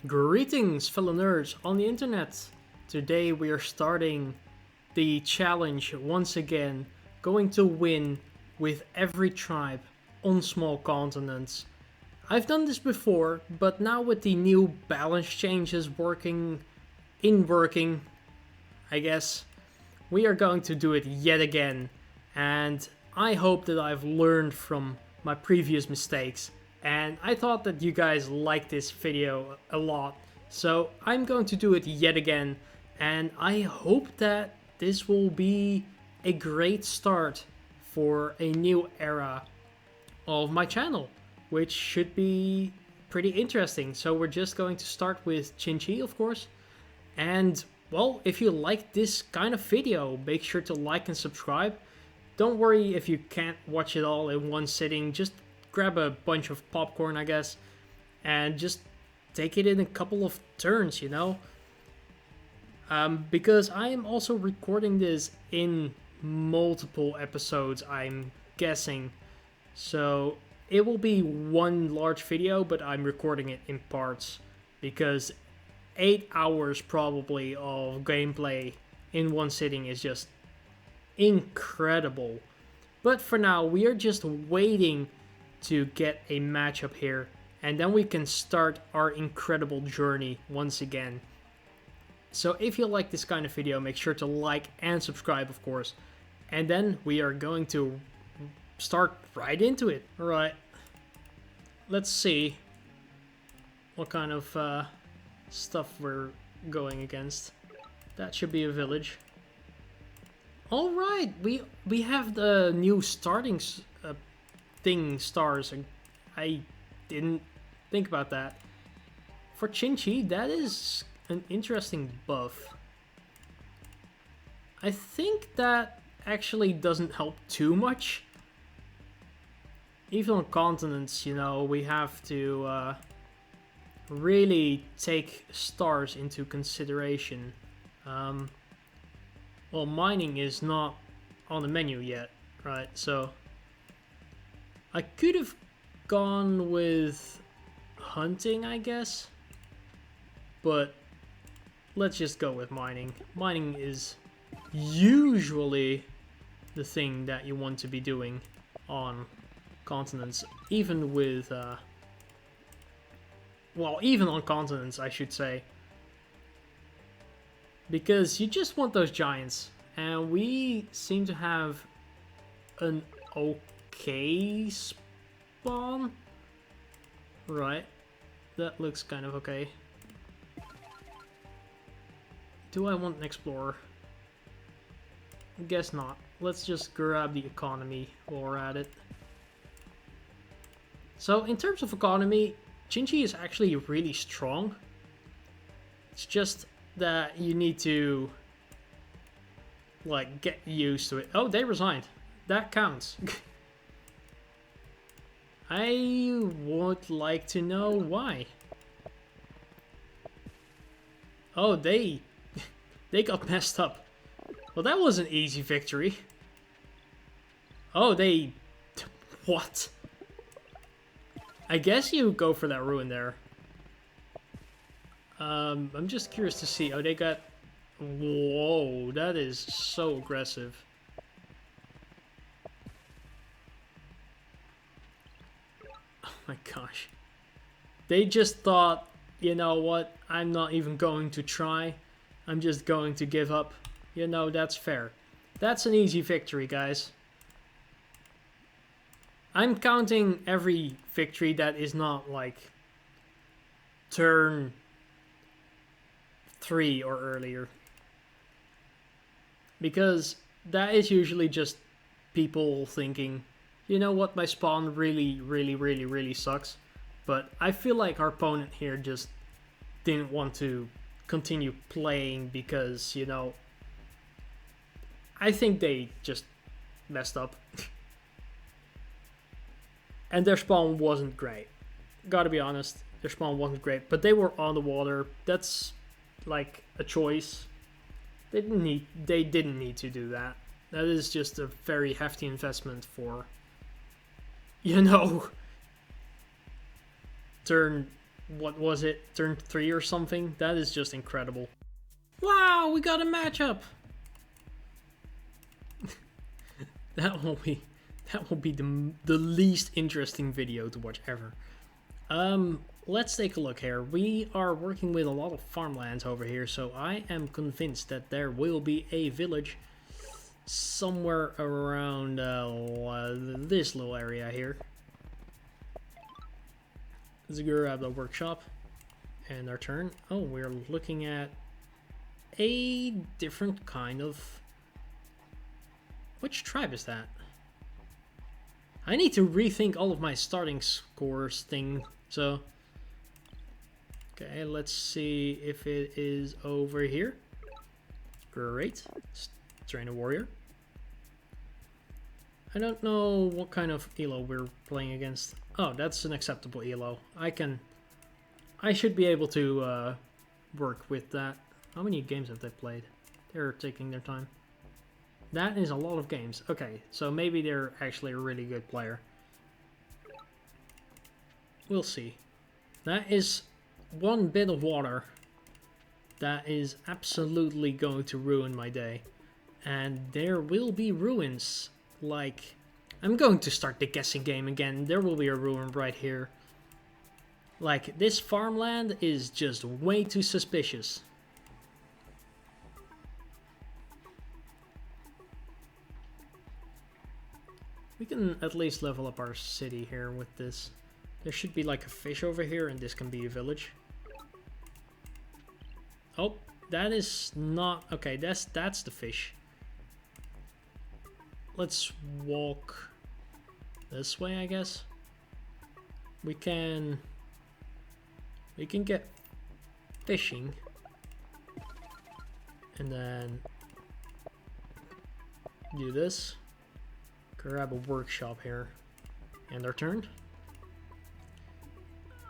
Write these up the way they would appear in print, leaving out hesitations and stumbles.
Greetings, fellow nerds on the internet. Today we are starting the challenge once again, going to win with every tribe on small continents. I've done this before, but now with the new balance changes working, I guess, we are going to do it yet again. And I hope that I've learned from my previous mistakes. And I thought that you guys liked this video a lot, so I'm going to do it yet again, and I hope that this will be a great start for a new era of my channel, which should be pretty interesting. So we're just going to start with Xin-xi, of course, and well, if you like this kind of video, make sure to like and subscribe. Don't worry if you can't watch it all in one sitting, just grab a bunch of popcorn, I guess, and just take it in a couple of turns, you know? Because I am also recording this in multiple episodes, I'm guessing. So it will be one large video, but I'm recording it in parts. Because 8 hours probably of gameplay in one sitting is just incredible. But for now, we are just waiting to get a matchup here, and then we can start our incredible journey once again. So if you like this kind of video, make sure to like and subscribe, of course, and then we are going to start right into it. Alright, let's see what kind of stuff we're going against. That should be a village. Alright, we have the new starting stars. I didn't think about that. For Xin-xi, that is an interesting buff. I think that actually doesn't help too much. Even on continents, you know, we have to really take stars into consideration. Well, mining is not on the menu yet, right? So I could have gone with hunting, I guess, but let's just go with mining. Mining is usually the thing that you want to be doing on continents, even with, well, even on continents, I should say, because you just want those giants, and we seem to have an okay spawn. Right, that looks kind of okay. Do I want an explorer? Guess not. Let's just grab the economy while we're at it. So in terms of economy, Xin-xi is actually really strong. It's just that you need to like get used to it. Oh, they resigned. That counts. I would like to know why. Oh, they got messed up. Well, that was an easy victory. Oh, they... What? I guess you go for that ruin there. I'm just curious to see. Oh, they got... Whoa, that is so aggressive. Oh my gosh. They just thought, you know what, I'm not even going to try. I'm just going to give up. You know, that's fair. That's an easy victory, guys. I'm counting every victory that is not like turn 3 or earlier. Because that is usually just people thinking, you know what, my spawn really sucks. But I feel like our opponent here just didn't want to continue playing because, you know, I think they just messed up. And their spawn wasn't great. Gotta be honest, their spawn wasn't great. But they were on the water. That's like a choice. They didn't need to do that. That is just a very hefty investment for, you know, turn what was it, turn 3 or something. That is just incredible. Wow, we got a matchup. that will be the least interesting video to watch ever. Let's take a look here. We are working with a lot of farmlands over here, so I am convinced that there will be a village somewhere around this little area here. Let's grab the workshop and our turn. Oh, we're looking at a different kind of... Which tribe is that? I need to rethink all of my starting scores thing, so... Okay, let's see if it is over here. Great. Let's train a warrior. I don't know what kind of elo we're playing against. Oh, that's an acceptable elo. I should be able to work with that. How many games have they played? They're taking their time. That is a lot of games. Okay, so maybe they're actually a really good player. We'll see. That is one bit of water that is absolutely going to ruin my day. And there will be ruins. Like, I'm going to start the guessing game again. There will be a ruin right here. Like, this farmland is just way too suspicious. We can at least level up our city here with this. There should be like a fish over here, and this can be a village. Oh, that is not... Okay, that's the fish. Let's walk this way, I guess. We can get fishing. And then do this. Grab a workshop here. And our turn.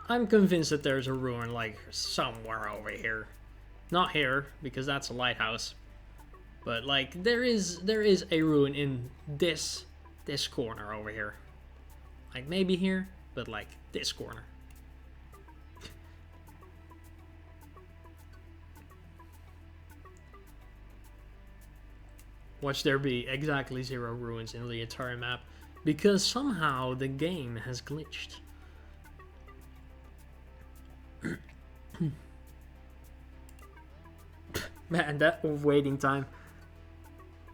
I'm convinced that there's a ruin like somewhere over here. Not here, because that's a lighthouse. But like there is a ruin in this corner over here. Like maybe here, but like this corner. Watch there be exactly 0 ruins in the entire map, because somehow the game has glitched. Man, that waiting time.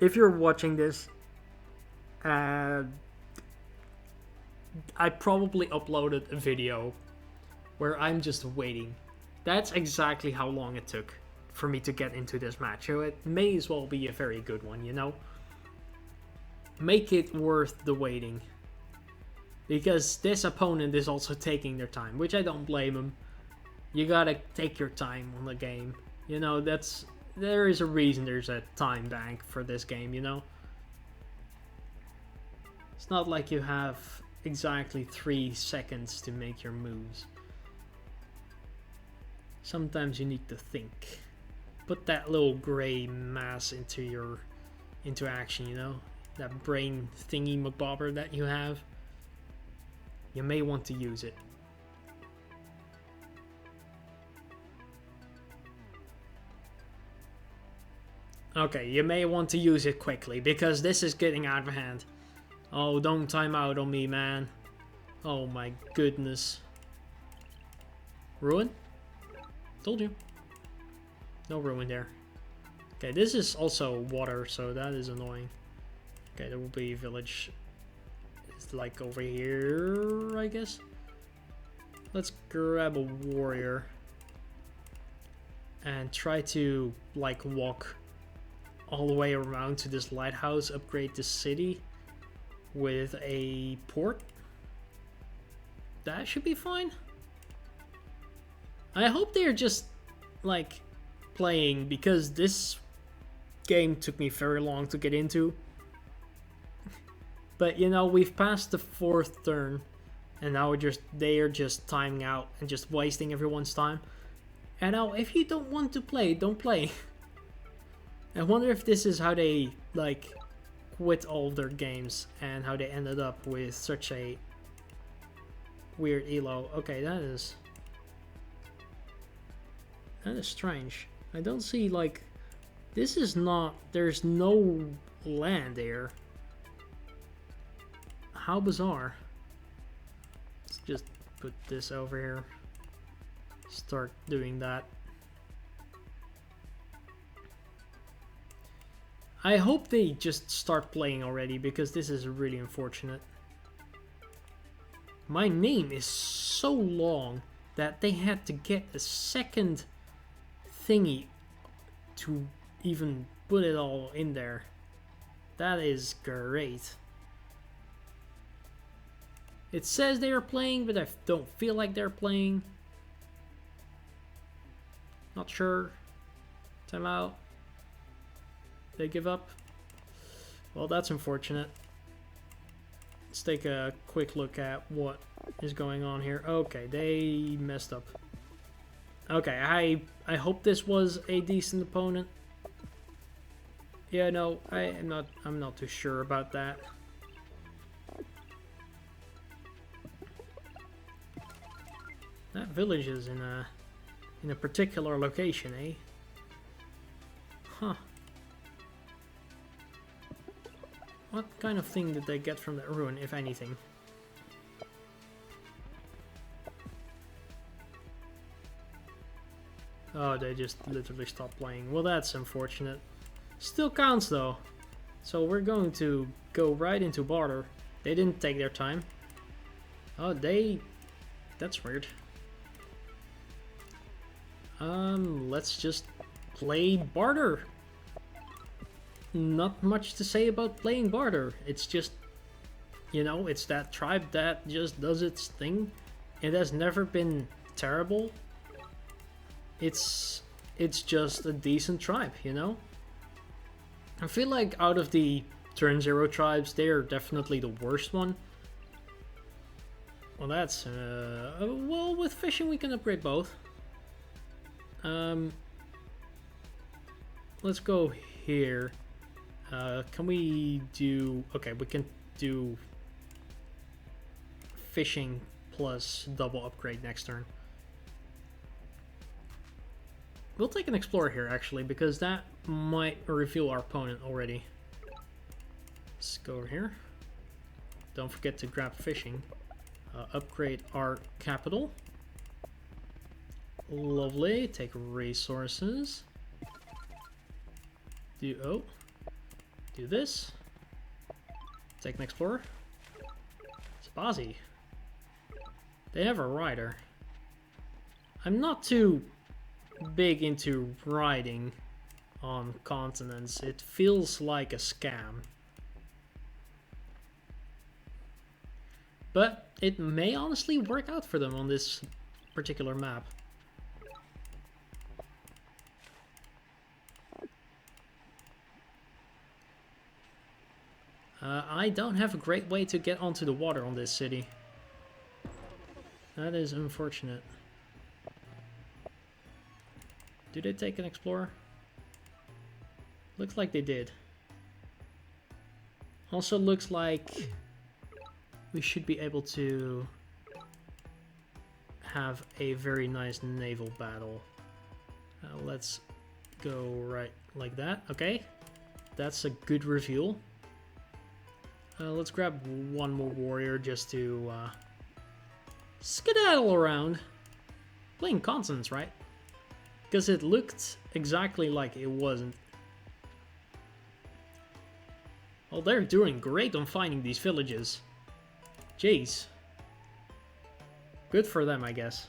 If you're watching this, I probably uploaded a video where I'm just waiting. That's exactly how long it took for me to get into this match. So it may as well be a very good one, you know? Make it worth the waiting. Because this opponent is also taking their time, which I don't blame him. You gotta take your time on the game. You know, there is a reason there's a time bank for this game, you know? It's not like you have exactly 3 seconds to make your moves. Sometimes you need to think. Put that little gray mass into action, you know? That brain thingy mabobber that you have. You may want to use it. Okay, you may want to use it quickly, because this is getting out of hand. Oh, don't time out on me, man. Oh my goodness. Ruin? Told you. No ruin there. Okay, this is also water, so that is annoying. Okay, there will be a village. It's like over here, I guess. Let's grab a warrior. And try to, like, walk all the way around to this lighthouse, upgrade the city with a port. That should be fine. I hope they're just like playing, because this game took me very long to get into. But you know, we've passed the 4th turn, and now they are just timing out and just wasting everyone's time. And now, if you don't want to play, don't play. I wonder if this is how they like quit all of their games and how they ended up with such a weird elo. Okay, that is That is strange. I don't see, like... This is not... There's no land there. How bizarre. Let's just put this over here. Start doing that. I hope they just start playing already, because this is really unfortunate. My name is so long that they had to get a second thingy to even put it all in there. That is great. It says they are playing, but I don't feel like they're playing. Not sure. Time out. They give up. Well, that's unfortunate. Let's take a quick look at what is going on here. Okay, they messed up. Okay, I hope this was a decent opponent. Yeah, no, I'm not too sure about that. That village is in a particular location, eh? Huh. What kind of thing did they get from that ruin, if anything? Oh, they just literally stopped playing. Well, that's unfortunate. Still counts, though. So we're going to go right into Bardur. They didn't take their time. Oh, that's weird. Let's just play Bardur. Not much to say about playing Bardur. It's just, you know, it's that tribe that just does its thing. It has never been terrible. It's just a decent tribe, you know? I feel like out of the turn 0 tribes, they are definitely the worst one. Well, that's, well, with fishing we can upgrade both. Let's go here. Can we do... Okay, we can do fishing plus double upgrade next turn. We'll take an explorer here, actually, because that might reveal our opponent already. Let's go over here. Don't forget to grab fishing. Upgrade our capital. Lovely. Take resources. Do this. Take an explorer. Zebasi. They have a rider. I'm not too big into riding on continents. It feels like a scam. But it may honestly work out for them on this particular map. I don't have a great way to get onto the water on this city. That is unfortunate. Do they take an explorer? Looks like they did. Also looks like we should be able to have a very nice naval battle. Let's go right like that. Okay, that's a good reveal. Let's grab one more warrior just to skedaddle around. Playing consonants, right? Because it looked exactly like it wasn't. Well, they're doing great on finding these villages. Jeez. Good for them, I guess.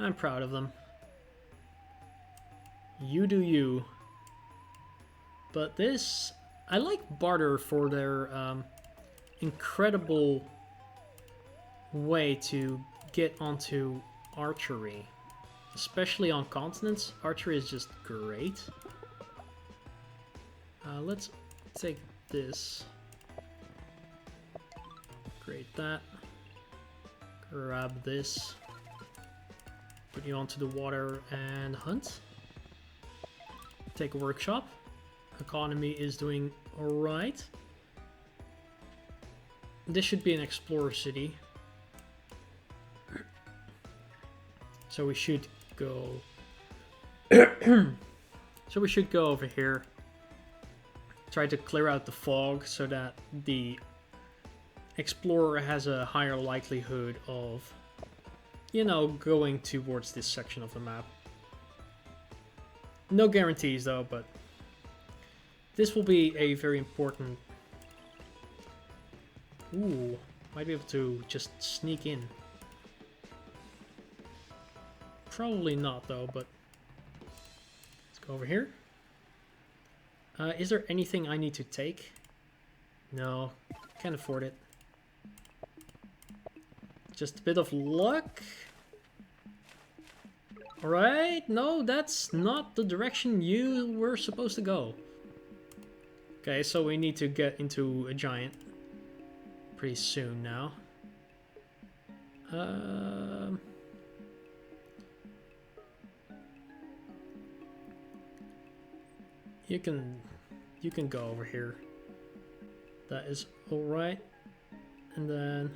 I'm proud of them. You do you. But this... I like Bardur for their incredible way to get onto archery. Especially on continents. Archery is just great. Let's take this. Create that. Grab this. Put you onto the water and hunt. Take a workshop. Economy is doing alright. this should be an explorer city. So we should go... So we should go over here. Try to clear out the fog so that the explorer has a higher likelihood of, you know, going towards this section of the map. No guarantees though, but this will be a very important... Ooh, might be able to just sneak in. Probably not though, but let's go over here. Is there anything I need to take? No, can't afford it. Just a bit of luck. Alright, no, that's not the direction you were supposed to go. Okay, so we need to get into a giant pretty soon now. You can go over here. That is alright. And then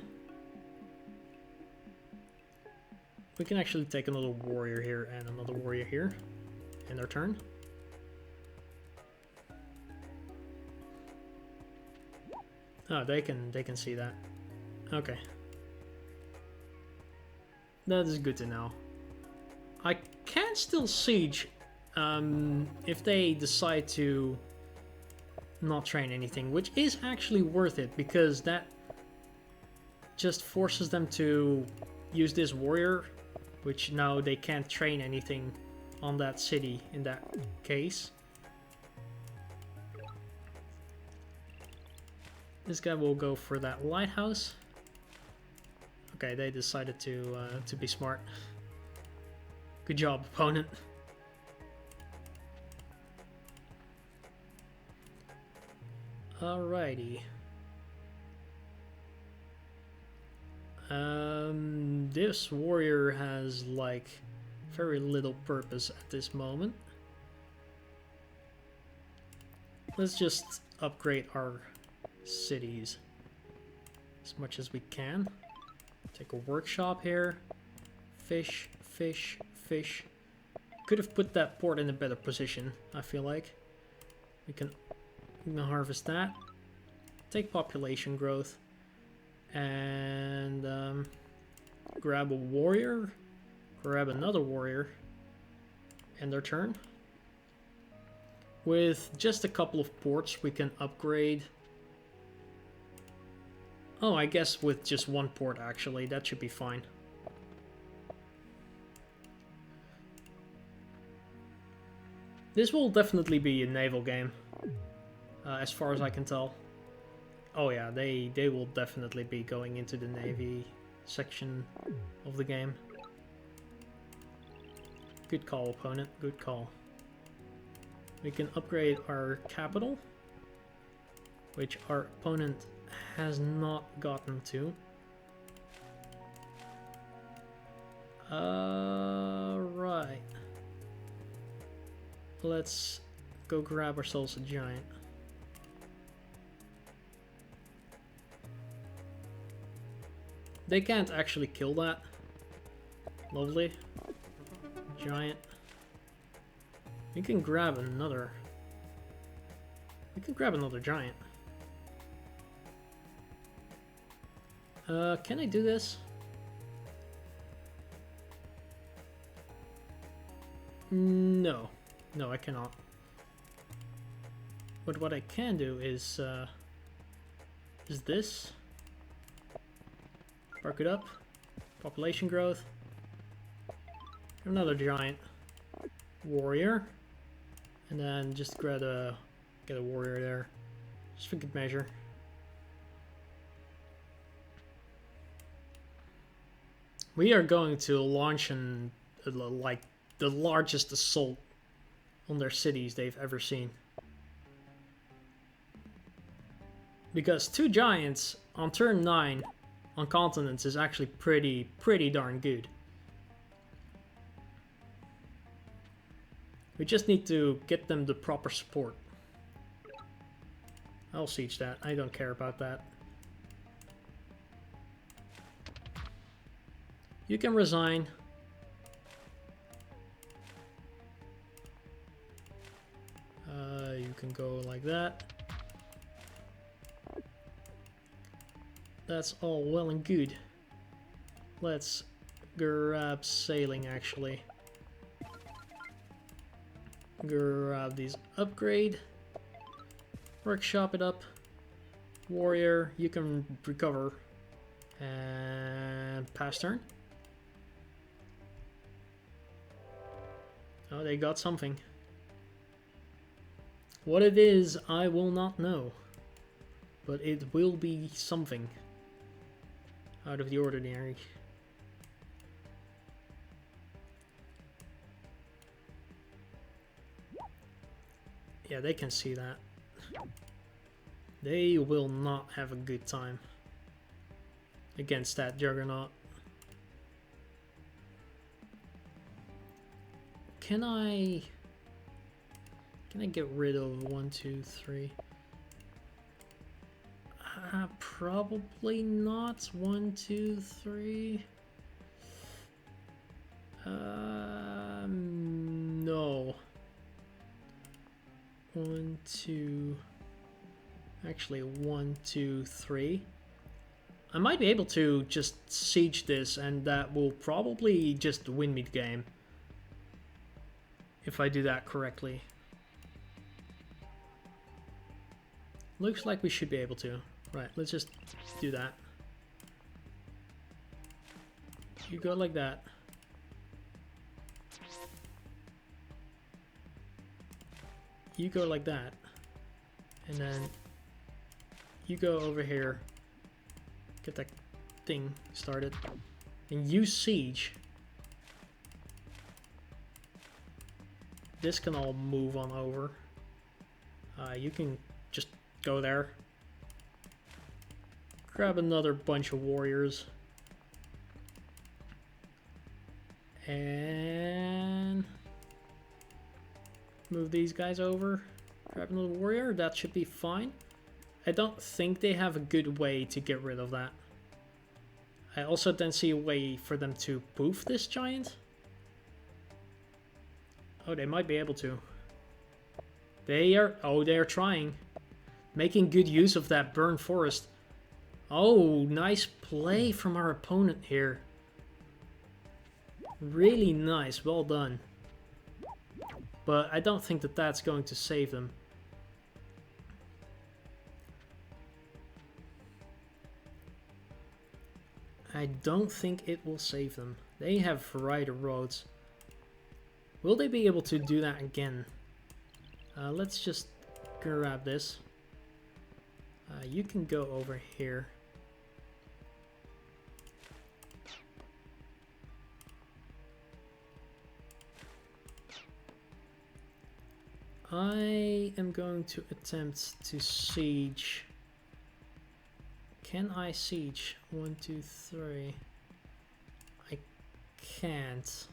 we can actually take another warrior here and another warrior here in their turn. Oh, they can see that. Okay. That is good to know. I can still siege if they decide to not train anything, which is actually worth it because that just forces them to use this warrior, which now they can't train anything on that city in that case. This guy will go for that lighthouse. Okay, they decided to be smart. Good job, opponent. Alrighty. This warrior has like very little purpose at this moment. Let's just upgrade our cities as much as we can. Take a workshop here. Fish, fish, fish. Could have put that port in a better position, I feel like. We can harvest that. Take population growth. And grab a warrior. Grab another warrior. End their turn. With just a couple of ports we can upgrade. Oh, I guess with just one port actually, that should be fine. This will definitely be a naval game, as far as I can tell. Oh yeah, they will definitely be going into the navy section of the game. Good call, opponent, good call. We can upgrade our capital, which our opponent has not gotten to. Right. Let's go grab ourselves a giant. They can't actually kill that. Lovely. Giant. We can grab another. We can grab another giant. Can I do this? No. No, I cannot. But what I can do is this. Spark it up. Population growth. Another giant warrior. And then just get a warrior there. Just for good measure. We are going to launch like the largest assault on their cities they've ever seen. Because 2 giants on turn 9 on continents is actually pretty darn good. We just need to get them the proper support. I'll siege that. I don't care about that. You can resign. You can go like that. That's all well and good. Let's grab sailing, actually. Grab these upgrade. Workshop it up. Warrior, you can recover. And pass turn. Oh, they got something. What it is, I will not know. But it will be something out of the ordinary. Yeah, they can see that. They will not have a good time against that juggernaut. Can I get rid of 1, 2, 3? Probably not. 1, 2, 3. No. 1, 2. Actually, 1, 2, 3. I might be able to just siege this, and that will probably just win me the game. If I do that correctly. Looks like we should be able to. Right, let's just do that. You go like that. You go like that. And then you go over here. Get that thing started. And you siege. This can all move on over. You can just go there. Grab another bunch of warriors. And move these guys over. Grab another warrior. That should be fine. I don't think they have a good way to get rid of that. I also don't see a way for them to poof this giant. Oh, they might be able to. They are trying. Making good use of that burned forest. Oh, nice play from our opponent here. Really nice, well done. But I don't think that that's going to save them. I don't think it will save them. They have rider roads. Will they be able to do that again? Let's just grab this. You can go over here. I am going to attempt to siege. Can I siege? 1, 2, 3. I can't.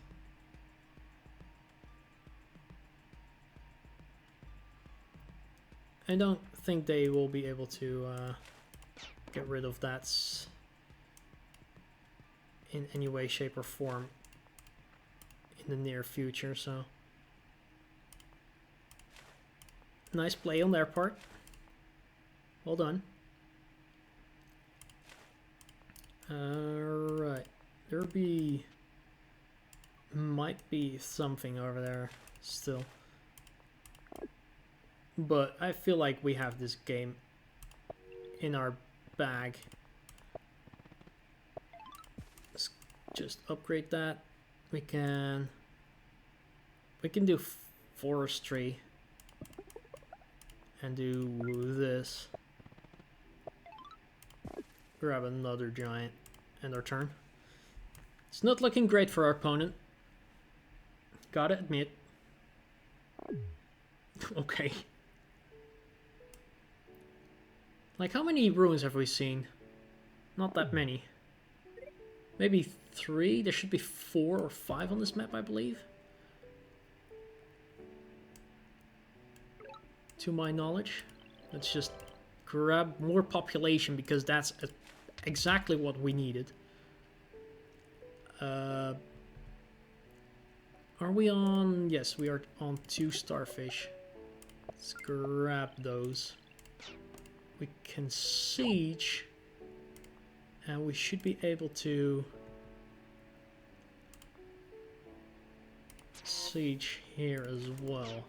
I don't think they will be able to get rid of that in any way, shape, or form in the near future, so. Nice play on their part. Well done. Alright. Might be something over there still. But I feel like we have this game in our bag. Let's just upgrade that. We can do forestry and do this. Grab another giant and our turn. It's not looking great for our opponent. Gotta admit. Okay. Like, how many ruins have we seen? Not that many. Maybe 3? There should be 4 or 5 on this map, I believe. To my knowledge. Let's just grab more population because that's exactly what we needed. Are we on? Yes, we are on 2 starfish. Let's grab those. We can siege, and we should be able to siege here as well.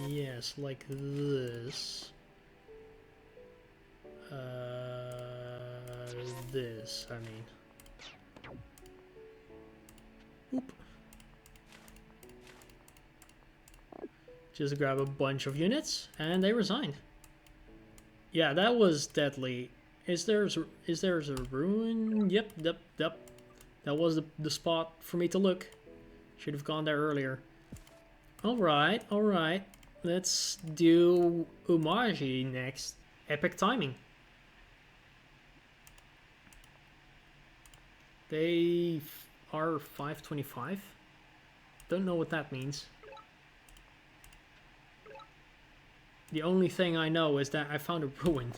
Yes, like this. This, I mean. Oop. Just grab a bunch of units, and they resigned. Yeah, that was deadly. Is there a ruin? Yep. That was the spot for me to look. Should have gone there earlier. Alright. Let's do Oumaji next. Epic timing. They are 525. Don't know what that means. The only thing I know is that I found a ruin,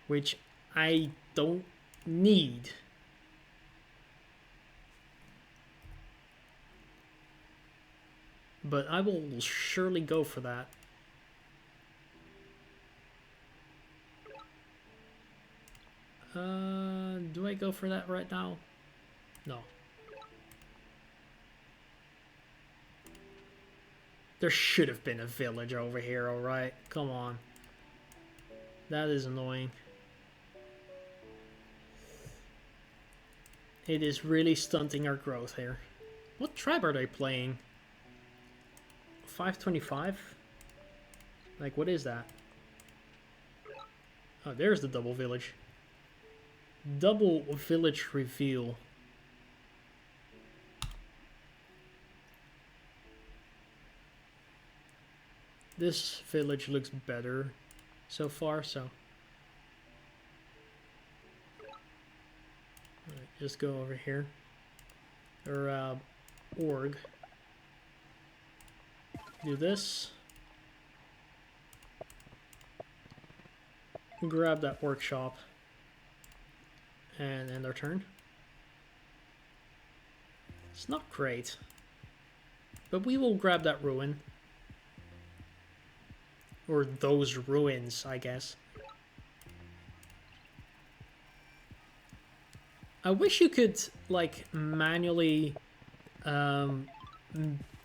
which I don't need. But I will surely go for that. Do I go for that right now? No. There should have been a village over here, alright? Come on. That is annoying. It is really stunting our growth here. What tribe are they playing? 525? Like, what is that? Oh, there's the double village. Double village reveal. This village looks better so far, so. Alright, just go over here. Or, org. Do this. Grab that workshop. And end our turn. It's not great. But we will grab that ruin. Or those ruins, I guess. I wish you could, like, manually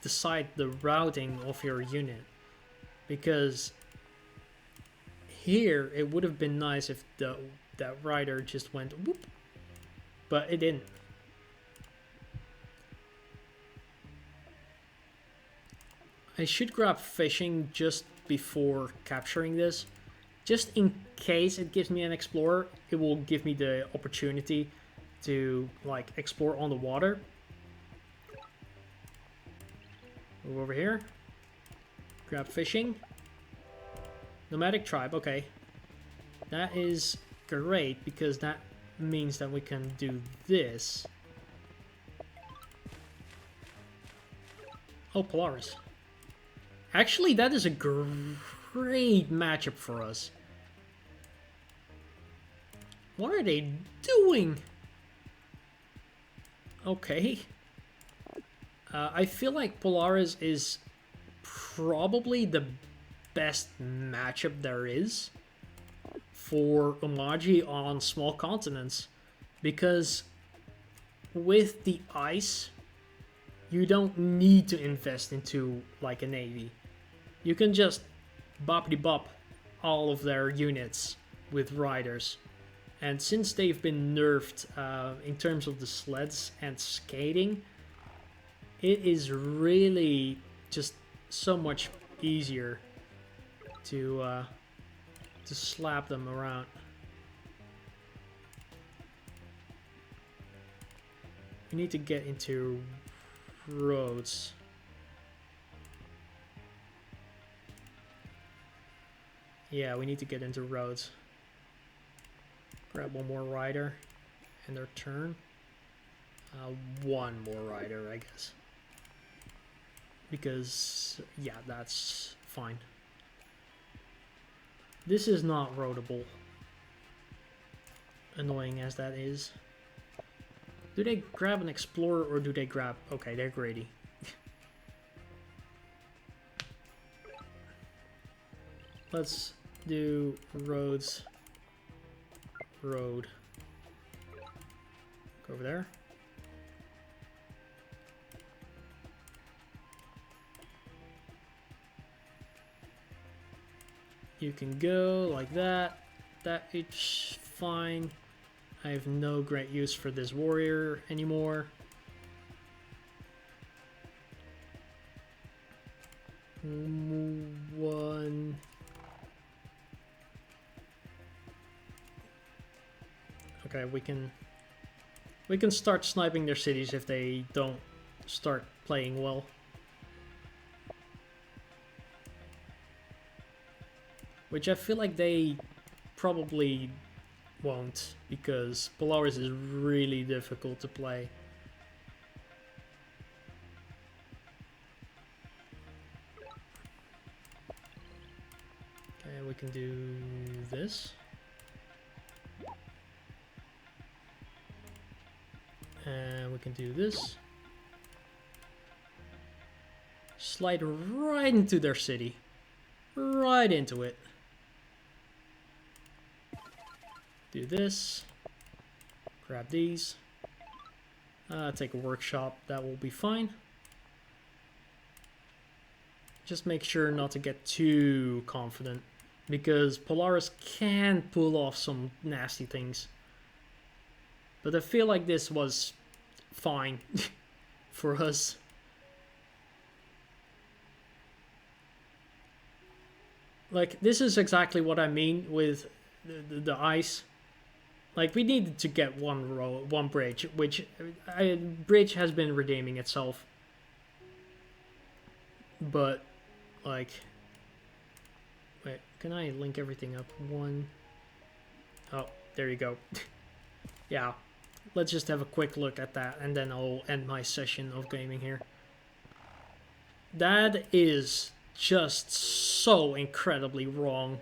decide the routing of your unit. Because here, it would have been nice if that rider just went whoop. But it didn't. I should grab fishing just before capturing this. Just in case it gives me an explorer, it will give me the opportunity to, like, explore on the water. Move over here. Grab fishing. Nomadic tribe, okay. That is great because that means that we can do this. Oh, Polaris. Actually, that is a great matchup for us. What are they doing? Okay. I feel like Polaris is probably the best matchup there is for Oumaji on small continents. Because with the ice, you don't need to invest into, like, a navy. You can just boppity-bop all of their units with riders. And since they've been nerfed in terms of the sleds and skating, it is really just so much easier to slap them around. We need to get into roads. Yeah, we need to get into roads. Grab one more rider in their turn. One more rider, I guess. Because, yeah, that's fine. This is not roadable. Annoying as that is. Do they grab an explorer or do they grab... Okay, they're greedy. Let's do roads. Road. Go over there. You can go like that. That is fine. I have no great use for this warrior anymore. One. Okay, we can start sniping their cities if they don't start playing well. Which I feel like they probably won't, because Polaris is really difficult to play. Okay, we can do this. And we can do this. Slide right into their city. Right into it. Do this. Grab these. Take a workshop. That will be fine. Just make sure not to get too confident, because Polaris can pull off some nasty things. But I feel like this was fine for us. Like, this is exactly what I mean with the ice. Like, we needed to get one bridge, which bridge has been redeeming itself. But, like, wait, can I link everything up? One. Oh, there you go. Yeah, let's just have a quick look at that, and then I'll end my session of gaming here. That is just so incredibly wrong.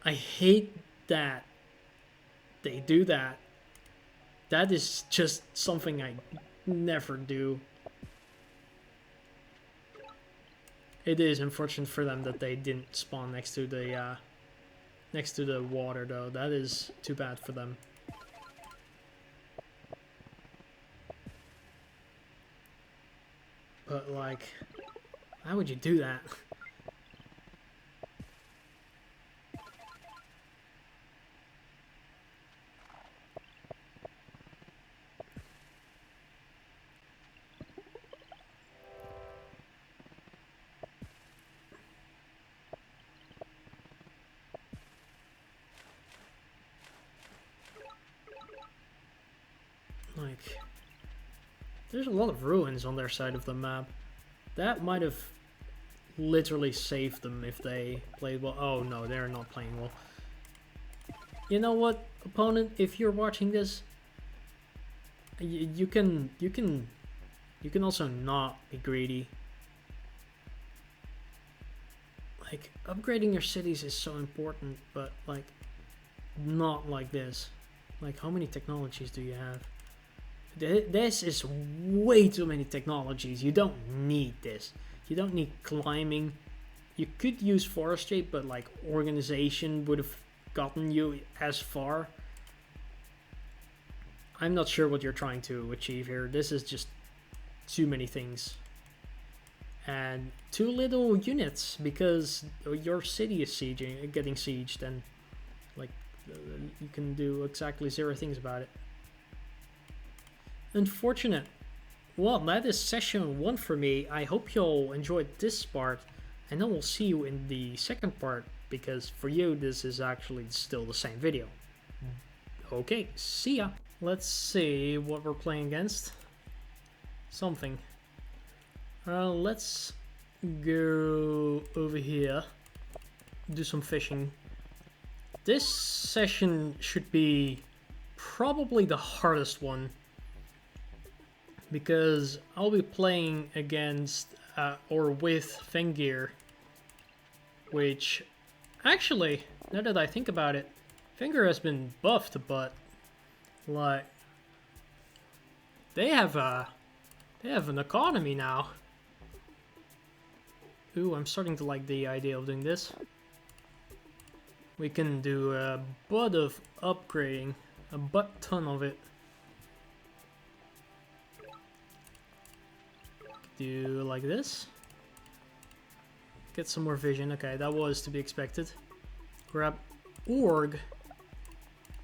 I hate that they do that. That is just something I never do. It is unfortunate for them that they didn't spawn next to the water, though. That is too bad for them. But, like, how would you do that? Like, there's a lot of ruins on their side of the map. That might have literally saved them if they played well. Oh no, they're not playing well. You know what, opponent? If you're watching this, you can also not be greedy. Like, upgrading your cities is so important, but like, not like this. Like, how many technologies do you have? This is way too many technologies. You don't need this. You don't need climbing. You could use forestry, but like, organization would have gotten you as far. I'm not sure what you're trying to achieve here. This is just too many things. And too little units, because your city is getting sieged, and like, you can do exactly 0 things about it. Unfortunate. Well, that is session 1 for me. I hope you'll enjoyed this part, and then we'll see you in the second part, because for you this is actually still the same video. Okay, see ya. Let's see what we're playing against. Something. Let's go over here, do some fishing. This session should be probably the hardest one, because I'll be playing against or with Vengir, which Actually, now that I think about it, Vengir has been buffed, but like they have an economy now. Ooh, I'm starting to like the idea of doing this. We can do a butt of upgrading, a butt ton of it. Do like this. Get some more vision. Okay, that was to be expected. Grab org.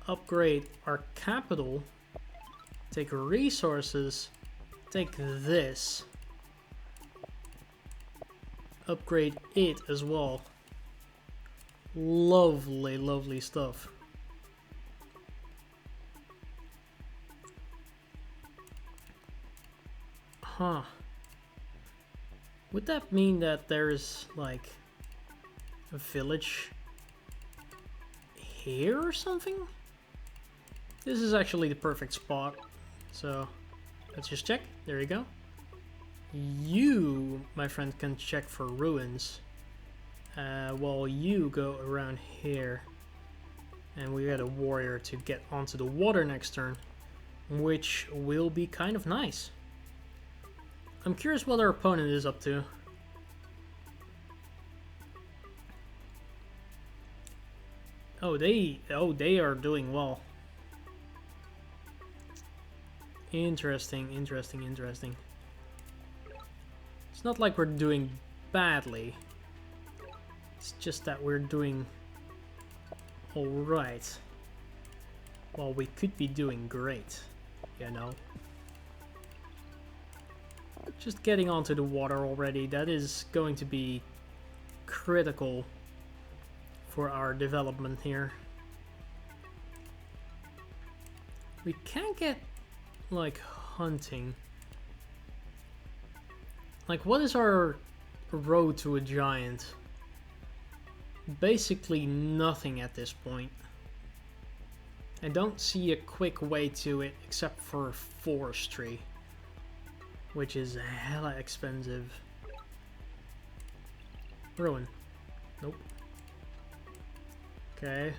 Upgrade our capital. Take resources. Take this. Upgrade it as well. Lovely, lovely stuff. Huh. Would that mean that there's like a village here or something? This is actually the perfect spot. So let's just check. There you go. You, my friend, can check for ruins. While you go around here. And we got a warrior to get onto the water next turn, which will be kind of nice. I'm curious what our opponent is up to. Oh, they are doing well. Interesting, interesting, interesting. It's not like we're doing badly. It's just that we're doing alright. Well, we could be doing great, you know. Just getting onto the water already, that is going to be critical for our development here. We can get, like, hunting. Like, what is our road to a giant? Basically nothing at this point. I don't see a quick way to it except for forestry, which is hella expensive. Ruin. Nope. Okay.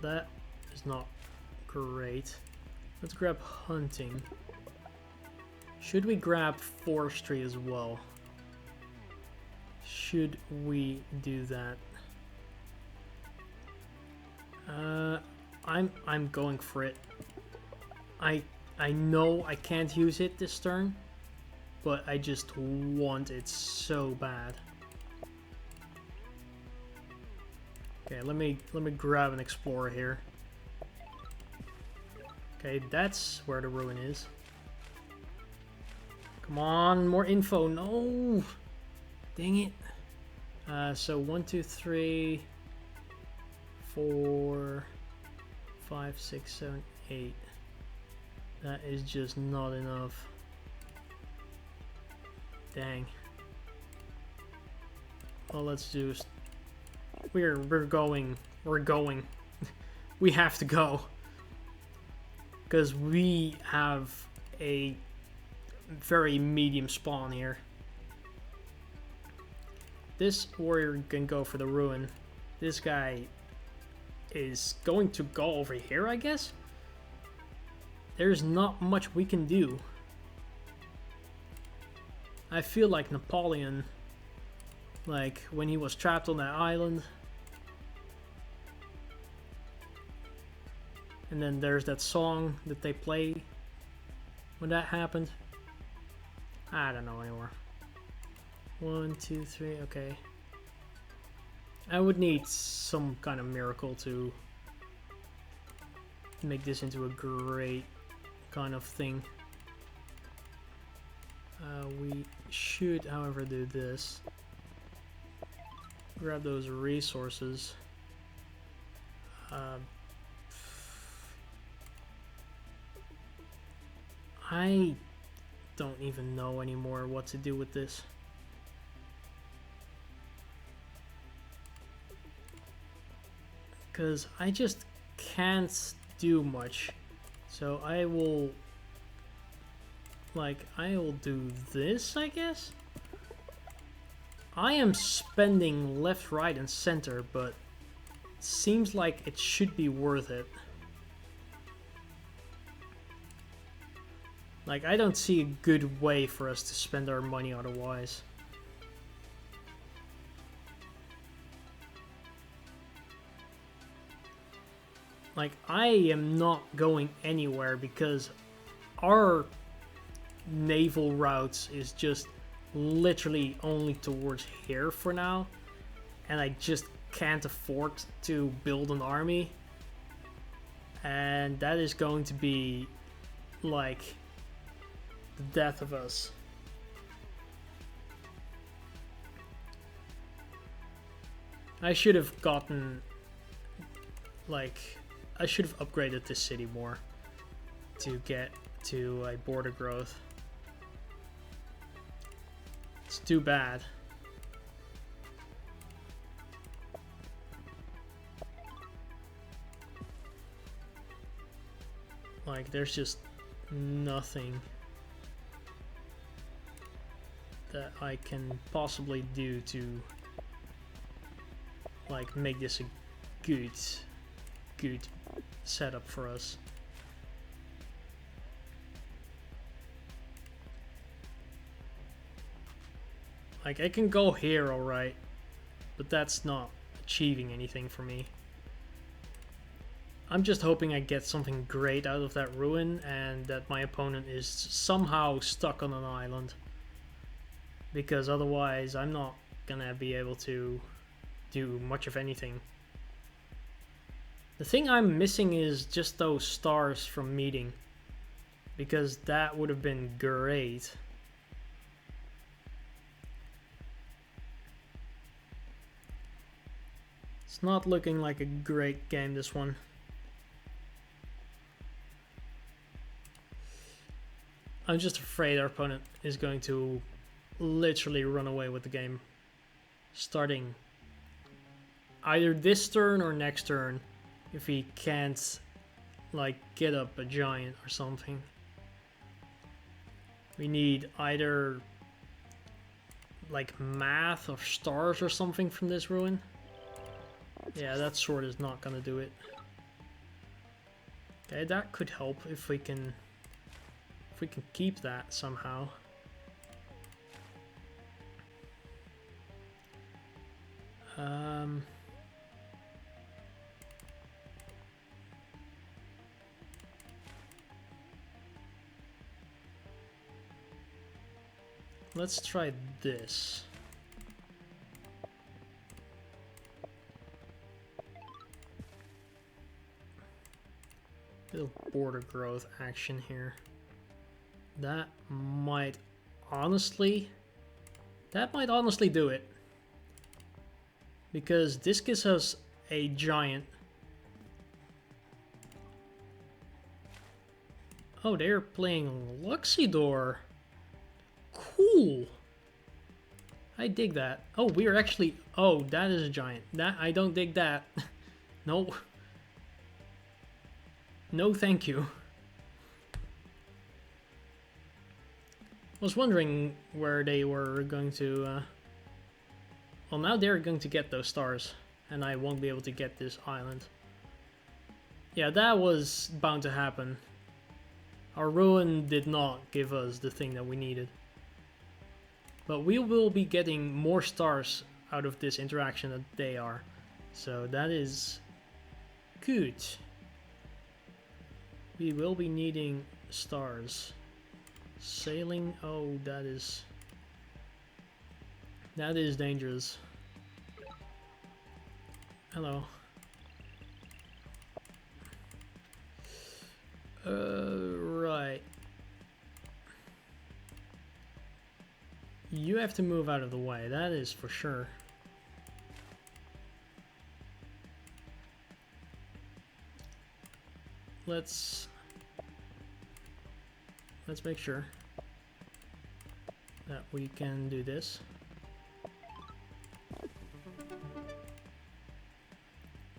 That is not great. Let's grab hunting. Should we grab forestry as well? Should we do that? I'm going for it. I know I can't use it this turn, but I just want it so bad. Okay, let me grab an explorer here. Okay, that's where the ruin is. Come on, more info. No! Dang it. So 1, 2, 3, 4, 5, 6, 7, 8. That is just not enough. Dang. Well, let's do. We're going. We have to go. Because we have a very medium spawn here. This warrior can go for the ruin. This guy is going to go over here, I guess? There's not much we can do. I feel like Napoleon, like when he was trapped on that island. And then there's that song that they play when that happened. I don't know anymore. 1, 2, 3, okay. I would need some kind of miracle to make this into a great kind of thing. We should, however, do this. Grab those resources. I don't even know anymore what to do with this. Because I just can't do much. So I will do this, I guess? I am spending left, right, and center, but it seems like it should be worth it. Like, I don't see a good way for us to spend our money otherwise. Like, I am not going anywhere because our naval routes is just literally only towards here for now. And I just can't afford to build an army. And that is going to be, like, the death of us. I should have gotten, like, I should have upgraded this city more to get to a border growth. It's too bad. Like, there's just nothing that I can possibly do to, like, make this a good setup for us. Like, I can go here, alright, but that's not achieving anything for me. I'm just hoping I get something great out of that ruin and that my opponent is somehow stuck on an island. Because otherwise I'm not gonna be able to do much of anything. The thing I'm missing is just those stars from meeting. Because that would have been great. It's not looking like a great game, this one. I'm just afraid our opponent is going to literally run away with the game. Starting either this turn or next turn, if he can't, like, get up a giant or something. We need either, like, math or stars or something from this ruin. Yeah, that sword is not gonna do it. Okay, that could help if we can keep that somehow. Let's try this. Little border growth action here. That might honestly do it. Because this gives us a giant. Oh, they're playing Luxidoor. Cool. I dig that. Oh, we are actually... Oh, that is a giant. That I don't dig that. No. No, thank you. I was wondering where they were going to... Well, now they're going to get those stars, and I won't be able to get this island. Yeah, that was bound to happen. Our ruin did not give us the thing that we needed. But we will be getting more stars out of this interaction than they are. So that is good. We will be needing stars. Sailing, oh, that is dangerous. Hello. Right. You have to move out of the way, that is for sure. Let's make sure that we can do this.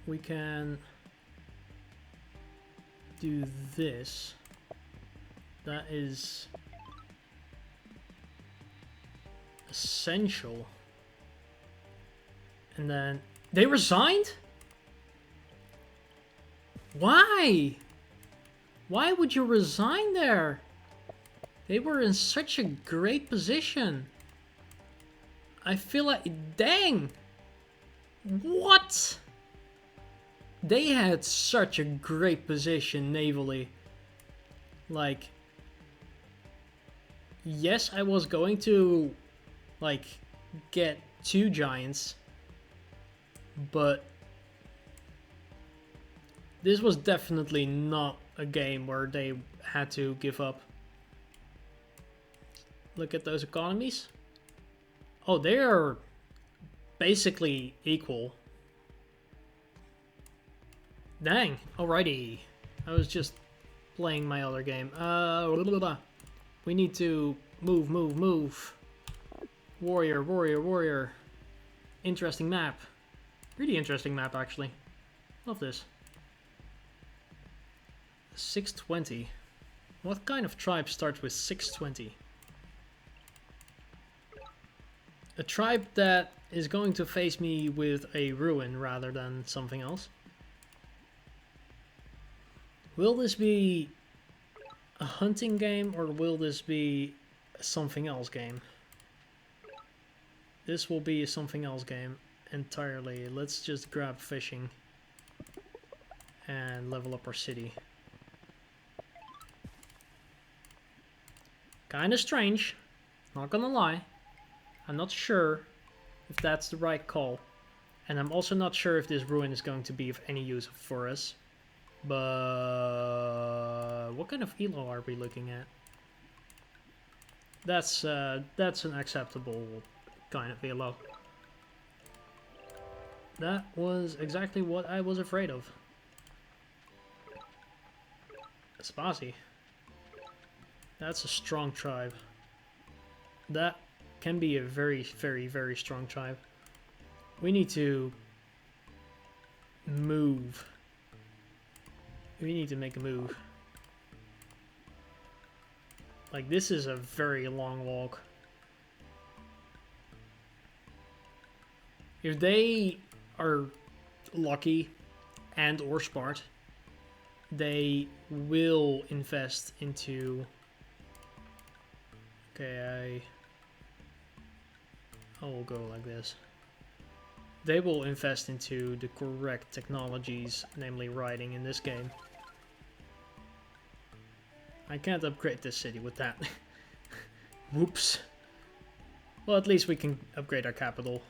We can do this. That is essential. And then they resigned? Why? Why would you resign there? They were in such a great position. I feel like, dang. What? They had such a great position navally. Like, yes, I was going to, like, get 2 giants, but this was definitely not a game where they had to give up. Look at those economies. Oh, they are basically equal. Dang, alrighty. I was just playing my other game. We need to move. Warrior. Interesting map. Really interesting map, actually. Love this. 620. What kind of tribe starts with 620? A tribe that is going to face me with a ruin rather than something else. Will this be a hunting game or will this be a something else game? This will be a something else game entirely. Let's just grab fishing and level up our city. Kinda strange, not gonna lie. I'm not sure if that's the right call. And I'm also not sure if this ruin is going to be of any use for us. But what kind of elo are we looking at? That's an acceptable kind of elo. That was exactly what I was afraid of. Zebasi. That's a strong tribe. That can be a very strong tribe. We need to move. We need to make a move. Like, this is a very long walk. If they are lucky and or smart, they will invest into... Okay, I will go like this. They will invest into the correct technologies, namely riding in this game. I can't upgrade this city with that. Whoops. Well, at least we can upgrade our capital.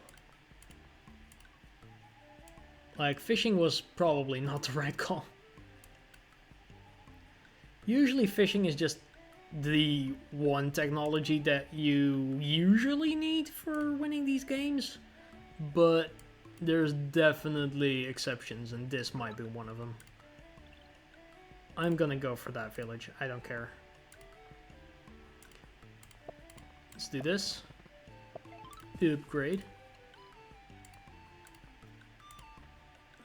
Like, fishing was probably not the right call. Usually fishing is just the one technology that you usually need for winning these games, but there's definitely exceptions, and this might be one of them. I'm gonna go for that village, I don't care. Let's do this. Upgrade.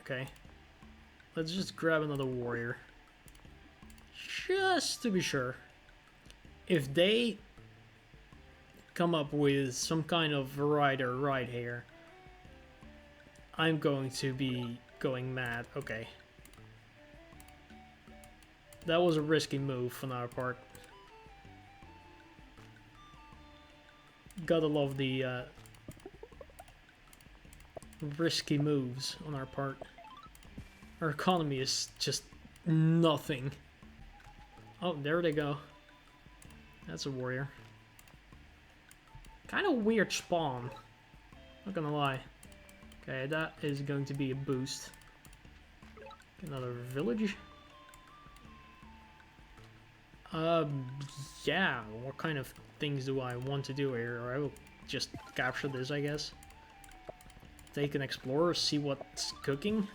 Okay. Let's just grab another warrior. Just to be sure. If they come up with some kind of rider right here, I'm going to be going mad. Okay. That was a risky move on our part. Gotta love the risky moves on our part. Our economy is just nothing. Oh, there they go. That's a warrior. Kind of weird spawn. Not gonna lie. Okay, that is going to be a boost. Another village. Yeah. What kind of things do I want to do here? Or I will just capture this, I guess. Take an explorer, see what's cooking.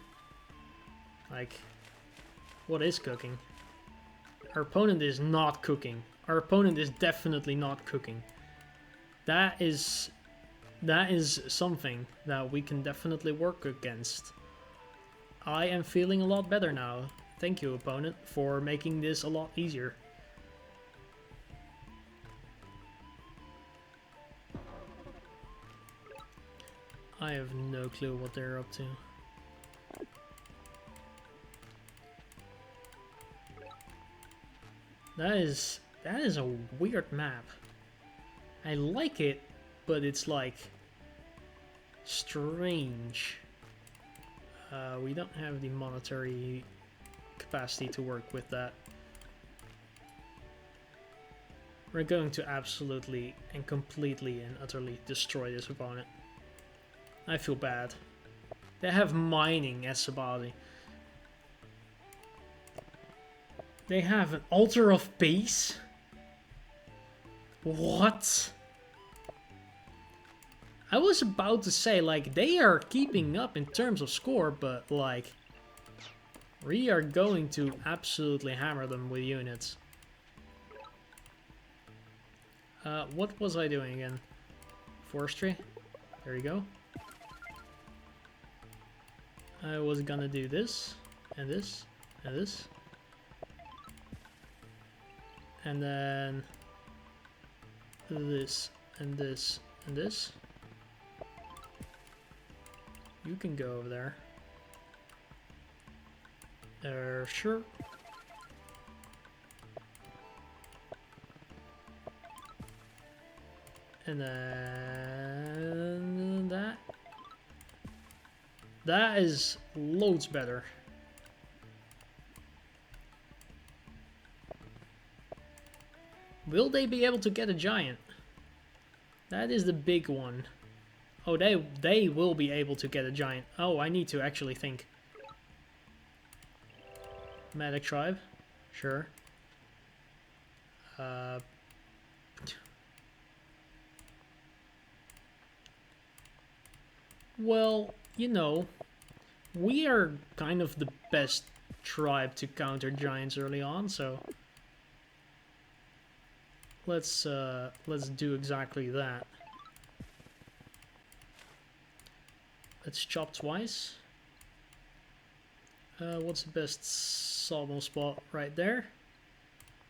Like, what is cooking? Our opponent is not cooking. Our opponent is definitely not cooking. That is something that we can definitely work against. I am feeling a lot better now. Thank you, opponent, for making this a lot easier. I have no clue what they're up to. That is a weird map. I like it, but it's like strange. We don't have the monetary capacity to work with that. We're going to absolutely and completely and utterly destroy this opponent. I feel bad. They have mining as Zebasi. They have an altar of peace? What? I was about to say, like, they are keeping up in terms of score, but, like, we are going to absolutely hammer them with units. What was I doing again? Forestry? There you go. I was gonna do this, and this, and this. And then this, and this, and this. You can go over there. Sure. And then that. That is loads better. Will they be able to get a giant? That is the big one. Oh, they will be able to get a giant. Oh, I need to actually think. Medic tribe? Sure. Well, you know, we are kind of the best tribe to counter giants early on, so let's do exactly that. Let's chop twice. What's the best sawmill spot? Right there.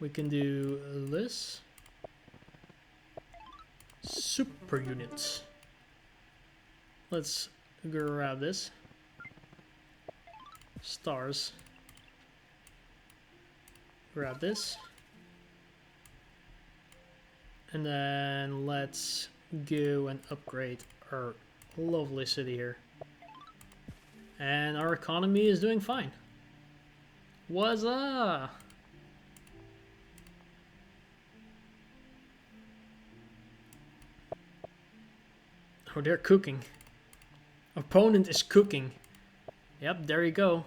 We can do this. Super units. Let's grab this. Stars. Grab this. And then let's go and upgrade our lovely city here. And our economy is doing fine. What's up? Oh, they're cooking. Opponent is cooking. Yep, there you go.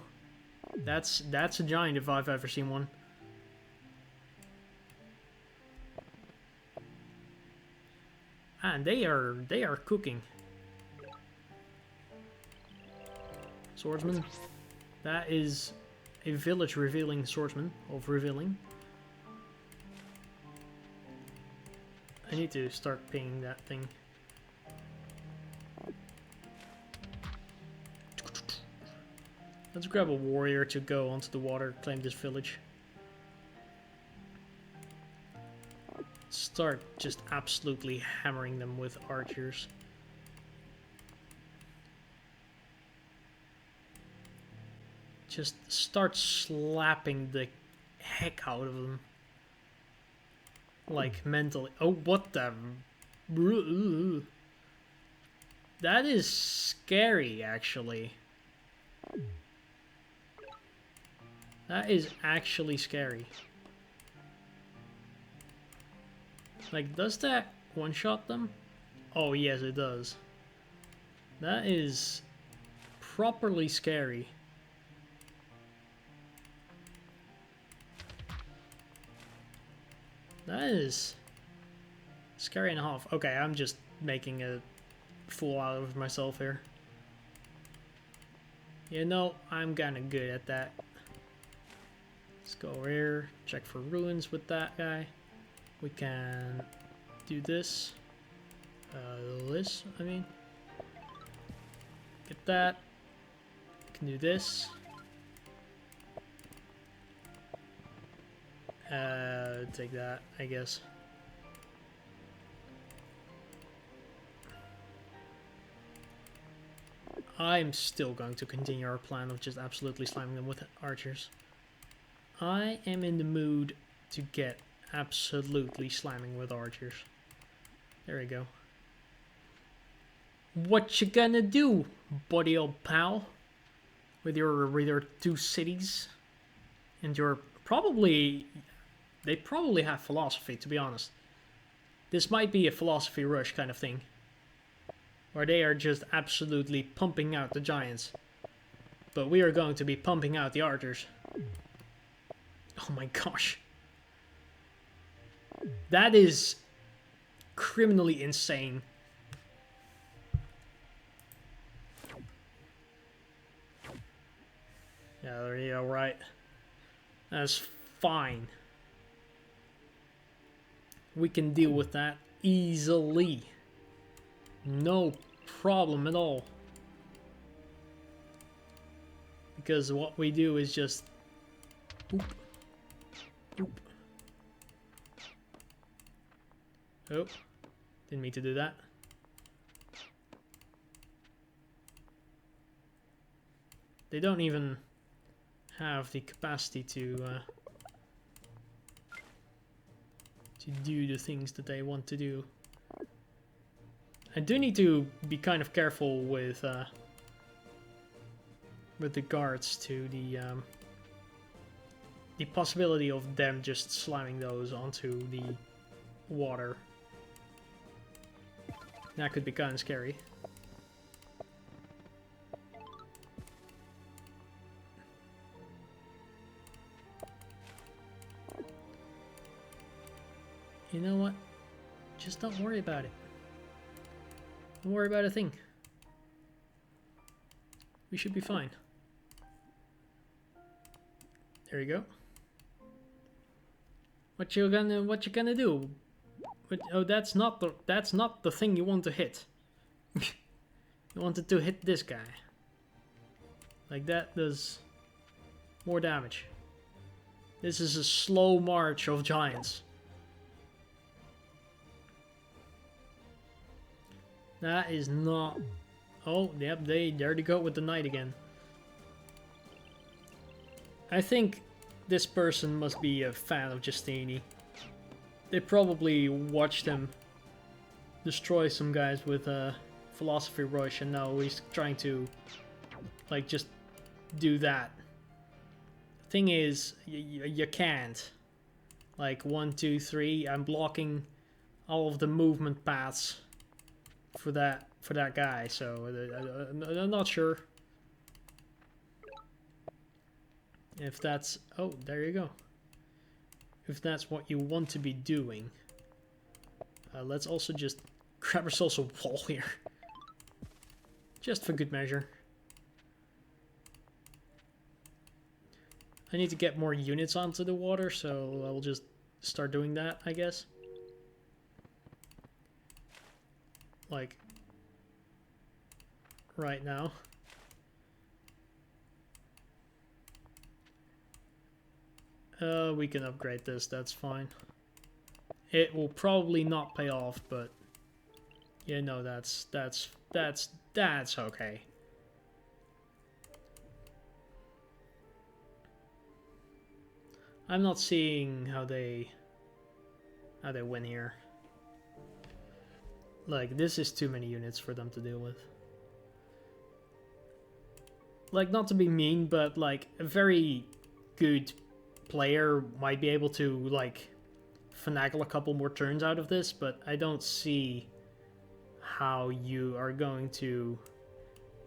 That's a giant if I've ever seen one. And they are cooking. Swordsman. That is a village revealing swordsman of revealing. I need to start pinging that thing. Let's grab a warrior to go onto the water, claim this village. Start just absolutely hammering them with archers. Just start slapping the heck out of them. Like, mentally. Oh, what the... That is scary, actually. That is actually scary. Like, does that one-shot them? Oh, yes, it does. That is properly scary. That is scary and a half. Okay, I'm just making a fool out of myself here. You know, I'm kinda good at that. Let's go over here, check for ruins with that guy. We can do this. I mean. Get that. We can do this. Take that, I guess. I'm still going to continue our plan of just absolutely slamming them with archers. I am in the mood to get absolutely slamming with archers. There we go. What you gonna do, buddy old pal? With your 2 cities? And your probably... They probably have philosophy, to be honest. This might be a philosophy rush kind of thing. Where they are just absolutely pumping out the giants. But we are going to be pumping out the archers. Oh my gosh. That is criminally insane. Yeah, there you go, right. That's fine. We can deal with that easily. No problem at all. Because what we do is just... Boop. Boop. Oh, didn't mean to do that. They don't even have the capacity to do the things that they want to do. I do need to be kind of careful with regards to the possibility of them just slamming those onto the water. That could be kind of scary. You know what? Just don't worry about it. Don't worry about a thing. We should be fine. There you go. What you gonna do? Oh, that's not the thing you want to hit. You wanted to hit this guy. Like that does more damage. This is a slow march of giants. That is not... Oh, yep, there they go with the knight again. I think this person must be a fan of Justini. They probably watched him destroy some guys with a philosophy rush, and now he's trying to, like, just do that. Thing is, you can't. Like, 1, 2, 3, I'm blocking all of the movement paths for that guy, so I'm not sure if that's... Oh, there you go. If that's what you want to be doing. Let's also just grab ourselves a wall here. Just for good measure. I need to get more units onto the water, so I'll just start doing that, I guess. Like, right now. We can upgrade this, that's fine. It will probably not pay off, but you know, that's okay. I'm not seeing how they win here. Like, this is too many units for them to deal with. Like, not to be mean, but like a very good player might be able to like finagle a couple more turns out of this, but I don't see how you are going to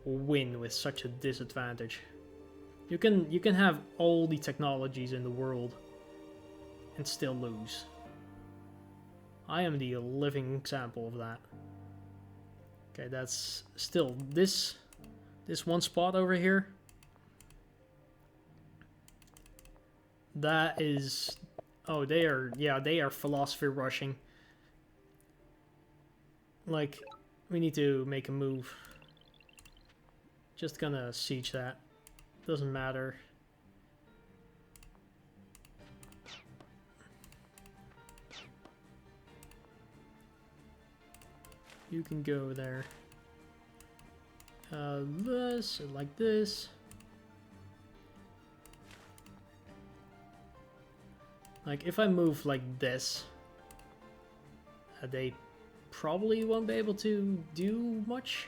win with such a disadvantage. You can have all the technologies in the world and still lose. I am the living example of that. Okay, that's still this one spot over here. That is... Oh, they are philosophy rushing. Like, we need to make a move. Just gonna siege that. Doesn't matter. You can go there. This, like this. Like, if I move like this, they probably won't be able to do much.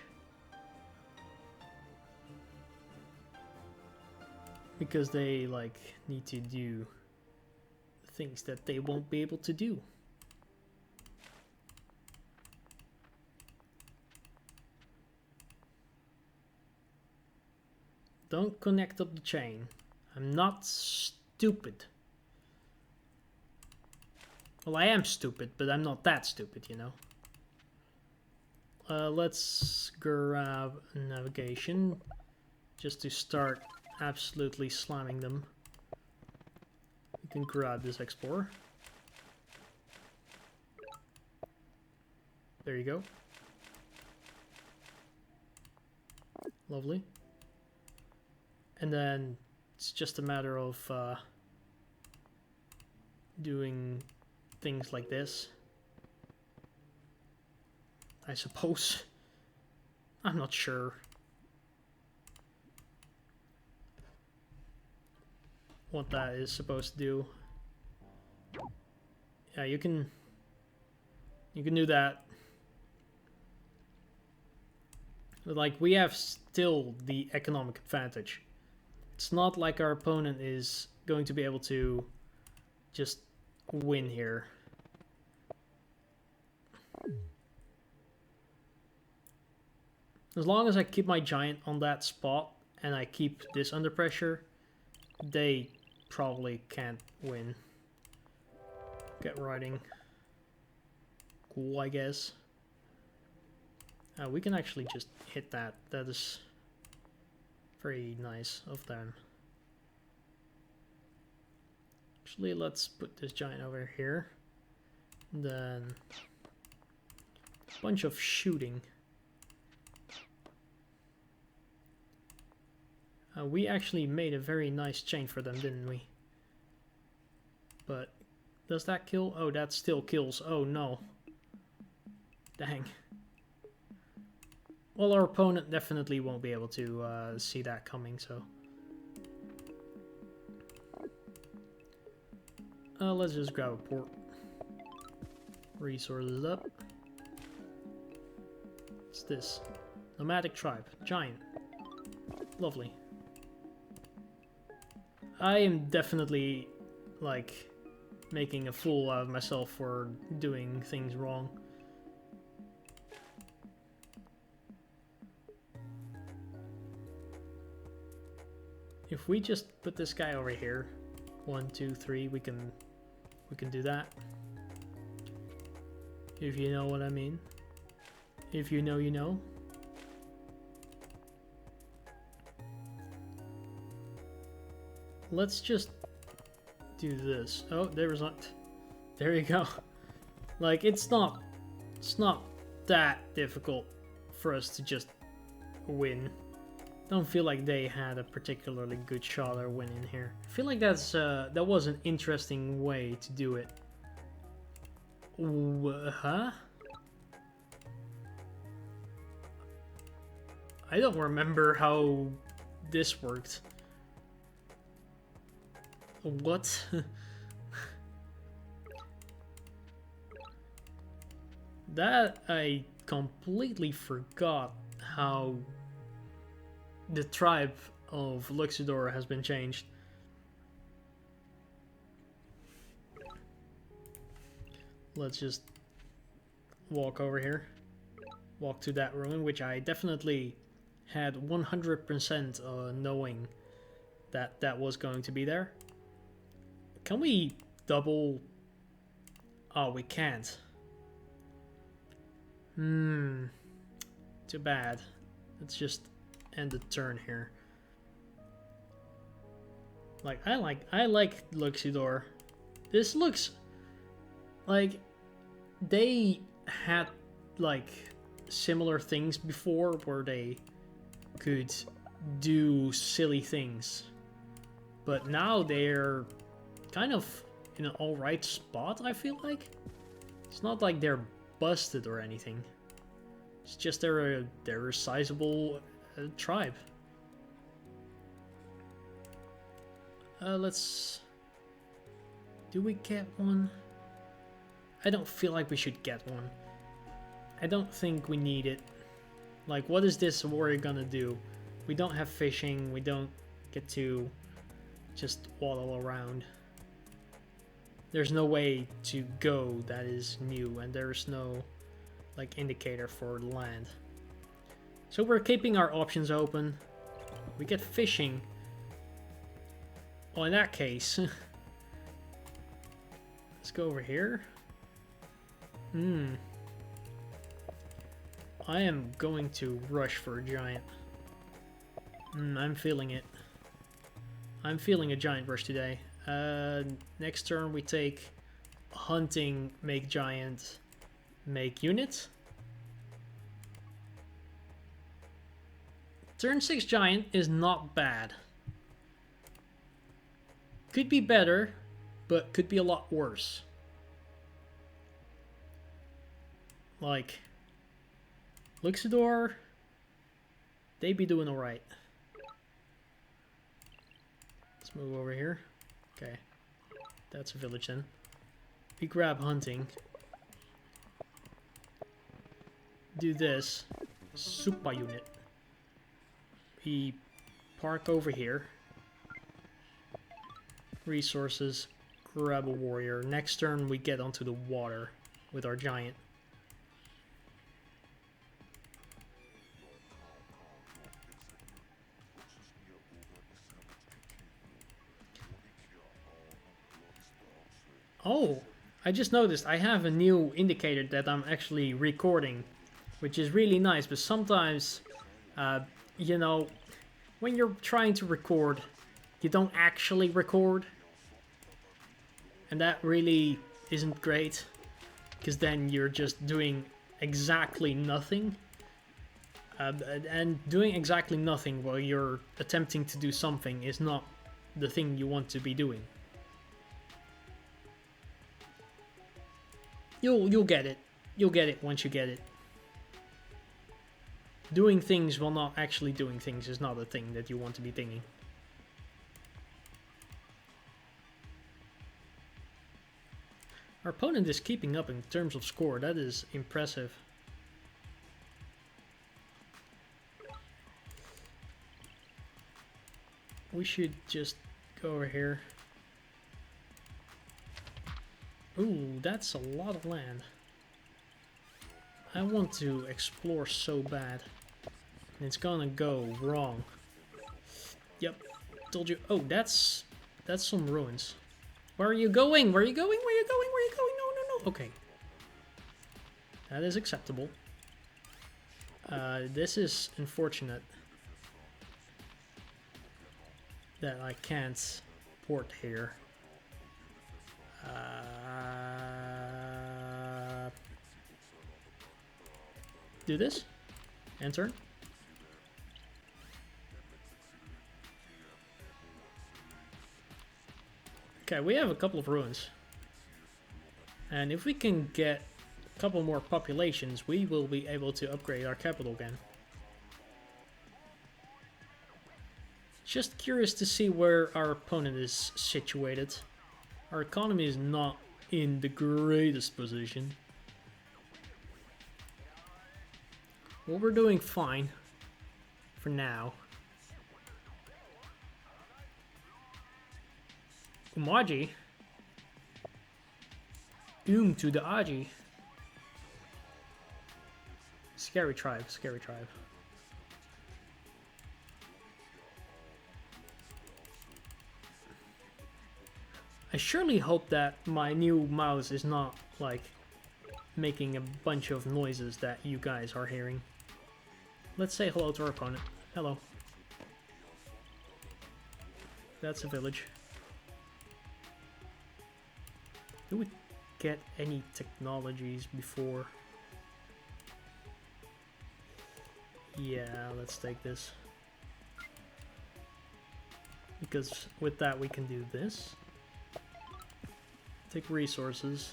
Because they, like, need to do things that they won't be able to do. Don't connect up the chain. I'm not stupid. Well, I am stupid, but I'm not that stupid, you know. Let's grab navigation just to start absolutely slamming them. You can grab this explorer. There you go. Lovely. And then it's just a matter of doing things like this, I suppose. I'm not sure. What that is supposed to do. Yeah, you can do that. But like, we have still the economic advantage. It's not like our opponent is going to be able to just win here. As long as I keep my giant on that spot and I keep this under pressure, they probably can't win. Get riding. Cool, I guess. We can actually just hit that. That is very nice of them. Actually, let's put this giant over here. Then a bunch of shooting. We actually made a very nice chain for them, didn't we? But does that kill? Oh, that still kills. Oh no. Dang. Well, our opponent definitely won't be able to see that coming, so. Let's just grab a port. Resources up. What's this? Nomadic tribe. Giant. Lovely. I am definitely, like, making a fool out of myself for doing things wrong. If we just put this guy over here, 1, 2, 3, we can do that. If you know what I mean. If you know, you know. Let's just do this. Oh, there was not. There you go. Like, it's not that difficult for us to just win. Don't feel like they had a particularly good shot at winning here. I feel like that was an interesting way to do it. Huh? I don't remember how this worked. What? That I completely forgot how the tribe of Luxidoor has been changed. Let's just walk over here. Walk to that ruin, which I definitely had 100% knowing that that was going to be there. Can we double? Oh, we can't. Too bad. Let's just end the turn here. Like, I like Luxidoor. This looks like they had like similar things before where they could do silly things, but now they're kind of in an alright spot. I feel like it's not like they're busted or anything. It's just they're a sizable tribe. Let's... Do we get one? I don't feel like we should get one. I don't think we need it. Like, what is this warrior gonna do? We don't have fishing, we don't get to just waddle around. There's no way to go that is new, and there's no, like, indicator for land. So we're keeping our options open. We get fishing. Well, in that case... Let's go over here. I am going to rush for a giant. I'm feeling it. I'm feeling a giant rush today. Next turn we take hunting, make giant, make unit. Turn 6 giant is not bad. Could be better, but could be a lot worse. Like, Luxidoor, they be doing alright. Let's move over here. Okay, that's a village then. We grab hunting. Do this. Super unit. We park over here. Resources. Grab a warrior. Next turn we get onto the water with our giant. Oh, I just noticed I have a new indicator that I'm actually recording, which is really nice, but sometimes, you know, when you're trying to record, you don't actually record, and that really isn't great, because then you're just doing exactly nothing, and doing exactly nothing while you're attempting to do something is not the thing you want to be doing. You'll get it. You'll get it once you get it. Doing things while not actually doing things is not a thing that you want to be thinking. Our opponent is keeping up in terms of score. That is impressive. We should just go over here. Ooh, that's a lot of land. I want to explore so bad. And it's gonna go wrong. Yep, told you. Oh, that's some ruins. Where are you going? Where are you going? Where are you going? Where are you going? No, no, no. Okay. That is acceptable. This is unfortunate. That I can't port here. Do this. Enter. Okay, we have a couple of ruins. And if we can get a couple more populations, we will be able to upgrade our capital again. Just curious to see where our opponent is situated. Our economy is not in the greatest position. Well, we're doing fine for now. Oumaji. To the Aji. Scary tribe, scary tribe. I surely hope that my new mouse is not, like, making a bunch of noises that you guys are hearing. Let's say hello to our opponent. Hello. That's a village. Do we get any technologies before? Yeah, let's take this. Because with that we can do this. Take resources.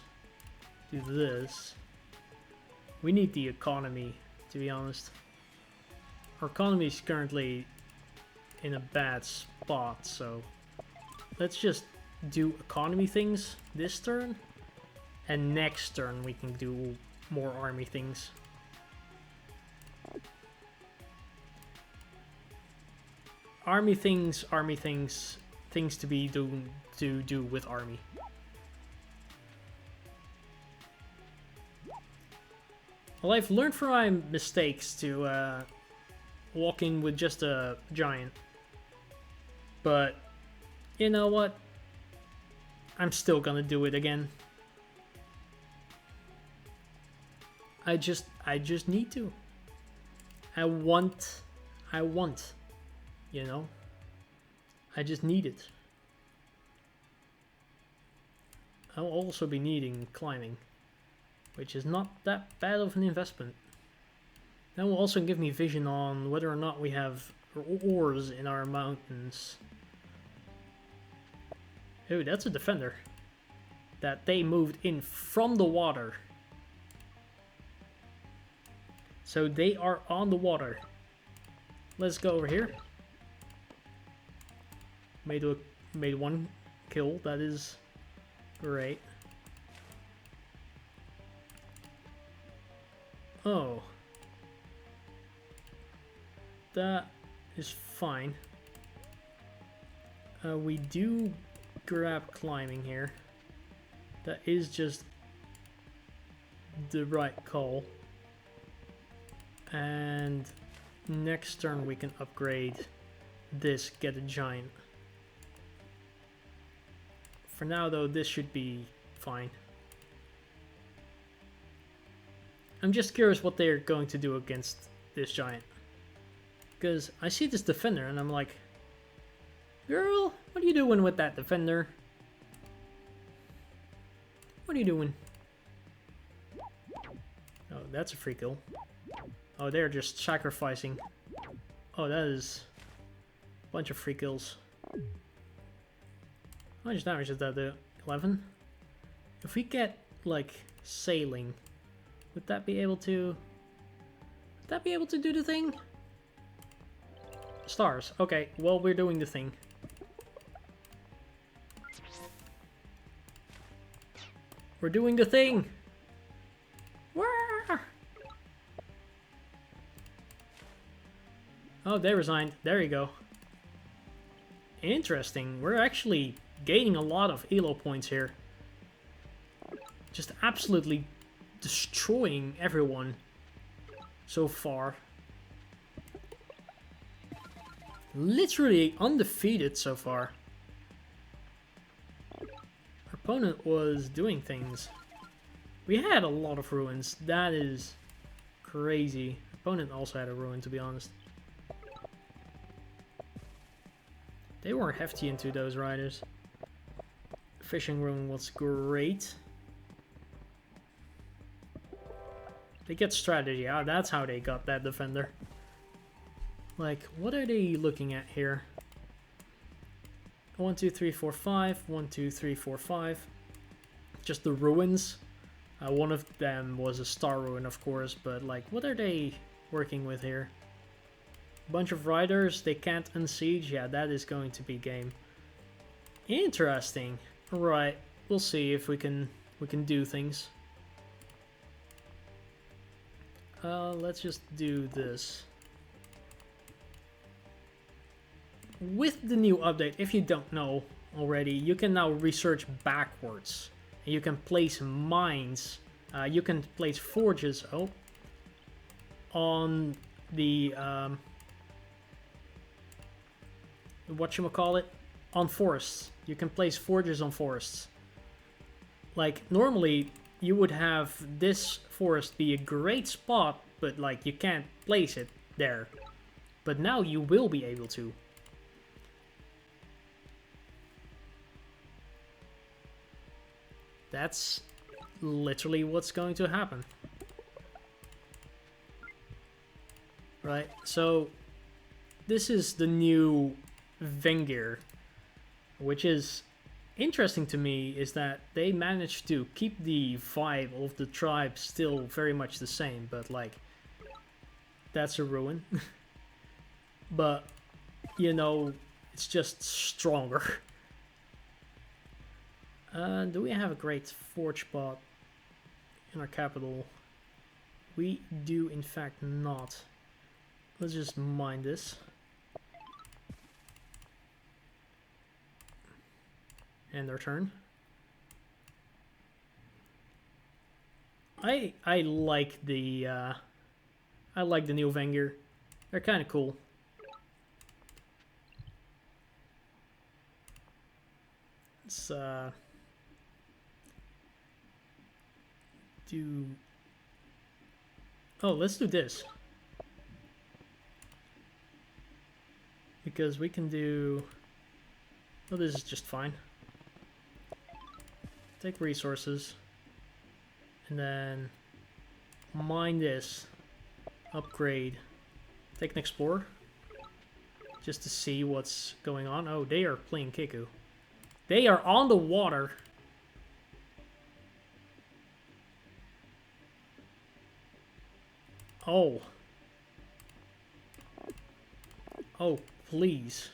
Do this. We need the economy, to be honest. our economy is currently in a bad spot, so let's just do economy things this turn, and next turn we can do more army things. Army things, things to be to do with army. Well, I've learned from my mistakes to walk in with just a giant. But, you know what? I'm still gonna do it again. I just need to. I want, you know? I just need it. I'll also be needing climbing, which is not that bad of an investment. That will also give me vision on whether or not we have ores in our mountains. Oh, that's a defender. That they moved in from the water. So they are on the water. Let's go over here. Made one kill, that is great. Oh. That is fine. We do grab climbing here. That is just the right call. And next turn we can upgrade this, get a giant. For now though, this should be fine. I'm just curious what they're going to do against this giant. Because I see this defender and I'm like, girl, what are you doing with that defender? What are you doing? Oh, that's a free kill. Oh, they're just sacrificing. Oh, that is a bunch of free kills. How much damage is that do? 11? If we get, like, sailing, would that be able to... Would that be able to do the thing? Stars. Okay, well, we're doing the thing. We're doing the thing! Wah! Oh, they resigned. There you go. Interesting. We're actually gaining a lot of elo points here. Just absolutely destroying everyone so far. Literally undefeated so far. Our opponent was doing things. We had a lot of ruins. That is crazy. Opponent also had a ruin, to be honest. They were hefty into those riders. Fishing ruin was great. They get strategy. Ah, that's how they got that defender. Like, what are they looking at here? 1, 2, 3, 4, 5. 1, 2, 3, 4, 5. Just the ruins. One of them was a star ruin, of course, but like, what are they working with here? Bunch of riders, they can't unsiege. Yeah, that is going to be game. Interesting. Right, we'll see if we can do things. Let's just do this. With the new update, if you don't know already, you can now research backwards. And you can place mines. You can place forges. Oh, on the whatchamacallit, on forests. You can place forges on forests. Like, normally you would have this forest be a great spot, but like you can't place it there. But now you will be able to. That's literally what's going to happen. Right, so this is the new Vengir, which is interesting to me, is that they managed to keep the vibe of the tribe still very much the same, but like, that's a ruin. but you know, it's just stronger. Do we have a great forge spot in our capital? We do in fact not. Let's just mine this. End our turn. I like the new Vengir. They're kind of cool. Let's do. Oh, let's do this. Because we can do. Oh, this is just fine. Take resources. And then mine this. Upgrade. Take an explorer. Just to see what's going on. Oh, they are playing Kickoo. They are on the water. Oh. Oh, please.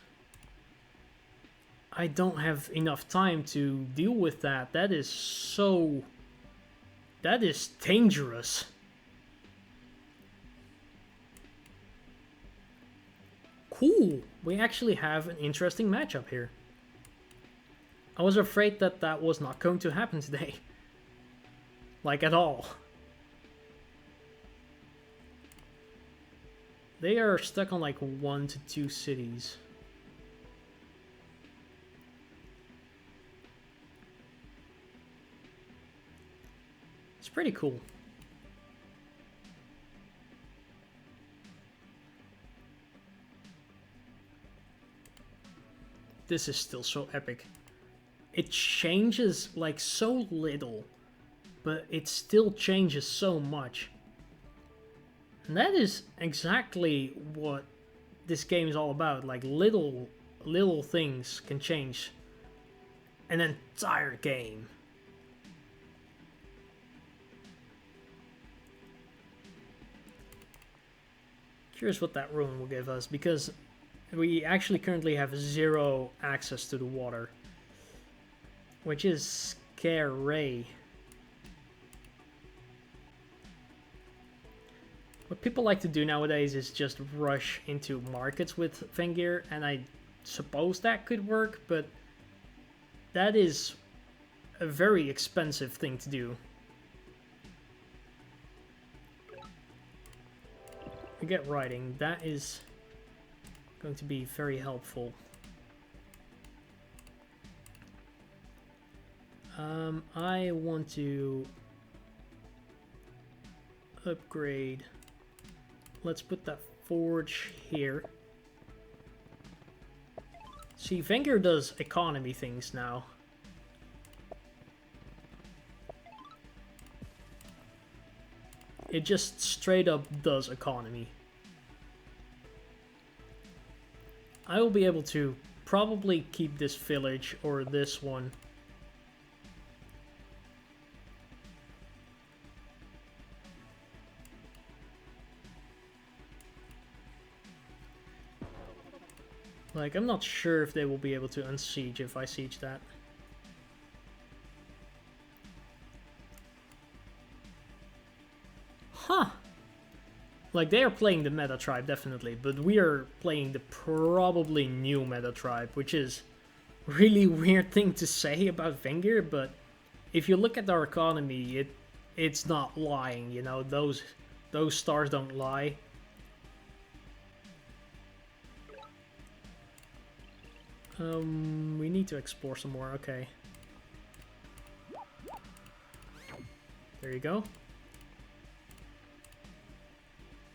I don't have enough time to deal with that. That is so... That is dangerous. Cool. We actually have an interesting matchup here. I was afraid that that was not going to happen today. Like at all. They are stuck on like 1 to 2 cities. It's pretty cool. This is still so epic. It changes like so little, but it still changes so much. And that is exactly what this game is all about. Like little things can change an entire game. Curious what that rune will give us, because we actually currently have 0 access to the water, which is scary. What people like to do nowadays is just rush into markets with Vengir, and I suppose that could work, but that is a very expensive thing to do. We get writing. That is going to be very helpful. I want to upgrade. Let's put that forge here. See, Vengir does economy things now. It just straight up does economy. I will be able to probably keep this village or this one. Like, I'm not sure if they will be able to unsiege if I siege that. Huh. Like, they are playing the meta tribe, definitely, but we are playing the probably new meta tribe, which is really weird thing to say about Vengir, but if you look at our economy, it's not lying, you know, those stars don't lie. We need to explore some more, okay. There you go.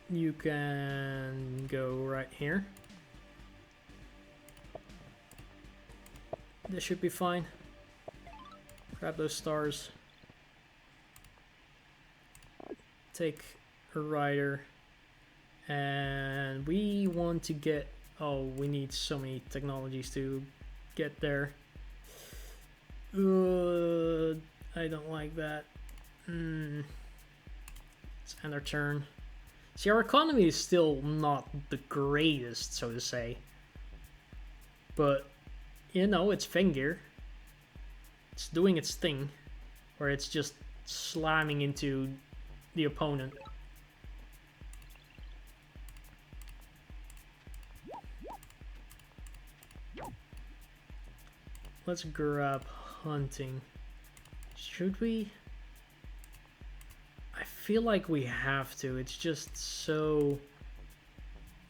You can go right here. This should be fine. Grab those stars. Take a rider. And we want to get... Oh, we need so many technologies to get there. I don't like that. Let's end our turn. See, our economy is still not the greatest, so to say. But, you know, it's Vengir. It's doing its thing. Or it's just slamming into the opponent. Let's grab hunting. Should we? I feel like we have to. It's just so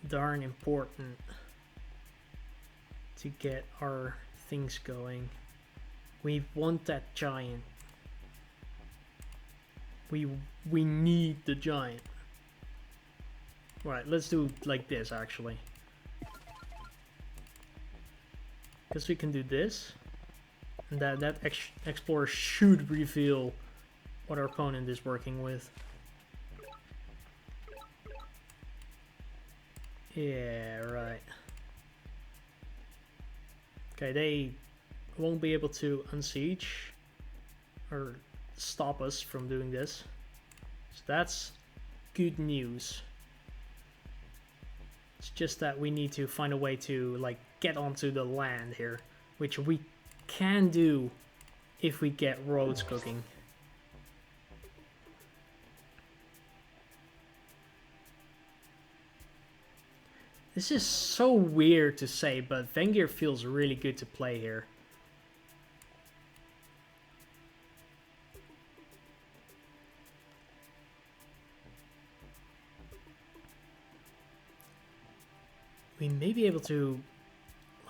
darn important to get our things going. We want that giant. We need the giant. Right, let's do it like this actually. Because we can do this. And that explorer should reveal what our opponent is working with. Yeah, right. Okay, they won't be able to unsiege or stop us from doing this. So that's good news. It's just that we need to find a way to like get onto the land here, which we can do if we get roads cooking. This is so weird to say, but Vengir feels really good to play here. We may be able to,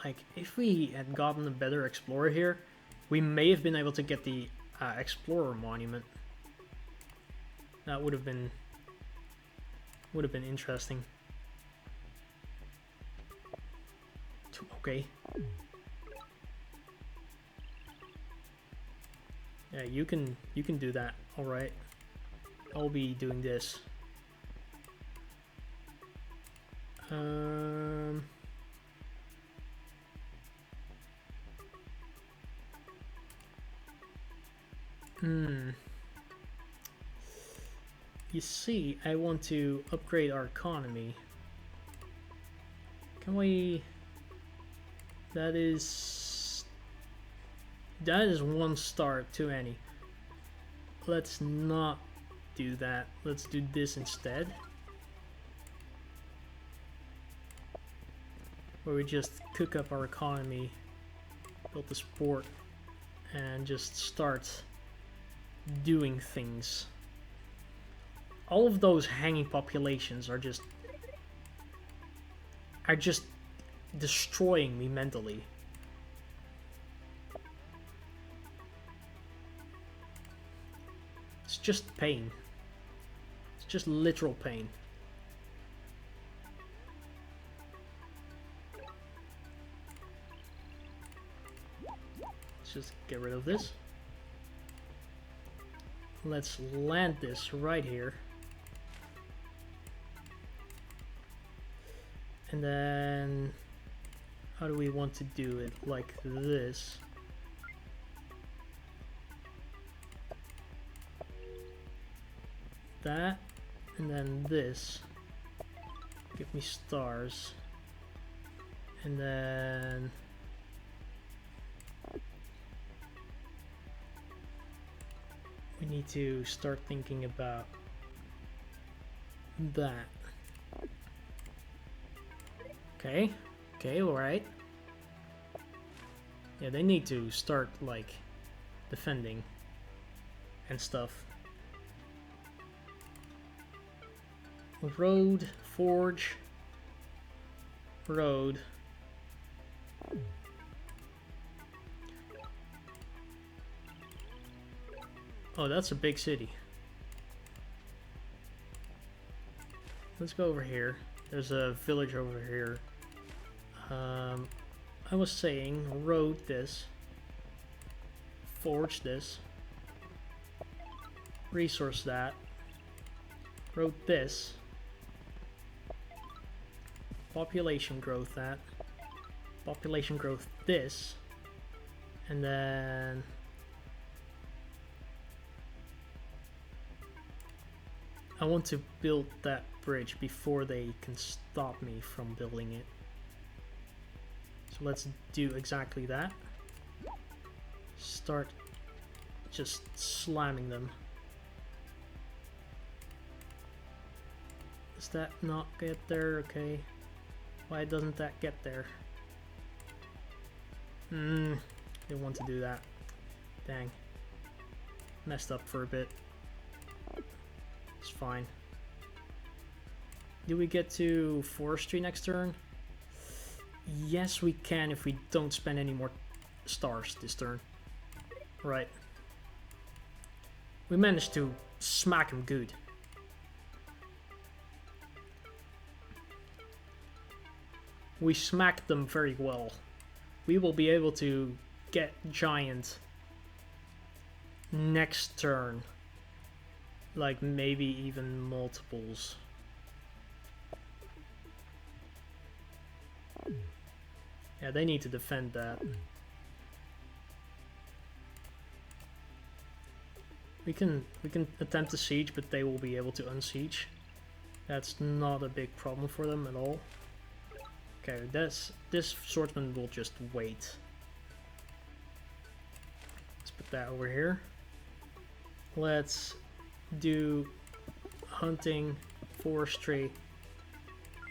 like, if we had gotten a better explorer here, we may have been able to get the explorer monument. That would have been interesting. Okay. Yeah, you can do that. All right. I'll be doing this. You see, I want to upgrade our economy. Can we? That is one star too many. Let's not do that. Let's do this instead. Where we just cook up our economy, build the sport, and just start doing things. All of those hanging populations are just destroying me mentally. It's just pain. It's just literal pain. Let's just get rid of this. Let's land this right here. And then, how do we want to do it? Like this. That, and then this. Give me stars. And then we need to start thinking about that. Okay, alright. Yeah, they need to start, like, defending and stuff. Road, forge, road. Oh, that's a big city. Let's go over here. There's a village over here. I was saying, road this, forge this, resource that, road this, population growth that, population growth this, and then I want to build that bridge before they can stop me from building it. So let's do exactly that. Start just slamming them. Does that not get there? Okay. Why doesn't that get there? They want to do that. Dang. Messed up for a bit. It's fine. Do we get to forestry next turn? Yes, we can if we don't spend any more stars this turn. Right. We managed to smack him good. We smacked them very well. We will be able to get giant next turn. Like maybe even multiples. Yeah, they need to defend that. We can attempt to siege, but they will be able to unsiege. That's not a big problem for them at all. Okay, this swordsman will just wait. Let's put that over here. Let's do hunting, forestry.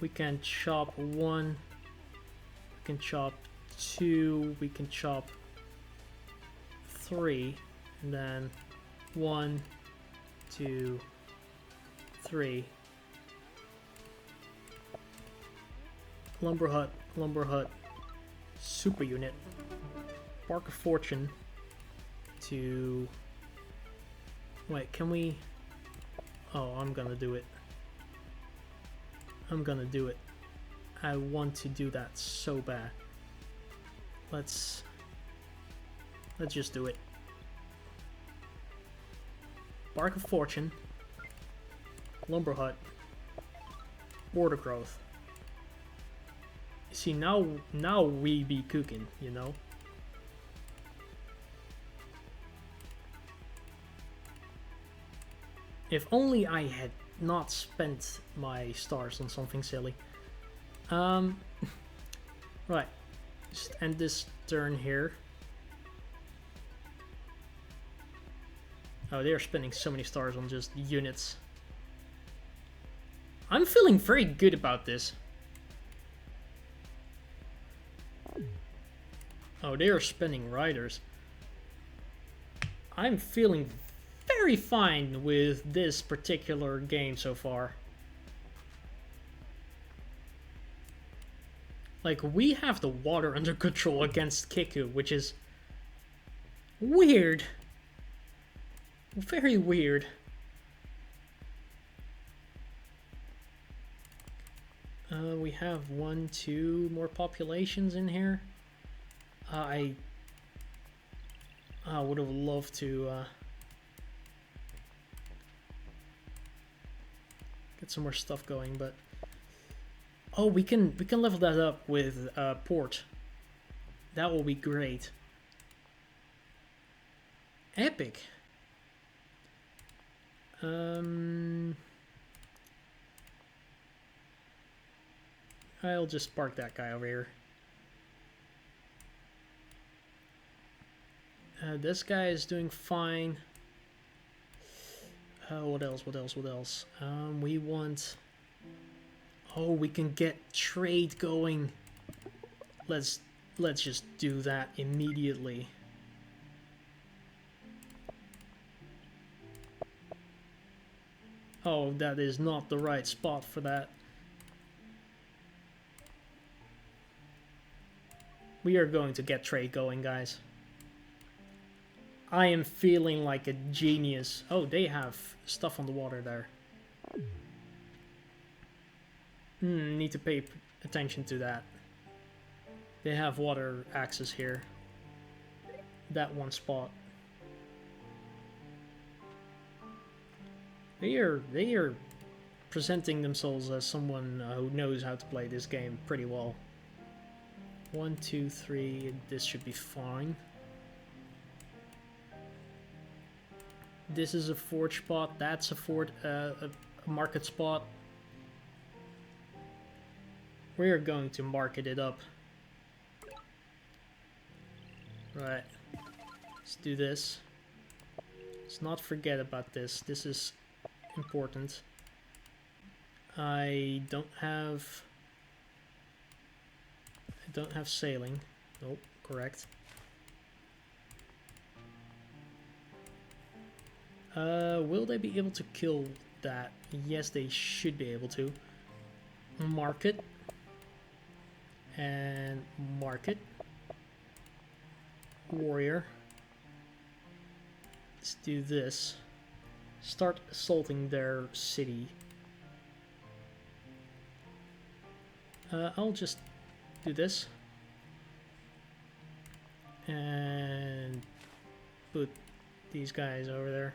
We can chop 1. We can chop 2. We can chop 3. And then 1, 2, 3. Lumber hut, super unit, Bark of Fortune to, wait, can we, oh, I'm gonna do it. I want to do that so bad. Let's just do it. Bark of Fortune, Lumber Hut, Border Growth. See, now we be cooking, you know? If only I had not spent my stars on something silly. Right. Just end this turn here. Oh, they're spending so many stars on just units. I'm feeling very good about this. Oh, they are spending riders. I'm feeling very fine with this particular game so far. Like, we have the water under control against Kickoo, which is weird. Very weird. We have 1, 2 more populations in here. I would have loved to get some more stuff going, but oh, we can level that up with port. That will be great. Epic. I'll just park that guy over here. This guy is doing fine. What else? We want... Oh, we can get trade going. Let's just do that immediately. Oh, that is not the right spot for that. We are going to get trade going, guys. I am feeling like a genius. Oh, they have stuff on the water there. Need to pay attention to that. They have water access here. That one spot. They are presenting themselves as someone who knows how to play this game pretty well. 1, 2, 3. This should be fine. This is a forge spot. That's a market spot. we're going to market it up. Right. Let's do this. Let's not forget about this. This is important. I don't have sailing. Nope, correct. Will they be able to kill that? Yes, they should be able to. Market. And market. Warrior. Let's do this. Start assaulting their city. I'll just do this. And put these guys over there.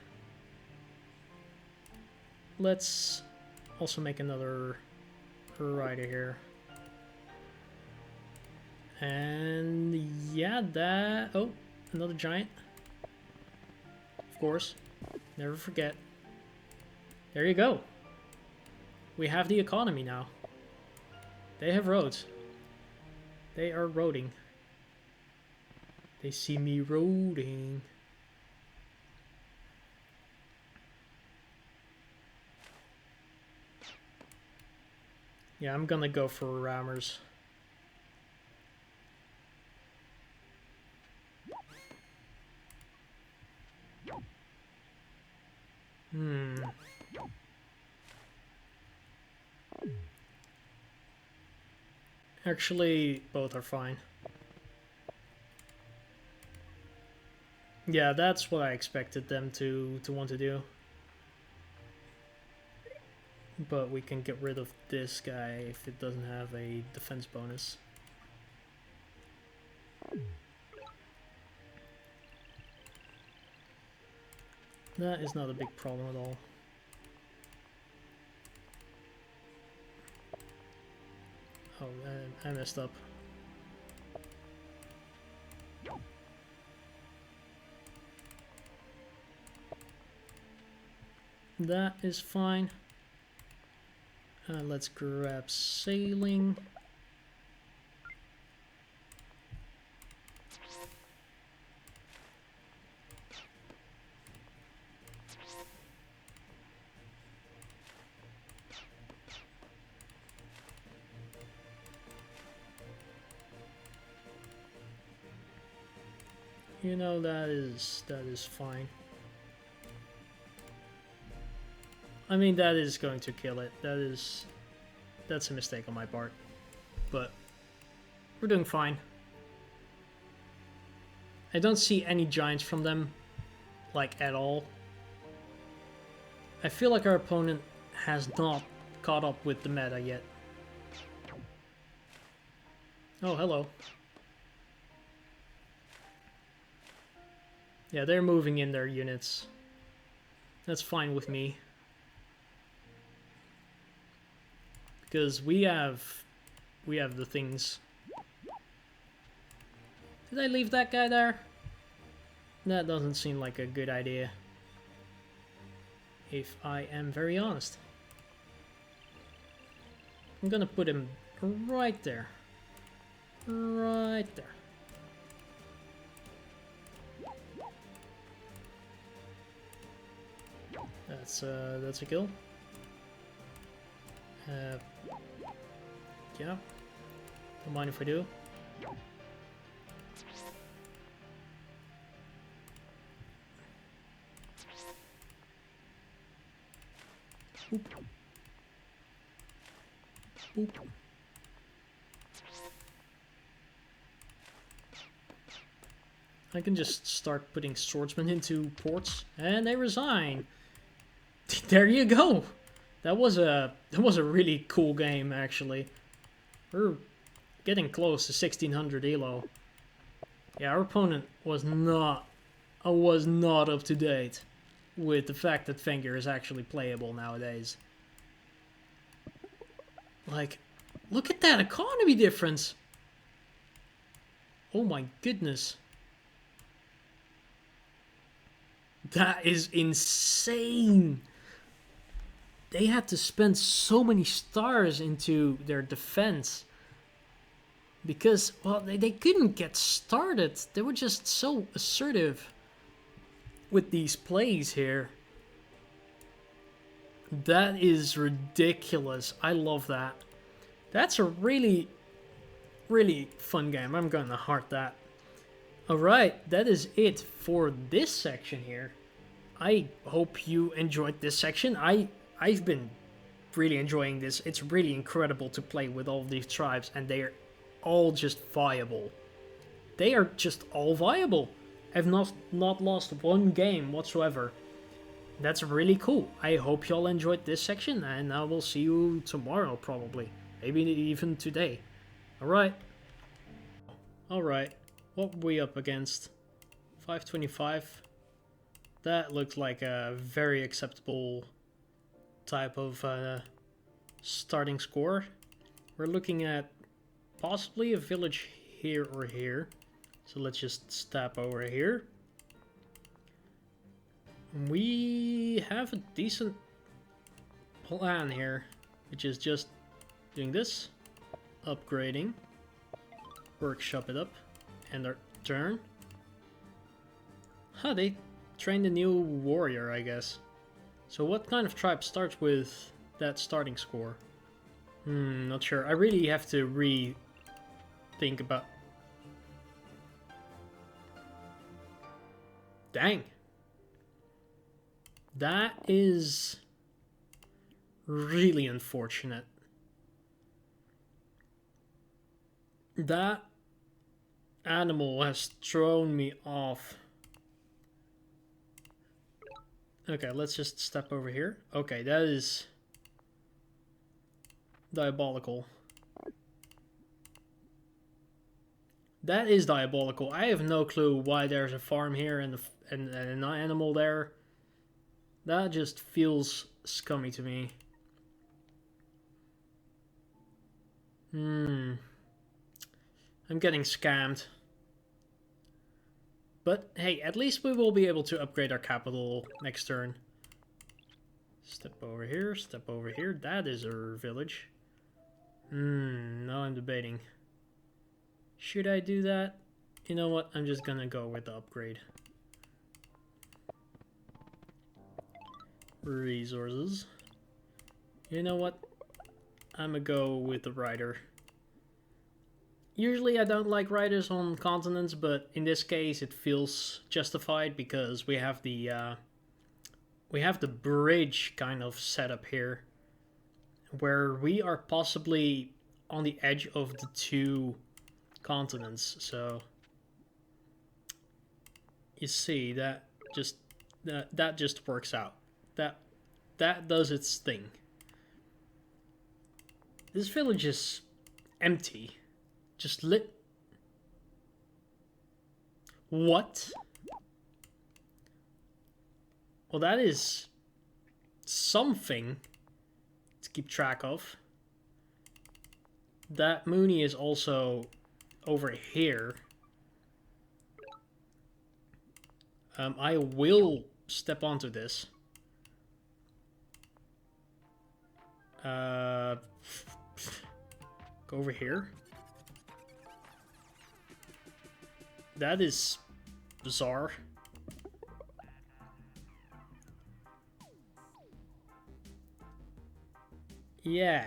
Let's also make another rider here. And yeah, that... Oh, another giant. Of course. Never forget. There you go. We have the economy now. They have roads. They are roading. They see me roading. Yeah, I'm gonna go for rammers. Actually, both are fine. Yeah, that's what I expected them to want to do. But we can get rid of this guy if it doesn't have a defense bonus. That is not a big problem at all. Oh, I messed up. That is fine. Let's grab sailing. You know, that is fine. I mean, that is going to kill it. That's a mistake on my part. But we're doing fine. I don't see any giants from them, like, at all. I feel like our opponent has not caught up with the meta yet. Oh, hello. Yeah, they're moving in their units. That's fine with me. Because we have the things. Did I leave that guy there? That doesn't seem like a good idea. If I am very honest. I'm gonna put him right there. Right there. That's a kill. Yeah. Don't mind if I do. Oop. Oop. I can just start putting swordsmen into ports, and they resign. There you go. That was a really cool game, actually. We're getting close to 1600 elo. Yeah, our opponent was not up to date with the fact that Vengir is actually playable nowadays. Like, look at that economy difference. Oh my goodness. That is insane. They had to spend so many stars into their defense Because, well, they couldn't get started. They were just so assertive with these plays here. That is ridiculous. I love that. That's a really, really fun game. I'm gonna heart that. Alright, that is it for this section here. I hope you enjoyed this section. I've been really enjoying this. It's really incredible to play with all these tribes, and they are all just viable. They are just all viable. I've not lost one game whatsoever. That's really cool. I hope y'all enjoyed this section, and I will see you tomorrow probably. Maybe even today. Alright. Alright. What were we up against? 525. That looks like a very acceptable type of starting score. We're looking at possibly a village here or here. So let's just step over here. We have a decent plan here, which is just doing this, upgrading, workshop it up, and our turn. Huh, they trained a new warrior, I guess. So what kind of tribe starts with that starting score? Not sure. I really have to rethink about... Dang. That is really unfortunate. That animal has thrown me off. Okay, let's just step over here. Okay, that is diabolical. That is diabolical. I have no clue why there's a farm here and an animal there. That just feels scummy to me. I'm getting scammed. But hey, at least we will be able to upgrade our capital next turn. Step over here, step over here. That is our village. Now I'm debating. Should I do that? You know what? I'm just gonna go with the upgrade. Resources. You know what? I'm gonna go with the rider. Usually I don't like riders on continents, but in this case it feels justified because we have the bridge kind of set up here, where we are possibly on the edge of the two continents. So you see that just works out. That does its thing. This village is empty. Just lit. What? Well, that is something to keep track of. That Mooney is also over here. I will step onto this. Go over here. That is bizarre. Yeah,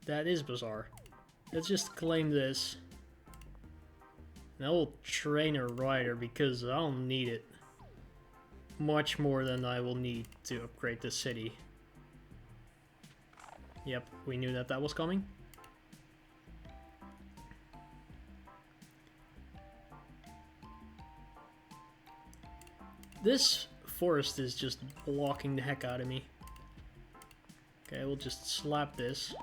that is bizarre. Let's just claim this. And I will train a rider because I don't need it. Much more than I will need to upgrade the city. Yep, we knew that was coming. This forest is just blocking the heck out of me. Okay, we'll just slap this.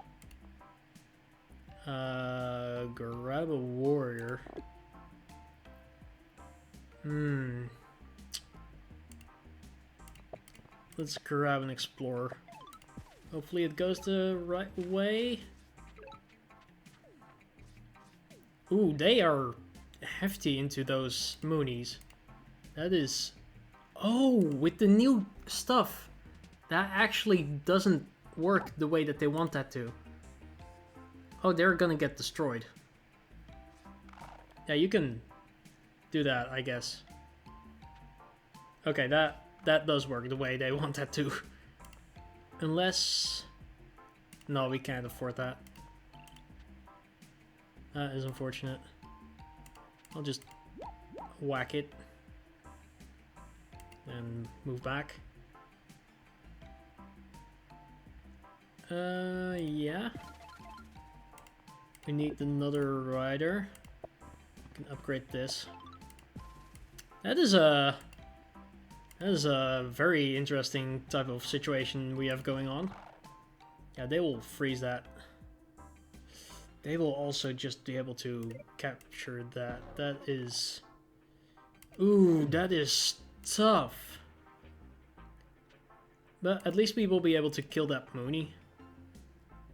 Grab a warrior. Let's grab an explorer. Hopefully it goes the right way. Ooh, they are hefty into those Moonies. That is... Oh, with the new stuff. That actually doesn't work the way that they want that to. Oh, they're gonna get destroyed. Yeah, you can do that, I guess. Okay, that does work the way they want that to. Unless... No, we can't afford that. That is unfortunate. I'll just whack it. And move back. Yeah. We need another rider. We can upgrade this. That is a very interesting type of situation we have going on. Yeah, they will freeze that. They will also just be able to capture that. That is... Ooh, that is tough. But at least we will be able to kill that Mooney.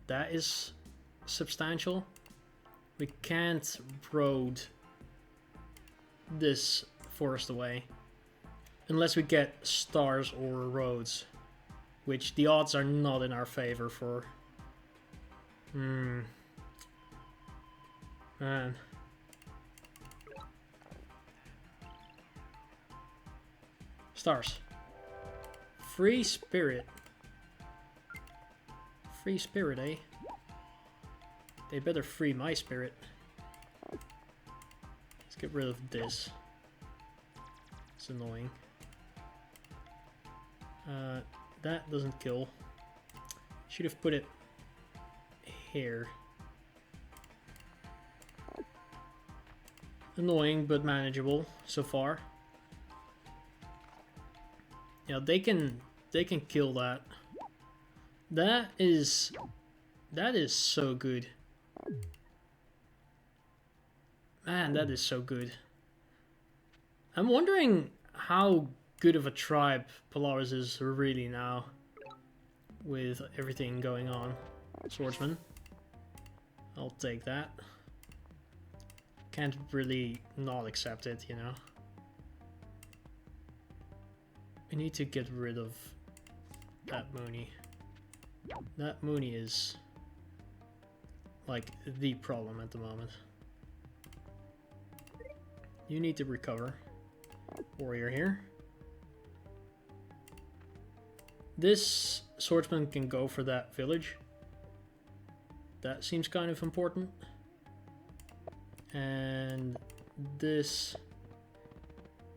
That is substantial. We can't road this forest away. Unless we get stars or roads. Which the odds are not in our favor for. Man. Stars. Free spirit. Free spirit, eh? They better free my spirit. Let's get rid of this. It's annoying. That doesn't kill. Should have put it here. Annoying, but manageable so far. Yeah, they can kill that. That is so good. Man, that is so good. I'm wondering how good of a tribe Polaris is really now with everything going on. Swordsman. I'll take that. Can't really not accept it, you know. We need to get rid of that Mooney. That Mooney is like the problem at the moment. You need to recover. Warrior here. This swordsman can go for that village. That seems kind of important. And this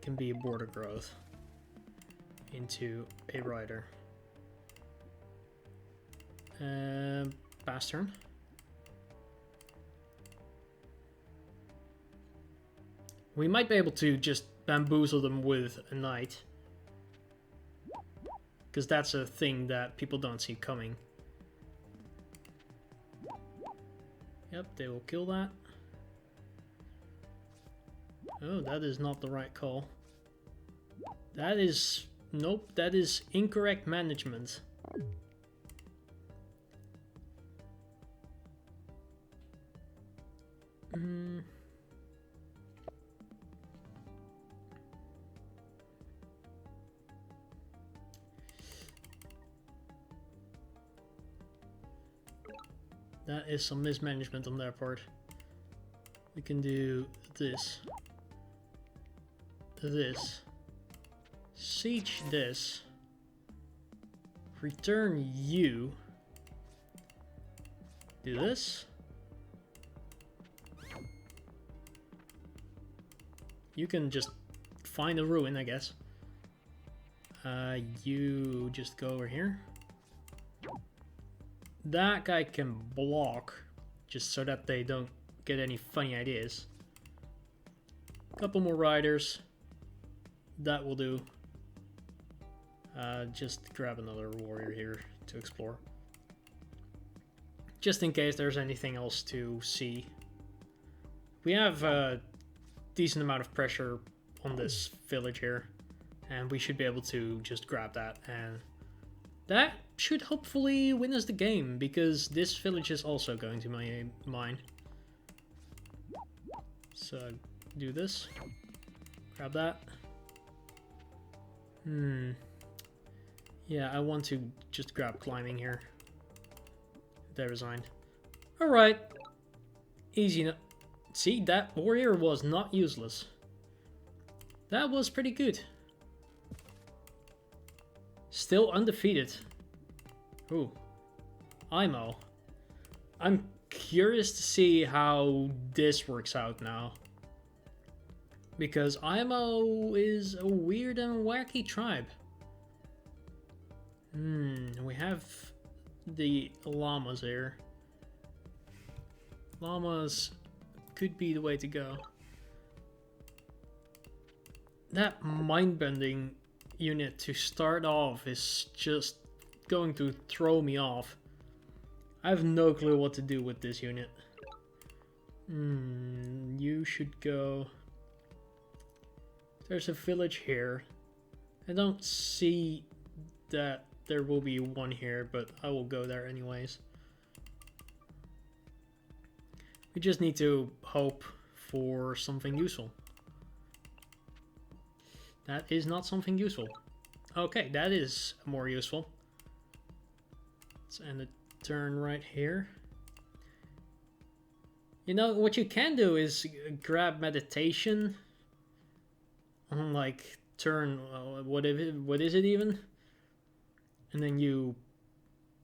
can be a border growth into a rider. Pass turn. We might be able to just bamboozle them with a knight. Because that's a thing that people don't see coming. Yep, they will kill that. Oh, that is not the right call. That is... Nope, that is incorrect management. That is some mismanagement on their part. We can do this. This. Siege this. Return you. Do this. You can just find a ruin, I guess. You just go over here. That guy can block, just so that they don't get any funny ideas. Couple more riders. That will do. Just grab another warrior here to explore. Just in case there's anything else to see. We have a decent amount of pressure on this village here. And we should be able to just grab that. And that should hopefully win us the game. Because this village is also going to my mine. So do this. Grab that. Yeah, I want to just grab climbing here. They resigned. Alright. Easy See, that warrior was not useless. That was pretty good. Still undefeated. Ooh. Imo. I'm curious to see how this works out now. Because Imo is a weird and wacky tribe. We have the llamas here. Llamas could be the way to go. That mind-bending unit to start off is just going to throw me off. I have no clue what to do with this unit. You should go... There's a village here. I don't see that there will be one here, but I will go there anyways. We just need to hope for something useful. That is not something useful. Okay, that is more useful. Let's end the turn right here. You know, what you can do is grab meditation on like turn, what is it even? And then you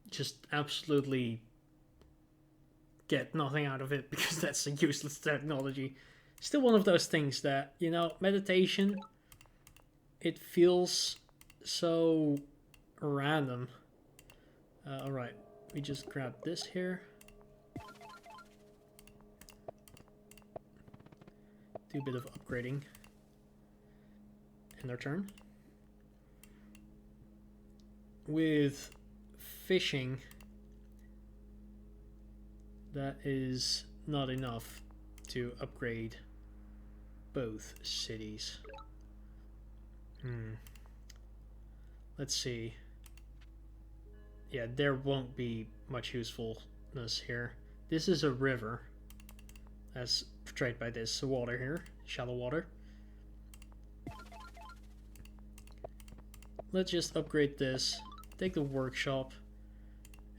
just absolutely get nothing out of it because that's a useless technology. Still one of those things that, you know, meditation, it feels so random. Alright, we just grab this here. Do a bit of upgrading. End our turn. With fishing, that is not enough to upgrade both cities. Let's see. Yeah, there won't be much usefulness here. This is a river, as portrayed by this water here, shallow water. Let's just upgrade this, take the workshop,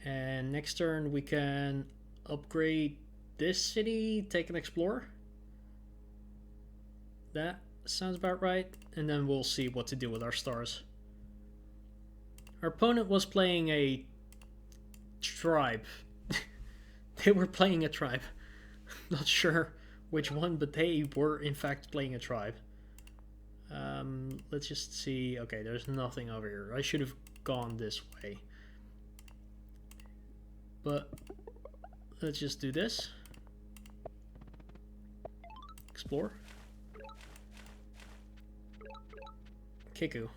and next turn we can upgrade this city, take an explorer. That sounds about right, and then we'll see what to do with our stars. Our opponent was playing a tribe. They were playing a tribe. Not sure which one, but they were in fact playing a tribe. Let's just see. Okay, there's nothing over here. I should have gone this way. But let's just do this. Explore. Kickoo.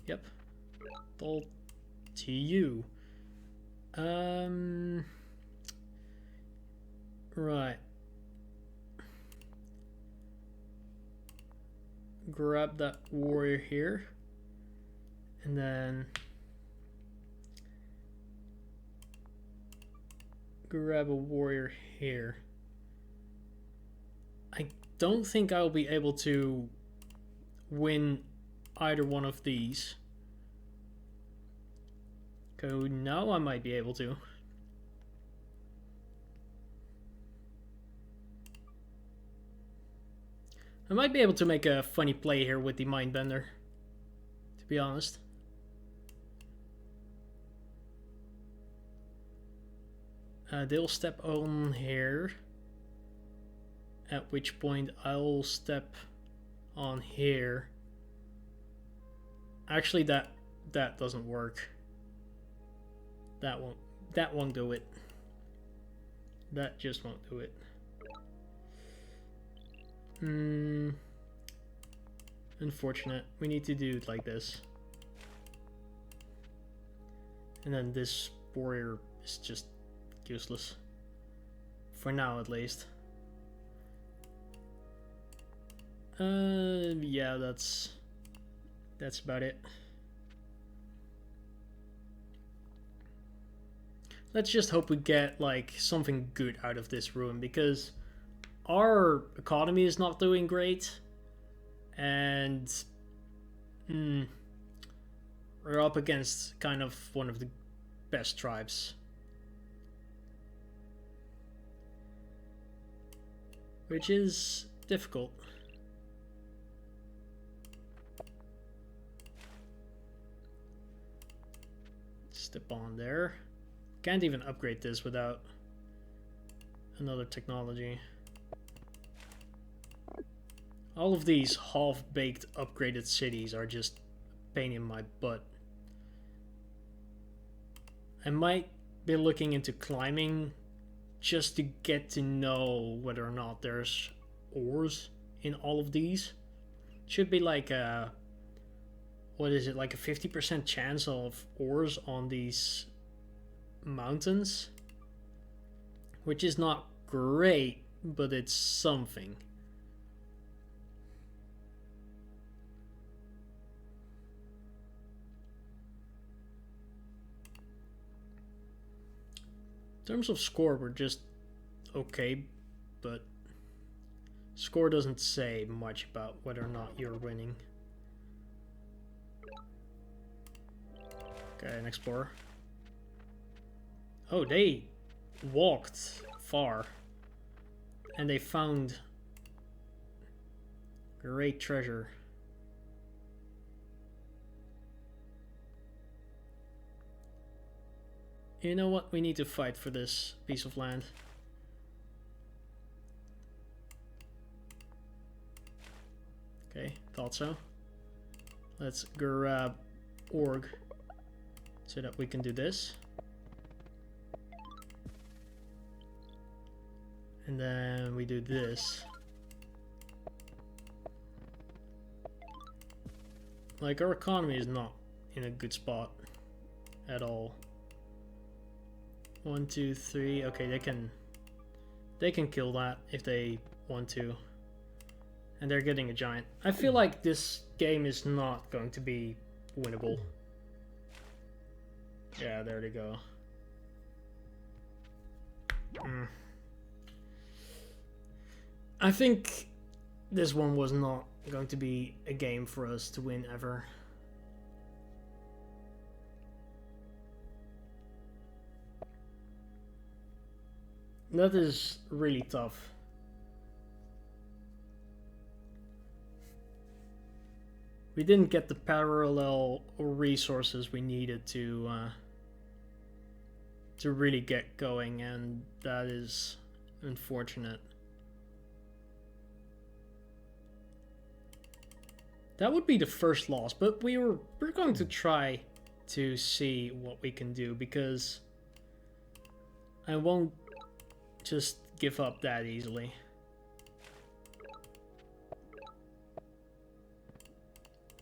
Yep. All to you. Right. Grab that warrior here. And then grab a warrior here. I don't think I'll be able to win either one of these. Okay, now I might be able to. I might be able to make a funny play here with the Mindbender, to be honest. They'll step on here, at which point I'll step on here. Actually, that doesn't work. That won't do it. That just won't do it. Unfortunate. We need to do it like this. And then this warrior is just useless. For now, at least. Yeah, that's about it. Let's just hope we get like something good out of this room, because our economy is not doing great, and we're up against kind of one of the best tribes. which is difficult. Step on there. Can't even upgrade this without another technology. All of these half-baked upgraded cities are just a pain in my butt. I might be looking into climbing just to get to know whether or not there's ores in all of these. Should be like a, what is it, like a 50% chance of ores on these mountains, which is not great, but it's something. In terms of score, we're just okay, but score doesn't say much about whether or not you're winning. Okay, an explorer. Oh, they walked far and they found great treasure. You know what? We need to fight for this piece of land. Okay, thought so. Let's grab org so that we can do this. And then we do this. Like, our economy is not in a good spot at all. 1, 2, 3. Okay, they can kill that if they want to. And they're getting a giant. I feel like this game is not going to be winnable. Yeah, there they go. I think this one was not going to be a game for us to win ever. That is really tough. We didn't get the parallel resources we needed to really get going, and that is unfortunate. That would be the first loss, but we're going to try to see what we can do, because I won't just give up that easily.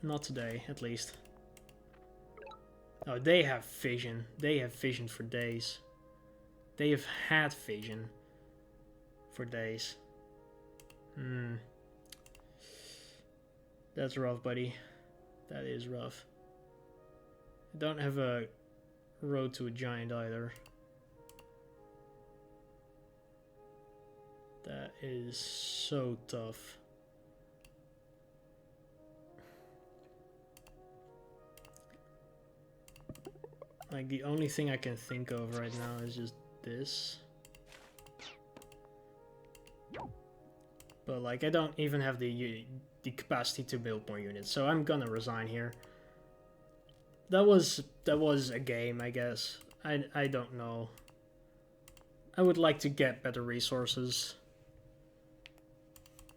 Not today, at least. Oh, they have vision. They have vision for days. They have had vision for days. That's rough, buddy. That is rough. I don't have a road to a giant either. That is so tough. Like, the only thing I can think of right now is just this. But like, I don't even have the capacity to build more units, so I'm gonna resign here. That was a game, I guess. I don't know. I would like to get better resources.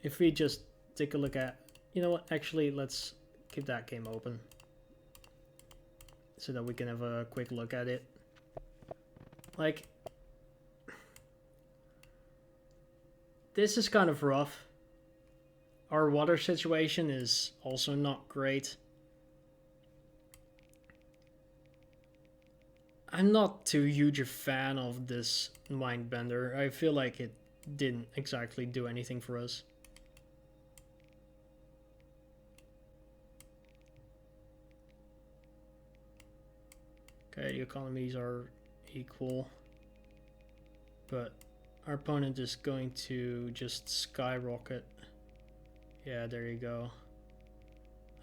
If we just take a look at, you know what, actually let's keep that game open so that we can have a quick look at it. Like, this is kind of rough. Our water situation is also not great. I'm not too huge a fan of this Mindbender. I feel like it didn't exactly do anything for us. Okay, the economies are equal, but our opponent is going to just skyrocket. Yeah, there you go.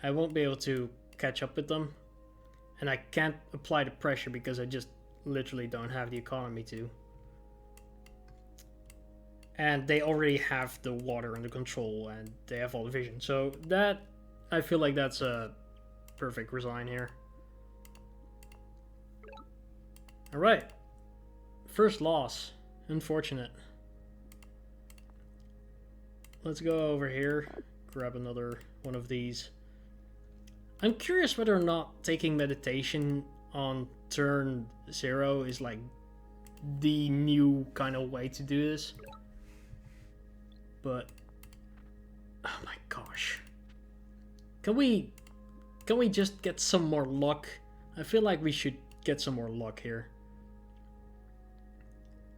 I won't be able to catch up with them, and I can't apply the pressure because I just literally don't have the economy to. And they already have the water under control, and they have all the vision. So that, I feel like that's a perfect resign here. Alright. First loss. Unfortunate. Let's go over here. Grab another one of these. I'm curious whether or not taking meditation on turn 0 is like the new kind of way to do this. But oh my gosh. Can we just get some more luck? I feel like we should get some more luck here.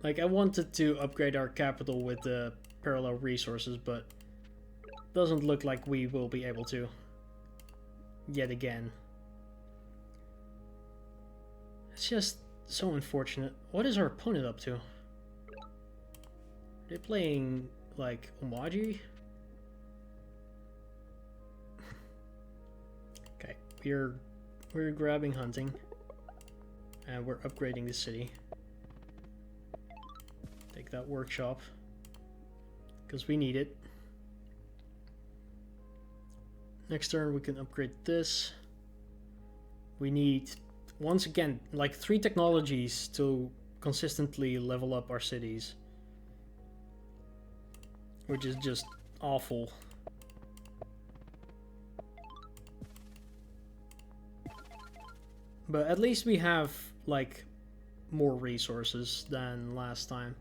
Like, I wanted to upgrade our capital with the parallel resources, but doesn't look like we will be able to yet again. It's just so unfortunate. What is our opponent up to? Are they playing like Oumaji? Okay, we're grabbing hunting, and we're upgrading the city. Take that workshop, because we need it. Next turn we can upgrade this. We need, once again, like 3 technologies to consistently level up our cities, which is just awful. But at least we have like more resources than last time.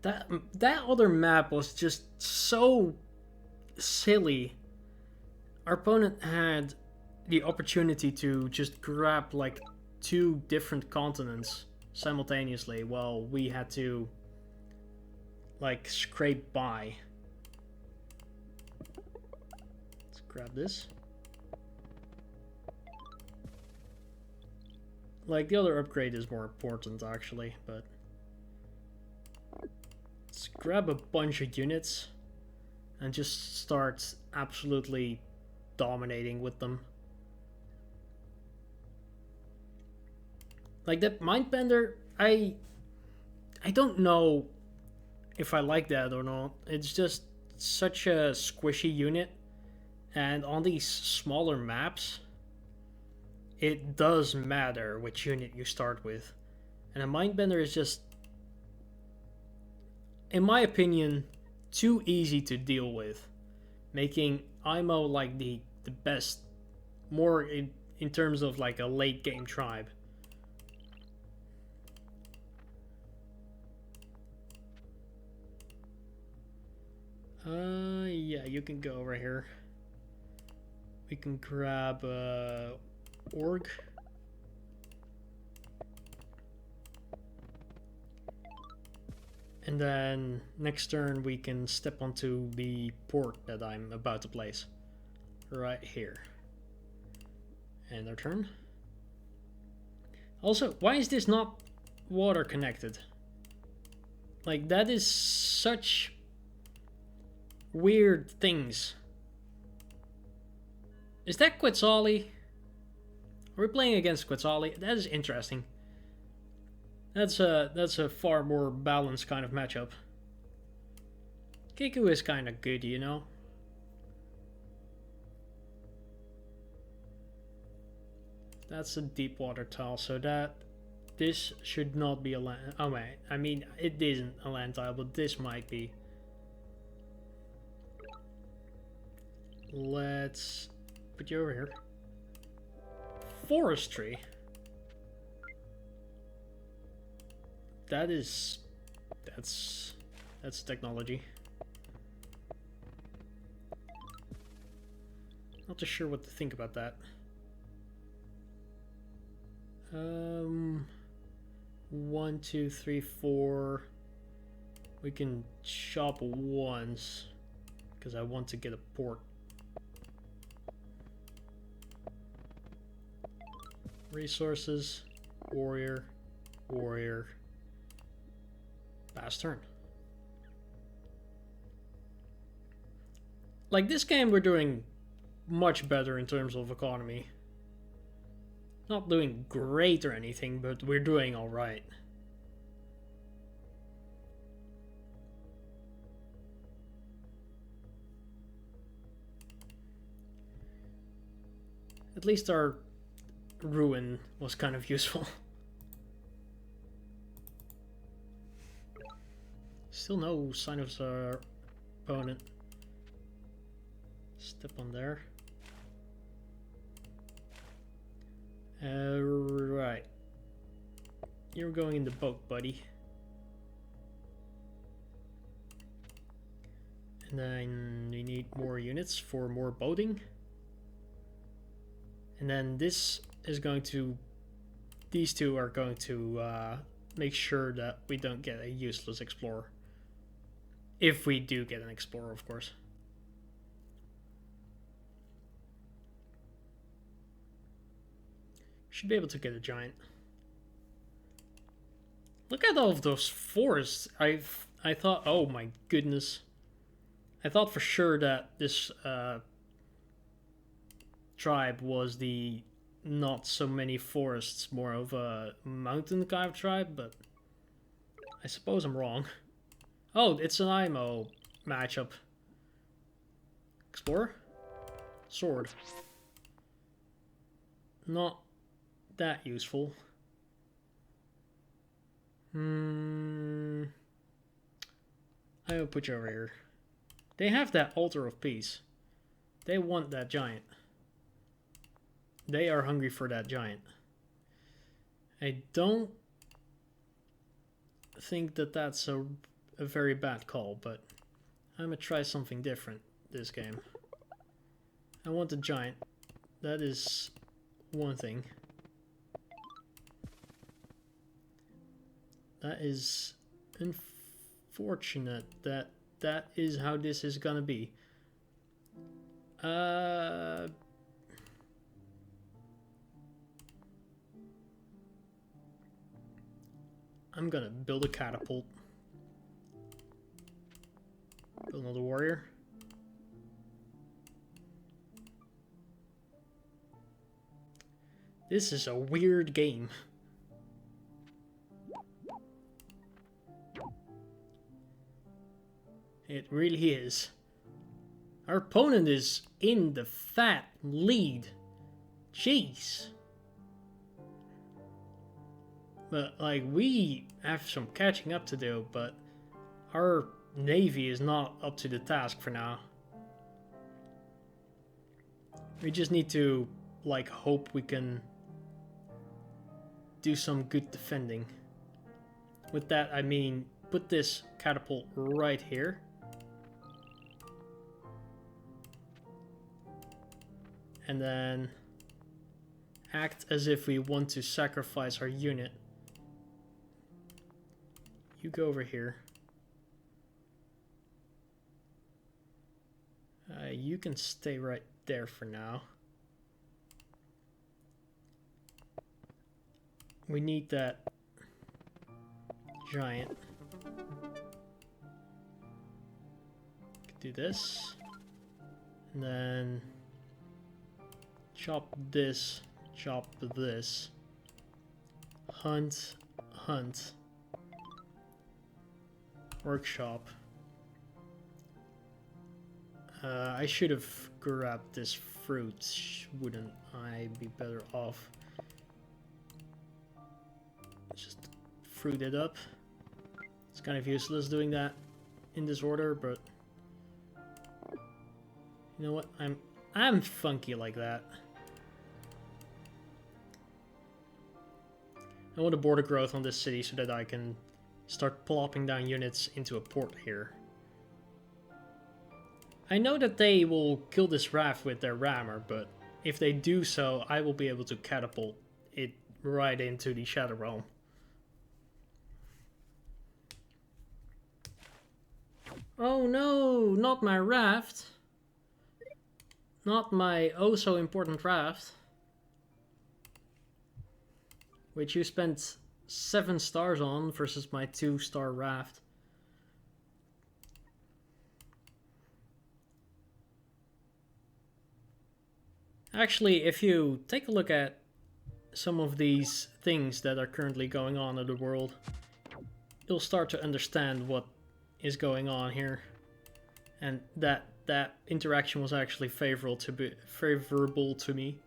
That other map was just so silly. Our opponent had the opportunity to just grab like 2 different continents simultaneously, while we had to like scrape by. Let's grab this. Like, the other upgrade is more important actually, but let's grab a bunch of units and just start absolutely dominating with them. Like, that Mindbender, I don't know if I like that or not. It's just such a squishy unit, and on these smaller maps it does matter which unit you start with. And a Mindbender is just, in my opinion, too easy to deal with, making IMO like the best, more in terms of like a late game tribe. Yeah, you can go over here. We can grab org. And then next turn we can step onto the port that I'm about to place. Right here. And our turn. Also, why is this not water connected? Like, that is such weird things. Is that Quetzali? Are we playing against Quetzali? That is interesting. That's a far more balanced kind of matchup. Kickoo is kind of good, you know. That's a deep water tile, so this should not be a land. Oh wait, I mean, it isn't a land tile, but this might be. Let's put you over here. Forestry. That's technology. Not too sure what to think about that. 1, 2, 3, 4. We can shop once because I want to get a port. Resources, warrior, warrior. Last turn. Like, this game we're doing much better in terms of economy. Not doing great or anything, but we're doing alright. At least our ruin was kind of useful. Still no sign of our opponent. Step on there. Right. You're going in the boat, buddy. And then we need more units for more boating. And then this is going to... These two are going to make sure that we don't get a useless explorer. If we do get an explorer, of course. Should be able to get a giant. Look at all of those forests. I thought, oh my goodness. I thought for sure that this tribe was the not so many forests, more of a mountain kind of tribe, but I suppose I'm wrong. Oh, it's an IMO matchup. Explorer? Sword. Not that useful. I will put you over here. They have that altar of peace. They want that giant. They are hungry for that giant. I don't think that that's a very bad call, but I'm gonna try something different this game. I want the giant. That is one thing. That is unfortunate that that is how this is gonna be. I'm gonna build a catapult. Build another warrior. This is a weird game. It really is. Our opponent is in the fat lead. Jeez. But, like, we have some catching up to do, but our navy is not up to the task for now. We just need to, like, hope we can do some good defending. With that, I mean, put this catapult right here. And then act as if we want to sacrifice our unit. You go over here. You can stay right there for now. We need that giant. Do this. And then chop this, chop this. Hunt, hunt. Workshop. I should have grabbed this fruit. Wouldn't I be better off? Just fruit it up. It's kind of useless doing that in this order, but you know what? I'm funky like that. I want a border growth on this city so that I can start plopping down units into a port here. I know that they will kill this raft with their rammer, but if they do so, I will be able to catapult it right into the Shadow Realm. Oh no, not my raft. Not my oh so important raft. Which you spent 7 stars on versus my 2-star raft. Actually, if you take a look at some of these things that are currently going on in the world, you'll start to understand what is going on here. And that interaction was actually favorable to me.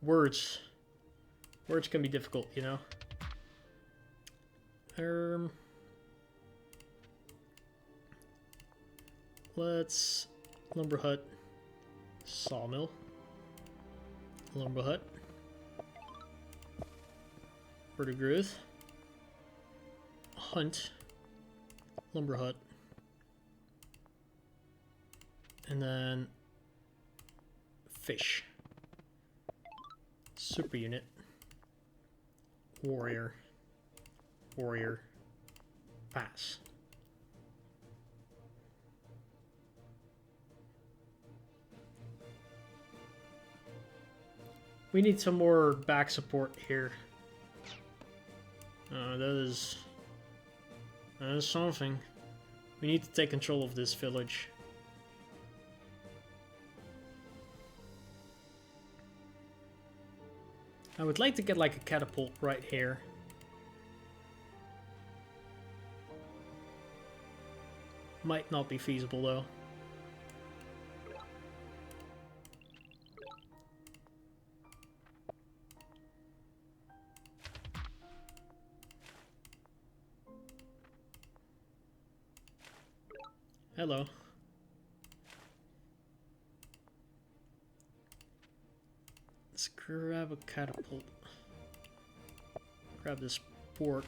Words can be difficult, you know. Let's lumber hut, sawmill, lumber hut, vertigrowth, hunt, lumber hut, and then fish, super unit, warrior, pass. We need some more back support here. That is something. We need to take control of this village. I would like to get like a catapult right here. Might not be feasible though. Hello. Let's grab a catapult. Grab this port.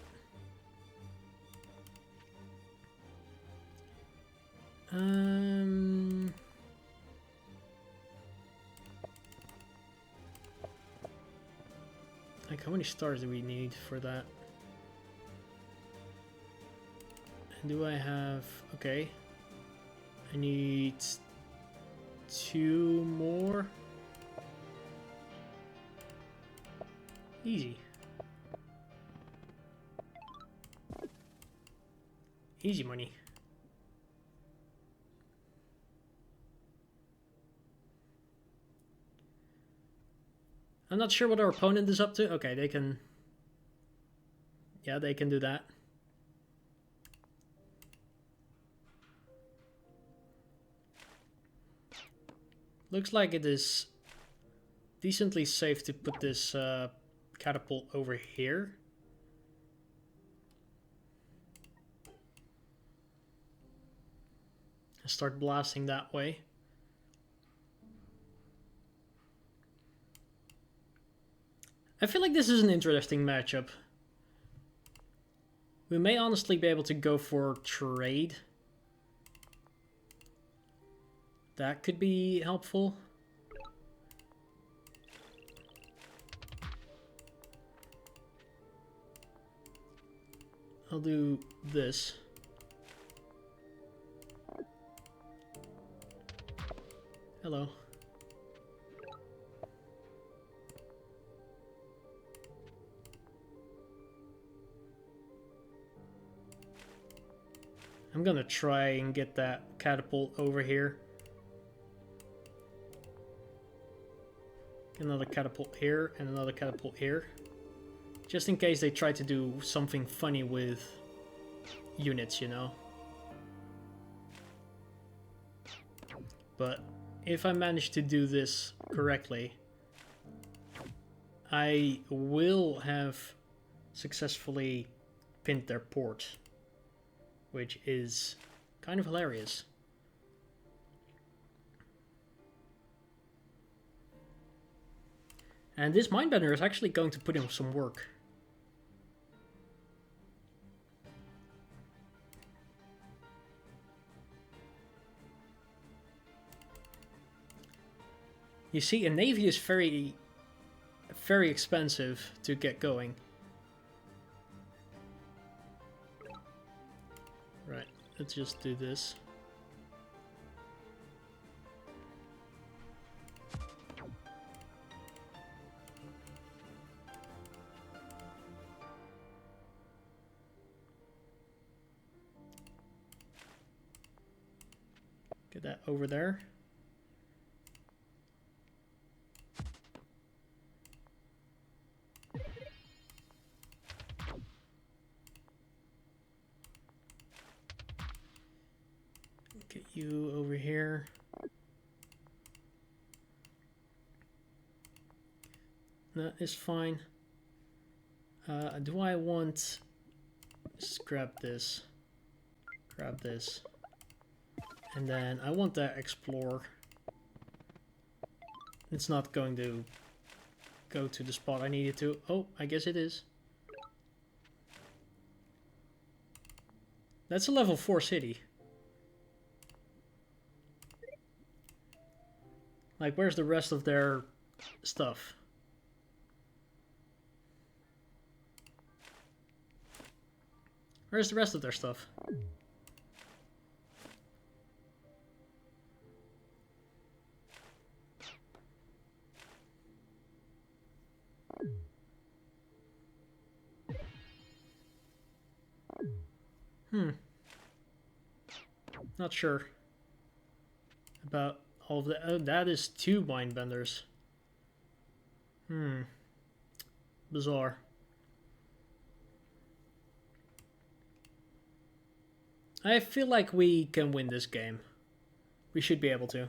Like, how many stars do we need for that? And do I have... Okay. I need 2 more. Easy. Easy money. I'm not sure what our opponent is up to. Okay, they can... Yeah, they can do that. Looks like it is decently safe to put this catapult over here. And start blasting that way. I feel like this is an interesting matchup. We may honestly be able to go for trade. That could be helpful. I'll do this. Hello. I'm gonna try and get that catapult over here. Another catapult here and another catapult here. Just in case they try to do something funny with units, you know. But if I manage to do this correctly, I will have successfully pinned their port, which is kind of hilarious. And this mindbender is actually going to put in some work. You see, a navy is very expensive to get going. Right, let's just do this. Get that over there. you over here. That is fine. Do I want... Just grab this. Grab this. And then I want to explore. It's not going to go to the spot I needed to. Oh, I guess it is. That's a level 4 city. Like, where's the rest of their stuff? Where's the rest of their stuff? Not sure about all of that. Oh, that is 2 mindbenders. Bizarre. I feel like we can win this game. We should be able to.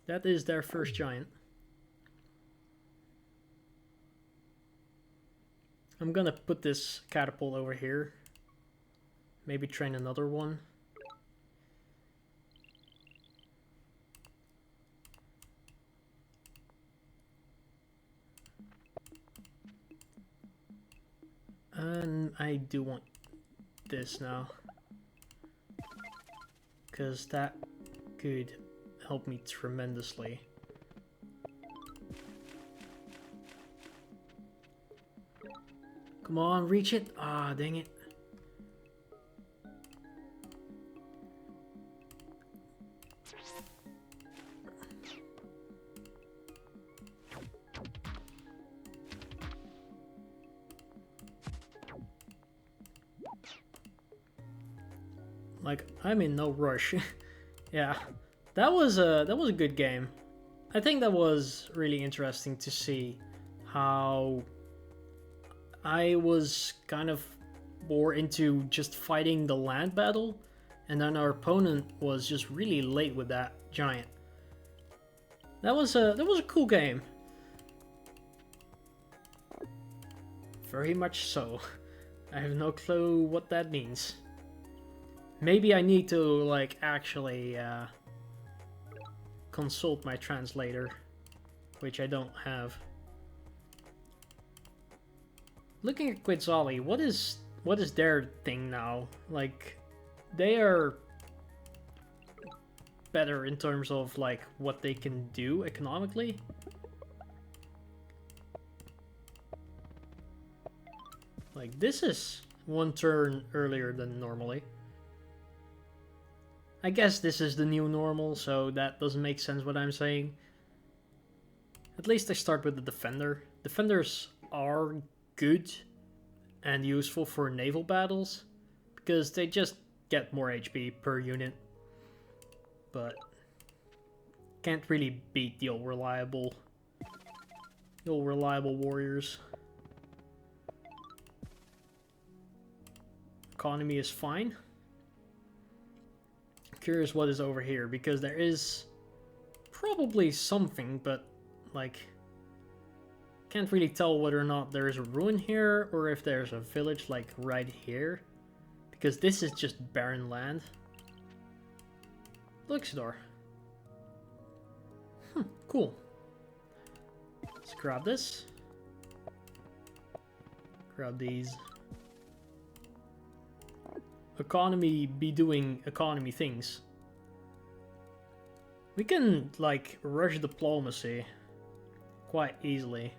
That is their first giant. I'm gonna put this catapult over here. Maybe train another one. And I do want this now, because that could help me tremendously. Come on, reach it. Ah, dang it. Like, I'm in no rush. Yeah, that was a good game. I think that was really interesting to see how I was kind of more into just fighting the land battle, and then our opponent was just really late with that giant. That was a cool game. Very much so. I have no clue what that means. Maybe I need to like actually consult my translator, which I don't have. Looking at Quetzali, what is their thing now? Like, they are better in terms of like what they can do economically. Like, this is 1 turn earlier than normally. I guess this is the new normal, so that doesn't make sense what I'm saying. At least I start with the defender. Defenders are good and useful for naval battles, because they just get more HP per unit. But can't really beat the old reliable warriors. Economy is fine. Curious what is over here, because there is probably something, but like can't really tell whether or not there is a ruin here or if there's a village like right here, because this is just barren land. Luxidoor. Cool. Let's grab this. Grab these. Economy be doing economy things. We can like rush diplomacy quite easily.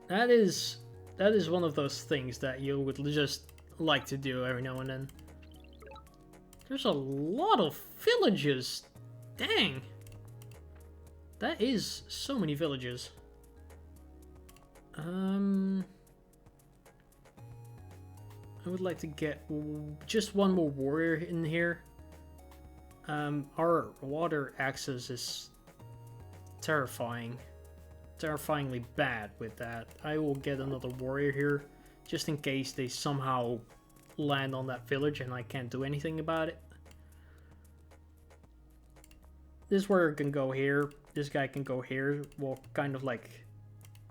That is one of those things that you would just like to do every now and then. There's a lot of villages. Dang. That is so many villages. I would like to get just 1 more warrior in here. Our water access is terrifying. Terrifyingly bad with that. I will get another warrior here, just in case they somehow land on that village and I can't do anything about it. This warrior can go here. This guy can go here. Well, kind of like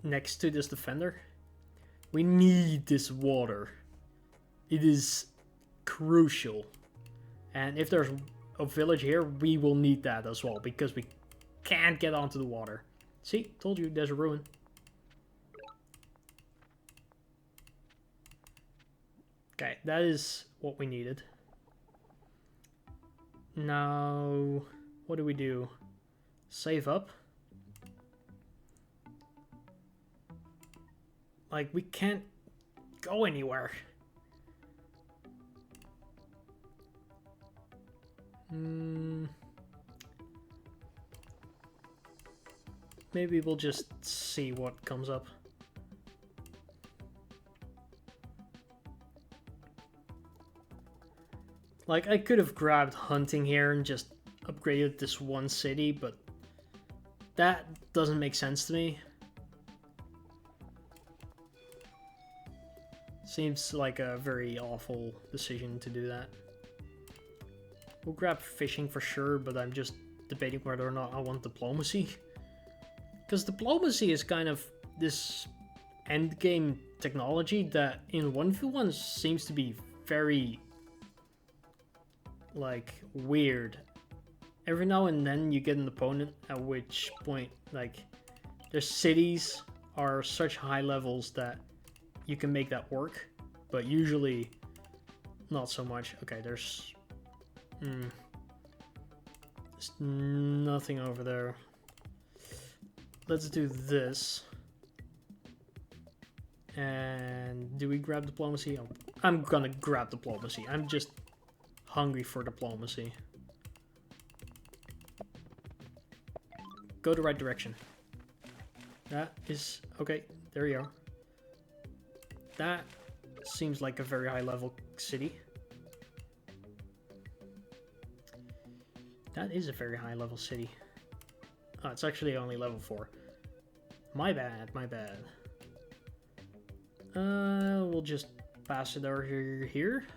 next to this defender. We need this water. It is crucial. And if there's a village here, we will need that as well, because we can't get onto the water. See, told you, there's a ruin. Okay, that is what we needed. Now, what do? Save up? Like, we can't go anywhere. Maybe we'll just see what comes up. Like, I could have grabbed hunting here and just upgraded this one city, but that doesn't make sense to me. Seems like a very awful decision to do that. We'll grab fishing for sure, but I'm just debating whether or not I want diplomacy. Because diplomacy is kind of this endgame technology that in 1v1 seems to be very, like, weird. Every now and then you get an opponent at which point, like, their cities are such high levels that you can make that work, but usually not so much. Okay, there's nothing over there. Let's do this. And do we grab diplomacy? Oh, I'm gonna grab diplomacy. I'm just hungry for diplomacy. Go the right direction. That is... okay, there you are. That seems like a very high level city. That is a very high level city. Oh, it's actually only level 4. My bad, my bad. We'll just pass it over here.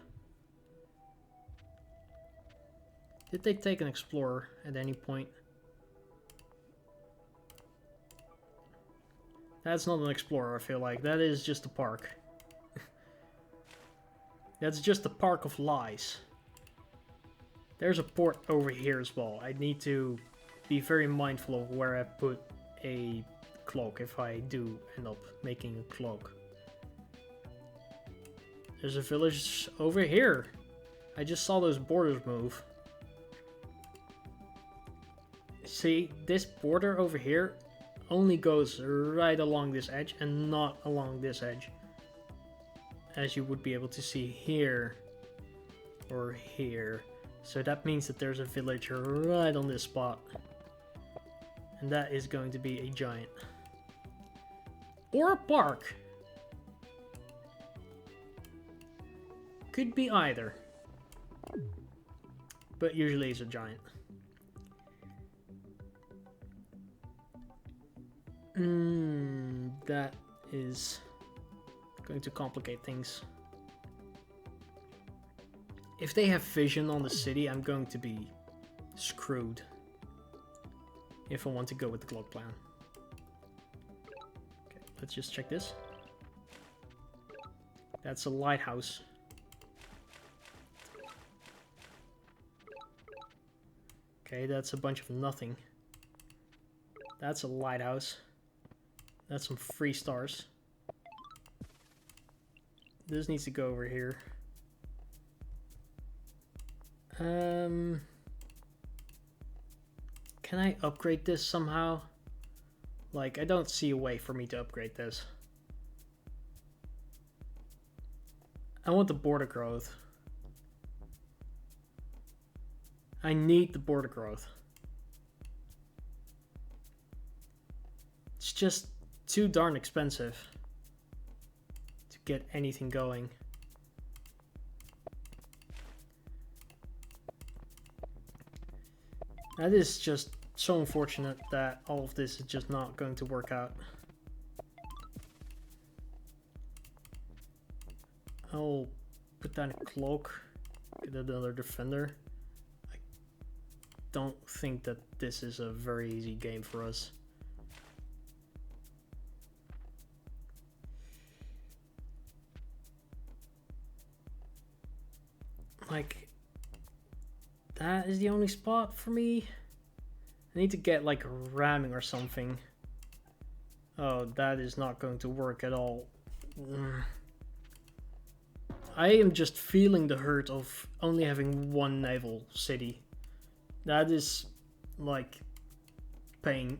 Did they take an explorer at any point? That's not an explorer, I feel like. That is just a park. That's just a park of lies. There's a port over here as well. I need to be very mindful of where I put a cloak if I do end up making a cloak. There's a village over here. I just saw those borders move. See, this border over here only goes right along this edge and not along this edge. As you would be able to see here or here. So that means that there's a village right on this spot. And that is going to be a giant. Or a park. Could be either. But usually it's a giant. That is going to complicate things. If they have vision on the city, I'm going to be screwed. If I want to go with the cloak plan. Okay, let's just check this. That's a lighthouse. Okay, that's a bunch of nothing. That's a lighthouse. That's some free stars. This needs to go over here. Can I upgrade this somehow? Like, I don't see a way for me to upgrade this. I want the border growth. I need the border growth. It's just too darn expensive to get anything going. That is just so unfortunate that all of this is just not going to work out. I'll put down a cloak, get another defender. I don't think that this is a very easy game for us. Like, that is the only spot for me. I need to get like ramming or something. Oh, that is not going to work at all. I am just feeling the hurt of only having one naval city. That is like pain.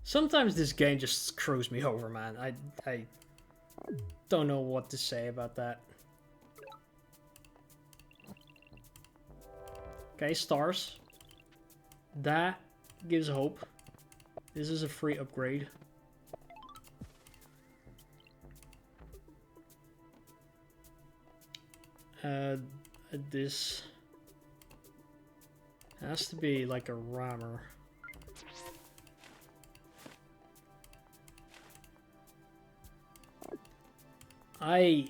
Sometimes this game just screws me over, man. I don't know what to say about that. Okay, stars. That gives hope. This is a free upgrade. This has to be like a rammer. I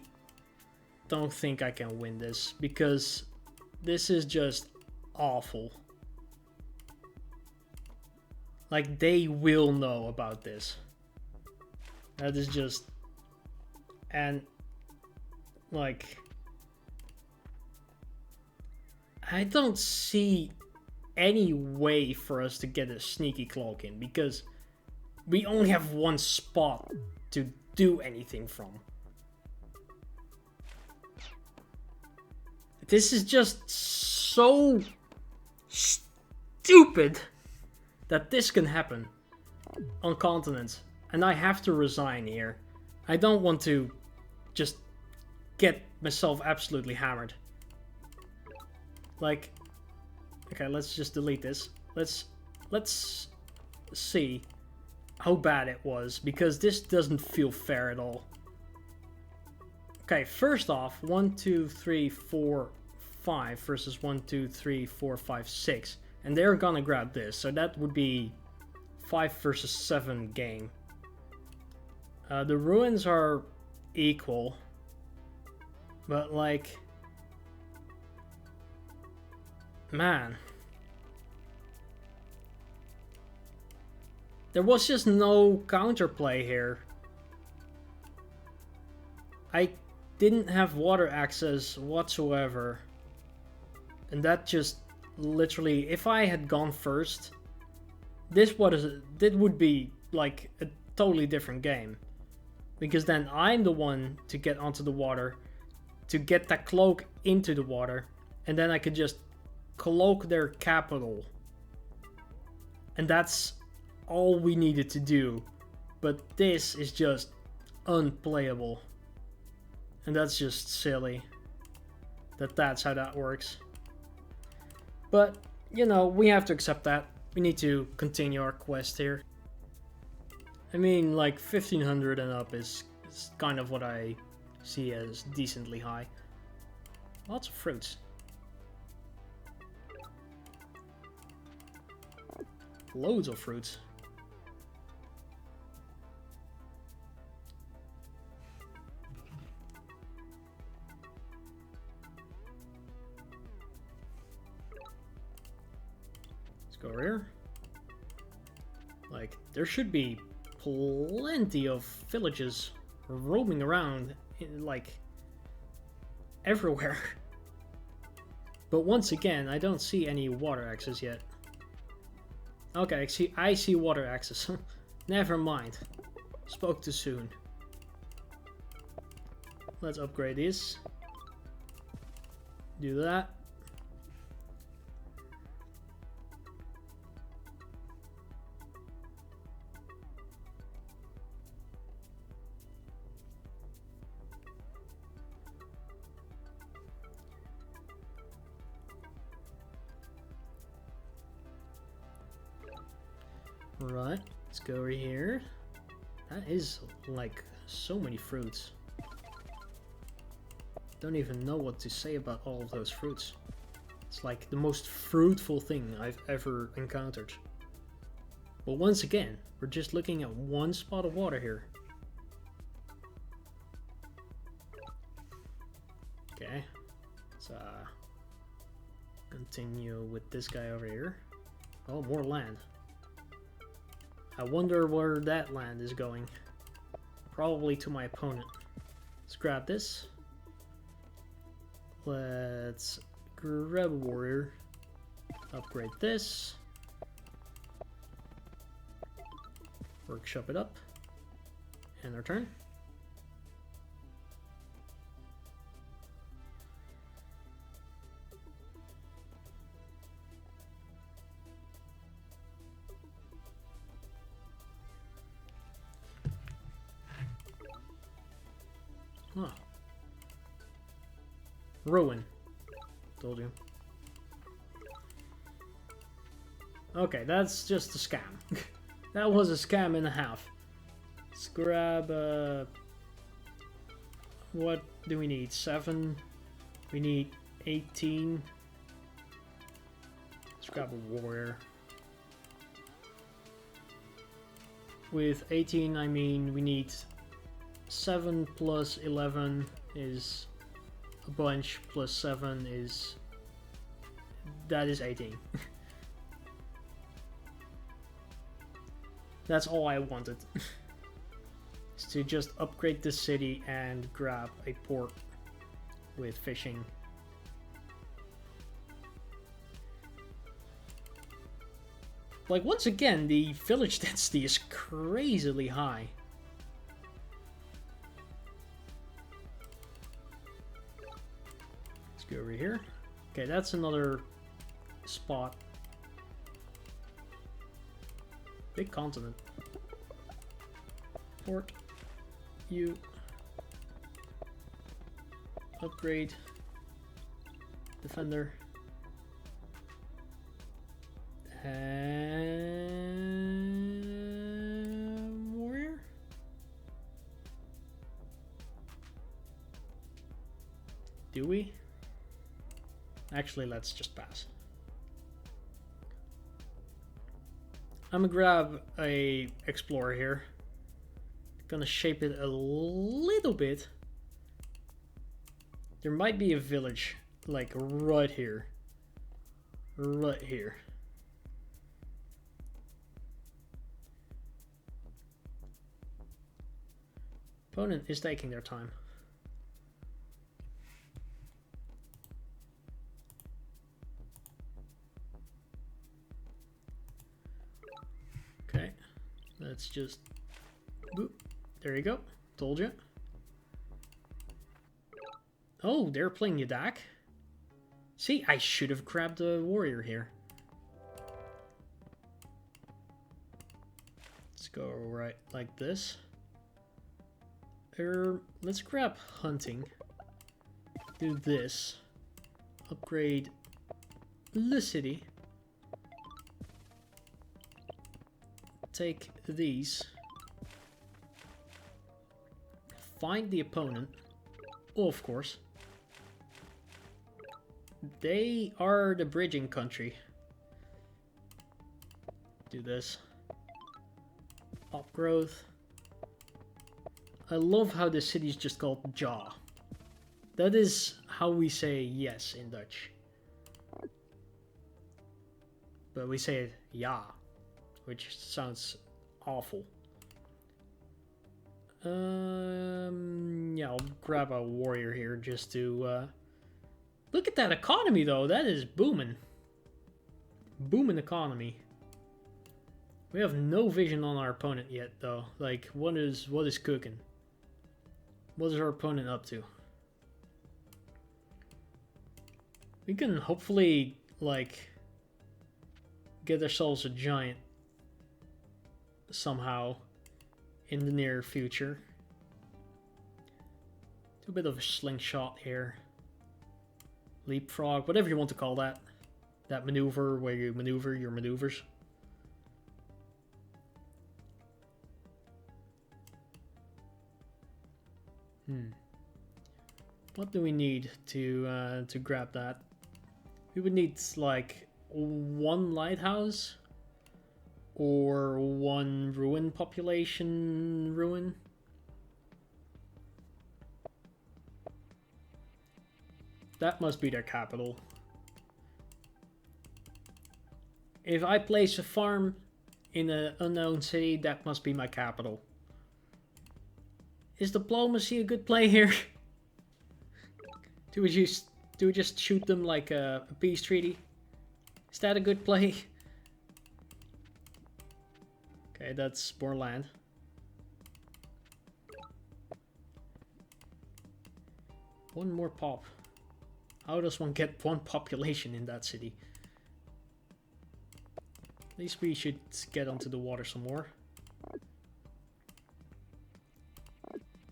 don't think I can win this because this is just awful. Like, they will know about this. That is just... And, like... I don't see any way for us to get a sneaky cloak in, because we only have one spot to do anything from. This is just so stupid that this can happen on continents, and I have to resign here. I don't want to just get myself absolutely hammered. Like, okay, let's just delete this. Let's see how bad it was, because this doesn't feel fair at all. Okay, first off, 1, 2, 3, 4, 5 versus 1, 2, 3, 4, 5, 6. And they're gonna grab this, so that would be 5 versus 7 game. The ruins are equal, but like, man, there was just no counterplay here. I didn't have water access whatsoever, and that just literally, if I had gone first, this would be like a totally different game, because then I'm the one to get onto the water, to get that cloak into the water, and then I could just cloak their capital, and that's all we needed to do. But this is just unplayable, and that's just silly that that's how that works. But, you know, we have to accept that. We need to continue our quest here. I mean, like, 1500 and up is kind of what I see as decently high. Lots of fruits. Loads of fruits. Go over here. Like, there should be plenty of villages roaming around, like, everywhere. But once again, I don't see any water access yet. Okay, I see water access. Never mind. Spoke too soon. Let's upgrade this. Do that. Right, let's go over here. That is like so many fruits. Don't even know what to say about all of those fruits. It's like the most fruitful thing I've ever encountered. But once again, we're just looking at one spot of water here. Okay, let's continue with this guy over here. Oh, more land. I wonder where that land is going. Probably to my opponent. Let's grab this. Let's grab a warrior. Upgrade this. Workshop it up. And our turn. Huh. Ruin. Told you. Okay, that's just a scam. That was a scam and a half. Let's grab, what do we need? 7. We need 18. Let's grab a warrior. With 18, I mean we need 7 plus 11 is a bunch, plus 7 is... that is 18. That's all I wanted. Is to just upgrade the city and grab a port with fishing. Like, once again, the village density is crazily high. Let's go over here. Okay, that's another spot. Big continent. Port. You. Upgrade. Defender. And warrior. Do we? Actually, let's just pass. I'm gonna grab a explorer here. Gonna shape it a little bit. There might be a village like right here. Right here. Opponent is taking their time. Okay, let's just boop. There you go. Told you. Oh, they're playing Yaddak. See, I should have grabbed a warrior here. Let's go right like this. Let's grab hunting. Do this. Upgrade the city. Take these. Find the opponent. Oh, of course. They are the bridging country. Do this. Upgrowth. I love how the city is just called Ja. That is how we say yes in Dutch. But we say it ja, which sounds awful. Yeah, I'll grab a warrior here just to look at that economy though. That is booming. Booming economy. We have no vision on our opponent yet though. Like what is cooking? What is our opponent up to? We can hopefully like get ourselves a giant somehow in the near future. Do a bit of a slingshot here. Leapfrog, whatever you want to call that. That maneuver where you maneuver your maneuvers. What do we need to grab that? We would need like 1 lighthouse or 1 ruin population ruin. That must be their capital. If I place a farm in an unknown city, that must be my capital. Is diplomacy a good play here? Do we just shoot them like a peace treaty? Is that a good play? Okay, that's more land. One more pop. How does one get 1 population in that city? At least we should get onto the water some more.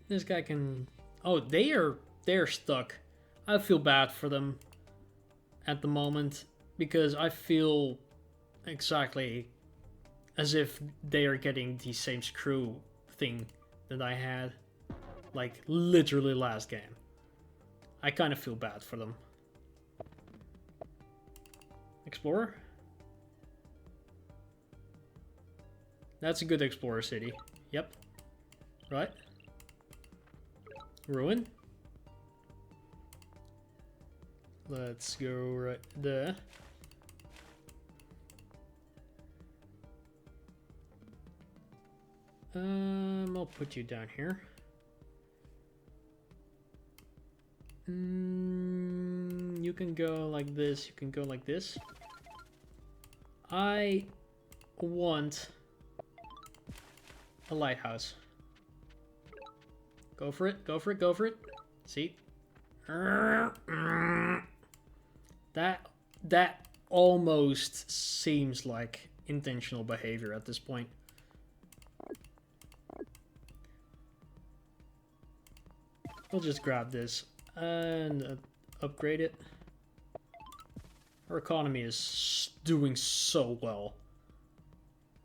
This guy can... Oh, they're stuck. I feel bad for them at the moment because I feel exactly as if they are getting the same screw thing that I had like literally last game. I kind of feel bad for them. Explorer? That's a good explorer city. Yep. Right. Ruin. Let's go right there. I'll put you down here. You can go like this, you can go like this. I want a lighthouse. Go for it, go for it, go for it. See? That almost seems like intentional behavior at this point. We'll just grab this and upgrade it. Our economy is doing so well.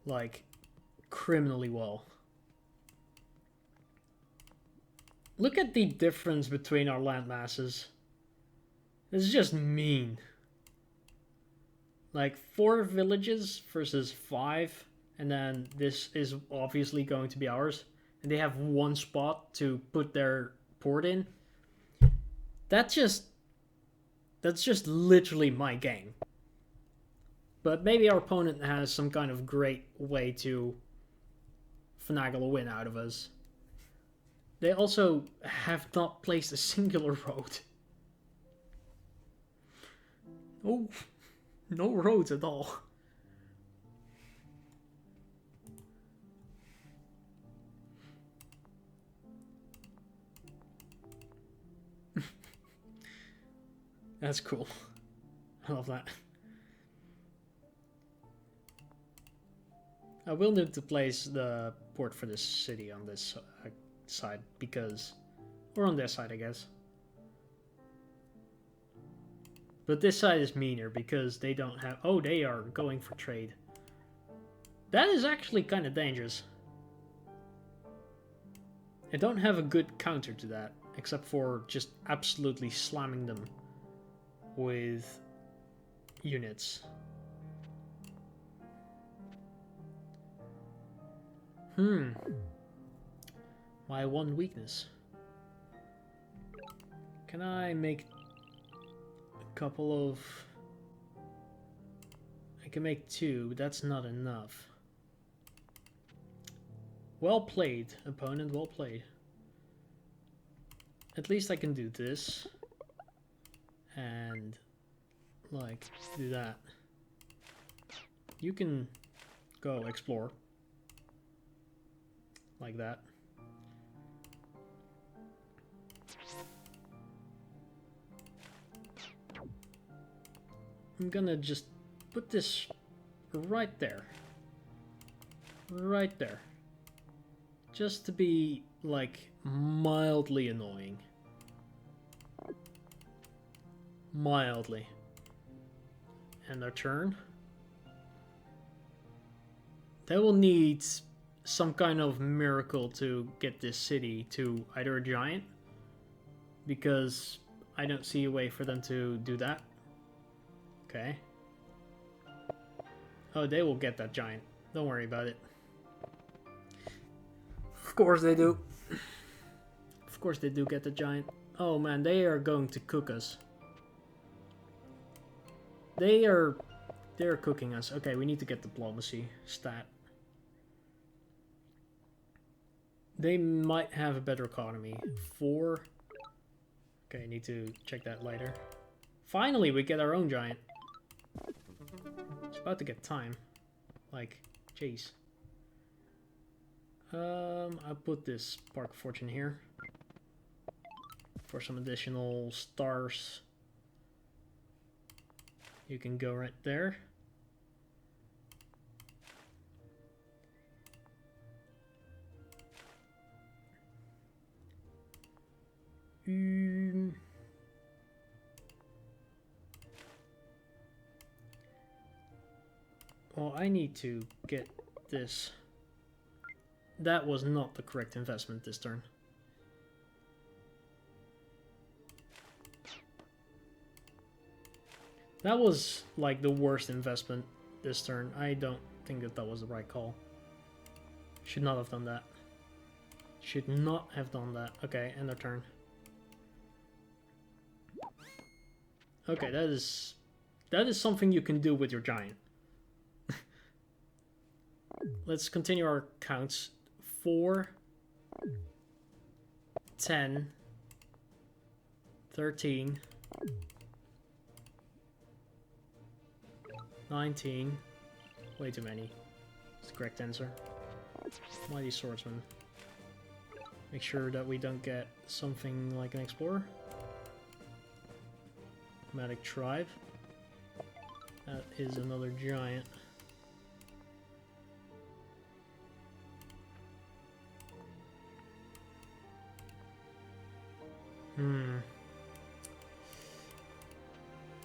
Like, criminally well. Look at the difference between our land masses. It's just mean. Like 4 villages versus 5, and then this is obviously going to be ours. And they have 1 spot to put their port in. That's just literally my game. But maybe our opponent has some kind of great way to finagle a win out of us. They also have not placed a singular road. Oh, no roads at all. That's cool. I love that. I will need to place the port for this city on this side because... or on this side, I guess. But this side is meaner because they don't have... oh, they are going for trade. That is actually kind of dangerous. I don't have a good counter to that, except for just absolutely slamming them with units. My one weakness. Can I make a couple of... I can make 2, but that's not enough. Well played, opponent, well played. At least I can do this. And, like, do that. You can go explore. Like that. I'm gonna just put this right there. Right there. Just to be, like, mildly annoying. Mildly. And our turn. They will need some kind of miracle to get this city to either a giant, because I don't see a way for them to do that. Okay. Oh, they will get that giant. Don't worry about it. Of course they do. Of course they do get the giant. Oh man, they are going to cook us. They're cooking us. Okay, we need to get diplomacy stat. They might have a better economy. 4. Okay, need to check that later. Finally, we get our own giant. It's about to get time. Like, jeez. I'll put this Park of Fortune here for some additional stars. You can go right there. Well, I need to get this. That was not the correct investment this turn. That was like the worst investment this turn. I don't think that was the right call. Should not have done that. Should not have done that. Okay, end of turn. Okay, that is something you can do with your giant. Let's continue our counts. 4, 10, 13, 19. Way too many. It's the correct answer. Mighty Swordsman. Make sure that we don't get something like an Explorer. Nomadic Tribe. That is another giant.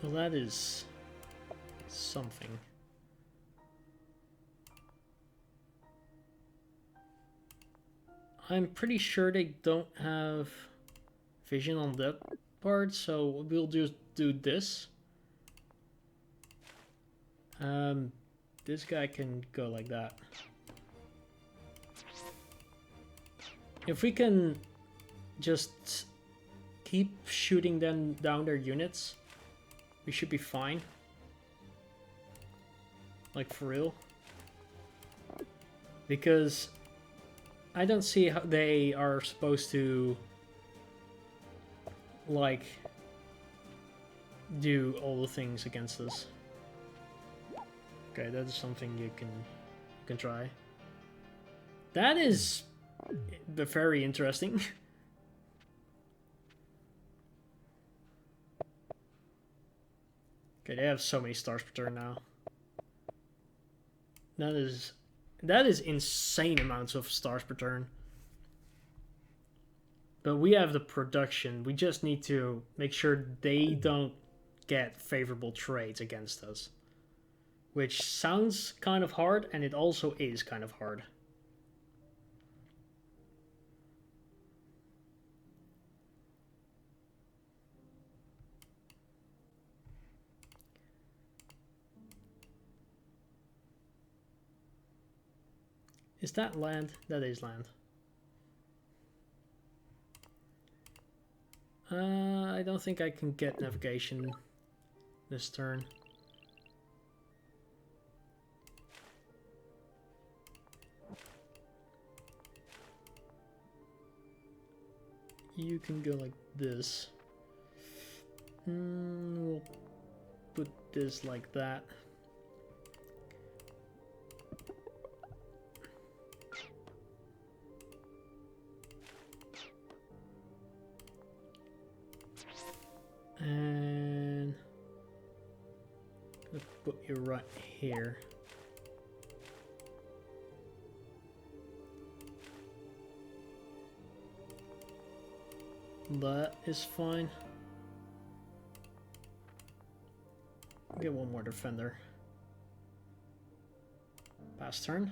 Well, that is something. I'm pretty sure they don't have vision on that part, so we'll just do this. This guy can go like that. If we can just keep shooting them down their units, we should be fine. Like, for real. Because I don't see how they are supposed to, like, do all the things against us. Okay, that is something you can try. That is very interesting. Okay, they have so many stars per turn now. That is insane amounts of stars per turn. But we have the production. We just need to make sure they don't get favorable trades against us. Which sounds kind of hard, and it also is kind of hard. Is that land? That is land. I don't think I can get navigation this turn. You can go like this. We'll put this like that. And let's put you right here. That is fine. Get one more defender. Pass turn.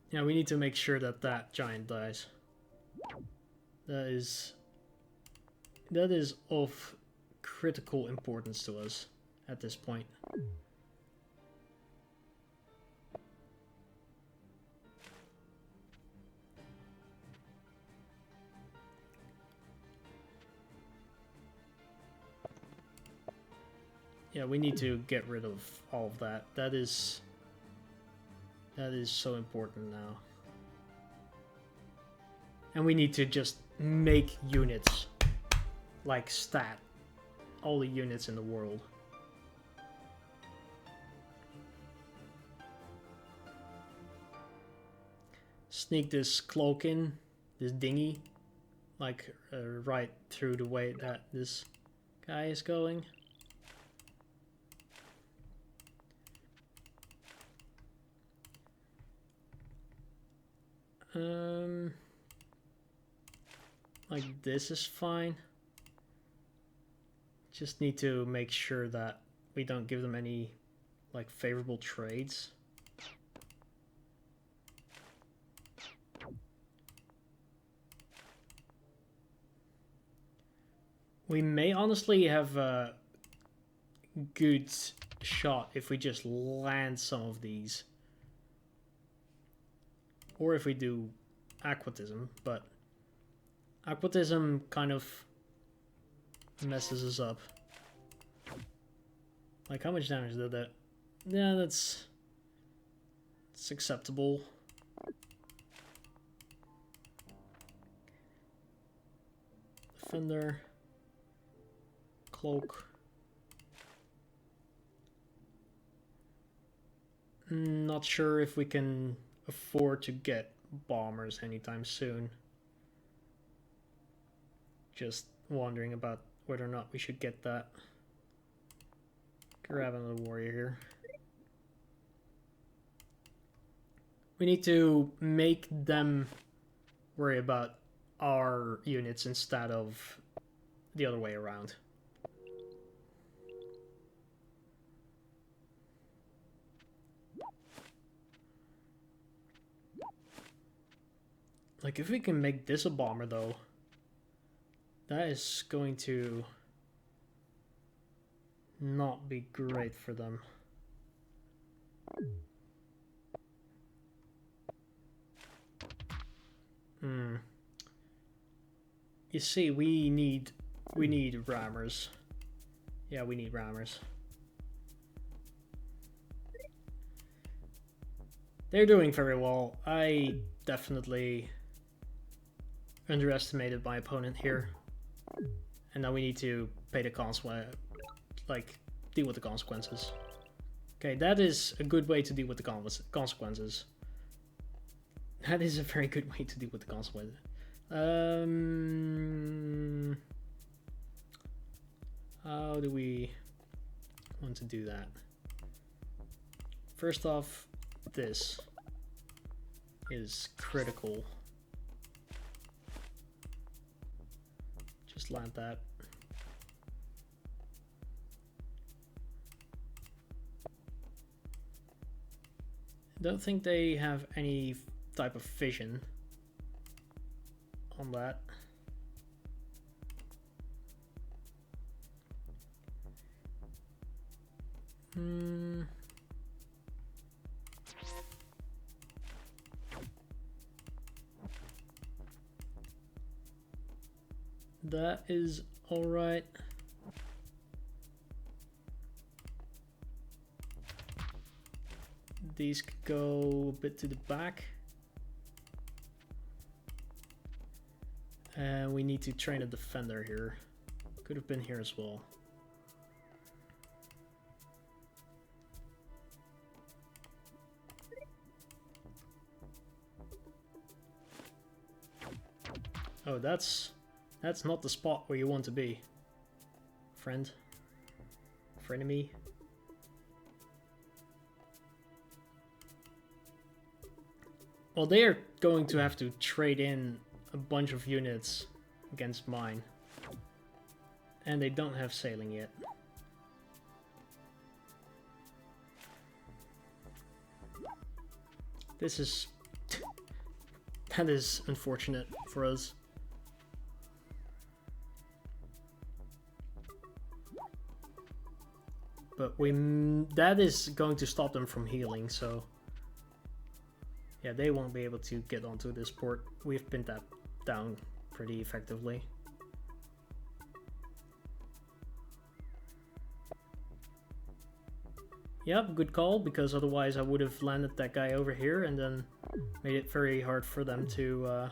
Yeah, we need to make sure that that giant dies. That is of critical importance to us at this point. Yeah, we need to get rid of all of that. That is so important now. And we need to just make units, like stat all the units in the world. Sneak this cloak in, this dinghy, like right through the way that this guy is going. Like this is fine. Just need to make sure that we don't give them any like favorable trades. We may honestly have a good shot if we just land some of these. Or if we do aquatism, but aquatism kind of messes us up. Like, how much damage did that? Yeah, it's acceptable. Defender. Cloak. Not sure if we can afford to get bombers anytime soon. Just wondering about whether or not we should get that. Grab another warrior here. We need to make them worry about our units instead of the other way around. Like, if we can make this a bomber, though, that is going to not be great for them. You see, we need rammers. Yeah, we need rammers. They're doing very well. I definitely underestimated my opponent here. And now we need to pay the consequences, like, deal with the consequences. Okay, that is a good way to deal with the consequences. That is a very good way to deal with the consequences. How do we want to do that? First off, this is critical. Just land that. I don't think they have any type of vision on that. That is all right. These could go a bit to the back. And we need to train a defender here. Could have been here as well. Oh, that's not the spot where you want to be, friend. Frenemy. Well, they are going to have to trade in a bunch of units against mine. And they don't have sailing yet. This is... that is unfortunate for us. But that is going to stop them from healing, so... Yeah, they won't be able to get onto this port. We've pinned that down pretty effectively. Yep, good call, because otherwise I would have landed that guy over here and then made it very hard for them to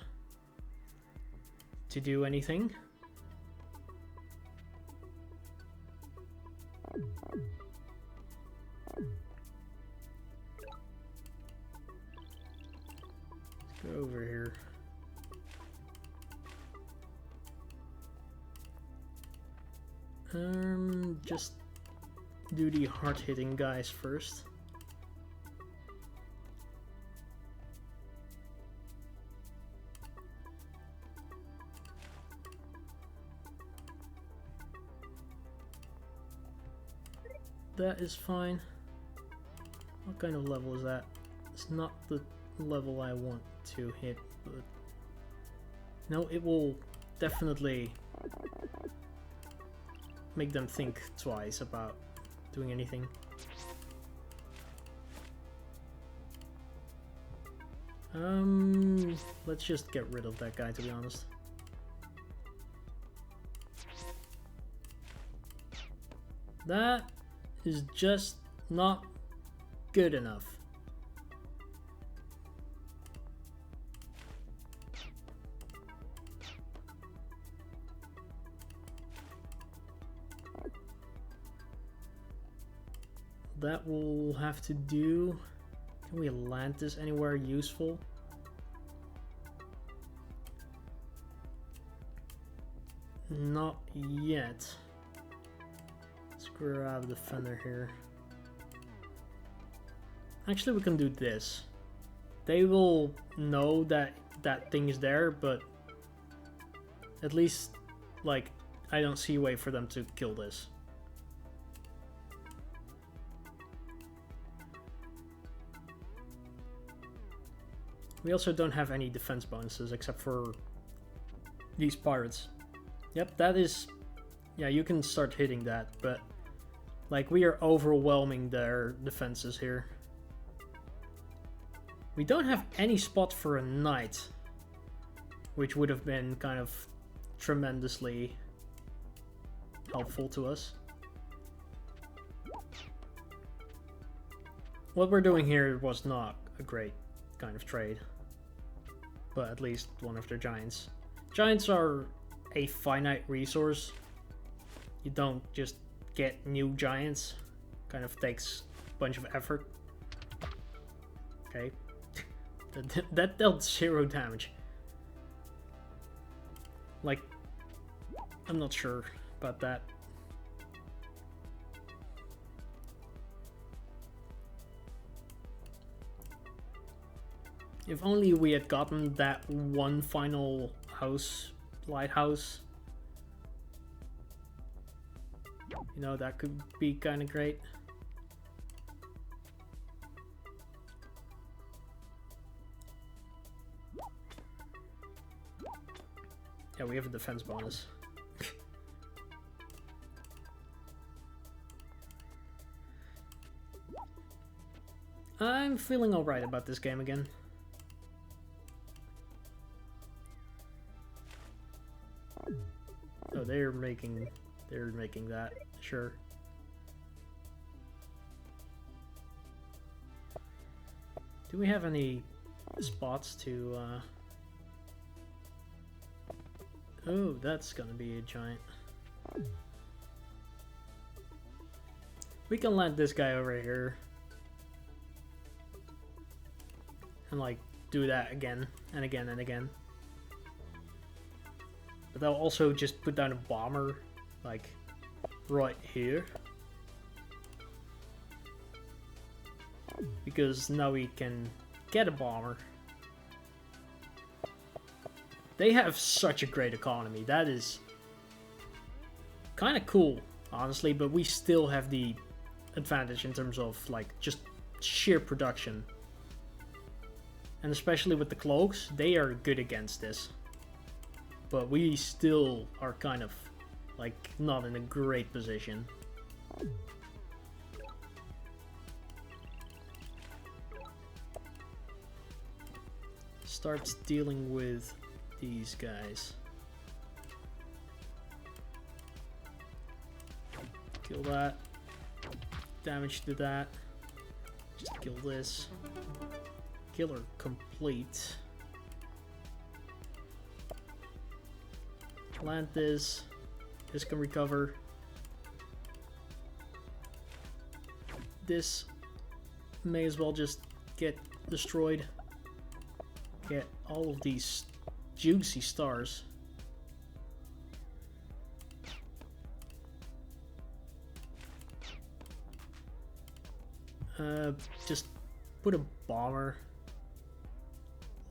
do anything. Let's go over here. Just do the hard-hitting guys first. That is fine. What kind of level is that? It's not the level I want to hit, but... No, it will definitely make them think twice about doing anything. Let's just get rid of that guy, to be honest. That is just not good enough. That will have to do. Can we land this anywhere useful? Not yet. Let's grab the fender here. Actually, we can do this. They will know that that thing is there, but at least, like, I don't see a way for them to kill this. We also don't have any defense bonuses except for these pirates. Yep, that is... Yeah, you can start hitting that, but... Like, we are overwhelming their defenses here. We don't have any spot for a knight, which would have been kind of tremendously helpful to us. What we're doing here was not a great kind of trade, but at least one of their giants. Giants are a finite resource. You don't just get new giants. Kind of takes a bunch of effort. Okay. That dealt 0 damage. Like, I'm not sure about that. If only we had gotten that one final lighthouse. You know, that could be kind of great. Yeah, we have a defense bonus. I'm feeling alright about this game again. Oh, they're making that, sure. Do we have any spots to Oh, that's gonna be a giant. We can land this guy over here. And like, do that again, and again, and again. But they'll also just put down a bomber, like, right here. Because now we can get a bomber. They have such a great economy. That is kind of cool, honestly, but we still have the advantage in terms of, like, just sheer production. And especially with the cloaks, they are good against this. But we still are kind of, like, not in a great position. starts dealing with these guys. Kill that. Damage to that. Just kill this. Killer complete. Plant this. This can recover. This may as well just get destroyed. Get all of these juicy stars. Just put a bomber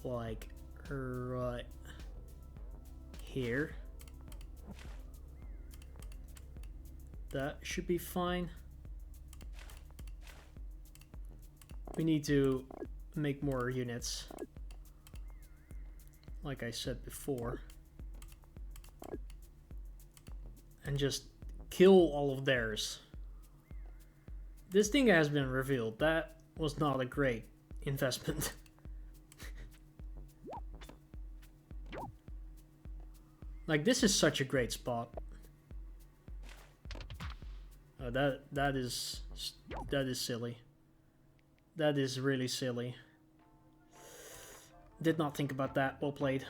like right here. That should be fine. We need to make more units, like I said before, and just kill all of theirs. This thing has been revealed. That was not a great investment. Like, this is such a great spot. Oh, that is silly. That is really silly. Did not think about that. Well played.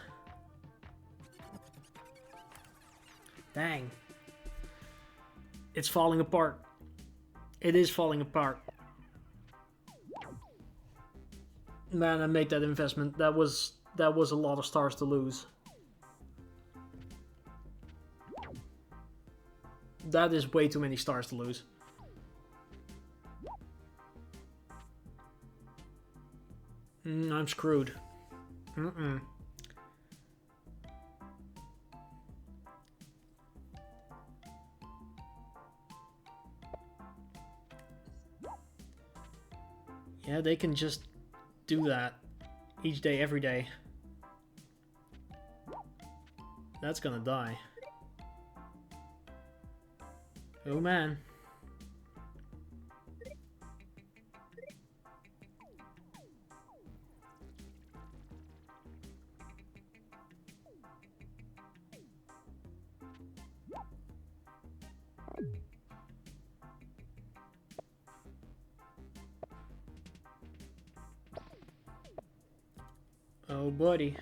Dang. It's falling apart. It is falling apart. Man, I made that investment. That was a lot of stars to lose. That is way too many stars to lose. I'm screwed. Yeah, they can just do that each day, every day. That's gonna die. Oh man. Oh buddy.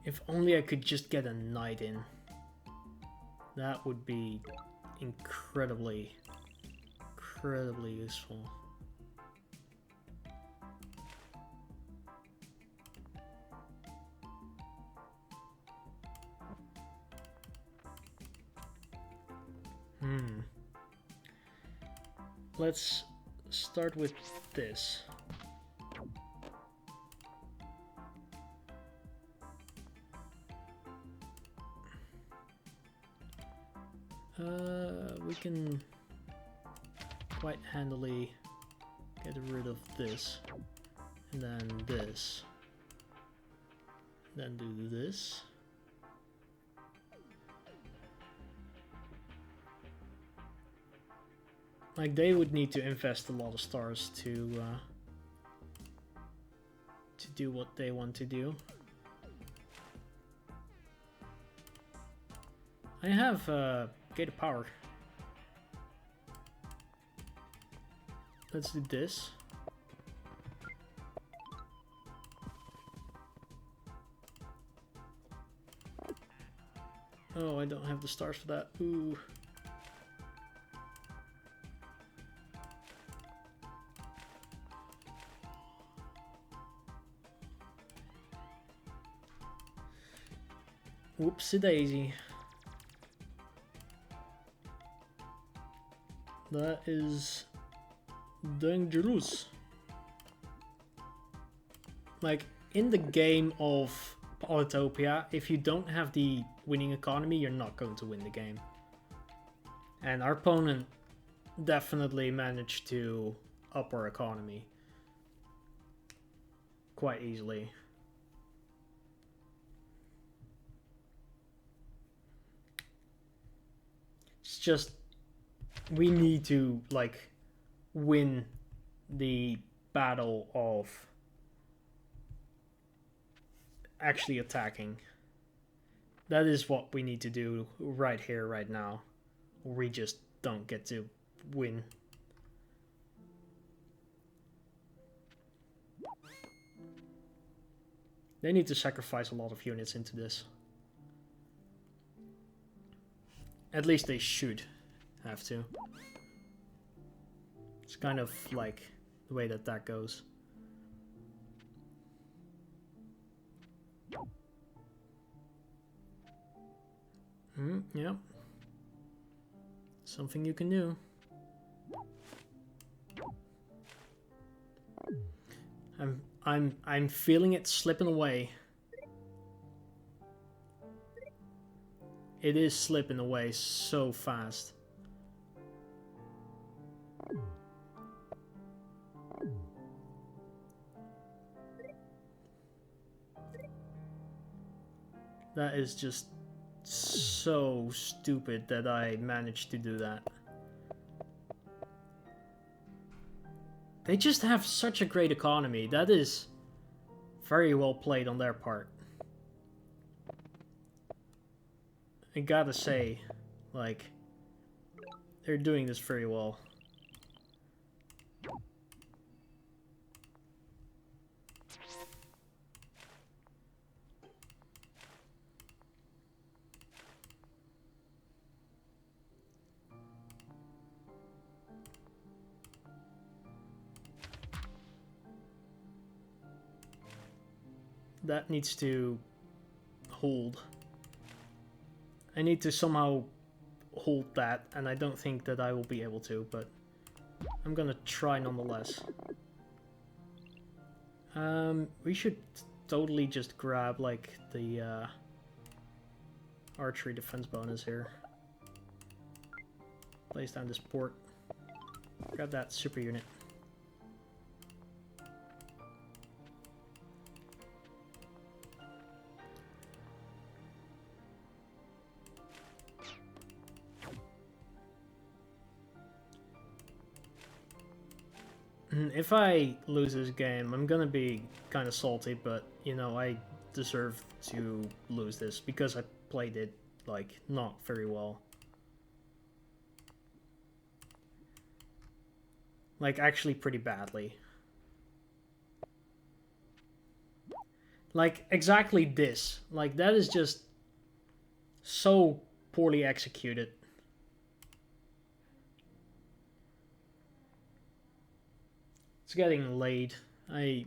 If only I could just get a knight in. That would be incredibly useful. Let's start with this. We can quite handily get rid of this, and then this, then do this. Like, they would need to invest a lot of stars to do what they want to do. I have gate of power. Let's do this. Oh, I don't have the stars for that. Ooh. Whoopsie daisy. That is dangerous. Like, in the game of Polytopia, if you don't have the winning economy, you're not going to win the game. And our opponent definitely managed to up our economy quite easily. It's just, we need to, like, win the battle of actually attacking. That is what we need to do right here, right now. Or we just don't get to win. They need to sacrifice a lot of units into this. At least they should have to. It's kind of like the way that that goes. Yeah. Something you can do. I'm feeling it slipping away. It is slipping away so fast. That is just so stupid that I managed to do that. They just have such a great economy. That is very well played on their part. I gotta say, like, they're doing this very well. That needs to hold. I need to somehow hold that, and I don't think that I will be able to, but I'm gonna try nonetheless. We should totally just grab, like, the archery defense bonus here. Place down this port. Grab that super unit. If I lose this game, I'm gonna be kind of salty, but, you know, I deserve to lose this because I played it, like, not very well. Like, actually pretty badly. Like, exactly this. Like, that is just so poorly executed. It's getting late. It's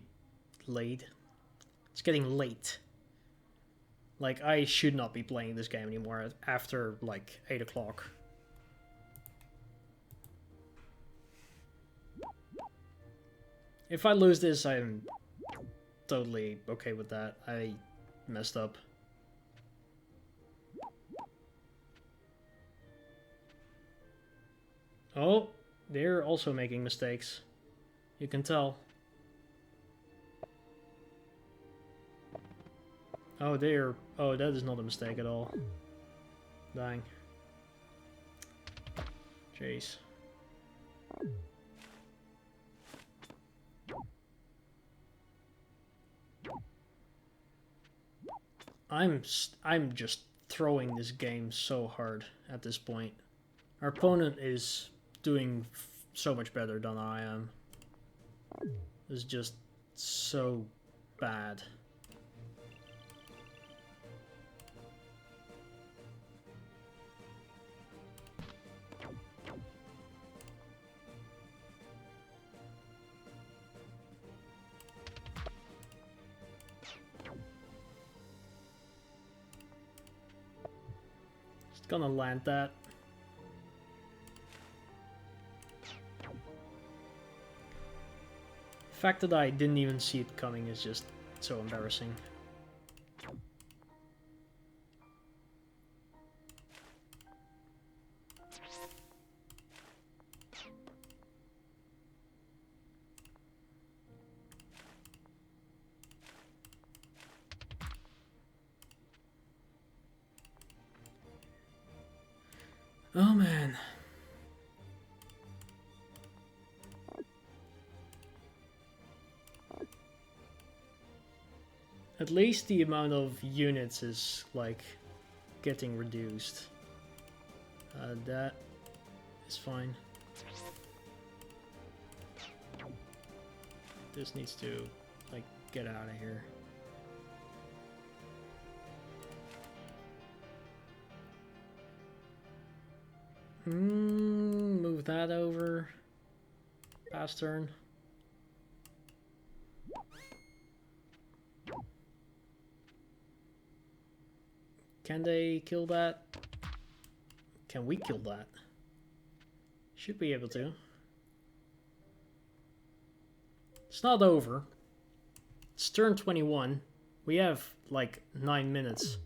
getting late. Like, I should not be playing this game anymore after, like, 8 o'clock. If I lose this, I'm totally okay with that. I messed up. Oh, they're also making mistakes. You can tell. Oh, they're... Oh, that is not a mistake at all. Dang. Jeez. I'm just throwing this game so hard at this point. Our opponent is doing so much better than I am. It's just so bad. Just gonna land that. The fact that I didn't even see it coming is just so embarrassing. Oh man. At least the amount of units is, like, getting reduced. That is fine. This needs to, like, get out of here. Move that over. Pass turn. Can they kill that? Can we kill that? Should be able to. It's not over. It's turn 21. We have like 9 minutes.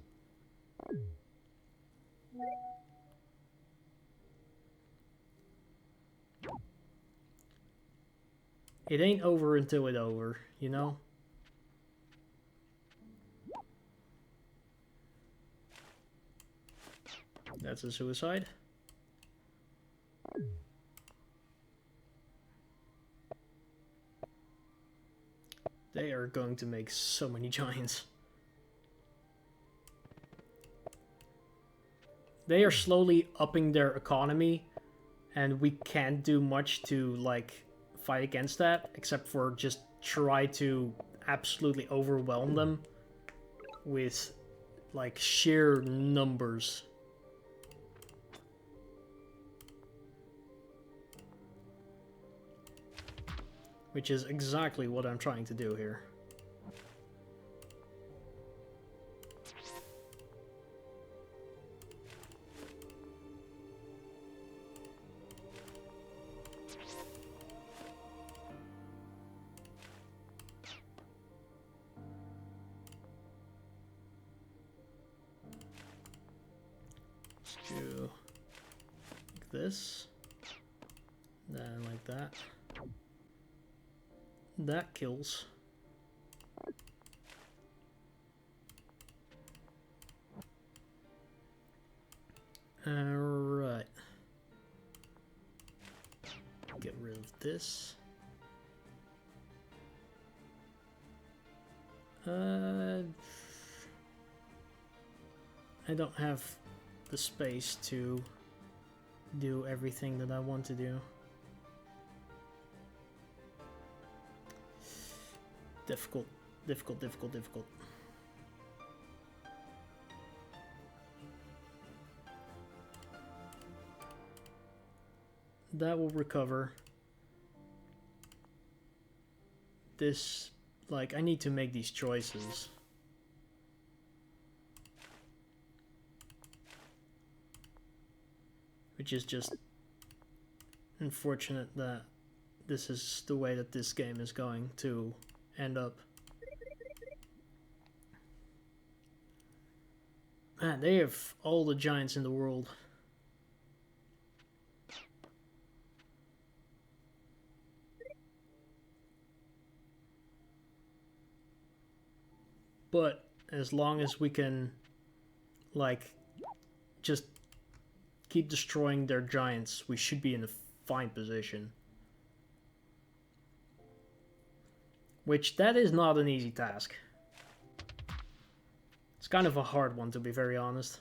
It ain't over until it's over, you know? That's a suicide. They are going to make so many giants. They are slowly upping their economy, and we can't do much to, like, fight against that, except for just try to absolutely overwhelm them with, like, sheer numbers. Which is exactly what I'm trying to do here. Let's do like this, then like that. That kills. Alright. Get rid of this. I don't have the space to do everything that I want to do. Difficult, difficult, difficult, difficult. That will recover. This, like, I need to make these choices. Which is just unfortunate that this is the way that this game is going to end up. Man, they have all the giants in the world. But as long as we can, like, just keep destroying their giants, we should be in a fine position. Which, that is not an easy task. It's kind of a hard one, to be very honest.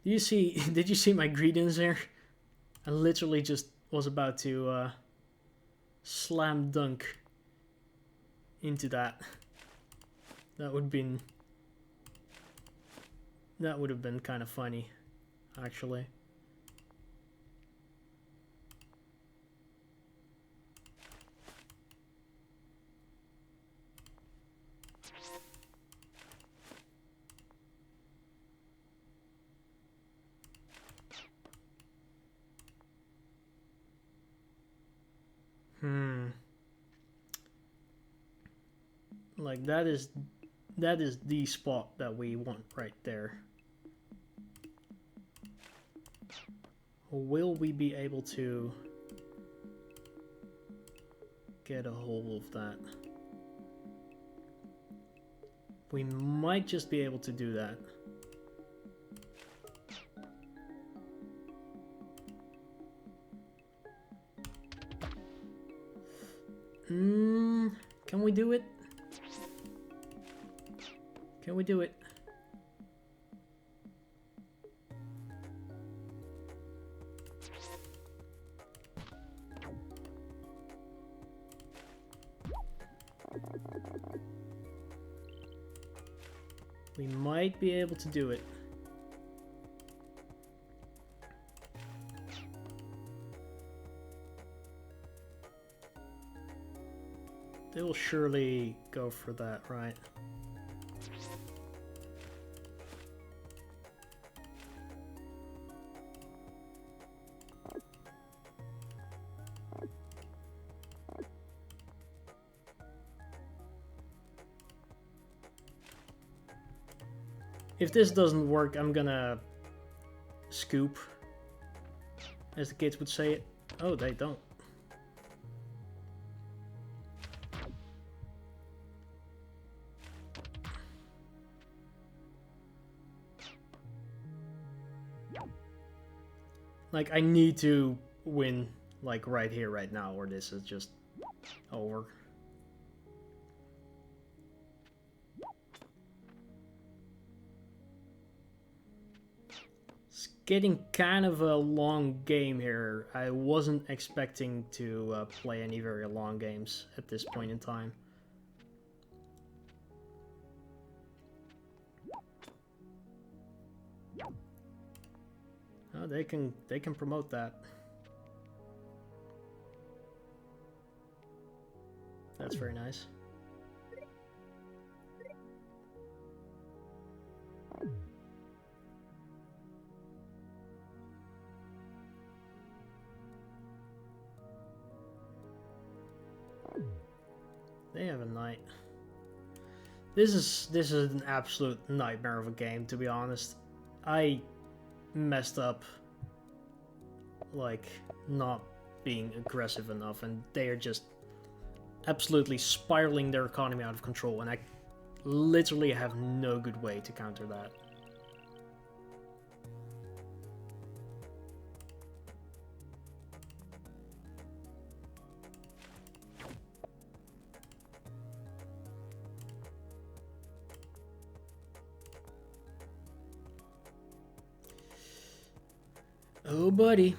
Did you see my greetings there? I literally just was about to slam dunk into that. That would have been kind of funny, actually. Like, that is that is the spot that we want right there. Will we be able to get a hold of that? We might just be able to do that. Can we do it? Can we do it? We might be able to do it. They will surely go for that, right? If this doesn't work, I'm gonna scoop, as the kids would say it. Oh, they don't. Like, I need to win, like, right here, right now, or this is just over. It's getting kind of a long game here. I wasn't expecting to play any very long games at this point in time. Oh, they can promote that. That's very nice. They have a knight. This is an absolute nightmare of a game, to be honest. I messed up, like, not being aggressive enough, and they are just absolutely spiraling their economy out of control, and I literally have no good way to counter that. Oh, buddy.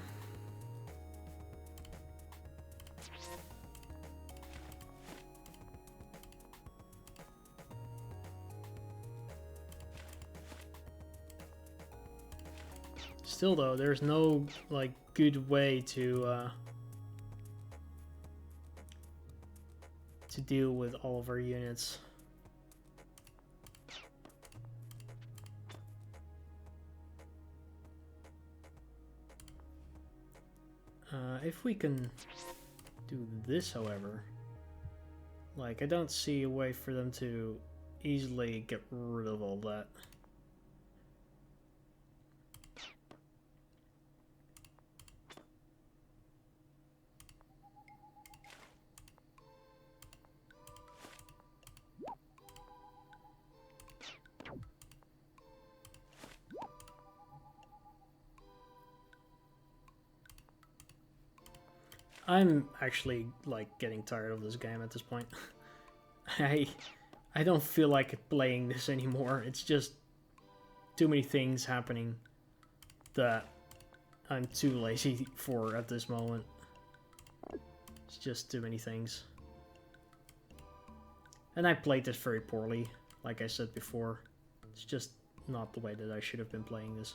Still, though, there's no, like, good way to deal with all of our units. If we can do this, however, like, I don't see a way for them to easily get rid of all that. I'm actually, like, getting tired of this game at this point. I don't feel like playing this anymore. It's just too many things happening that I'm too lazy for at this moment. It's just too many things. And I played this very poorly, like I said before. It's just not the way that I should have been playing this.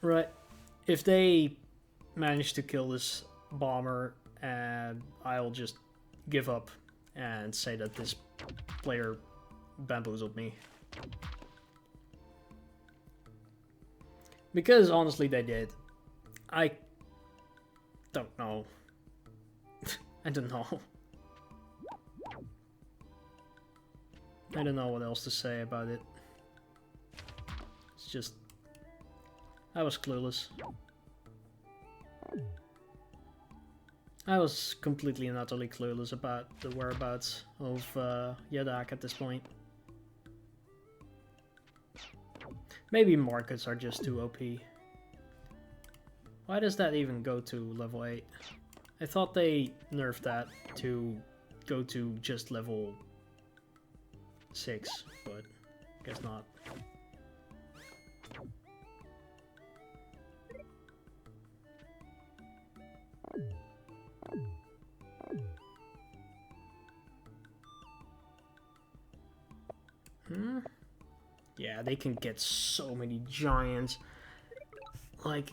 Right. If they manage to kill this bomber, and I'll just give up and say that this player bamboozled me. Because honestly they did. I don't know. I don't know. I don't know what else to say about it. It's just... I was clueless. I was completely and utterly clueless about the whereabouts of Yaddak at this point. Maybe markets are just too OP. Why does that even go to level 8? I thought they nerfed that to go to just level 6, but guess not. Yeah, they can get so many giants. Like,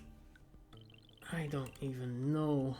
I don't even know.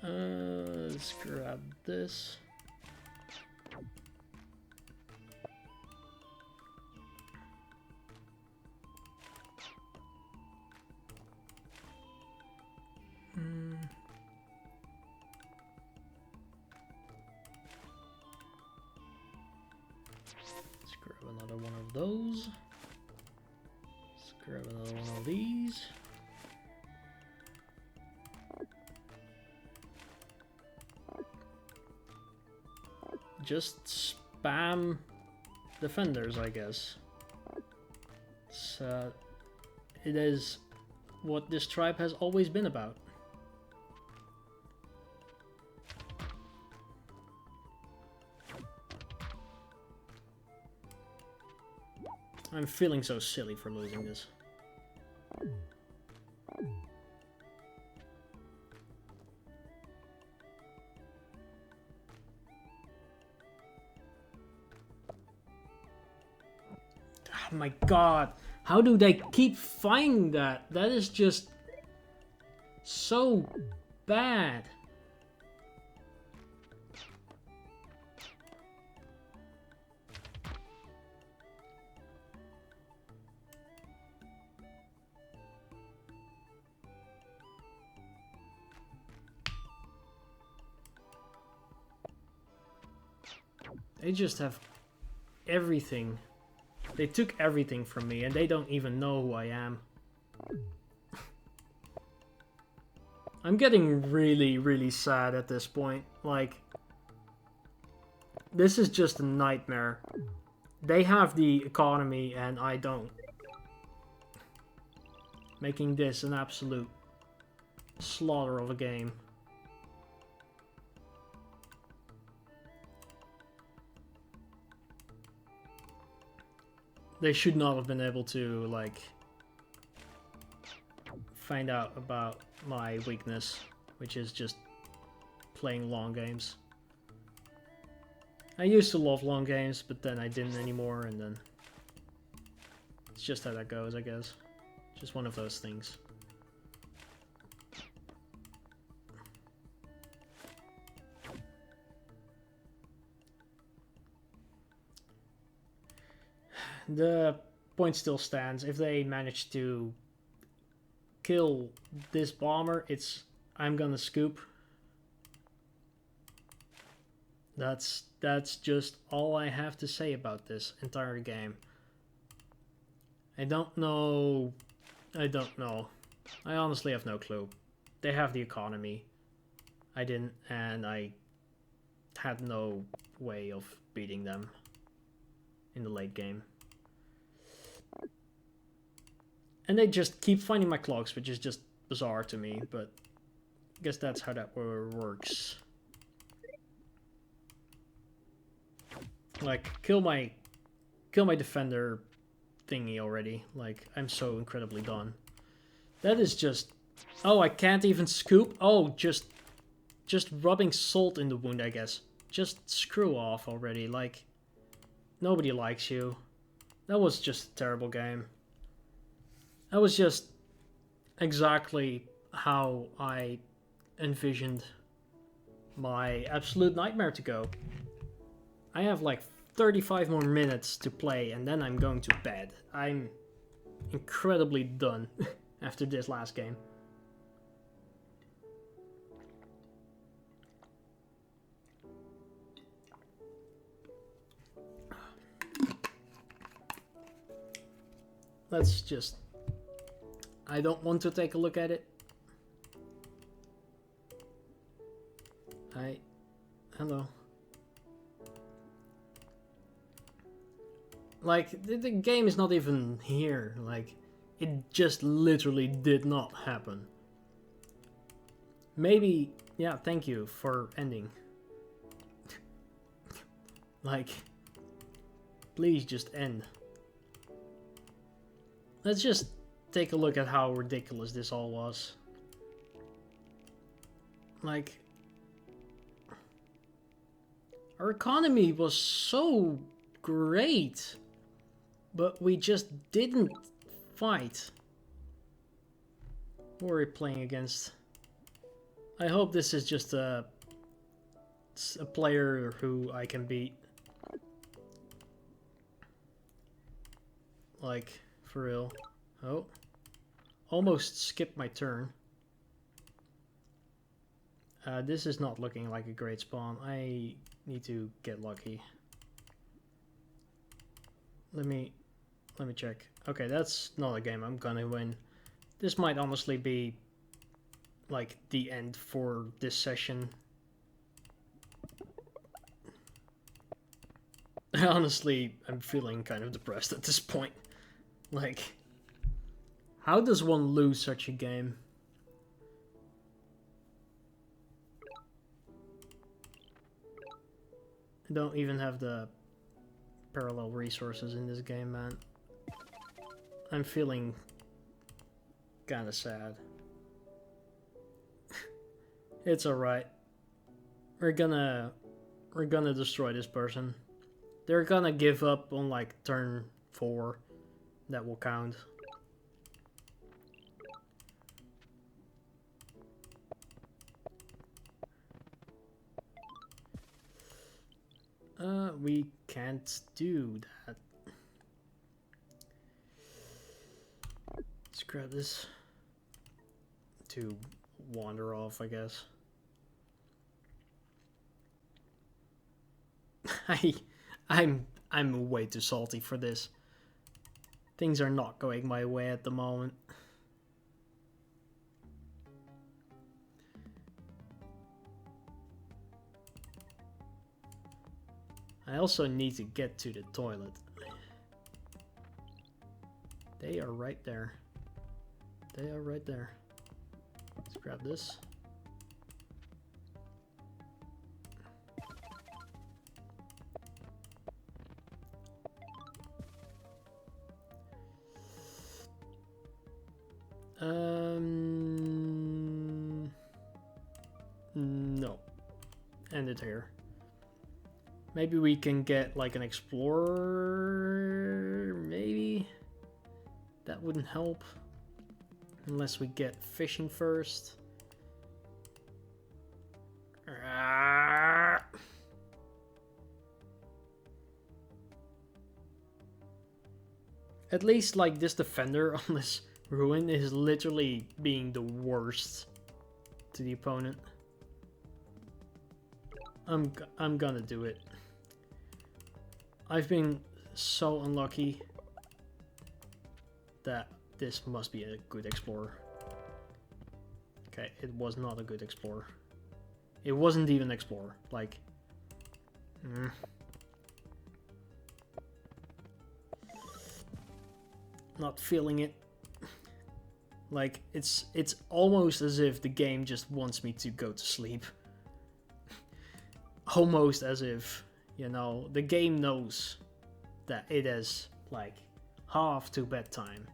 Let's grab this. Let's grab another one of those. Let's grab another one of these. Just spam defenders, I guess. So it is what this tribe has always been about. I'm feeling so silly for losing this. Oh my god, how do they keep finding that? That is just so bad. They just have everything. They took everything from me and they don't even know who I am. I'm getting really, really sad at this point. Like, this is just a nightmare. They have the economy and I don't. Making this an absolute slaughter of a game. They should not have been able to, like, find out about my weakness, which is just playing long games. I used to love long games, but then I didn't anymore, and then it's just how that goes, I guess. Just one of those things. The point still stands. If they manage to kill this bomber, I'm gonna scoop. That's just all I have to say about this entire game. I don't know. I honestly have no clue. They have the economy. I didn't, and I had no way of beating them in the late game. And they just keep finding my clocks, which is just bizarre to me, but I guess that's how that works. Like, kill my defender thingy already. Like, I'm so incredibly done. That is just... Oh, I can't even scoop? Oh, just rubbing salt in the wound, I guess. just screw off already. Like, nobody likes you. That was just a terrible game. That was just exactly how I envisioned my absolute nightmare to go. I have like 35 more minutes to play and then I'm going to bed. I'm incredibly done after this last game. Let's just... I don't want to take a look at it. Hi. Hello. Like, the game is not even here. Like, it just literally did not happen. Maybe... Yeah, thank you for ending. Like, please just end. Let's just take a look at how ridiculous this all was. Like, our economy was so great, but we just didn't fight. Who are we playing against? I hope this is just a player who I can beat. Like, for real. Oh. Almost skipped my turn. This is not looking like a great spawn. I need to get lucky. Let me check. Okay, that's not a game I'm gonna win. This might honestly be like the end for this session. Honestly, I'm feeling kind of depressed at this point. Like, how does one lose such a game? I don't even have the parallel resources in this game, man. I'm feeling kind of sad. It's alright. We're gonna destroy this person. They're gonna give up on like turn 4. That will count. We can't do that. Let's grab this to wander off, I guess. I'm way too salty for this. Things are not going my way at the moment. I also need to get to the toilet. They are right there. They are right there. Let's grab this. No. End it here. Maybe we can get like an explorer, maybe? That wouldn't help. Unless we get fishing first. At least like this defender on this ruin is literally being the worst to the opponent. I'm gonna do it. I've been so unlucky that this must be a good explorer. Okay, it was not a good explorer. It wasn't even an explorer. Like, not feeling it. Like, it's almost as if the game just wants me to go to sleep. Almost as if, you know, the game knows that it is like half to bedtime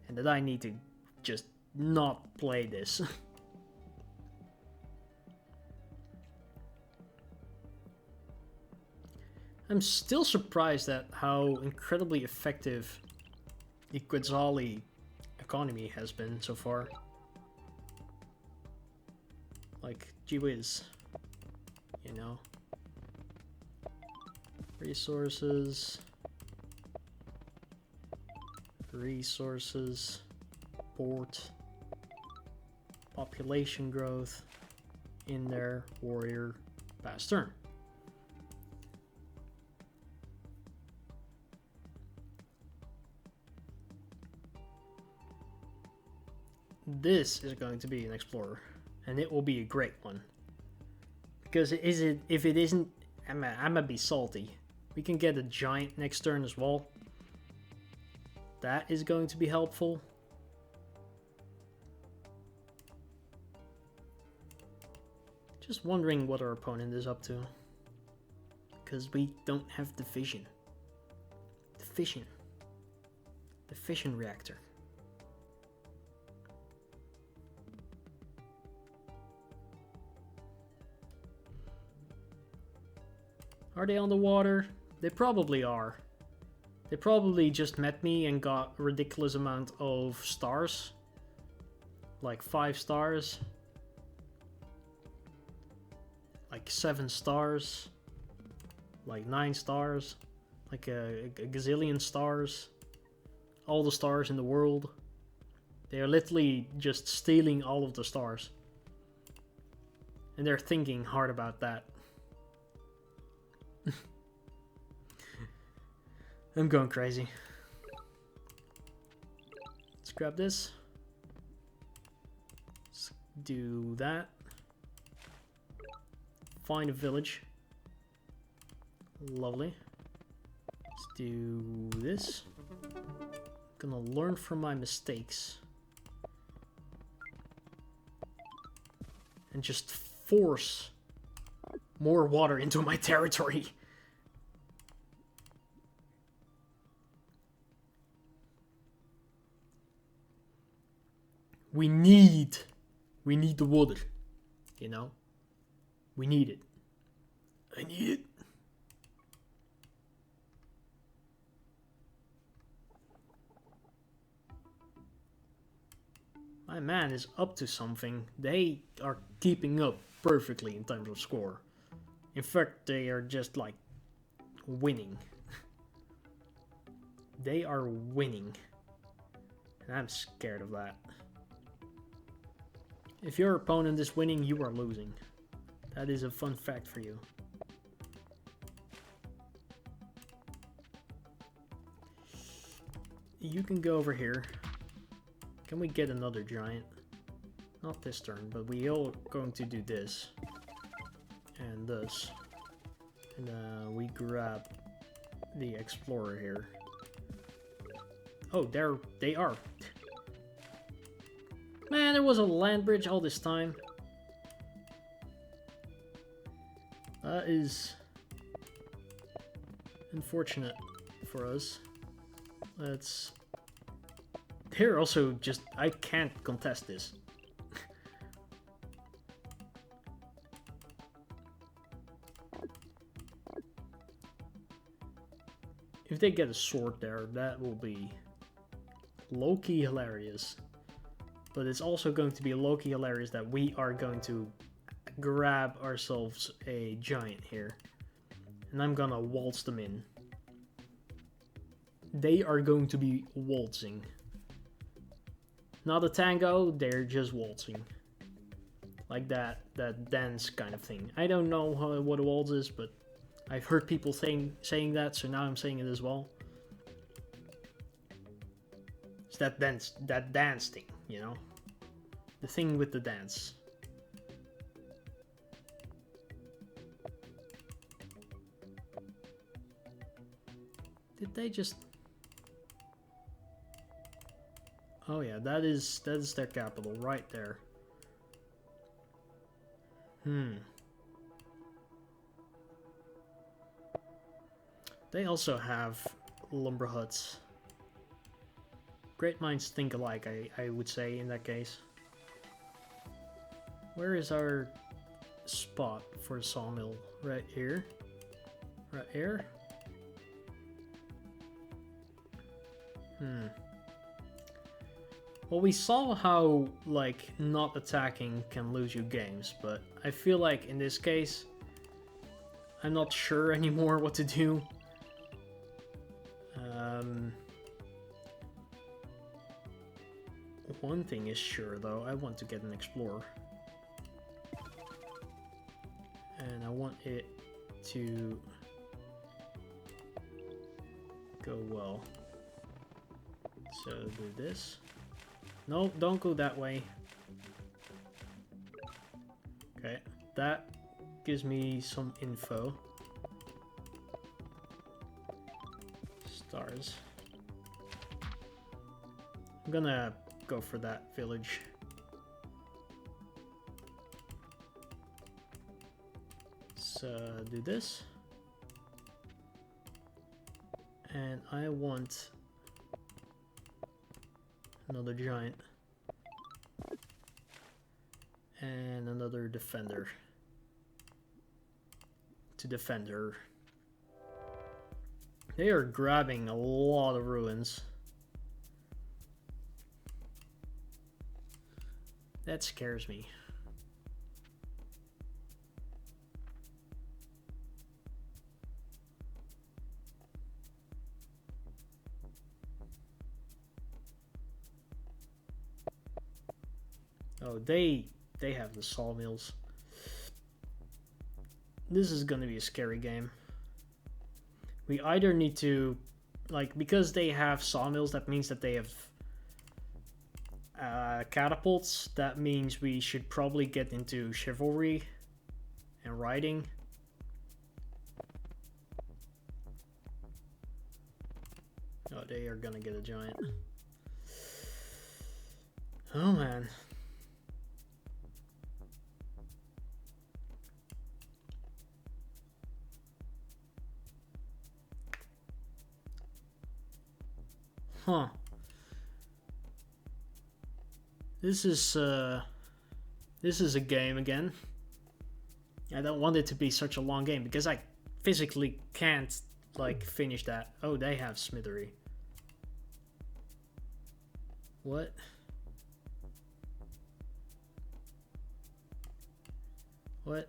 and that I need to just not play this. I'm still surprised at how incredibly effective the Quetzali economy has been so far. Like, gee whiz, you know. Resources, port, population growth, in there, warrior, pass turn. This is going to be an explorer, and it will be a great one. Because if it isn't, I'm gonna be salty. We can get a giant next turn as well. That is going to be helpful. Just wondering what our opponent is up to. Because we don't have the fission. The fission reactor. Are they on the water? They probably are. They probably just met me and got a ridiculous amount of stars. Like 5 stars. Like 7 stars. Like 9 stars. Like a gazillion stars. All the stars in the world. They are literally just stealing all of the stars. And they're thinking hard about that. I'm going crazy. Let's grab this. Let's do that. Find a village. Lovely. Let's do this. Gonna learn from my mistakes. And just force more water into my territory. We need the water, you know? We need it. I need it. My man is up to something. They are keeping up perfectly in terms of score. In fact, they are just like winning. They are winning. And I'm scared of that. If your opponent is winning, you are losing. That is a fun fact for you. You can go over here. Can we get another giant? Not this turn, but we are going to do this. And this. And we grab the explorer here. Oh, there they are. Man, there was a land bridge all this time. That is unfortunate for us. Let's... They're also just... I can't contest this. If they get a sword there, that will be low-key hilarious. But it's also going to be low-key hilarious that we are going to grab ourselves a giant here. And I'm gonna waltz them in. They are going to be waltzing. Not a tango, they're just waltzing. Like that dance kind of thing. I don't know what a waltz is, but I've heard people saying that, so now I'm saying it as well. It's that dance thing, you know? The thing with the dance. Did they just... Oh yeah, that is their capital right there. They also have lumber huts. Great minds think alike, I would say in that case. Where is our spot for a sawmill? Right here? Right here? Well, we saw how, like, not attacking can lose you games, but I feel like in this case, I'm not sure anymore what to do. One thing is sure, though, I want to get an Explorer. And I want it to go well. So do this. No, don't go that way. Okay, that gives me some info. Stars. I'm gonna go for that village. So do this. And I want another giant. And another defender. To defend her. They are grabbing a lot of ruins. That scares me. Oh, they have the sawmills. This is gonna be a scary game. We either need to, like, because they have sawmills, that means that they have catapults. That means we should probably get into chivalry and riding. Oh, they are gonna get a giant. Oh man. Huh. This is a game again. I don't want it to be such a long game because I physically can't, like, finish that. Oh, they have smithery. What? What?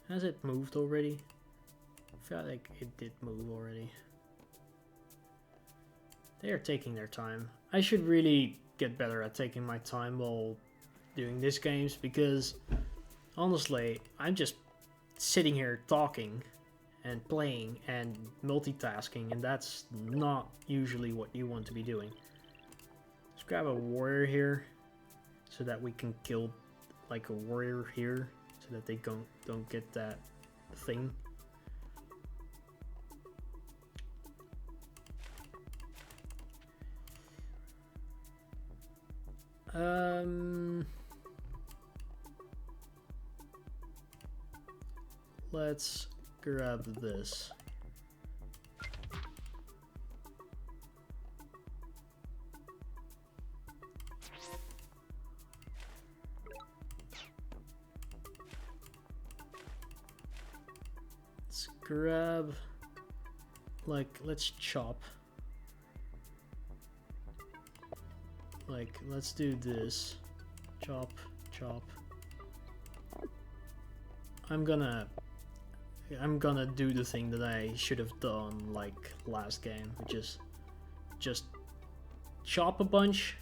Has it moved already? I felt like it did move already. They are taking their time. I should really get better at taking my time while doing these games because honestly, I'm just sitting here talking and playing and multitasking, and that's not usually what you want to be doing. Let's grab a warrior here so that we can kill like a warrior here so that they don't get that thing. Let's grab this. Let's grab, like, let's chop. Like, let's do this. Chop, chop. I'm gonna do the thing that I should have done like last game, which is just chop a bunch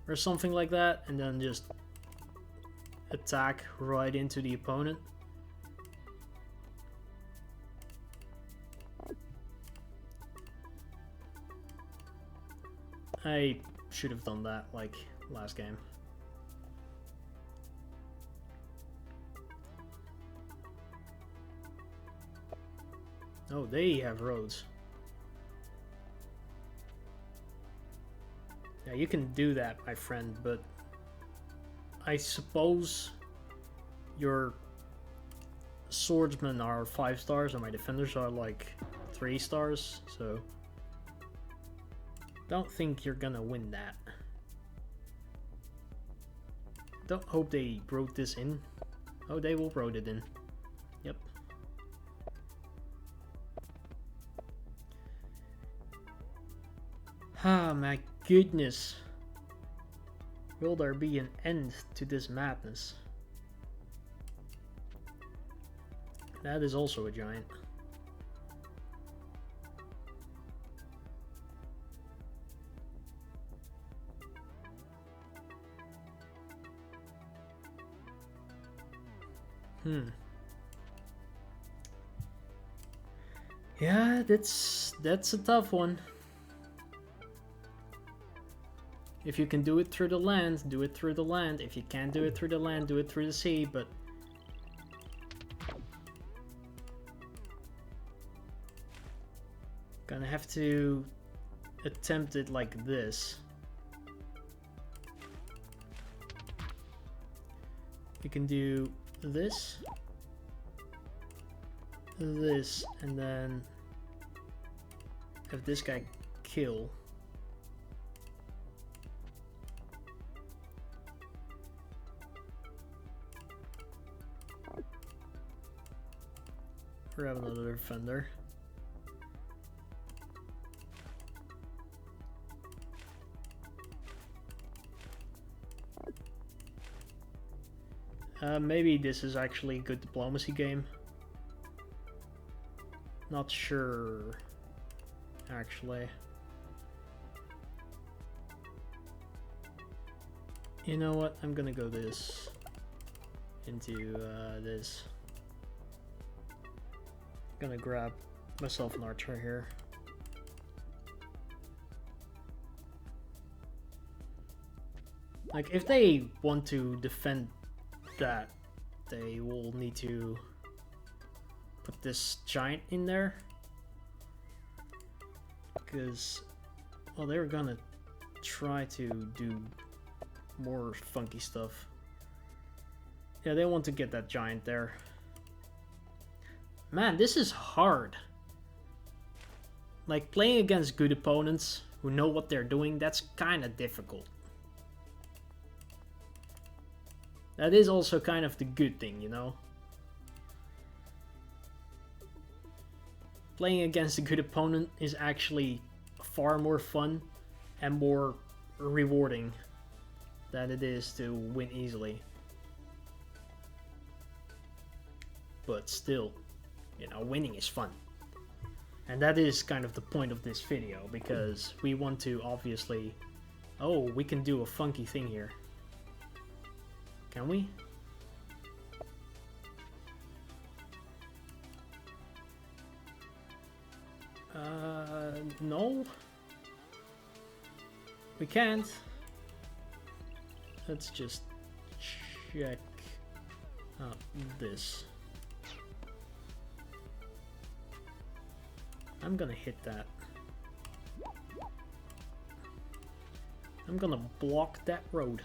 or something like that, and then just attack right into the opponent. I should have done that like last game. Oh, they have roads. Yeah, you can do that, my friend, but I suppose your swordsmen are 5 stars and my defenders are like 3 stars, so don't think you're gonna win that. don't hope they wrote this in. Oh, they will wrote it in. Yep. Ah, my goodness. Will there be an end to this madness? That is also a giant. Yeah, that's a tough one. If you can do it through the land, do it through the land. If you can't do it through the land, do it through the sea, but gonna have to attempt it like this. You can do this, this, and then have this guy kill. Or have another defender. Maybe this is actually a good diplomacy game. Not sure, actually. You know what? I'm gonna go this into this. Gonna grab myself an archer here. Like, if they want to defend that, they will need to put this giant in there, because, well, they're gonna try to do more funky stuff. Yeah, they want to get that giant there. Man, this is hard. Like, playing against good opponents who know what they're doing, that's kind of difficult. That is also kind of the good thing, you know? Playing against a good opponent is actually far more fun and more rewarding than it is to win easily. But still, you know, winning is fun. And that is kind of the point of this video, because we want to obviously... Oh, we can do a funky thing here. Can we? No. We can't. Let's just check out this. I'm gonna hit that. I'm gonna block that road.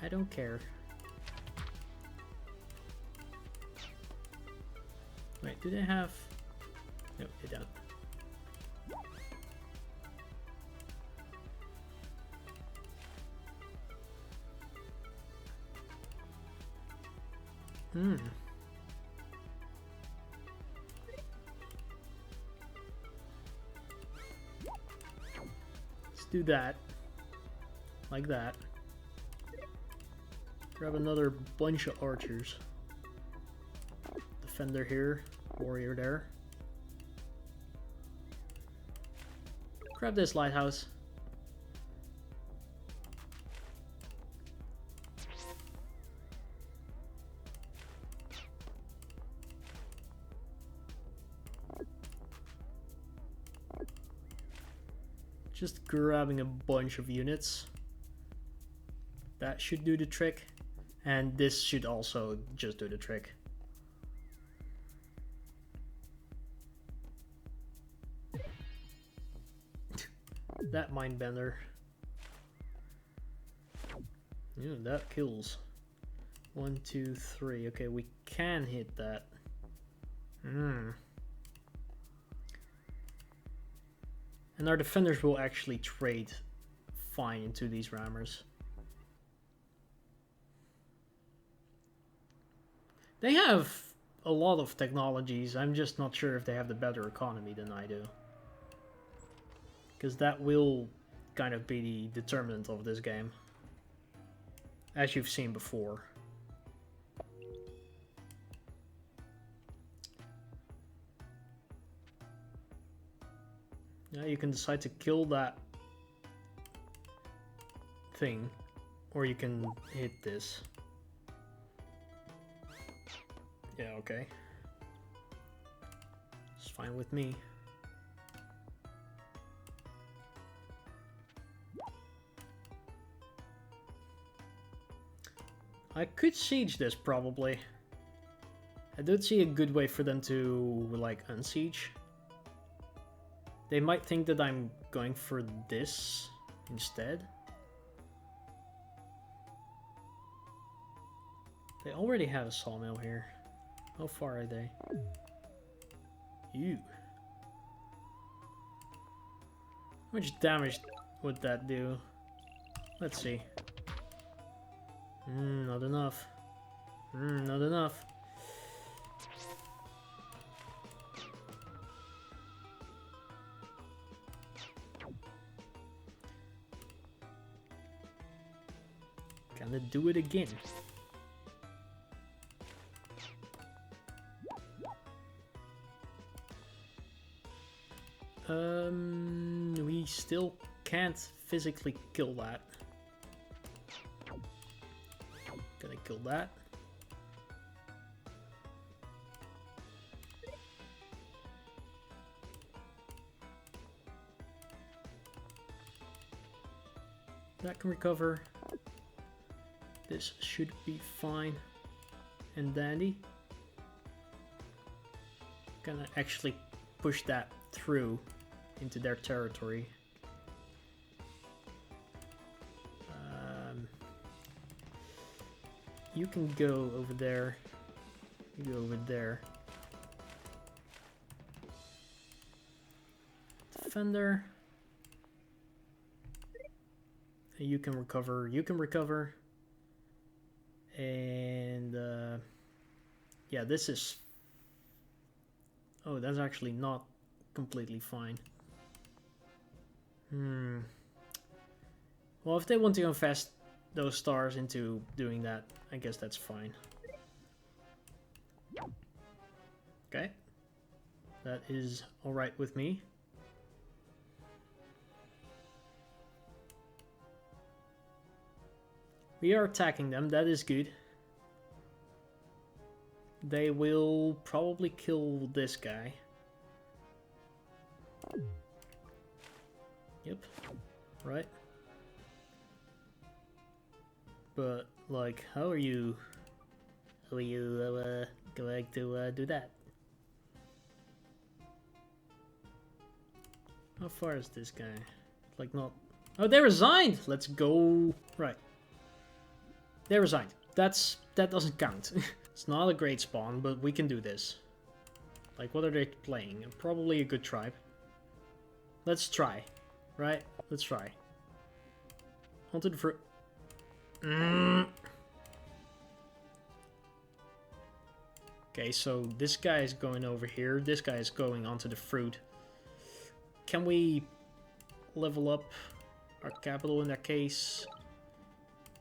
I don't care. Wait, do they have... No, they don't. Let's do that. Like that. Grab another bunch of archers. Defender here, warrior there. Grab this lighthouse. Just grabbing a bunch of units. That should do the trick. And this should also just do the trick. That mindbender. Yeah, that kills. 1, 2, 3. Okay, we can hit that. And our defenders will actually trade fine into these rammers. They have a lot of technologies. I'm just not sure if they have the better economy than I do. Because that will kind of be the determinant of this game. As you've seen before. Now you can decide to kill that thing, or you can hit this. Yeah, okay. It's fine with me. I could siege this probably. I don't see a good way for them to like unsiege. They might think that I'm going for this instead. They already have a sawmill here. How far are they? Ew. How much damage would that do? Let's see. Not enough. Not enough. Gonna do it again. We still can't physically kill that. Gonna kill that. That can recover. This should be fine and dandy. Gonna actually push that through into their territory. You can go over there. You go over there. Defender. You can recover. You can recover. And yeah, this is... Oh, that's actually not completely fine. Well, if they want to invest those stars into doing that, I guess that's fine. Okay. That is alright with me. We are attacking them, that is good. They will probably kill this guy. Yep, right. But, like, how are you going to do that? How far is this guy? Like, not... Oh, they resigned! Let's go... Right. They resigned. That doesn't count. It's not a great spawn, but we can do this. Like, what are they playing? Probably a good tribe. Let's try. Right? Let's try. Onto the fruit. Okay, so this guy is going over here. This guy is going onto the fruit. Can we level up our capital in that case?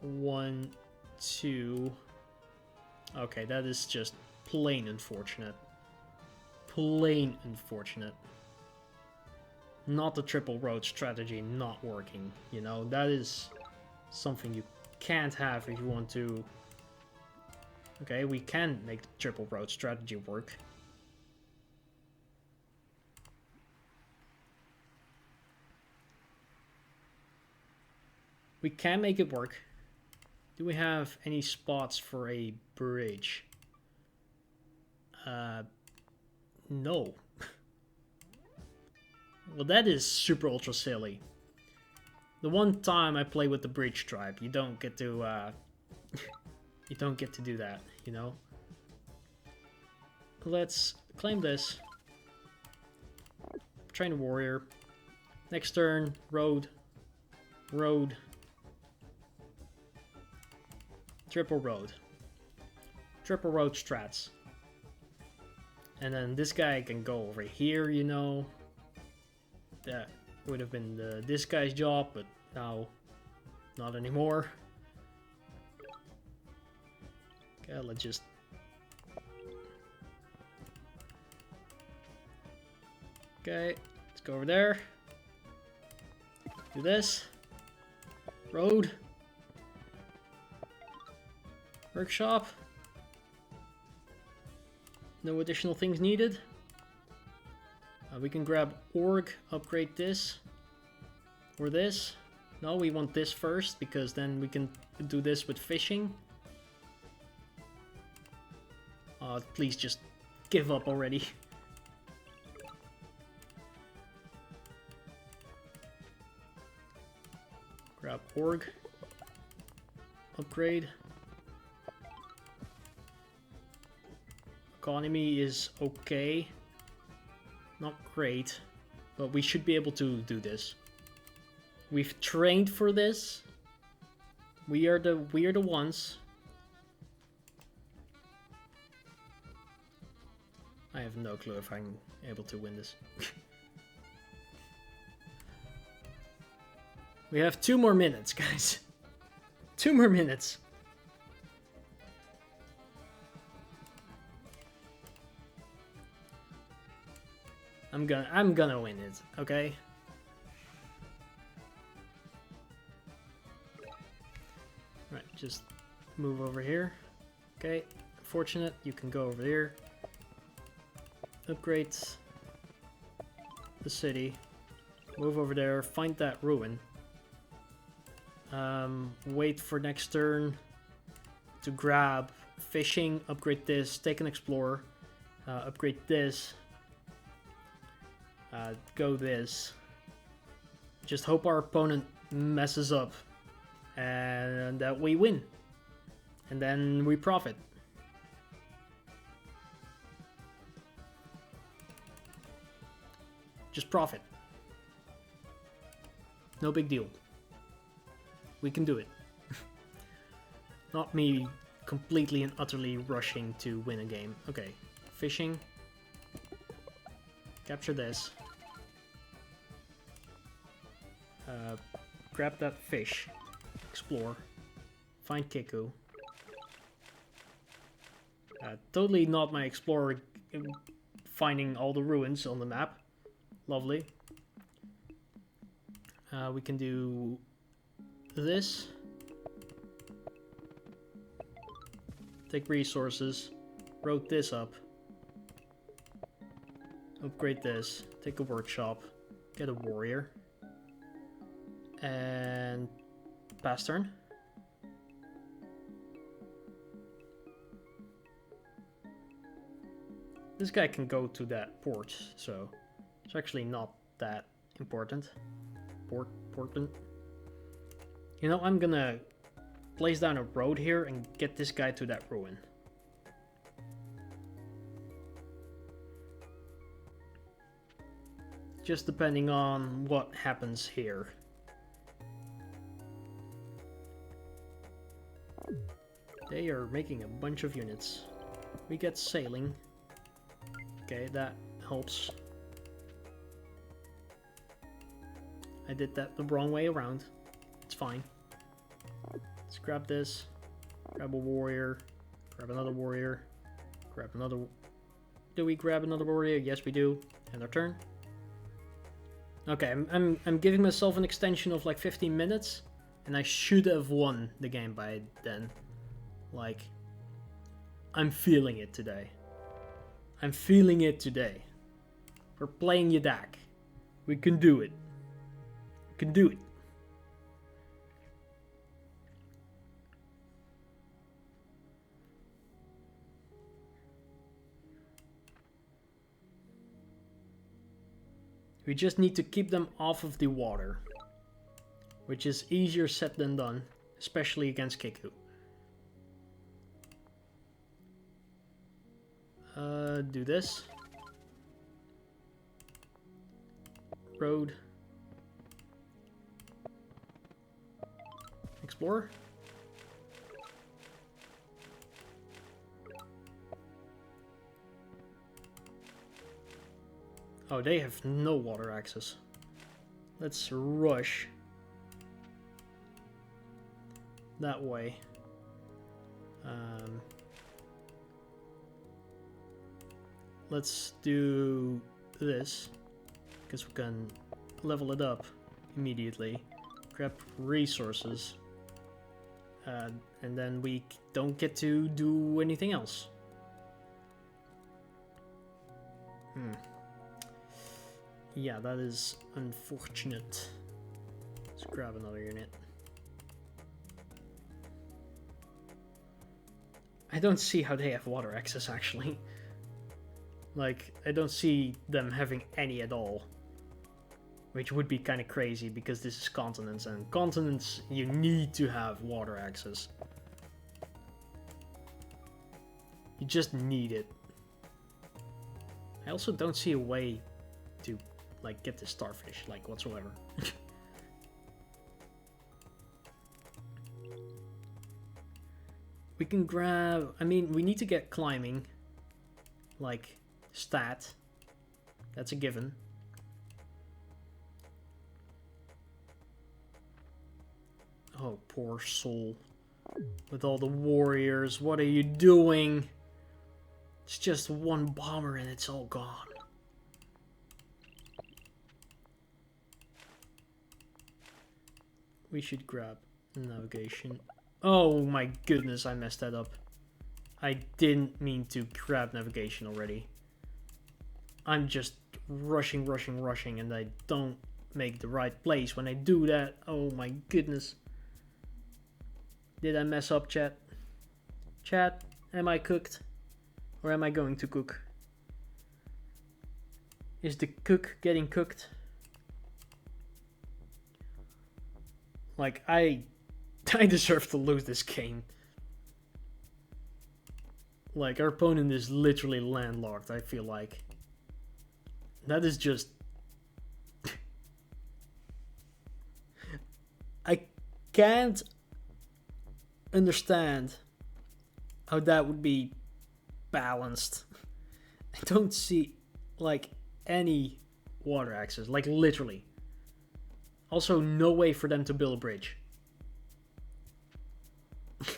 1, 2. Okay, that is just plain unfortunate. Plain unfortunate. Not the triple road strategy not working, you know? That is something you can't have if you want to... Okay, we can make the triple road strategy work. We can make it work. Do we have any spots for a bridge? No. Well, that is super ultra silly. The one time I play with the bridge tribe, you don't get to, you don't get to do that, you know? Let's claim this. Train a warrior. Next turn, road. road, triple road strats. And then this guy can go over here, you know. That would have been this guy's job, but now not anymore. Okay, let's just... Okay, let's go over there. Do this. Road. Workshop. No additional things needed. We can grab org, upgrade this. Or this. No, we want this first, because then we can do this with fishing. Please just give up already. Grab org. Upgrade. Economy is okay. Not great, but we should be able to do this. We've trained for this. We are the ones. I have no clue if I'm able to win this. We have 2 more minutes, guys. 2 more minutes. I'm gonna win it, okay? Right, just move over here. Okay, fortunate, you can go over here. Upgrade the city. Move over there, find that ruin. Wait for next turn to grab fishing, upgrade this, take an explorer, upgrade this, go this. Just hope our opponent messes up and that we win. And then we profit. Just profit. No big deal. We can do it. Not me completely and utterly rushing to win a game. Okay, fishing. Capture this. Grab that fish. Explore. Find Kickoo. Totally not my explorer finding all the ruins on the map. Lovely. We can do this. Take resources. Road this up. Upgrade this. Take a workshop. Get a warrior. And pass turn. This guy can go to that port, so it's actually not that important. Important. You know, I'm gonna place down a road here and get this guy to that ruin. Just depending on what happens here. They are making a bunch of units. We get sailing. Okay, that helps. I did that the wrong way around. It's fine. Let's grab this. Grab a warrior. Grab another warrior. Grab another... Do we grab another warrior? Yes, we do. End our turn. Okay, I'm giving myself an extension of like 15 minutes. And I should have won the game by then. Like, I'm feeling it today. I'm feeling it today. We're playing Yaddak. We can do it. We can do it. We just need to keep them off of the water. Which is easier said than done. Especially against Kickoo. Do this. Road. explore. Oh, they have no water access. Let's rush that way. Let's do this, because we can level it up immediately. Grab resources. And then we don't get to do anything else. Yeah, that is unfortunate. Let's grab another unit. I don't see how they have water access, actually. Like, I don't see them having any at all. Which would be kind of crazy, because this is continents, and continents, you need to have water access. You just need it. I also don't see a way to, like, get the starfish, like, whatsoever. We can grab... I mean, we need to get climbing. Like, stat. That's a given. Oh, poor soul. With all the warriors, what are you doing? It's just one bomber and it's all gone. We should grab navigation. Oh my goodness, I messed that up. I didn't mean to grab navigation already. I'm just rushing, and I don't make the right place when I do that. Oh my goodness. Did I mess up, chat? Chat, am I cooked? Or am I going to cook? Is the cook getting cooked? Like, I deserve to lose this game. Like, our opponent is literally landlocked, I feel like. That is just... I can't understand how that would be balanced. I don't see, like, any water access. Like, literally. Also, no way for them to build a bridge. Let's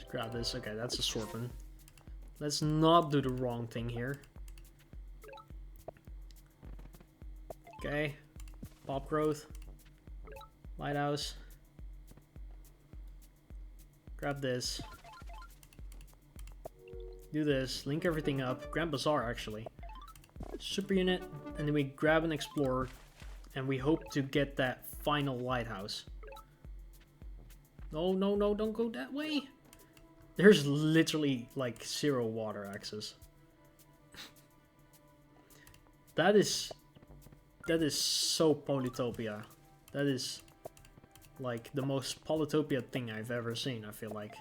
grab this. Okay, that's a swordman. Let's not do the wrong thing here. Okay. Pop growth. Lighthouse. Grab this. Do this. Link everything up. Grab Bazaar, actually. Super unit. And then we grab an explorer. And we hope to get that final lighthouse. No, no, no, don't go that way. There's literally like 0 water access. That is so Polytopia. That is like the most Polytopia thing I've ever seen, I feel like.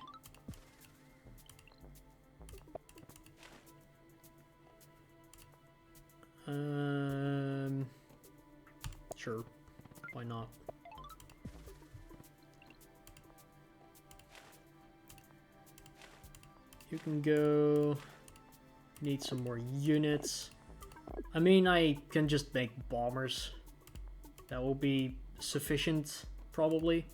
Sure. Why not? You can go... Need some more units. I mean, I can just make bombers. That will be sufficient, probably.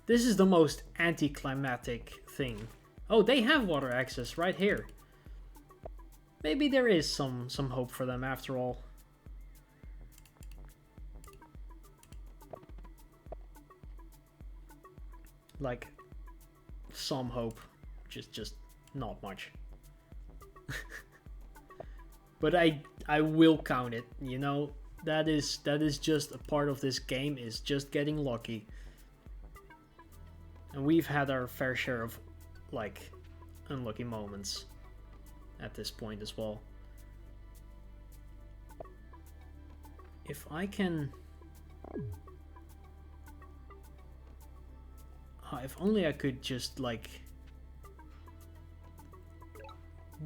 This is the most anticlimactic thing. Oh, they have water access right here. Maybe there is some hope for them after all. Like, some hope. Just not much. But I will count it, you know? That is just a part of this game, is just getting lucky. And we've had our fair share of, like, unlucky moments at this point as well. If I can... if only I could just, like,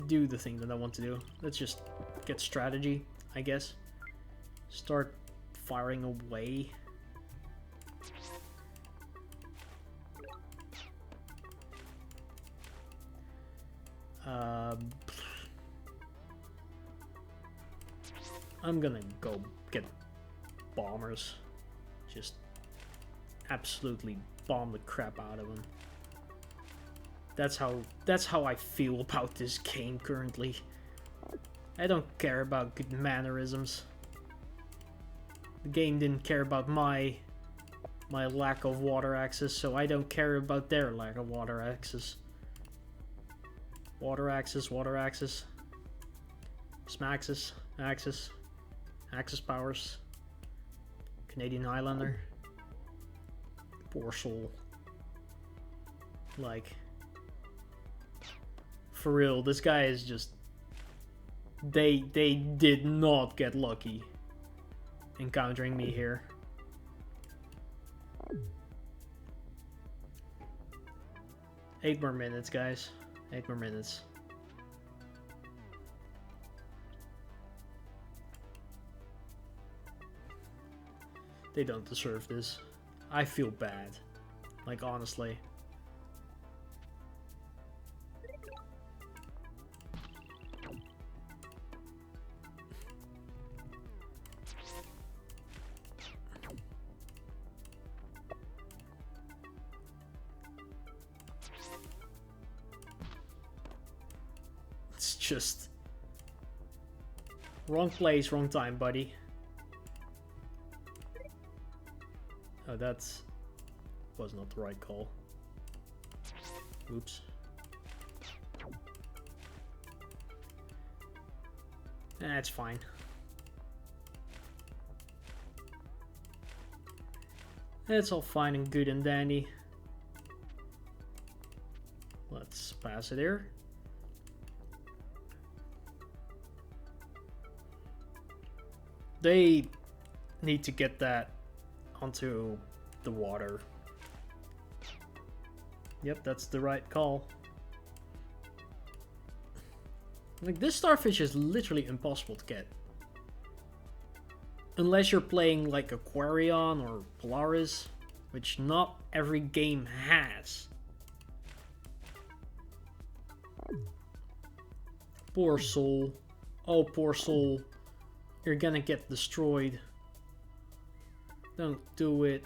do the thing that I want to do. Let's just get strategy, I guess. Start firing away. I'm gonna go get bombers. Just absolutely bomb the crap out of them. That's how I feel about this game currently. I don't care about good mannerisms. The game didn't care about my lack of water access, so I don't care about their lack of water access. Water access, water access. Smaxis, access. Access powers. Canadian Highlander. Poor soul. Like, for real, this guy is just... They did not get lucky encountering me here. Eight more minutes, guys. 8 more minutes. They don't deserve this. I feel bad. Like, honestly. It's just... wrong place, wrong time, buddy. Oh, that's... was not the right call. Oops. That's fine. It's all fine and good and dandy. Let's pass it here. They need to get that onto the water. Yep, that's the right call. Like, this starfish is literally impossible to get. Unless you're playing like Aquarion or Polaris, which not every game has. Poor soul. Oh, poor soul. You're gonna get destroyed. Don't do it.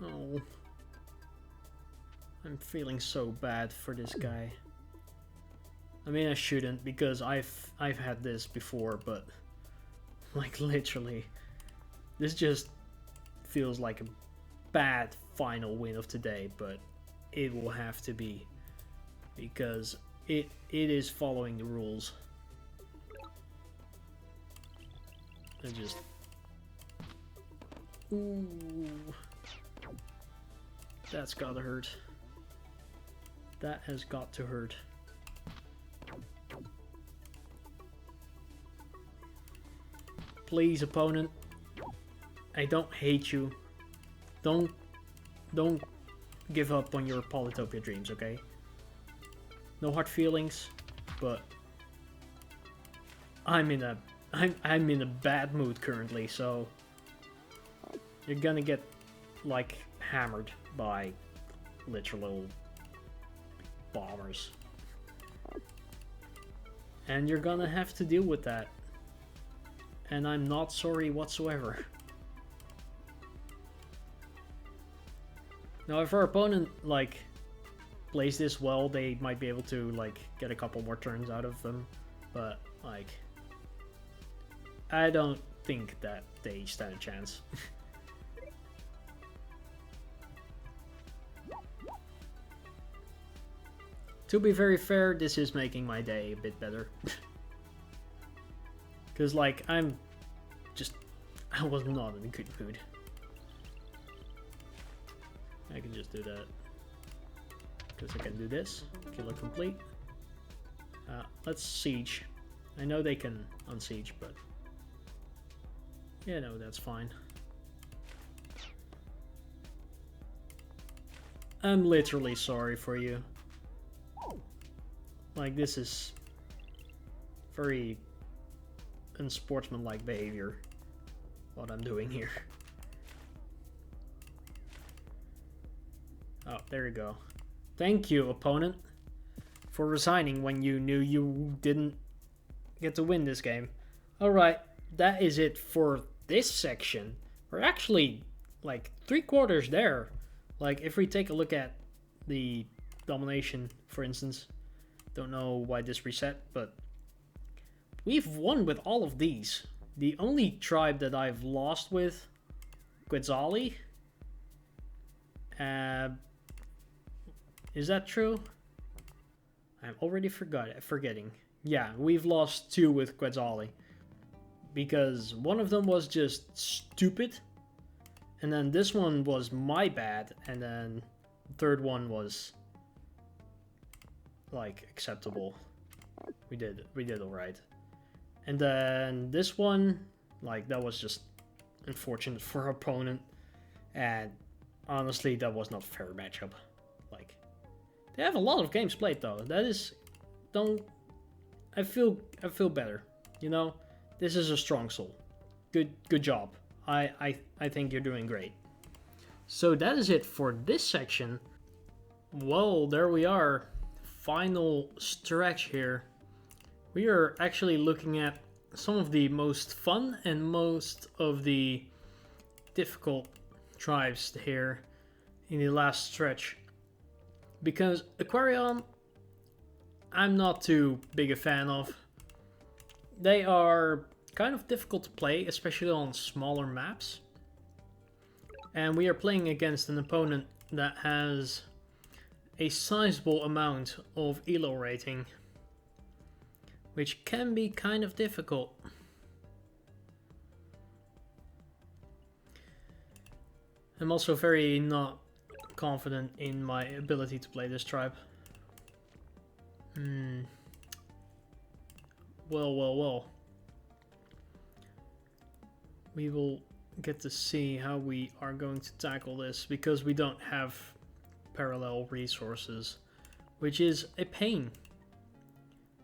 Oh. I'm feeling so bad for this guy. I mean, I shouldn't, because I've had this before, but like literally, this just feels like a bad final win of today, but it will have to be, because it is following the rules. I just... Ooh. That's gotta hurt. That has got to hurt. Please, opponent. I don't hate you. Don't give up on your Polytopia dreams, okay? No hard feelings, but I'm in a bad mood currently, so you're gonna get like hammered by literal bombers. And you're gonna have to deal with that. And I'm not sorry whatsoever. Now, if our opponent, like, plays this well, they might be able to, like, get a couple more turns out of them. But, like, I don't think that they stand a chance. To be very fair, this is making my day a bit better. Because, like, I was not in a good mood. I can just do that. Because I can do this. Killer complete. Let's siege. I know they can unsiege, but... yeah, no, that's fine. I'm literally sorry for you. Like, this is very unsportsmanlike behavior, what I'm doing here. Oh, there you go. Thank you, opponent, for resigning when you knew you didn't get to win this game. Alright, that is it for this section. We're actually like 3/4 there. Like, if we take a look at the domination, for instance, don't know why this reset, but we've won with all of these. The only tribe that I've lost with, Quetzali. Is that true? I'm already forgetting. Yeah, we've lost 2 with Quetzali. Because one of them was just stupid. And then this one was my bad. And then the third one was like acceptable. We did alright. And then this one, like, that was just unfortunate for our opponent. And honestly, that was not a fair matchup. Like, they have a lot of games played though. That is, I feel better. You know, this is a strong soul. Good job. I think you're doing great. So that is it for this section. Well, there we are. Final stretch here. We are actually looking at some of the most fun and most of the difficult tribes here in the last stretch. Because Aquarion, I'm not too big a fan of. They are kind of difficult to play, especially on smaller maps. And we are playing against an opponent that has a sizable amount of elo rating, which can be kind of difficult. I'm also very not confident in my ability to play this tribe. Well. We will get to see how we are going to tackle this, because we don't have parallel resources, which is a pain.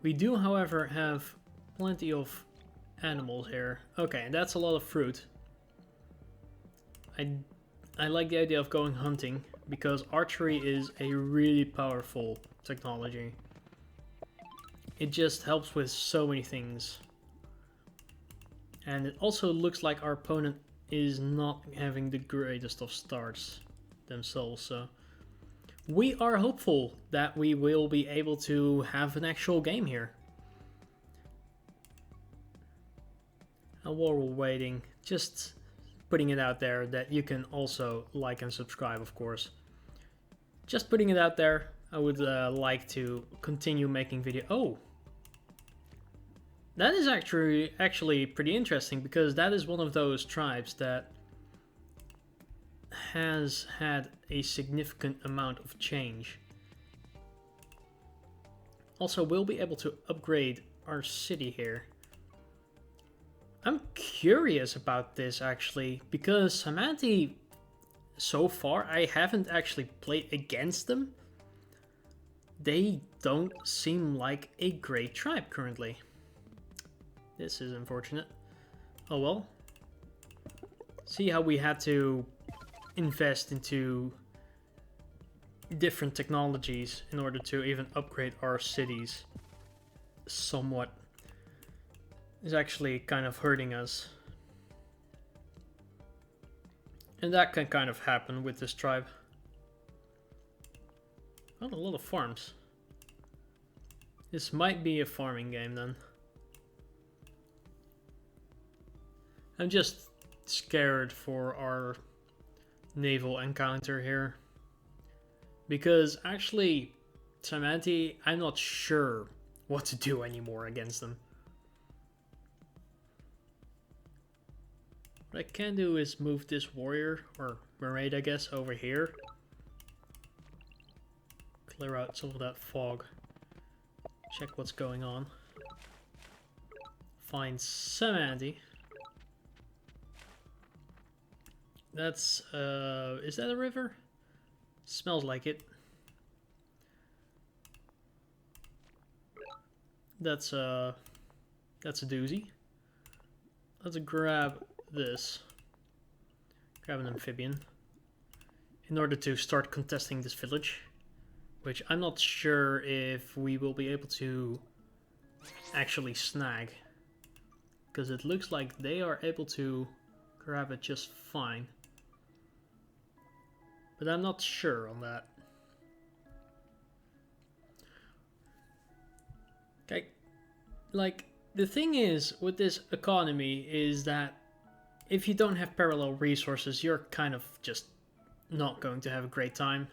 We do, however, have plenty of animals here. Okay, and that's a lot of fruit. I like the idea of going hunting, because archery is a really powerful technology. It just helps with so many things. And it also looks like our opponent is not having the greatest of starts themselves, so we are hopeful that we will be able to have an actual game here. And while we're waiting, just putting it out there that you can also like and subscribe, of course. Just putting it out there. I would like to continue making video. Oh, that is actually pretty interesting, because that is one of those tribes that has had a significant amount of change. Also, we'll be able to upgrade our city here. I'm curious about this actually, because Cymanti, so far, I haven't actually played against them. They don't seem like a great tribe currently. This is unfortunate. Oh well. See how we had to invest into different technologies in order to even upgrade our cities somewhat. Is actually kind of hurting us. And that can kind of happen with this tribe. Well, a lot of farms. This might be a farming game then. I'm just scared for our naval encounter here. Because actually, Cymanti, I'm not sure what to do anymore against them. What I can do is move this warrior, or mermaid I guess, over here. Clear out some of that fog. Check what's going on. Find Cymanti. That's, is that a river? Smells like it. That's a doozy. Let's grab this. Grab an amphibian. In order to start contesting this village. which I'm not sure if we will be able to actually snag, because it looks like they are able to grab it just fine, but I'm not sure on that. Okay, like, the thing is with this economy is that if you don't have parallel resources, you're kind of just not going to have a great time.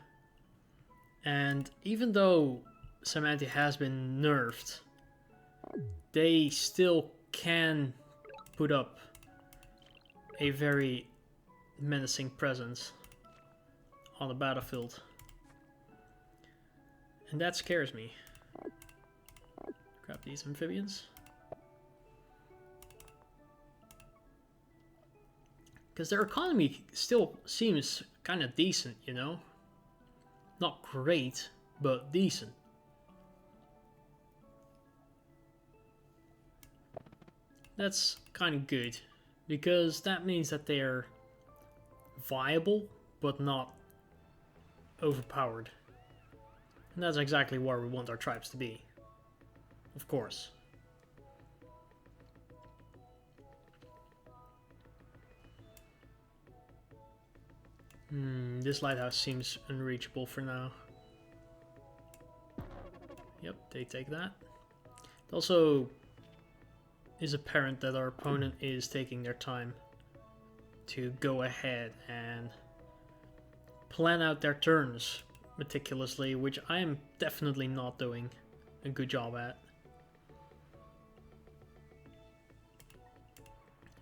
And even though Cymanti has been nerfed, they still can put up a very menacing presence on the battlefield. And that scares me. Grab these amphibians. Because their economy still seems kind of decent, you know? Not great, but decent. That's kind of good, because that means that they're viable, but not overpowered. And that's exactly where we want our tribes to be. Of course. This lighthouse seems unreachable for now. Yep, they take that. It also is apparent that our opponent is taking their time to go ahead and plan out their turns meticulously, which I am definitely not doing a good job at.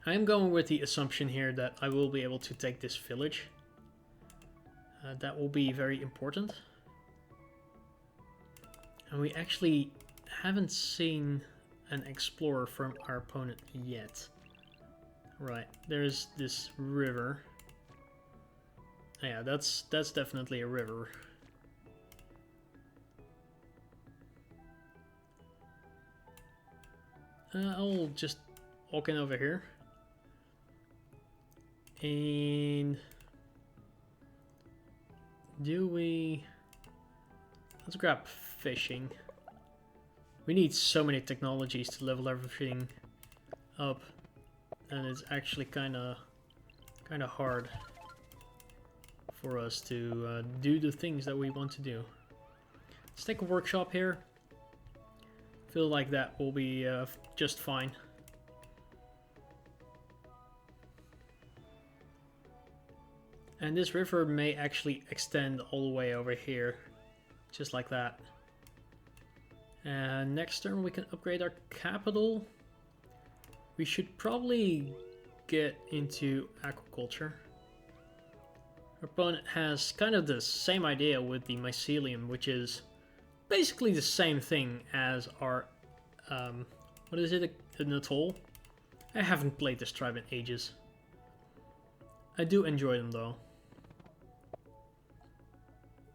I am going with the assumption here that I will be able to take this village. That will be very important. And we actually haven't seen an explorer from our opponent yet. Right, there's this river. Yeah, that's definitely a river. I'll just walk in over here. And let's grab fishing. We need so many technologies to level everything up, and it's actually kind of hard for us to do the things that we want to do. Let's take a workshop here. Feel like that will be just fine. And this river may actually extend all the way over here, just like that. And next turn we can upgrade our capital. We should probably get into aquaculture. Our opponent has kind of the same idea with the mycelium, which is basically the same thing as our, what is it, an atoll? I haven't played this tribe in ages. I do enjoy them though.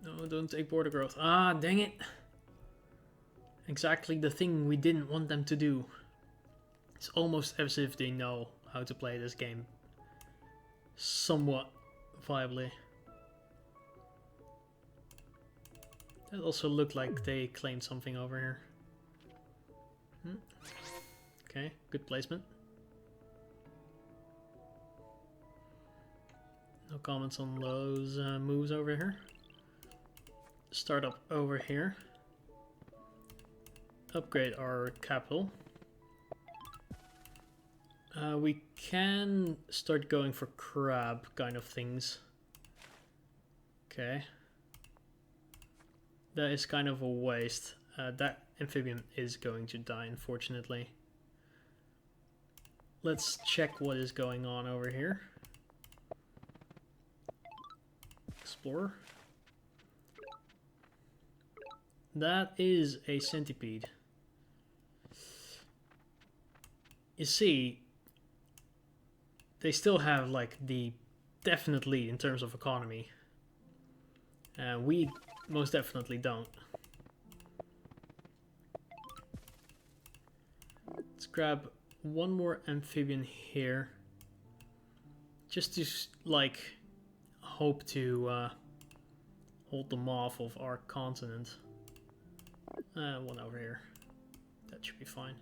No, don't take border growth. Ah, dang it. Exactly the thing we didn't want them to do. It's almost as if they know how to play this game somewhat viably. That also looked like they claimed something over here. Okay, good placement. No comments on those moves over here. Start up over here. Upgrade our capital. We can start going for crab kind of things. Okay. That is kind of a waste. That amphibian is going to die, unfortunately. Let's check what is going on over here. Explorer. That is a centipede. You see, they still have like the definite lead in terms of economy. We most definitely don't. Let's grab one more amphibian here. Just to like hope to hold them off of our continent. One over here. That should be fine.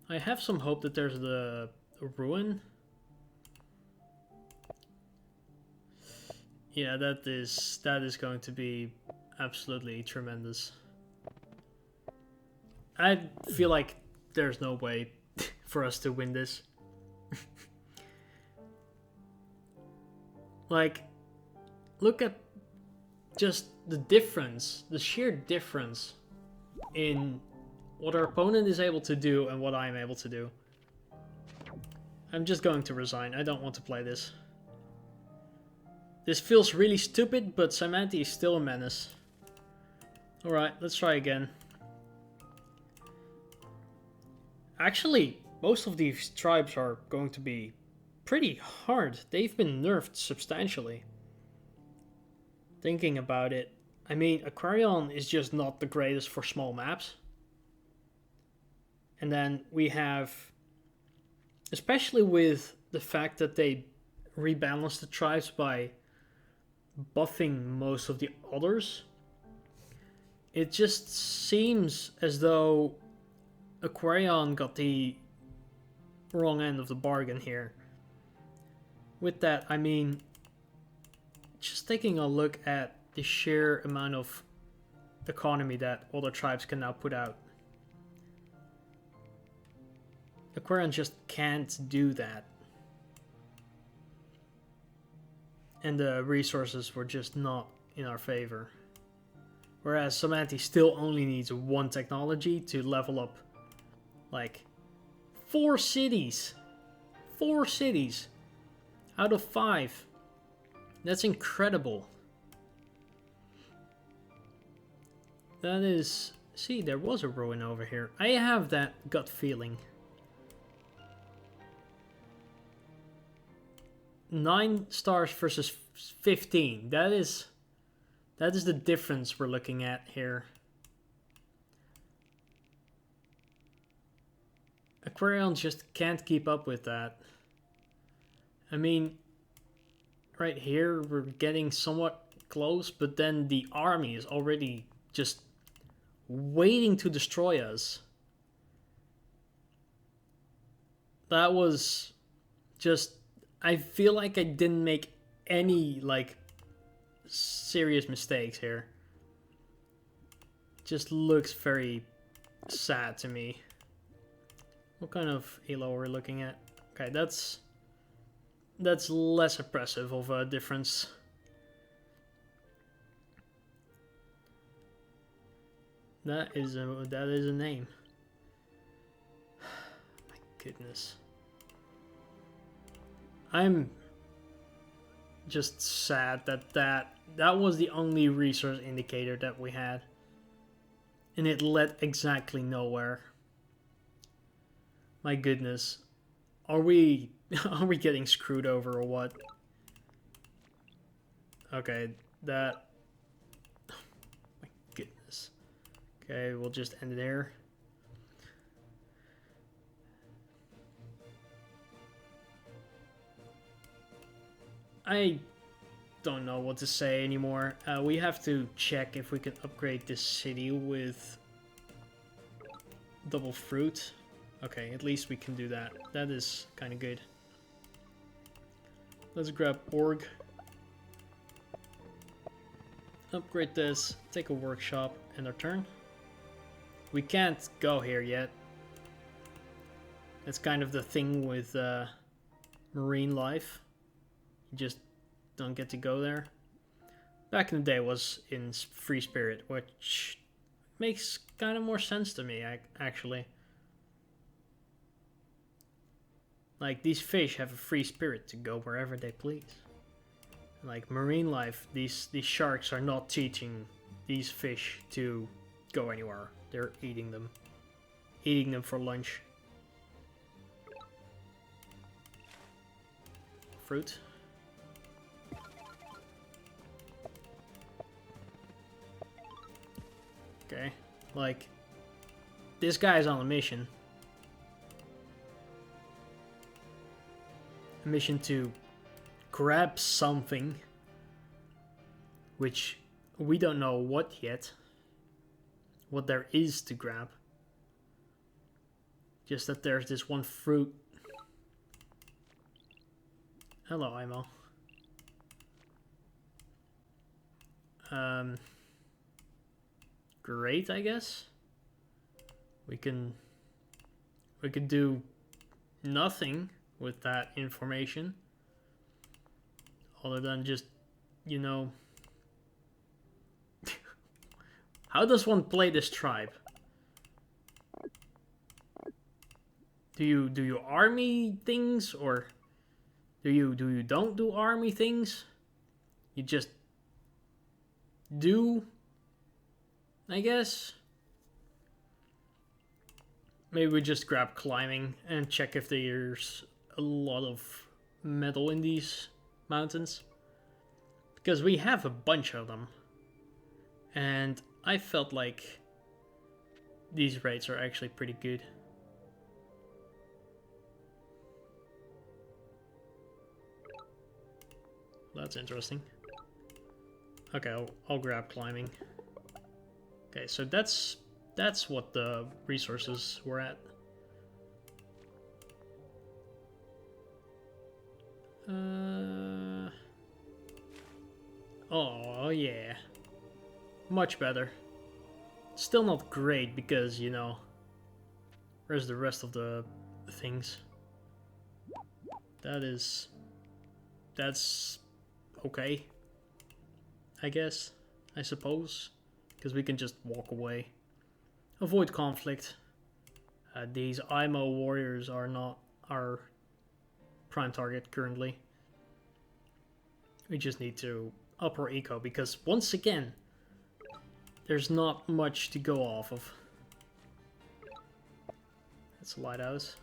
I have some hope that there's a ruin. Yeah, that is going to be absolutely tremendous. I feel like there's no way for us to win this. Like, look at just the difference, the sheer difference in what our opponent is able to do and what I'm able to do. I'm just going to resign. I don't want to play this. This feels really stupid, but Cymanti is still a menace. Alright, let's try again. Actually, most of these tribes are going to be pretty hard. They've been nerfed substantially. Thinking about it, I mean, Aquarion is just not the greatest for small maps. And then we have, especially with the fact that they rebalanced the tribes by buffing most of the others, it just seems as though Aquarion got the wrong end of the bargain here. With that, I mean, just taking a look at the sheer amount of economy that other tribes can now put out. Aquarion just can't do that. And the resources were just not in our favor. Whereas Cymanti still only needs one technology to level up like 4 cities. 4 cities out of 5. That's incredible. That is... See, there was a ruin over here. I have that gut feeling. 9 stars versus 15. That is the difference we're looking at here. Aquarion just can't keep up with that. I mean, right here we're getting somewhat close, but then the army is already just waiting to destroy us. That was just... I feel like I didn't make any, like, serious mistakes here. Just looks very sad to me. What kind of elo are we looking at? Okay, that's less impressive of a difference. That is a name. My goodness. I'm just sad that was the only resource indicator that we had. And it led exactly nowhere. My goodness. Are we getting screwed over or what? Okay, that... My goodness. Okay, we'll just end it there. I don't know what to say anymore. We have to check if we can upgrade this city with double fruit. Okay, at least we can do that. That is kind of good. Let's grab org. Upgrade this, take a workshop, and our turn. We can't go here yet. That's kind of the thing with marine life. You just don't get to go there. Back in the day was in Free Spirit, which makes kind of more sense to me, actually. Like, these fish have a free spirit to go wherever they please. Like, marine life, these sharks are not teaching these fish to go anywhere. They're eating them. Eating them for lunch. Fruit. Okay, like, this guy's on a mission. A mission to grab something which we don't know what yet. What there is to grab. Just that there's this one fruit. Hello, Imo. Great, I guess. We can do nothing with that information other than just, you know, how does one play this tribe? Do you army things, or do you don't do army things? You just do, I guess. Maybe we just grab climbing and check if there's a lot of metal in these mountains. Because we have a bunch of them. And I felt like these rates are actually pretty good. That's interesting. Okay, I'll grab climbing. Okay, so that's what the resources were at. Oh yeah, much better. Still not great because, you know, where's the rest of the things? That's okay, I guess, I suppose, because we can just walk away. Avoid conflict. These IMO warriors are not our prime target currently. We just need to up our eco because, once again, there's not much to go off of. That's a lighthouse.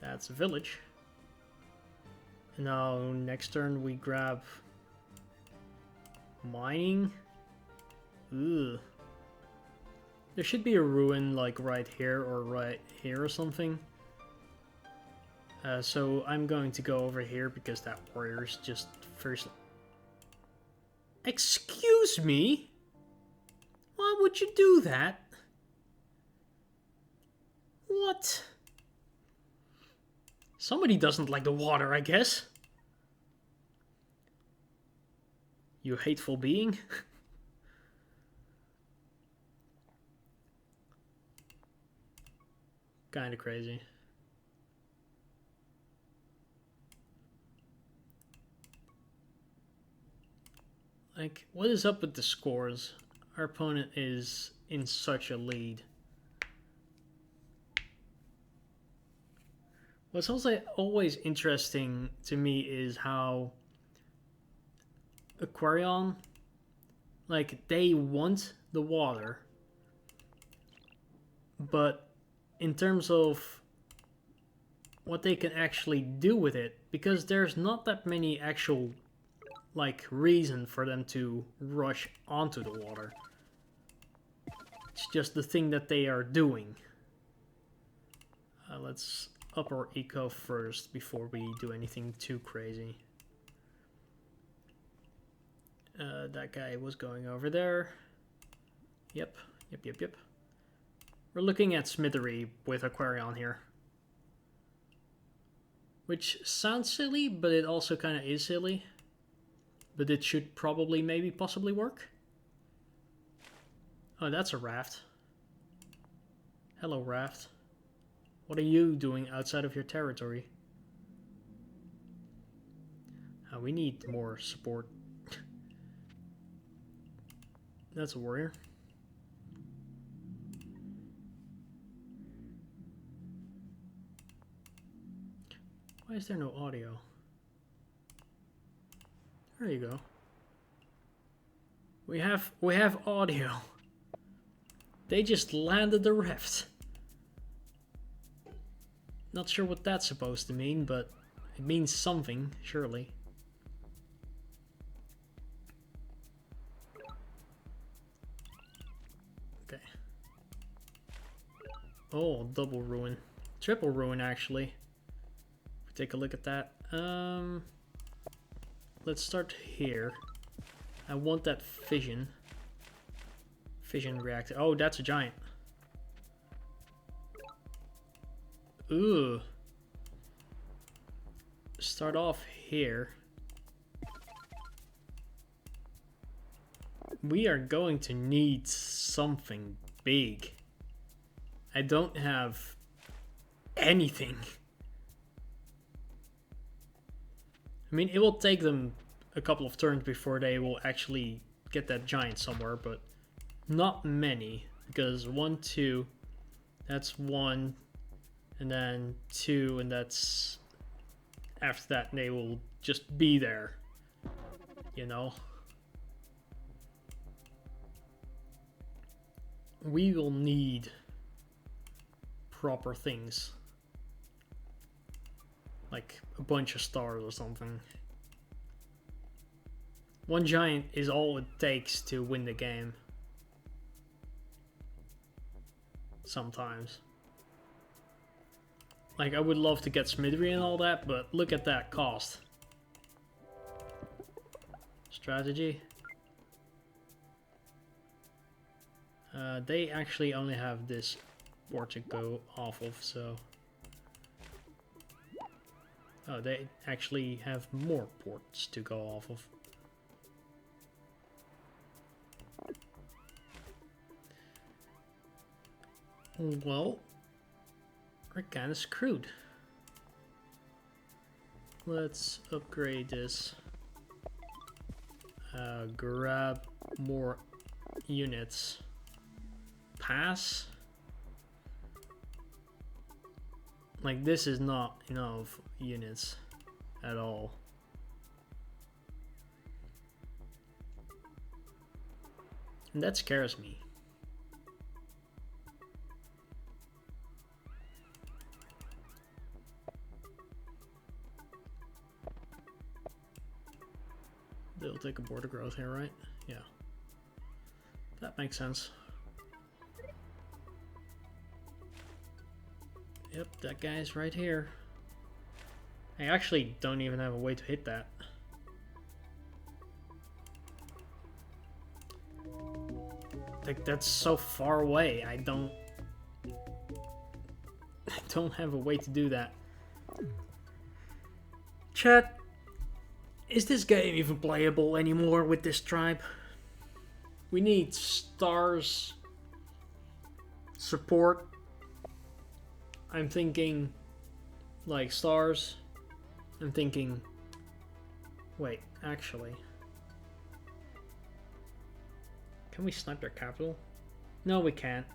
That's a village. And now next turn we grab mining. Ugh. There should be a ruin like right here or right here or something. So I'm going to go over here because that warrior is just first. Excuse me? Why would you do that? What? Somebody doesn't like the water, I guess. You hateful being. Kinda crazy. Like, what is up with the scores? Our opponent is in such a lead. What's also always interesting to me is how Aquarion, like, they want the water, but in terms of what they can actually do with it, because there's not that many actual, like, reason for them to rush onto the water. It's just the thing that they are doing. Let's up our eco first before we do anything too crazy. That guy was going over there. Yep. We're looking at Smithery with Aquarion here. Which sounds silly, but it also kind of is silly. But it should probably, maybe, possibly work. Oh, that's a raft. Hello, raft. What are you doing outside of your territory? We need more support. That's a warrior. Why is there no audio? There you go. We have audio. They just landed the rift. Not sure what that's supposed to mean, but it means something, surely. Okay. Oh, double ruin. Triple ruin, actually. Take a look at that. Let's start here. I want that fission. Fission reactor. Oh, that's a giant. Ooh. Start off here. We are going to need something big. I don't have anything. I mean, it will take them a couple of turns before they will actually get that giant somewhere, but not many. Because 1, 2, that's 1, and then 2, and that's... After that, they will just be there. You know? We will need proper things. Like a bunch of stars or something. One giant is all it takes to win the game. Sometimes. Like, I would love to get Smithery and all that, but look at that cost. Strategy. They actually only have this board to go off of, so... Oh, they actually have more ports to go off of. Well, we're kind of screwed. Let's upgrade this. Grab more units. Pass. Like, this is not enough units at all. And that scares me. They'll take a border growth here, right? Yeah. That makes sense. Yep, that guy's right here. I actually don't even have a way to hit that. Like, that's so far away. I don't have a way to do that. Chat, is this game even playable anymore with this tribe? We need stars support. I'm thinking like stars. I'm thinking, wait, actually, can we snipe their capital? No, we can't.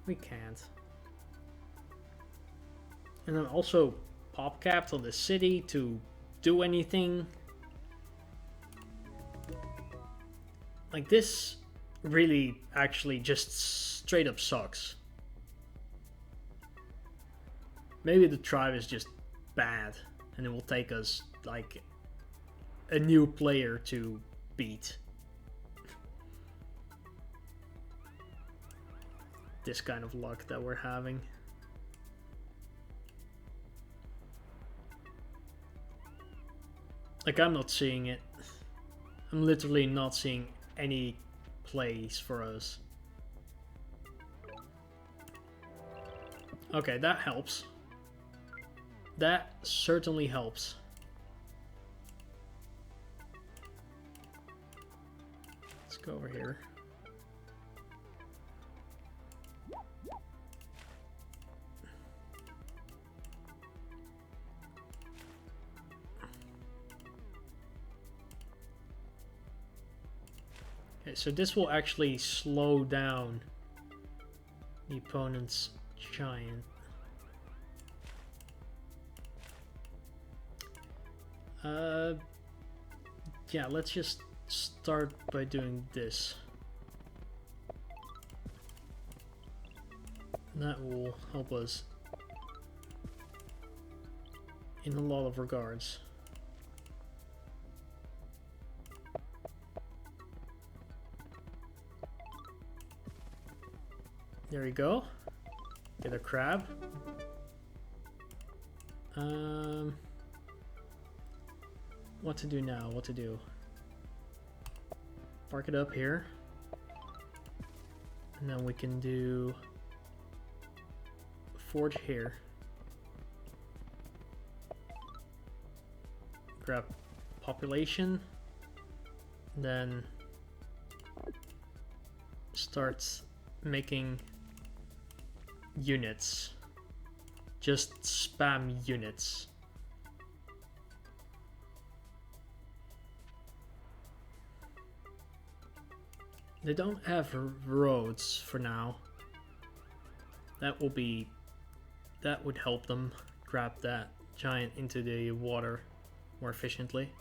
We can't. And then also pop capital the city to do anything. Like, this really actually just straight up sucks. Maybe the tribe is just bad and it will take us like a new player to beat. This kind of luck that we're having. Like, I'm not seeing it. I'm literally not seeing any plays for us. Okay, that helps. That certainly helps. Let's go over here. Okay, so this will actually slow down the opponent's giant. Yeah, let's just start by doing this. That will help us in a lot of regards. There we go. Get a crab. What to do now? What to do? Park it up here. And then we can do forge here. Grab population. Then start making units. Just spam units. They don't have roads for now. That would help them grab that giant into the water more efficiently.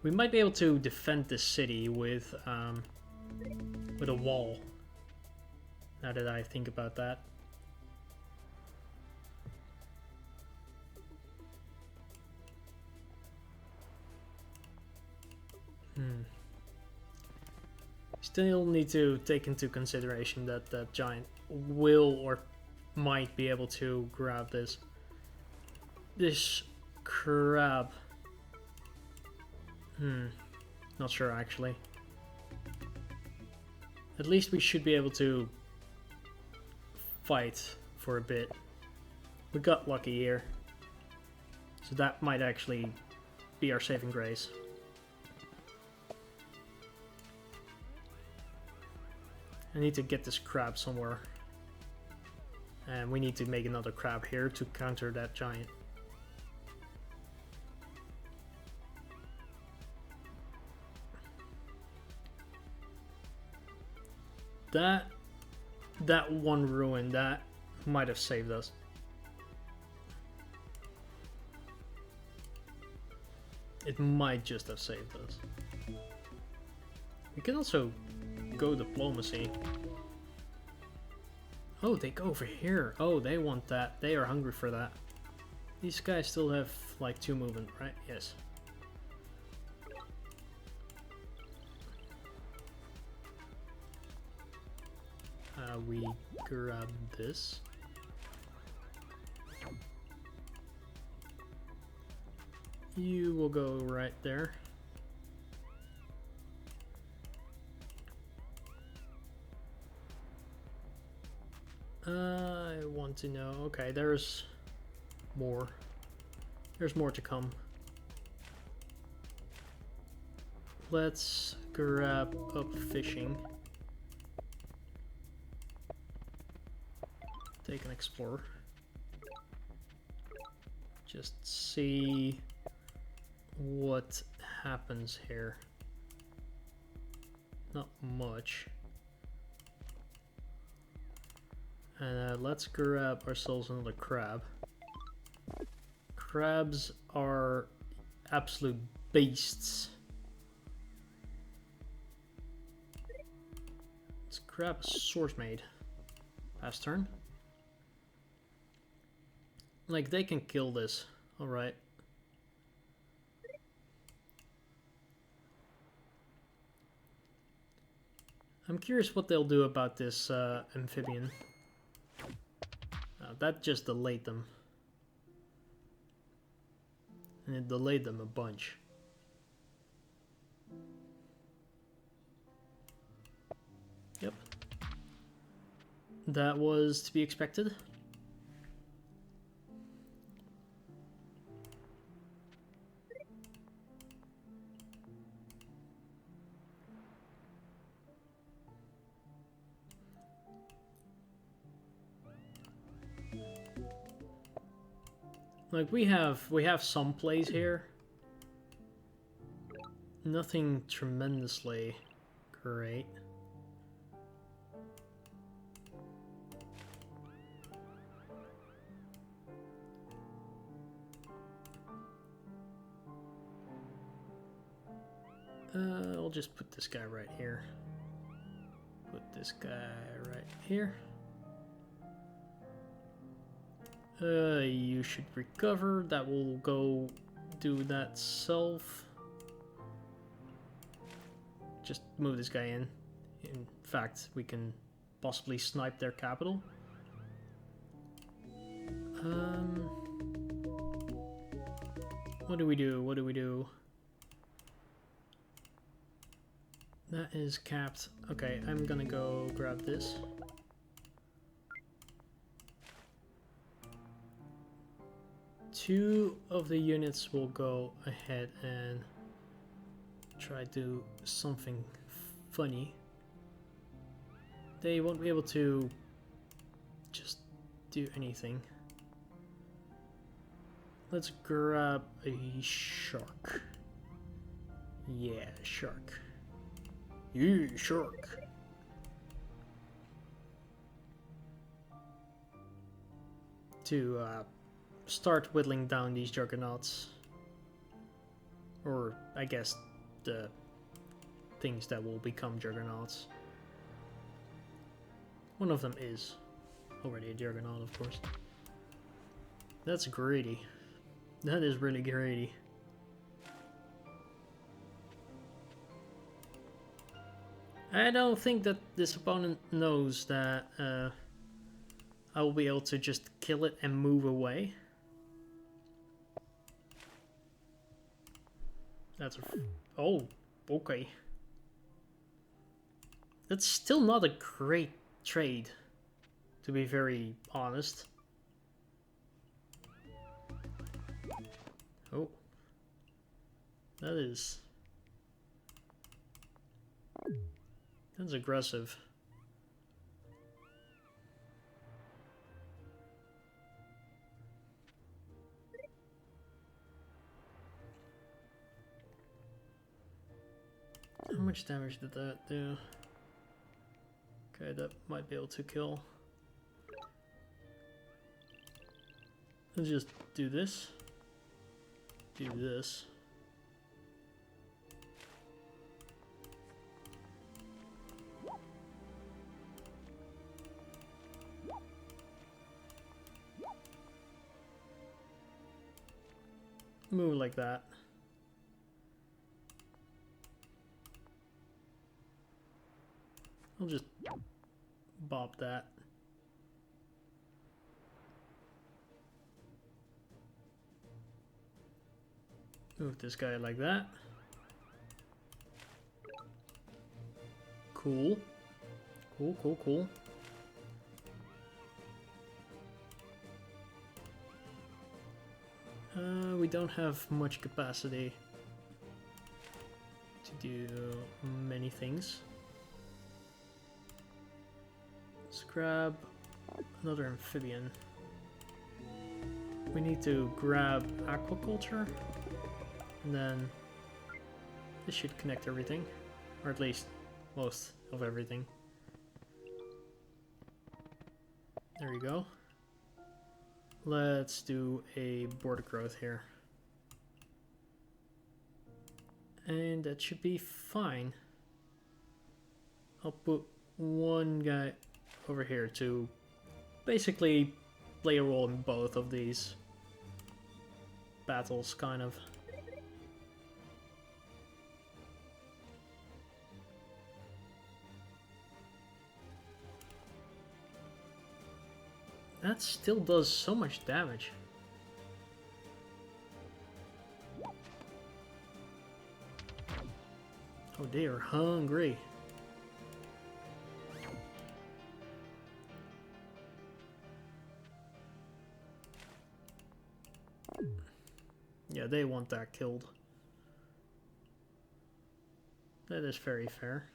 We might be able to defend this city with a wall. Now that I think about that. Still need to take into consideration that that giant will or might be able to grab this crab. Not sure actually. At least we should be able to fight for a bit. We got lucky here. So that might actually be our saving grace. I need to get this crab somewhere. And we need to make another crab here to counter that giant. That one ruin, that might have saved us. It might just have saved us. We can also go diplomacy. Oh, they go over here. Oh, they want that. They are hungry for that. These guys still have like 2 movement, right? Yes. We grab this. You will go right there. I want to know. Okay, there's more. There's more to come. Let's grab up fishing. Take an explorer. Just see what happens here. Not much. And let's grab ourselves another crab. Crabs are absolute beasts. Let's grab a swordsmaid. Pass turn. Like, they can kill this. Alright. I'm curious what they'll do about this amphibian. That just delayed them. And it delayed them a bunch. Yep. That was to be expected. Like, we have some plays here. Nothing tremendously great. I'll just put this guy right here. Put this guy right here. You should recover. That will go do that self. Just move this guy in. In fact, we can possibly snipe their capital. What do we do? What do we do? That is capped. Okay, I'm gonna go grab this. Two of the units will go ahead and try to do something funny. They won't be able to just do anything. Let's grab a shark. Yeah, shark. Yeah, shark. To start whittling down these juggernauts. Or, I guess, the things that will become juggernauts. One of them is already a juggernaut, of course. That's greedy. That is really greedy. I don't think that this opponent knows that I will be able to just kill it and move away. That's oh, okay. That's still not a great trade, to be very honest. Oh. That's aggressive. How much damage did that do? Okay, that might be able to kill. Let's just do this. Do this. Move like that. I'll just bop that. Move this guy like that. Cool. Cool, cool, cool. We don't have much capacity to do many things. Let's grab another amphibian. We need to grab aquaculture, and then this should connect everything, or at least most of everything. There you go. Let's do a border growth here. And that should be fine. I'll put one guy over here to basically play a role in both of these battles, kind of. That still does so much damage. Oh, they are hungry. Yeah, they want that killed. That is very fair.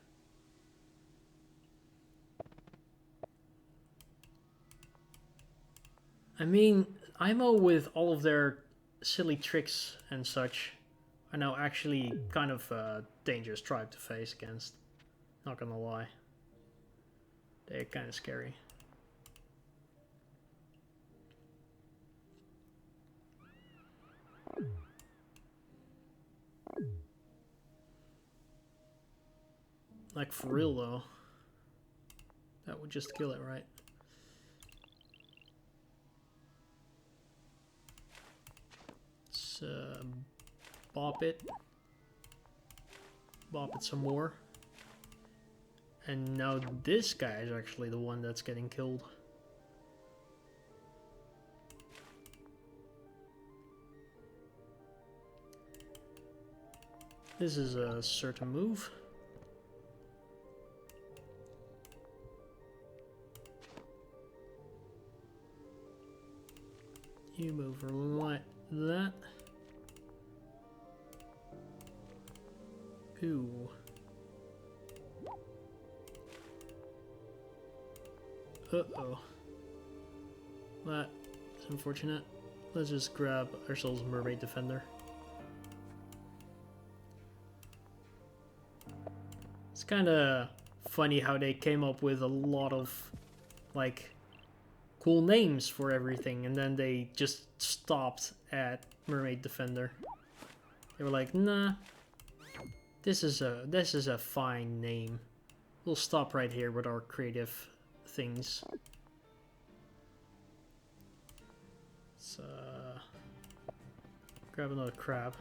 I mean, IMO with all of their silly tricks and such are now actually kind of a dangerous tribe to face against. Not gonna lie. They're kind of scary. Like, for real though. That would just kill it, right? Let's bop it. Bop it some more. And now this guy is actually the one that's getting killed. This is a certain move. You move like that. Ooh. Uh-oh. That's unfortunate. Let's just grab ourselves a Mermaid Defender. It's kinda funny how they came up with a lot of, like, cool names for everything, and then they just stopped at Mermaid Defender. They were like, nah, this is a fine name. We'll stop right here with our creative things. So, grab another crab.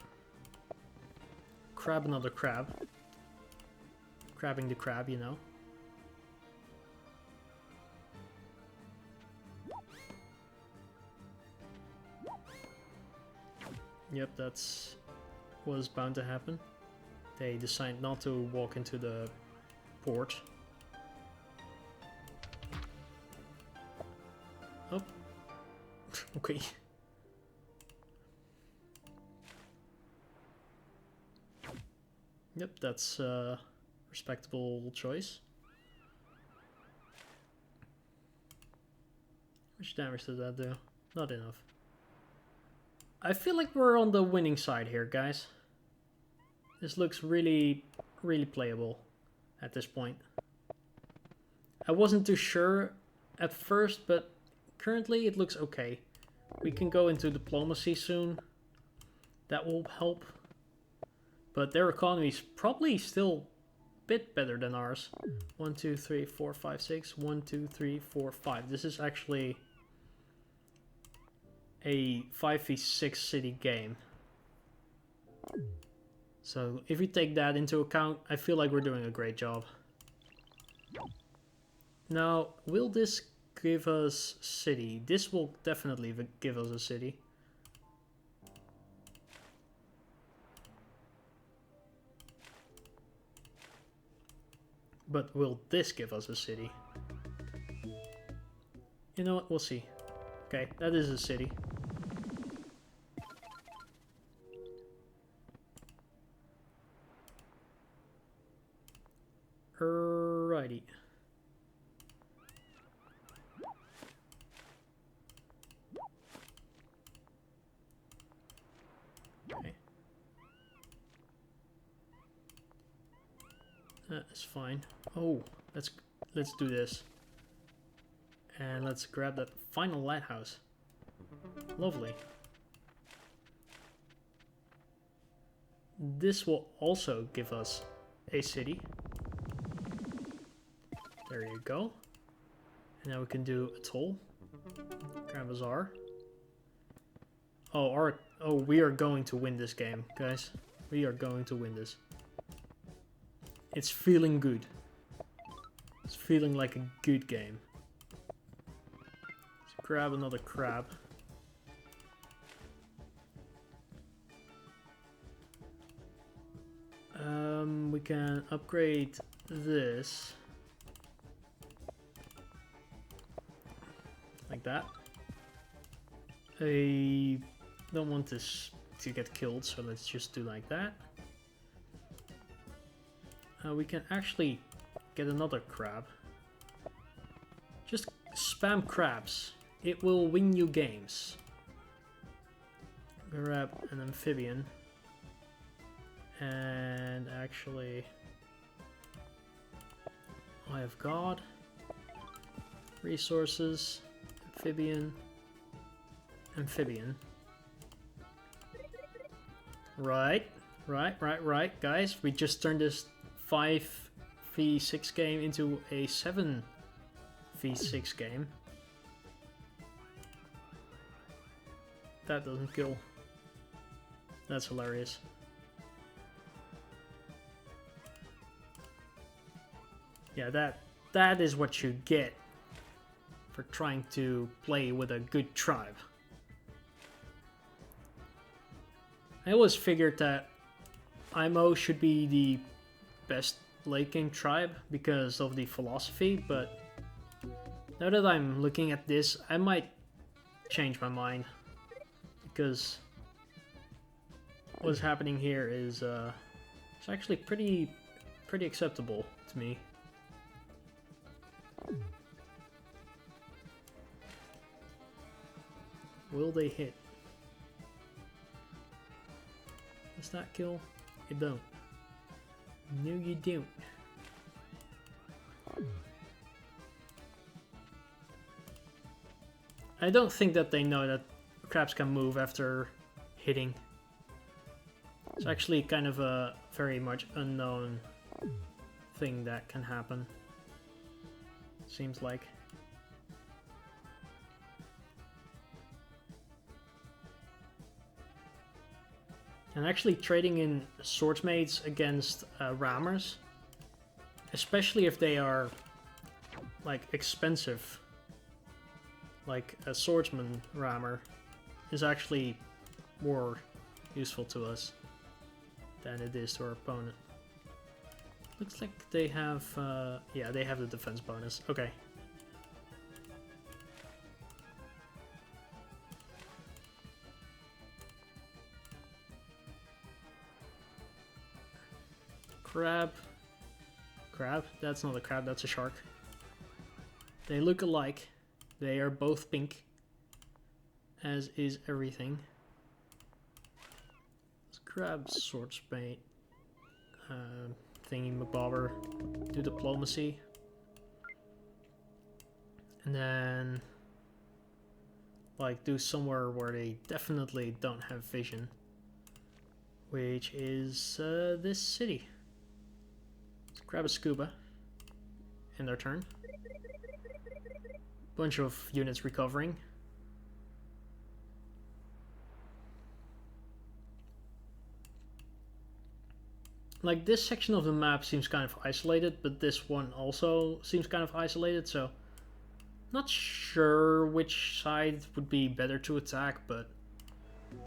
Grab another crab. Crabbing the crab, you know. Yep, that's was bound to happen. They decided not to walk into the port. Oh. Okay. Yep, that's a respectable choice. How much damage did that do? Not enough. I feel like we're on the winning side here, guys. This looks really, really playable at this point. I wasn't too sure at first, but currently it looks okay. We can go into diplomacy soon. That will help. But their economy is probably still a bit better than ours. 1, 2, 3, 4, 5, 6. 1, 2, 3, 4, 5. This is actually a 5v6 city game. So if you take that into account, I feel like we're doing a great job. Now, will this give us city? This will definitely give us a city. But will this give us a city? You know what? We'll see. Okay, that is a city. Alrighty. Okay. That is fine. Oh, let's do this. And let's grab that final lighthouse. Lovely. This will also give us a city. There you go. And now we can do a toll. Grand Bazaar. Oh, we are going to win this game, guys. We are going to win this. It's feeling good. It's feeling like a good game. Let's grab another crab. We can upgrade this. Like that. I don't want this to get killed, so let's just do like that. We can actually get another crab. Just spam crabs. It will win you games. Grab an amphibian. And actually, I have God. Resources. Amphibian. Amphibian. Right. Guys, we just turned this 5v6 game into a 7v6 game. That doesn't kill. That's hilarious. Yeah, that is what you get for trying to play with a good tribe. I always figured that IMO should be the best late game tribe because of the philosophy, but now that I'm looking at this, I might change my mind. because what's happening here is it's actually pretty acceptable to me. Will they hit? Does that kill? It don't. No, you don't. I don't think that they know that crabs can move after hitting. It's actually kind of a very much unknown thing that can happen. Seems like. And actually trading in swordsmates against rammers, especially if they are like expensive, like a swordsman rammer, is actually more useful to us than it is to our opponent. Looks like they have, yeah, they have the defense bonus. Okay. Crab. Crab? That's not a crab, that's a shark. They look alike. They are both pink, as is everything. Let's grab swordsmate. Thingy McBobber. Do diplomacy. And then like do somewhere where they definitely don't have vision, which is this city. Let's grab a scuba in their turn. Bunch of units recovering. Like, this section of the map seems kind of isolated, but this one also seems kind of isolated, so not sure which side would be better to attack, but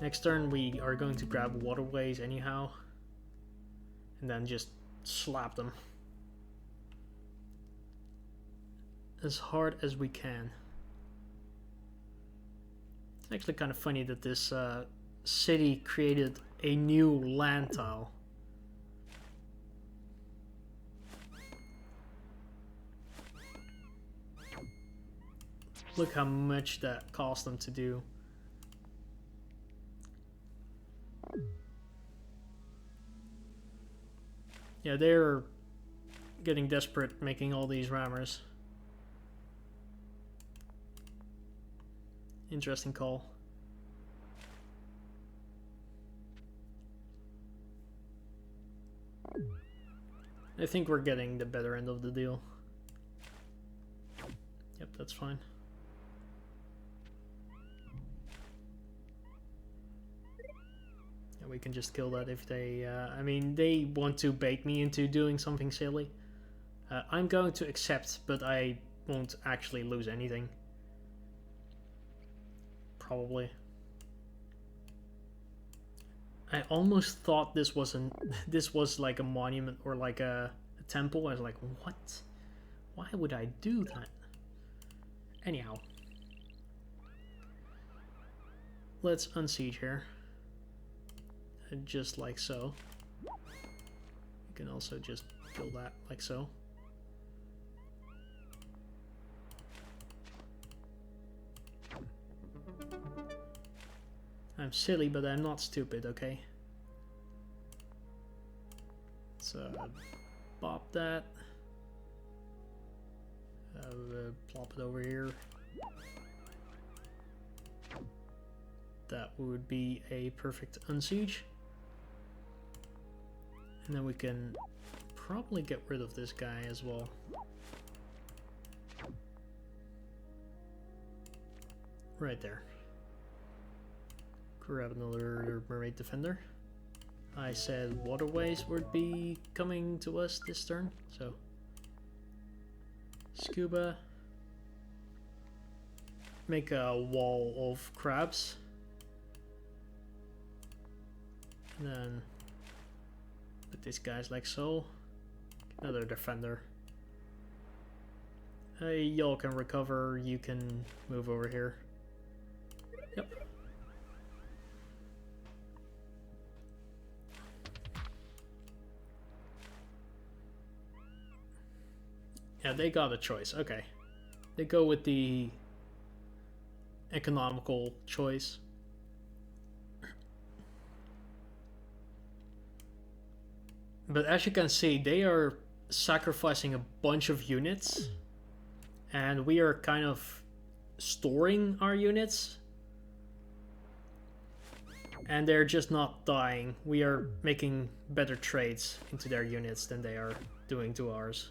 next turn we are going to grab waterways anyhow and then just slap them as hard as we can. It's actually kind of funny that this city created a new land tile. Look how much that cost them to do. Yeah, they're getting desperate making all these rammers. Interesting call. I think we're getting the better end of the deal. Yep, that's fine. We can just kill that if they, I mean, they want to bait me into doing something silly. I'm going to accept, but I won't actually lose anything. Probably. I almost thought this was like a monument or like a temple. I was like, what? Why would I do that? Anyhow. Let's unsiege here. Just like so. You can also just kill that like so. I'm silly, but I'm not stupid, okay? So, pop that. Plop it over here. That would be a perfect unsiege. And then we can probably get rid of this guy as well. Right there. Grab another mermaid defender. I said waterways would be coming to us this turn, so scuba. Make a wall of crabs. And then put these guys like so. Another defender. Y'all can recover, you can move over here. Yep. Yeah, they got a choice. Okay. They go with the economical choice. But as you can see, they are sacrificing a bunch of units. And we are kind of storing our units. And they're just not dying. We are making better trades into their units than they are doing to ours.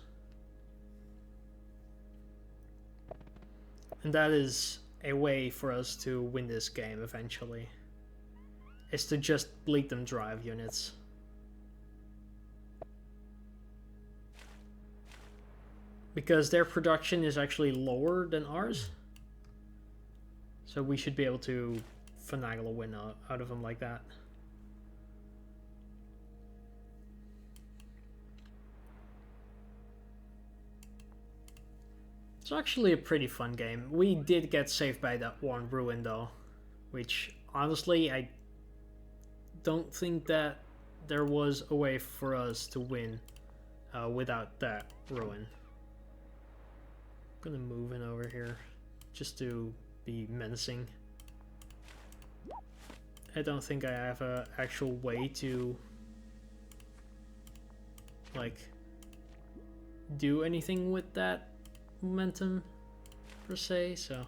And that is a way for us to win this game eventually. Is to just bleed them dry of units. Because their production is actually lower than ours. So we should be able to finagle a win out of them like that. It's actually a pretty fun game. We did get saved by that one ruin though, which honestly I don't think that there was a way for us to win without that ruin. I'm gonna move in over here just to be menacing. I don't think I have an actual way to like do anything with that momentum per se, so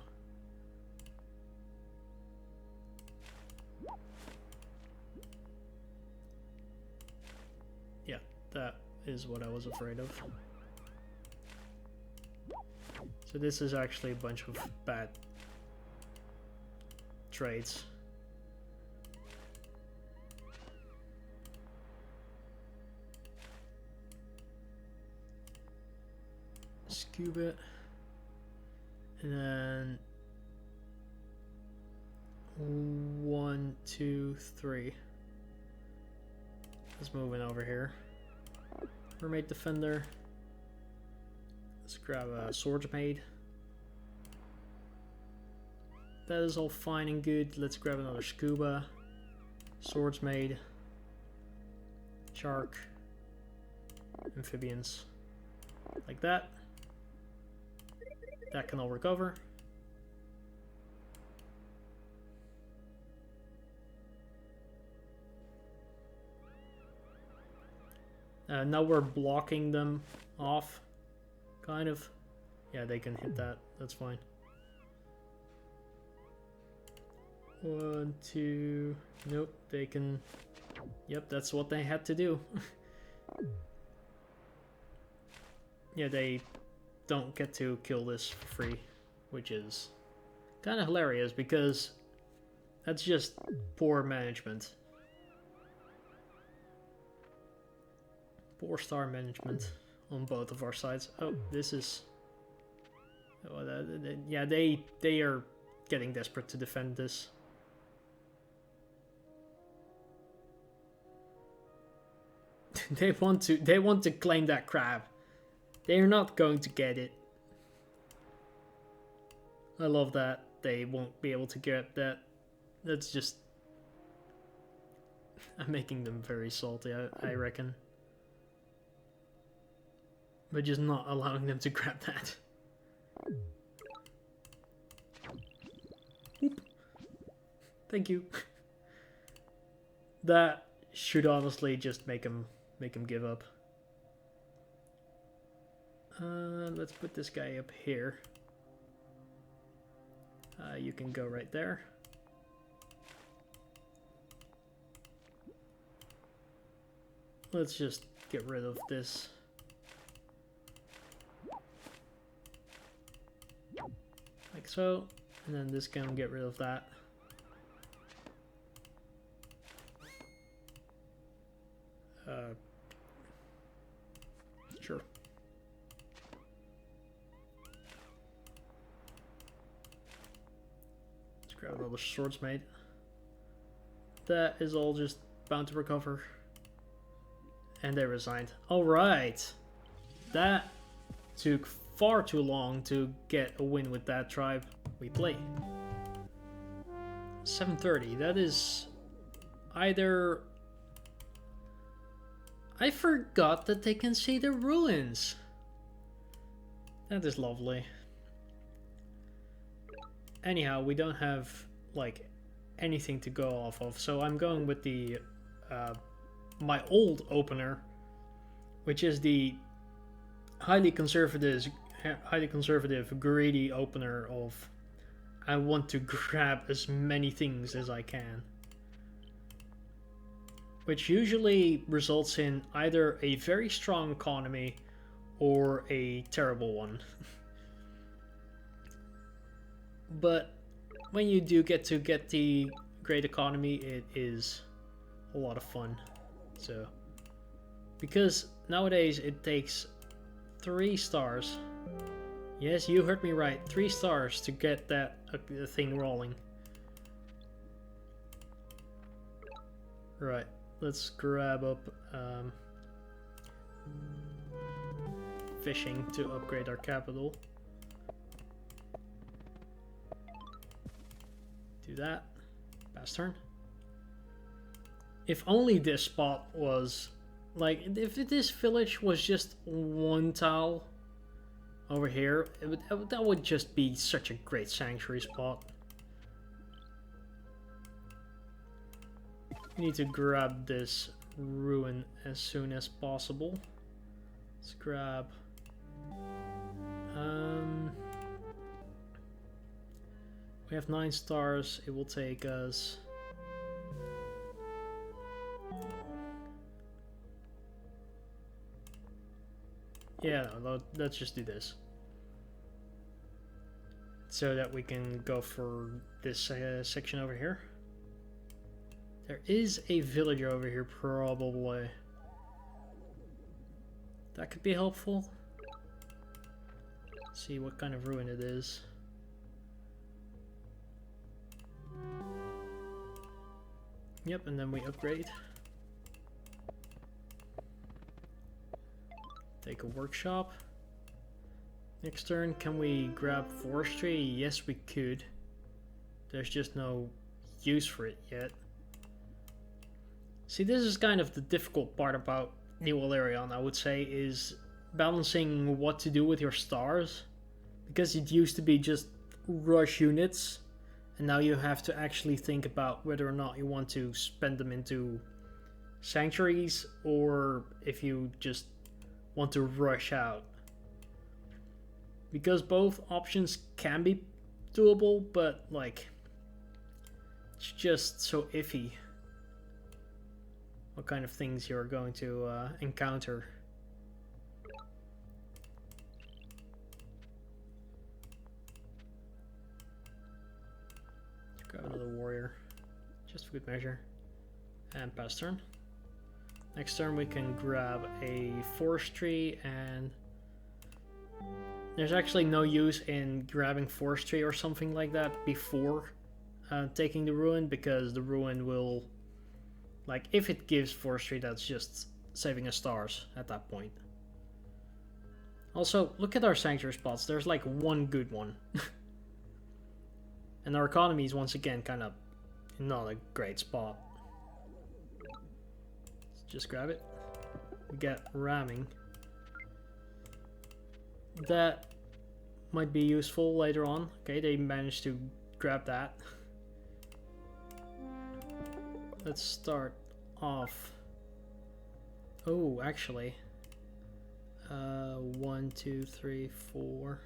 yeah, that is what I was afraid of. So this is actually a bunch of bad trades. Scuba, and then 1, 2, 3. Let's move in over here. Mermaid Defender. Let's grab a Swordsmaid. That is all fine and good. Let's grab another Scuba, Swordsmaid, Shark, Amphibians, like that. That can all recover. Now we're blocking them off, kind of. Yeah, they can hit that. That's fine. 1, 2. Nope, they can. Yep, that's what they had to do. Yeah, they don't get to kill this for free, which is kind of hilarious because that's just poor management. Poor star management on both of our sides. Oh, this is... Oh, yeah, they are getting desperate to defend this. They want to claim that crab. They're not going to get it. I love that. They won't be able to get that. That's just... I'm making them very salty, I reckon. But just not allowing them to grab that. Oop. Thank you. That should honestly just make him give up. Let's put this guy up here. You can go right there. Let's just get rid of this. Like so. And then this can get rid of that. Sure. Let's grab another Swordsmaid. That is all just bound to recover. And they resigned. Alright. That took far too long to get a win with that tribe. We play. 7:30. That is either... I forgot that they can see the ruins. That is lovely. Anyhow, we don't have like anything to go off of, so I'm going with the my old opener, which is the highly conservative, greedy opener of I want to grab as many things as I can. Which usually results in either a very strong economy or a terrible one. But when you do get the great economy, it is a lot of fun. So, because nowadays it takes 3 stars. Yes, you heard me right. 3 stars to get that thing rolling. Right. Let's grab up fishing to upgrade our capital. Do that. Pass turn. If only this spot was like, if this village was just 1 tile over here, that would just be such a great sanctuary spot. We need to grab this ruin as soon as possible. Let's grab we have 9 stars. It will take us let's just do this so that we can go for this section over here. There is a villager over here, probably. That could be helpful. Let's see what kind of ruin it is. Yep, and then we upgrade. Take a workshop. Next turn, can we grab forestry? Yes, we could. There's just no use for it yet. See, this is kind of the difficult part about New Elyrion, I would say, is balancing what to do with your stars. Because it used to be just rush units, and now you have to actually think about whether or not you want to spend them into sanctuaries, or if you just want to rush out. Because both options can be doable, but like, it's just so iffy what kind of things you're going to encounter. Let's grab another warrior, just for good measure, and pass turn. Next turn we can grab a forestry, and there's actually no use in grabbing forestry or something like that before taking the ruin, because the ruin will, like, if it gives forestry, that's just saving us stars at that point. Also, look at our sanctuary spots. There's like 1 good one. And our economy is once again kind of not a great spot. Let's just grab it. We get ramming. That might be useful later on. Okay, they managed to grab that. Let's start off. Oh, actually. 1, 2, 3, 4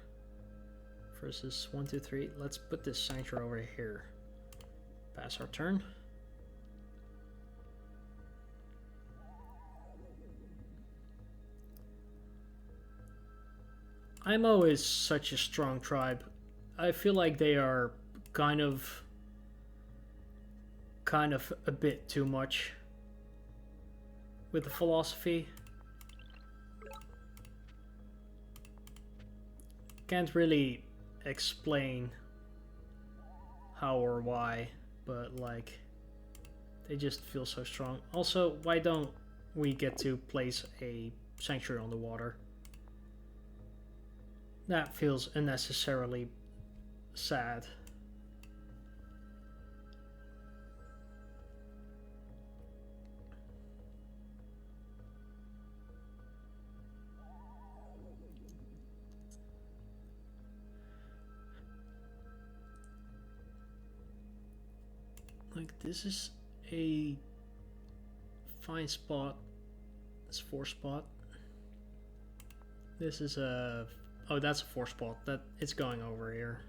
versus 1, 2, 3. Let's put this sanctuary over here. Pass our turn. Imo is such a strong tribe. I feel like they are kind of a bit too much with the philosophy. Can't really explain how or why, but like, they just feel so strong. Also, why don't we get to place a sanctuary on the water? That feels unnecessarily sad. Like, this is a fine spot. It's 4 spot. This is a... Oh, that's a 4 spot. That it's going over here.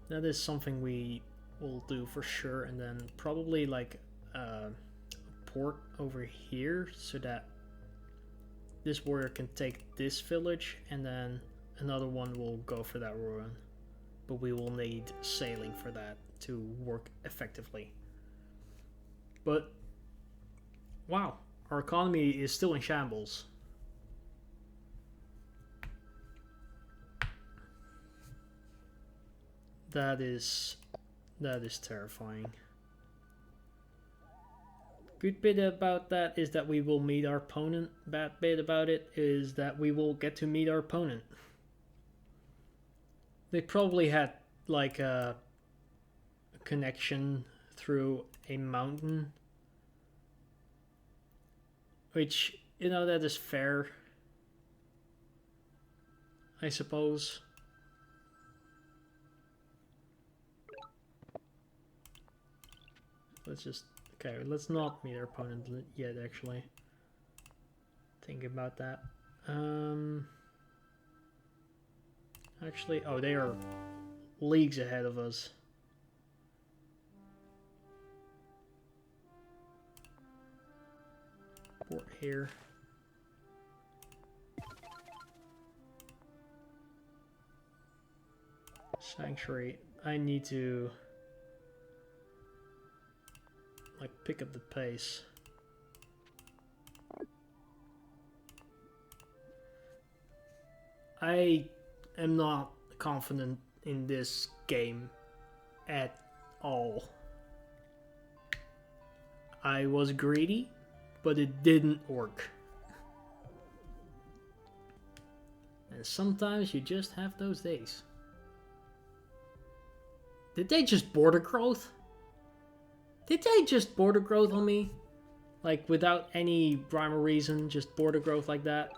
That is something we will do for sure. And then probably like a port over here so that this warrior can take this village and then another one will go for that ruin. But we will need sailing for that to work effectively. But wow, our economy is still in shambles. That is terrifying. Good bit about that is that we will meet our opponent. Bad bit about it is that we will get to meet our opponent. They probably had like a connection through a mountain. Which, you know, that is fair, I suppose. Let's just... Okay, let's not meet our opponent yet, actually. Think about that. Actually, oh, they are leagues ahead of us. Port here. Sanctuary. I need to like pick up the pace. I am not confident in this game at all. I was greedy, but it didn't work. And sometimes you just have those days. Did they just border growth? Did they just border growth on me? Like without any rhyme or reason, just border growth like that?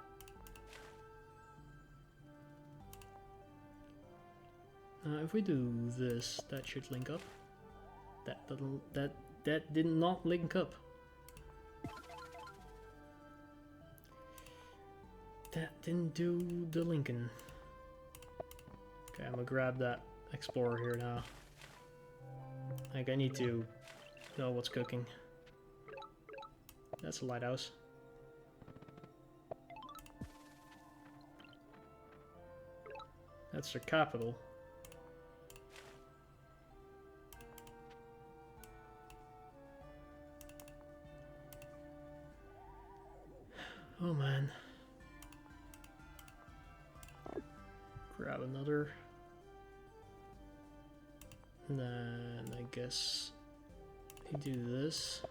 If we do this, that should link up. That did not link up. That didn't do the Lincoln. Okay, I'm gonna grab that explorer here now. Like, I need to know what's cooking. That's a lighthouse. That's their capital. Oh man. Grab another. And then I guess you do this.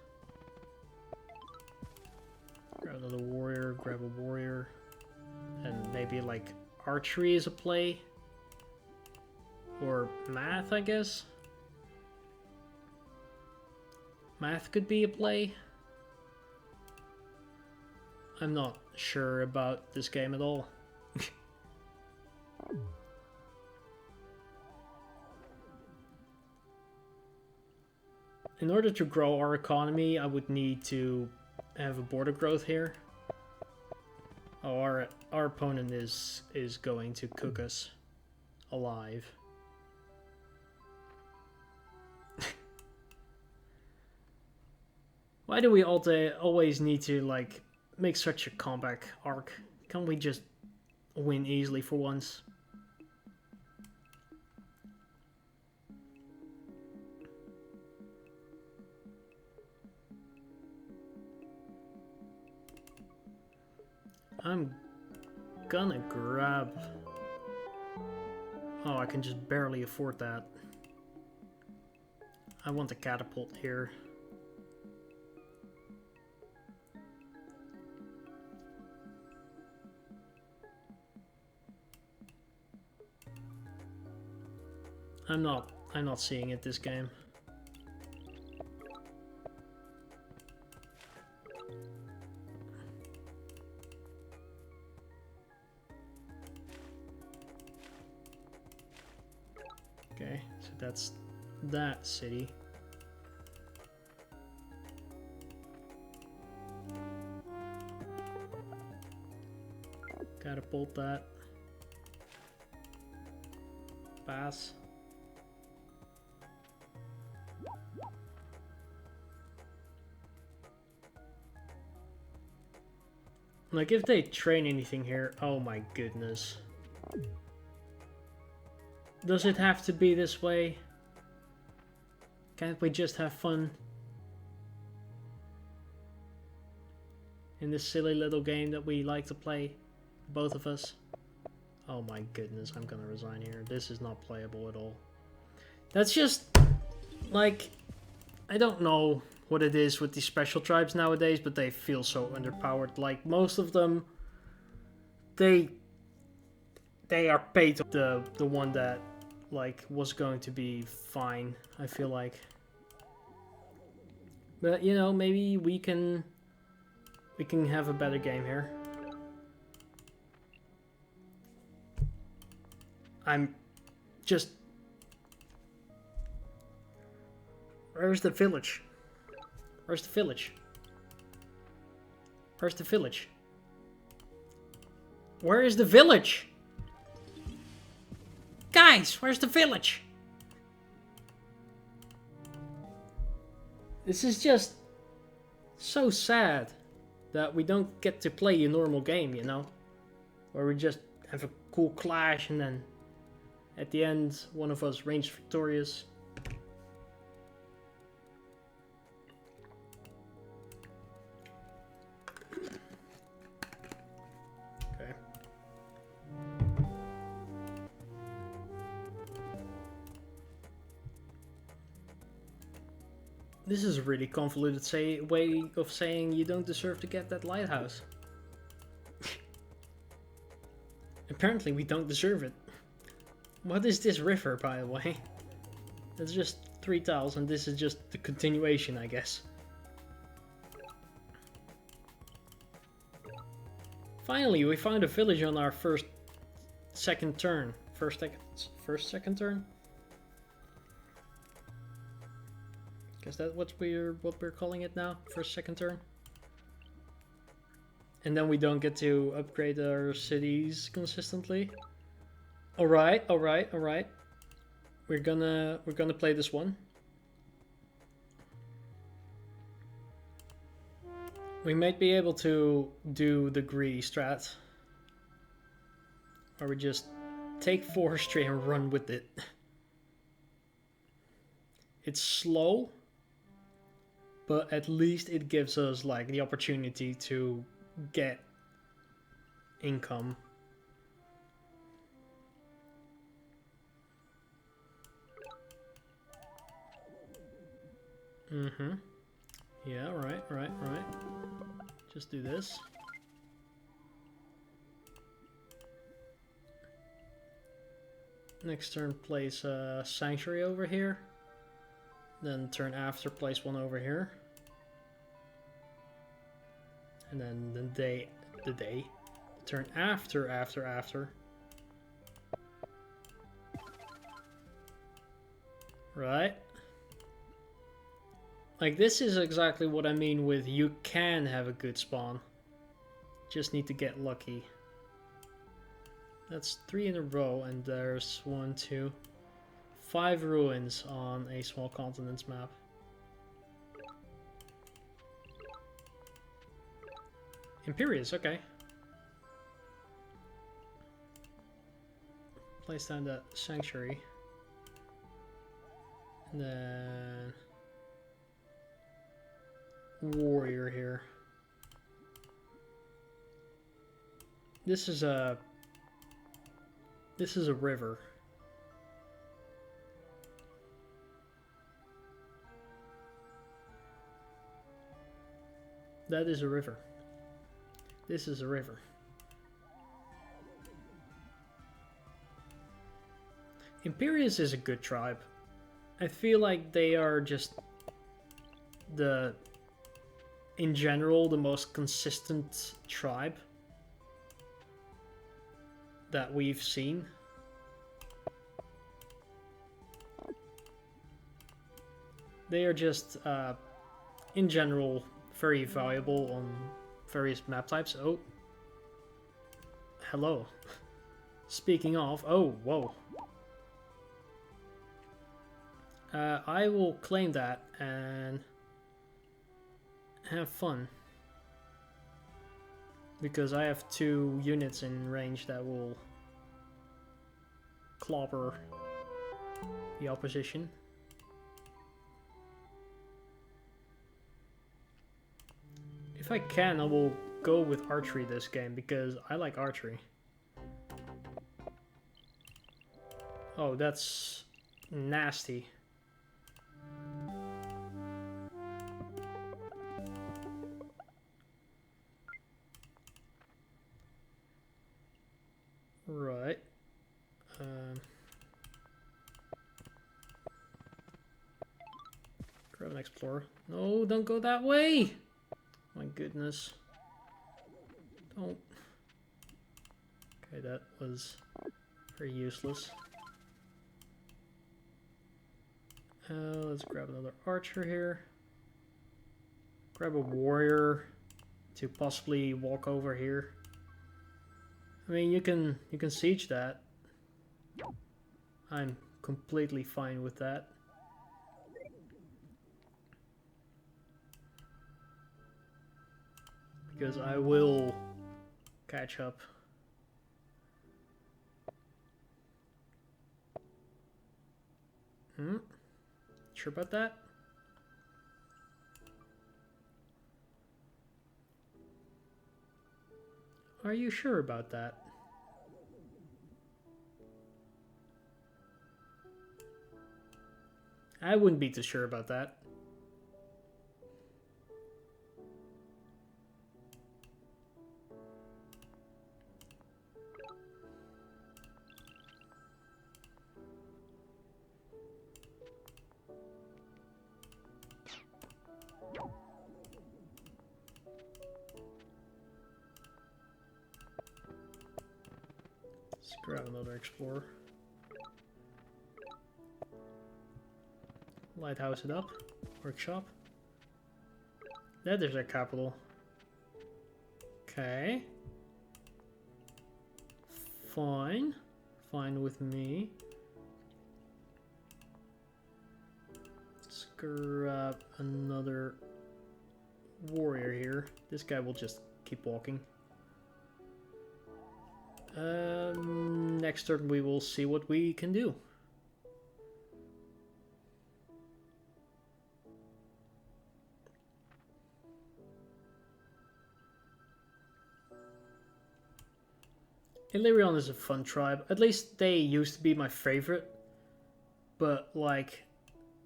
Grab another warrior, grab a warrior. And maybe like archery is a play. Or math, I guess. Math could be a play. I'm not sure about this game at all. In order to grow our economy, I would need to have a border growth here. Oh, our opponent is going to cook us alive. Why do we always need to like make such a comeback arc? Can't we just win easily for once? I'm gonna grab... Oh, I can just barely afford that. I want the catapult here. I'm not seeing it this game. Okay, so that's that city. Catapult that. Pass. Like, if they train anything here, oh my goodness. Does it have to be this way? Can't we just have fun? In this silly little game that we like to play, both of us. Oh my goodness, I'm gonna resign here. This is not playable at all. That's just, like, I don't know what it is with these special tribes nowadays, but they feel so underpowered. Like, most of them, they are paid to the one that, like, was going to be fine, I feel like. But, you know, maybe we can have a better game here. I'm just... Where's the village? Where's the village? Where's the village? Where is the village? Guys, where's the village? This is just so sad that we don't get to play a normal game, you know? Where we just have a cool clash and then at the end one of us reigns victorious. Okay. This is a really convoluted way of saying you don't deserve to get that lighthouse. Apparently we don't deserve it. What is this river, by the way? It's just 3 tiles and this is just the continuation, I guess. Finally, we found a village on our second turn. Second turn? Guess that's what we're calling it now. Second turn. And then we don't get to upgrade our cities consistently. Alright. We're gonna play this one. We might be able to do the greedy strat. Or we just take forestry and run with it. It's slow, but at least it gives us like the opportunity to get income. Yeah, right. Just do this. Next turn, place a sanctuary over here. Then turn after, place one over here. And then the turn after. Right? Like, this is exactly what I mean with you can have a good spawn. Just need to get lucky. That's 3 in a row, and there's 1, 2, 5 ruins on a small continents map. Imperius, okay. Place down that sanctuary. And then... warrior here. This is a river. That is a river. This is a river. Imperius is a good tribe. I feel like they are just in general, the most consistent tribe that we've seen. They are just, in general, very valuable on various map types. Oh. Hello. Speaking of... Oh, whoa. I will claim that and have fun. Because I have 2 units in range that will clobber the opposition. If I can, I will go with archery this game because I like archery. Oh, that's nasty. Right. Grab an explorer. No, don't go that way! My goodness. Don't. Okay, that was very useless. Let's grab another archer here. Grab a warrior to possibly walk over here. I mean, you can siege that. I'm completely fine with that. Because I will catch up. Sure about that? Are you sure about that? I wouldn't be too sure about that. Let's grab another explorer. Lighthouse it up. Workshop. That is our capital. Okay. Fine. Fine with me. Let's grab another warrior here. This guy will just keep walking. Next turn we will see what we can do. Elyrion is a fun tribe. At least they used to be my favorite. But, like,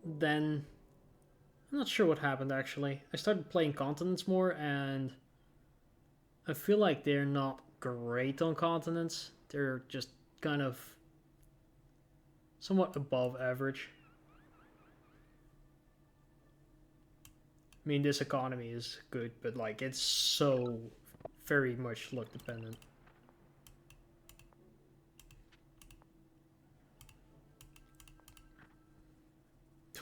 then... I'm not sure what happened, actually. I started playing continents more, and... I feel like they're not great on continents. They're just kind of... somewhat above average. I mean, this economy is good, but, like, it's so very much luck dependent.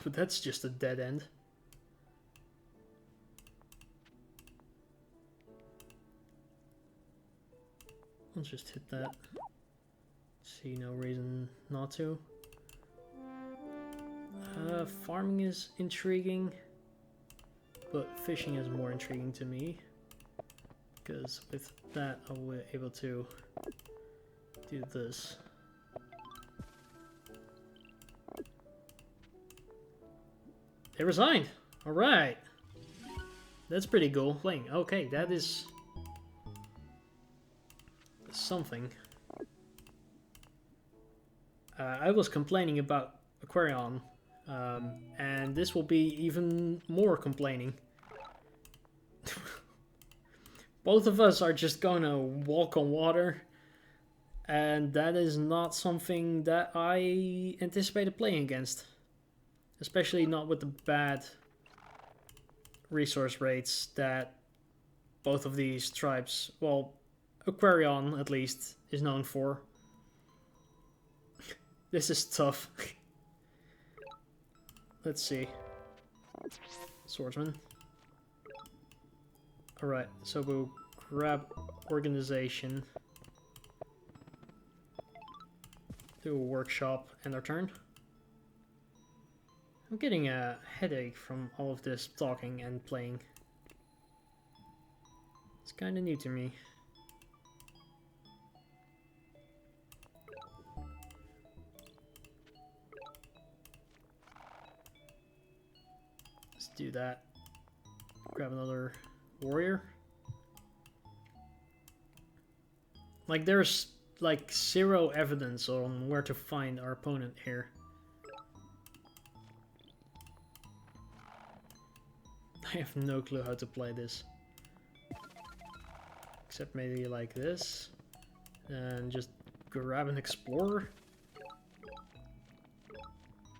But that's just a dead end. Let's just hit that. See no reason not to. Farming is intriguing, but fishing is more intriguing to me. Because with that I will be able to do this. They resigned! Alright! That's pretty cool. Playing. Okay, that is... something. I was complaining about Aquarion, and this will be even more complaining. Both of us are just gonna walk on water, and that is not something that I anticipated playing against. Especially not with the bad resource rates that both of these tribes, well, Aquarion at least, is known for. This is tough. Let's see. Swordsman. Alright, so we'll grab organization. Do a workshop and our turn. I'm getting a headache from all of this talking and playing. It's kind of new to me. Let's do that. Grab another warrior. Like, there's like zero evidence on where to find our opponent here. I have no clue how to play this. Except maybe like this. And just grab an explorer.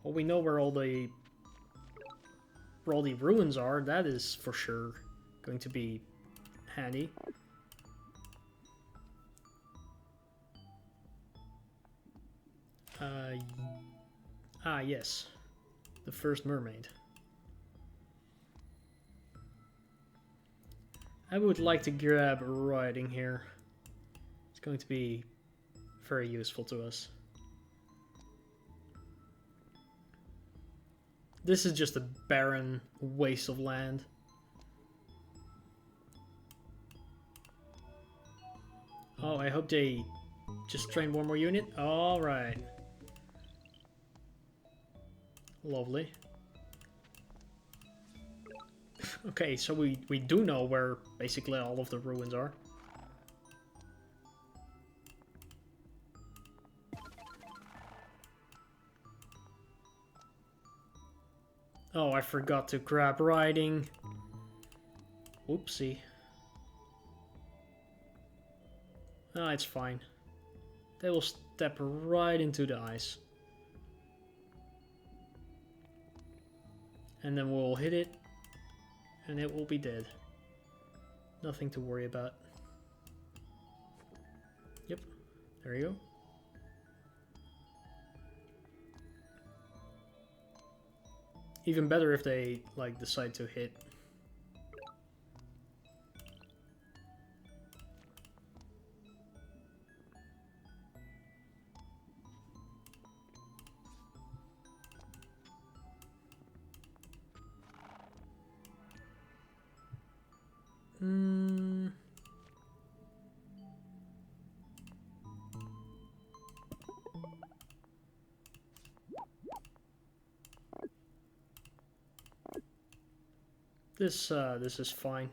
Well, we know where all the ruins are. That is for sure going to be handy. Yes. The first mermaid. I would like to grab riding here. It's going to be very useful to us. This is just a barren waste of land. Oh, I hope they just train one more unit. Alright. Lovely. Okay, so we do know where basically all of the ruins are. Oh, I forgot to grab riding. Oopsie. Ah, it's fine. They will step right into the ice. And then we'll hit it. And it will be dead. Nothing to worry about. Yep. There you go. Even better if they, like, decide to hit. This is fine.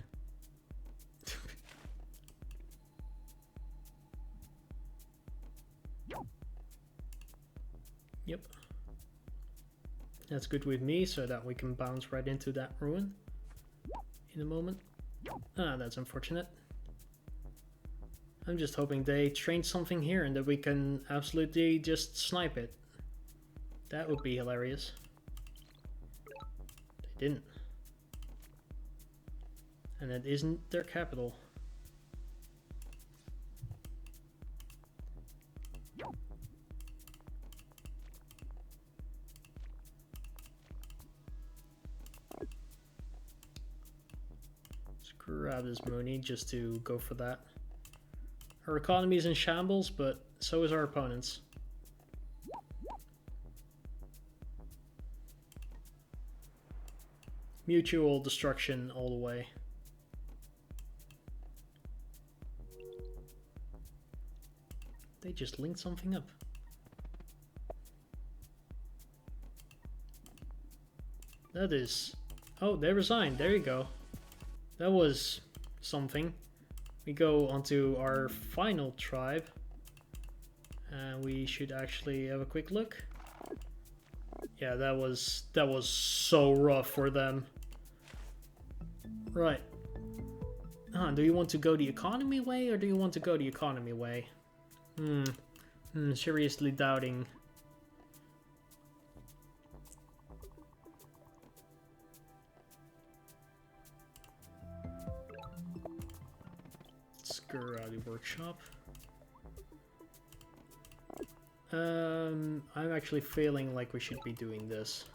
Yep. That's good with me, so that we can bounce right into that ruin in a moment. Ah, that's unfortunate. I'm just hoping they train something here and that we can absolutely just snipe it. That would be hilarious. They didn't. And it isn't their capital. Let's grab this Mooney just to go for that. Our economy is in shambles, but so is our opponent's. Mutual destruction all the way. They just linked something up. That is... Oh, they resigned. There you go. That was something. We go onto our final tribe. And we should actually have a quick look. Yeah, that was so rough for them. Right. Do you want to go the economy way or do you want to go the economy way? Seriously doubting. Screw out the workshop. I'm actually feeling like we should be doing this.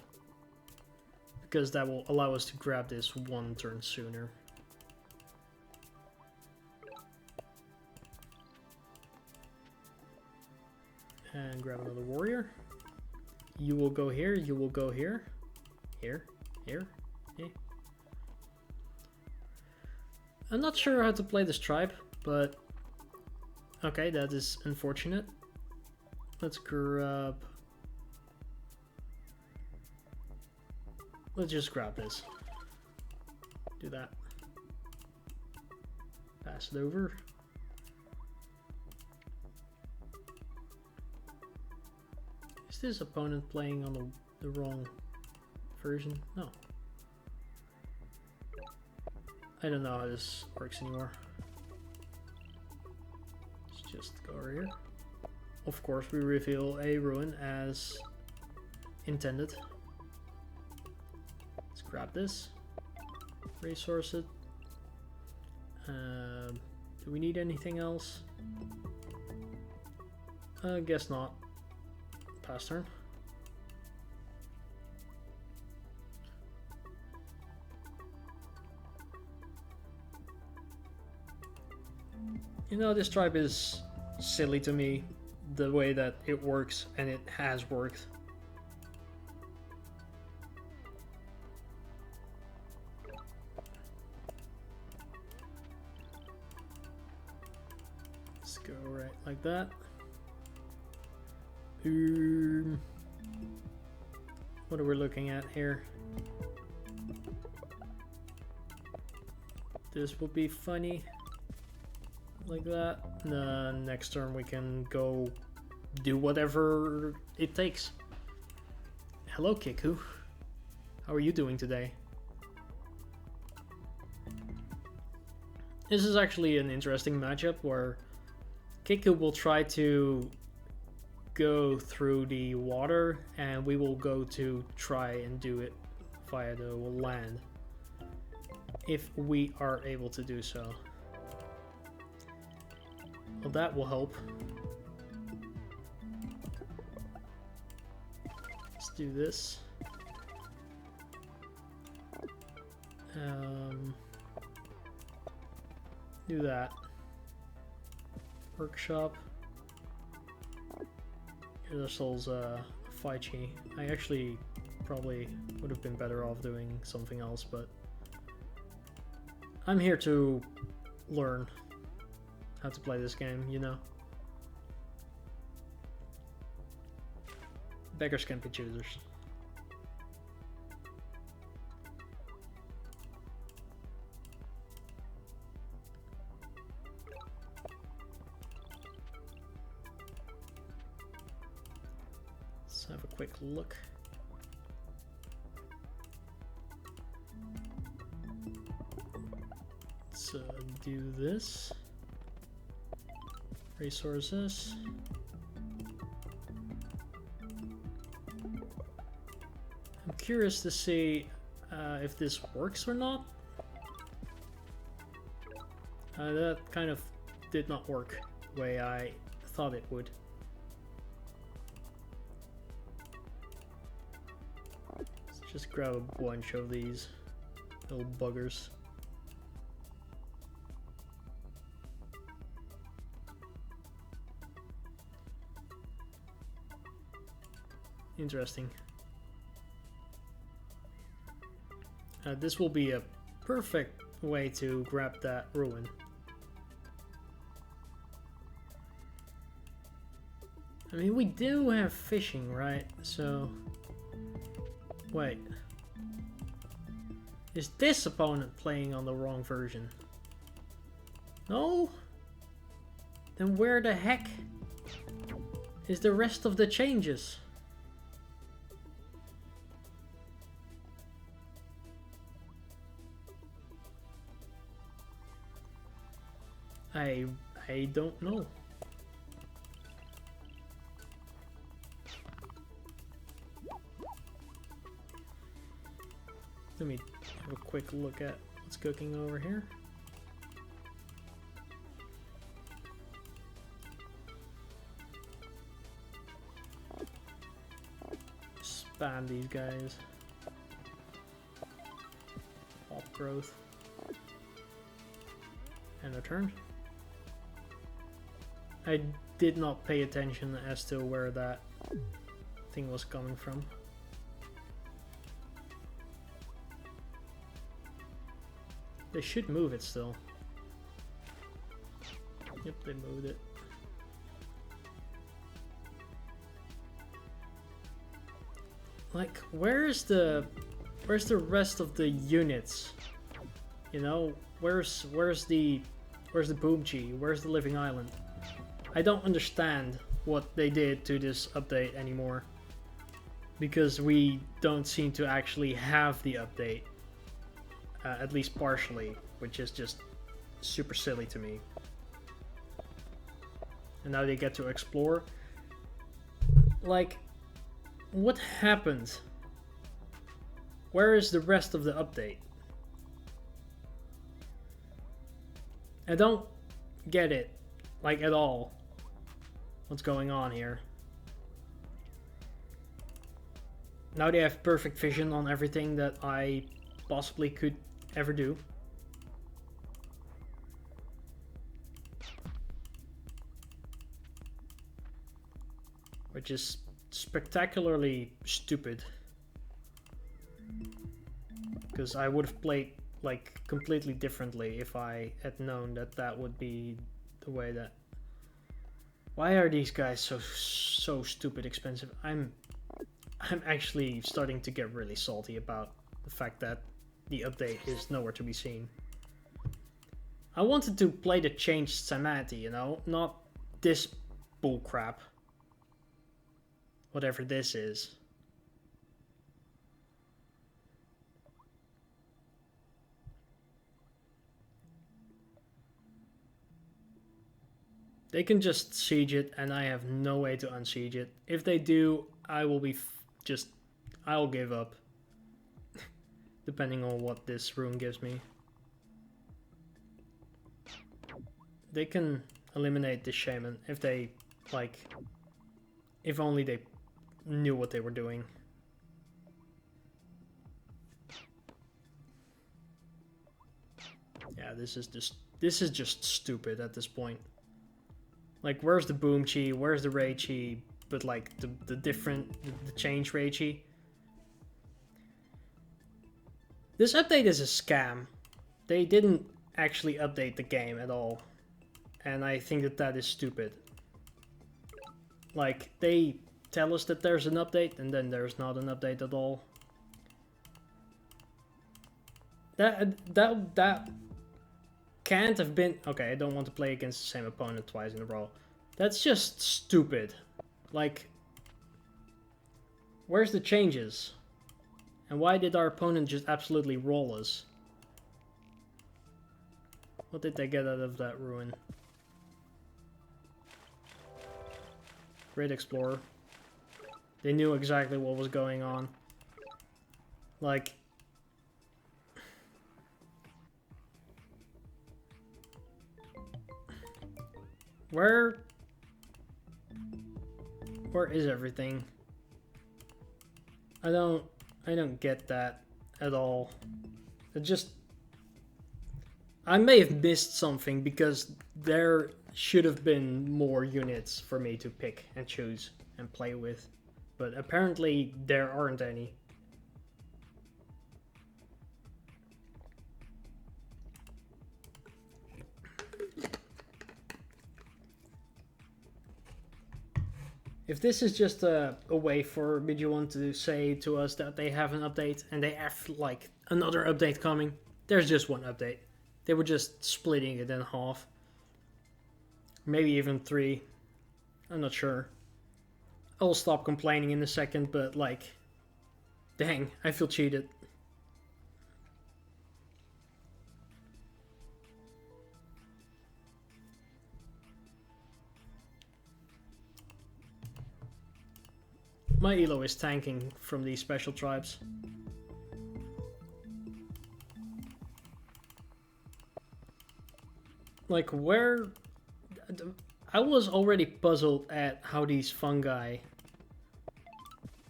because that will allow us to grab this one turn sooner. And grab another warrior. You will go here, you will go here. Here, here, here. I'm not sure how to play this tribe, but okay, that is unfortunate. Let's grab... Let's just grab this. Do that. Pass it over. Is this opponent playing on the wrong version? No. I don't know how this works anymore. Let's just go over here. Of course, we reveal a ruin as intended. Let's grab this. Resource it. Do we need anything else? I guess not. Pass turn. You know, this tribe is silly to me, the way that it works, and it has worked. Let's go right like that. What are we looking at here? This will be funny. Like that. The next turn we can go do whatever it takes. Hello, Kickoo. How are you doing today? This is actually an interesting matchup where Kickoo will try to go through the water and we will go to try and do it via the land if we are able to do so. Well, that will help. Let's do this. Do that. Workshop. This holds Faichi. I actually probably would have been better off doing something else, but I'm here to learn how to play this game, you know. Beggars can't be choosers. Let's have a quick look. Let's do this. Resources. I'm curious to see if this works or not. That kind of did not work the way I thought it would. Let's just grab a bunch of these little buggers. Interesting. This will be a perfect way to grab that ruin. I mean, we do have fishing, right? So, wait. Is this opponent playing on the wrong version? No? Then where the heck is the rest of the changes? I don't know. Let me have a quick look at what's cooking over here. Spam these guys. growth. And a turn. I did not pay attention as to where that thing was coming from. They should move it still. Yep, they moved it. Like, where's the rest of the units? You know, where's the Boomchi? Where's the Living Island? I don't understand what they did to this update anymore, because we don't seem to actually have the update, at least partially, which is just super silly to me. And now they get to explore. Like, what happened? Where is the rest of the update? I don't get it, like, at all. What's going on here? Now they have perfect vision on everything that I possibly could ever do. Which is spectacularly stupid. Because I would have played like completely differently if I had known that that would be the way that... Why are these guys so stupid expensive? I'm actually starting to get really salty about the fact that the update is nowhere to be seen. I wanted to play the changed Cymanti, you know, not this bullcrap. Whatever this is. They can just siege it, and I have no way to unsiege it. If they do, I will be I'll give up. Depending on what this rune gives me. They can eliminate the shaman if they, like... If only they knew what they were doing. Yeah, this is just stupid at this point. Like, where's the Boomchi? Where's the Reichi? But like the change Reichi. This update is a scam. They didn't actually update the game at all. And I think that that is stupid. Like, they tell us that there's an update, and then there's not an update at all. That can't have been... Okay, I don't want to play against the same opponent twice in a row. That's just stupid. Like, where's the changes? And why did our opponent just absolutely roll us? What did they get out of that ruin? Great Explorer. They knew exactly what was going on. Like... Where is everything? I don't get that at all. It just... I may have missed something because there should have been more units for me to pick and choose and play with. But apparently there aren't any. If this is just a way for Midjuan to say to us that they have an update and they have like another update coming, there's just one update. They were just splitting it in half. Maybe even 3. I'm not sure. I'll stop complaining in a second, but like, dang, I feel cheated. My elo is tanking from these special tribes. Like, where... I was already puzzled at how these fungi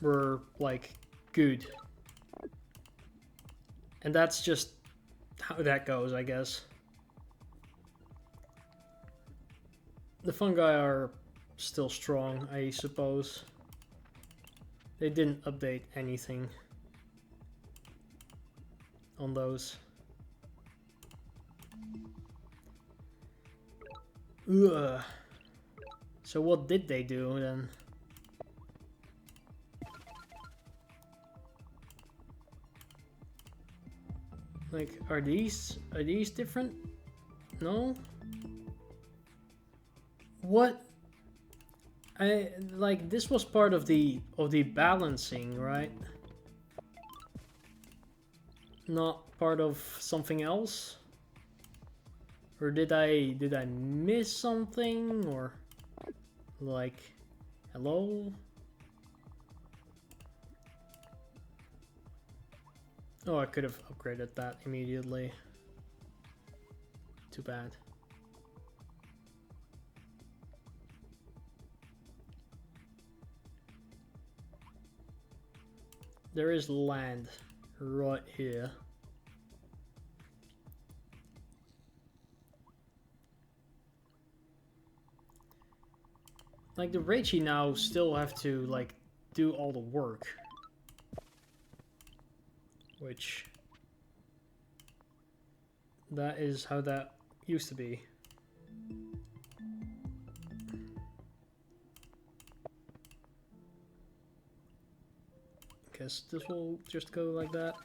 were, like, good. And that's just how that goes, I guess. The fungi are still strong, I suppose. They didn't update anything on those. Ugh. So what did they do then? Like, are these different? No? What? Like, this was part of the balancing, right? Not part of something else? Or did I miss something? Or like, hello? Oh, I could have upgraded that immediately. Too bad. There is land right here. Like, the Reichi now still have to, like, do all the work. Which... that is how that used to be. Guess this will just go like that.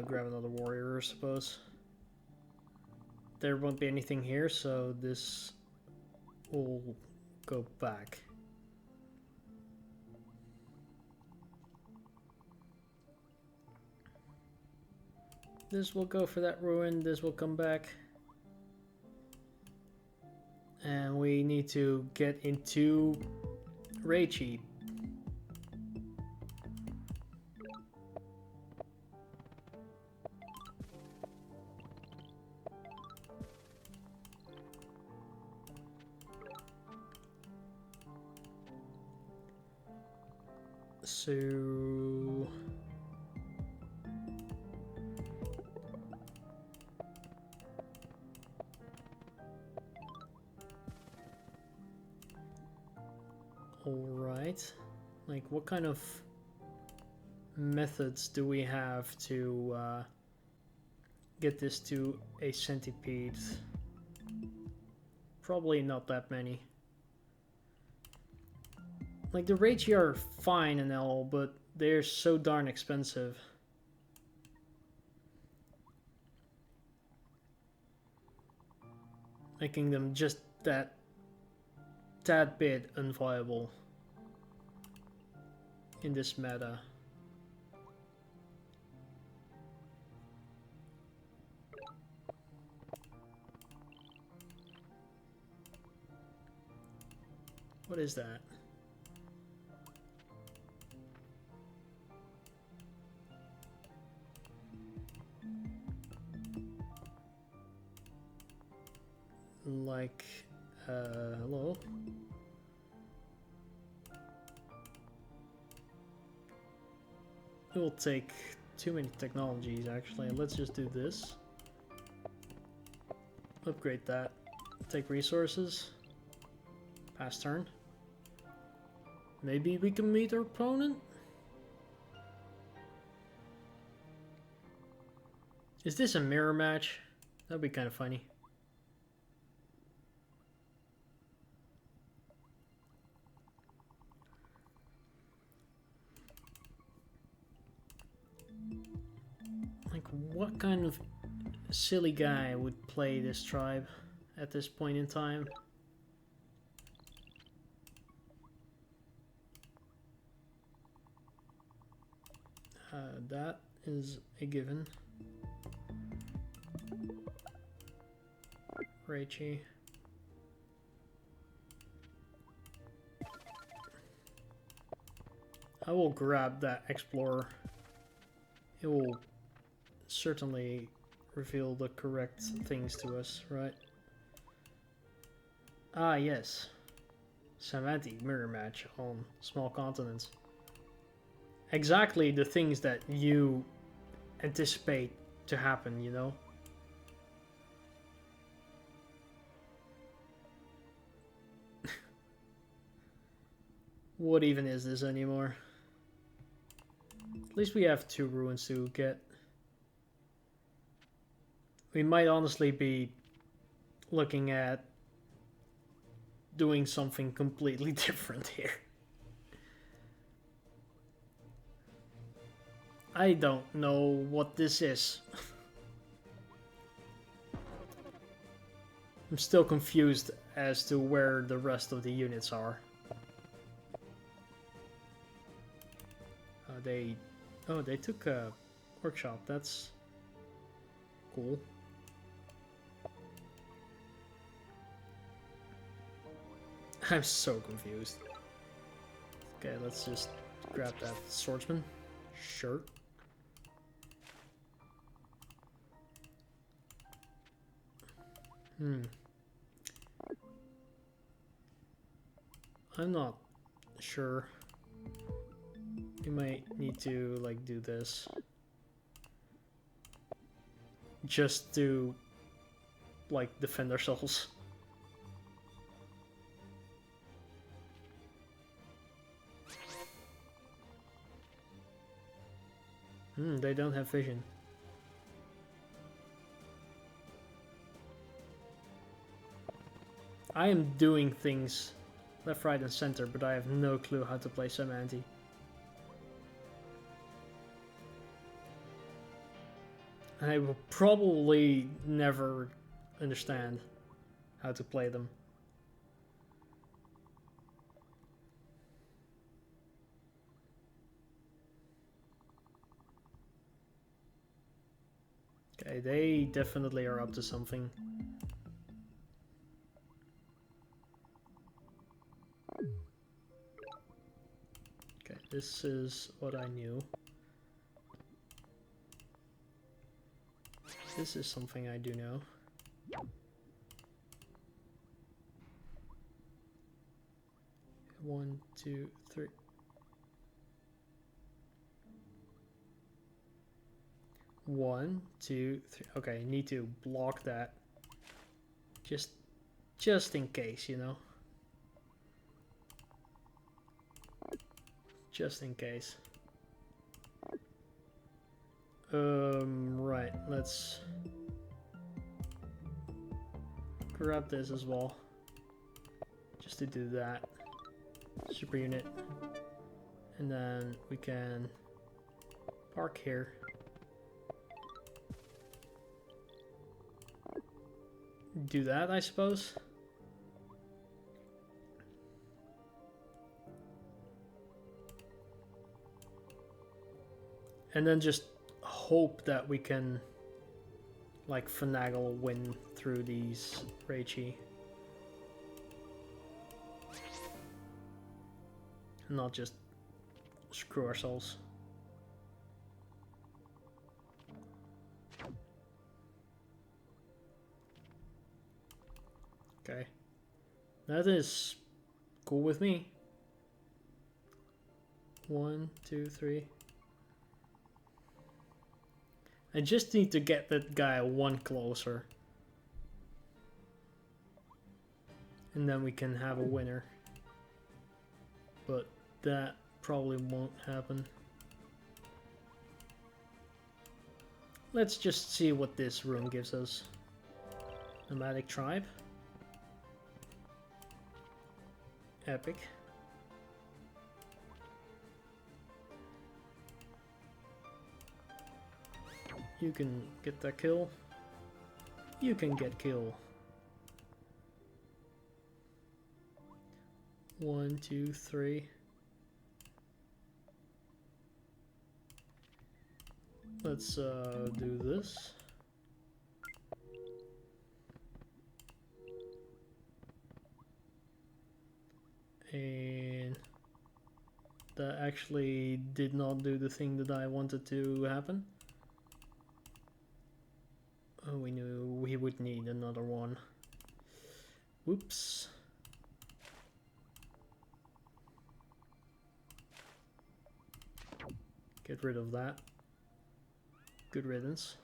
Grab another warrior, I suppose. There won't be anything here, so this will go back. This will go for that ruin, this will come back. And we need to get into Reichi. So... Alright, like what kind of methods do we have to get this to a centipede? Probably not that many. Like the Reichi are fine and all, but they're so darn expensive. Making them just that tad bit unviable in this meta. What is that? Like, hello? It will take too many technologies, actually. Let's just do this. Upgrade that. Take resources. Pass turn. Maybe we can meet our opponent? Is this a mirror match? That'd be kind of funny. Like, what kind of silly guy would play this tribe at this point in time? That is a given. Reichi. I will grab that explorer. It will certainly reveal the correct things to us, right? Ah, yes. Cymanti mirror match on small continents. Exactly the things that you anticipate to happen, you know? What even is this anymore? At least we have 2 ruins to get. We might honestly be looking at doing something completely different here. I don't know what this is. I'm still confused as to where the rest of the units are. They took a workshop. That's cool. I'm so confused. Okay, let's just grab that swordsman. Sure. I'm not sure. We might need to like do this just to like defend ourselves. They don't have vision. I am doing things left, right, and center, but I have no clue how to play Cymanti. I will probably never understand how to play them. Okay, they definitely are up to something. Okay, this is what I knew. This is something I do know. One, two, three. One, two, three. Okay, need to block that. Just in case, you know. Just in case. Right, let's grab this as well. Just to do that. Super unit. And then we can park here. Do that, I suppose. And then just hope that we can like finagle a win through these Reichi. And not just screw ourselves. Okay. That is cool with me. 1, 2, 3. I just need to get that guy 1 closer. And then we can have a winner. But that probably won't happen. Let's just see what this room gives us. Nomadic tribe. Epic. You can get that kill. You can get kill. 1, 2, 3. Let's do this. And that actually did not do the thing that I wanted to happen. Oh, we knew we would need another one. Whoops. Get rid of that. Good riddance.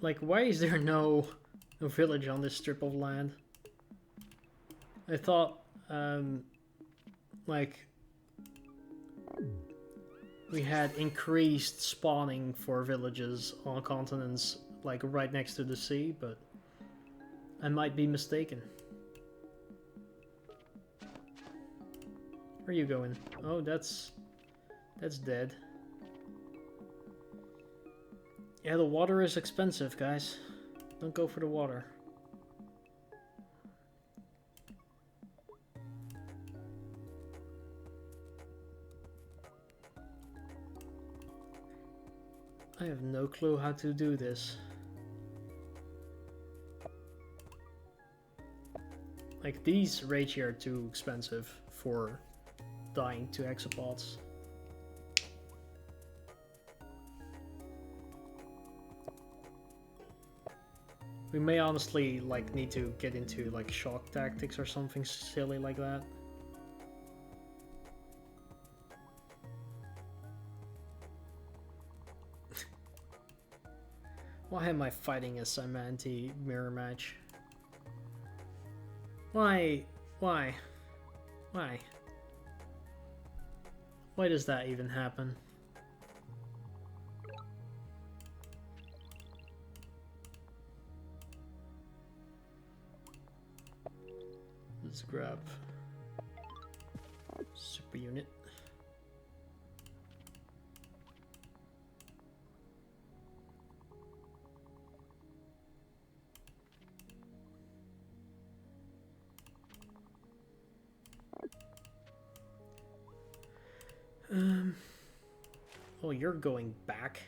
Like, why is there no village on this strip of land? I thought, like, we had increased spawning for villages on continents, like, right next to the sea, but I might be mistaken. Where are you going? Oh, that's dead. Yeah, the water is expensive, guys. Don't go for the water. I have no clue how to do this. Like, these Ragi are too expensive for dying to hexapods. We may honestly, like, need to get into, like, shock tactics or something silly like that. Why am I fighting a Cymanti mirror match? Why? Why? Why? Why does that even happen? Let's grab super unit. Oh, you're going back.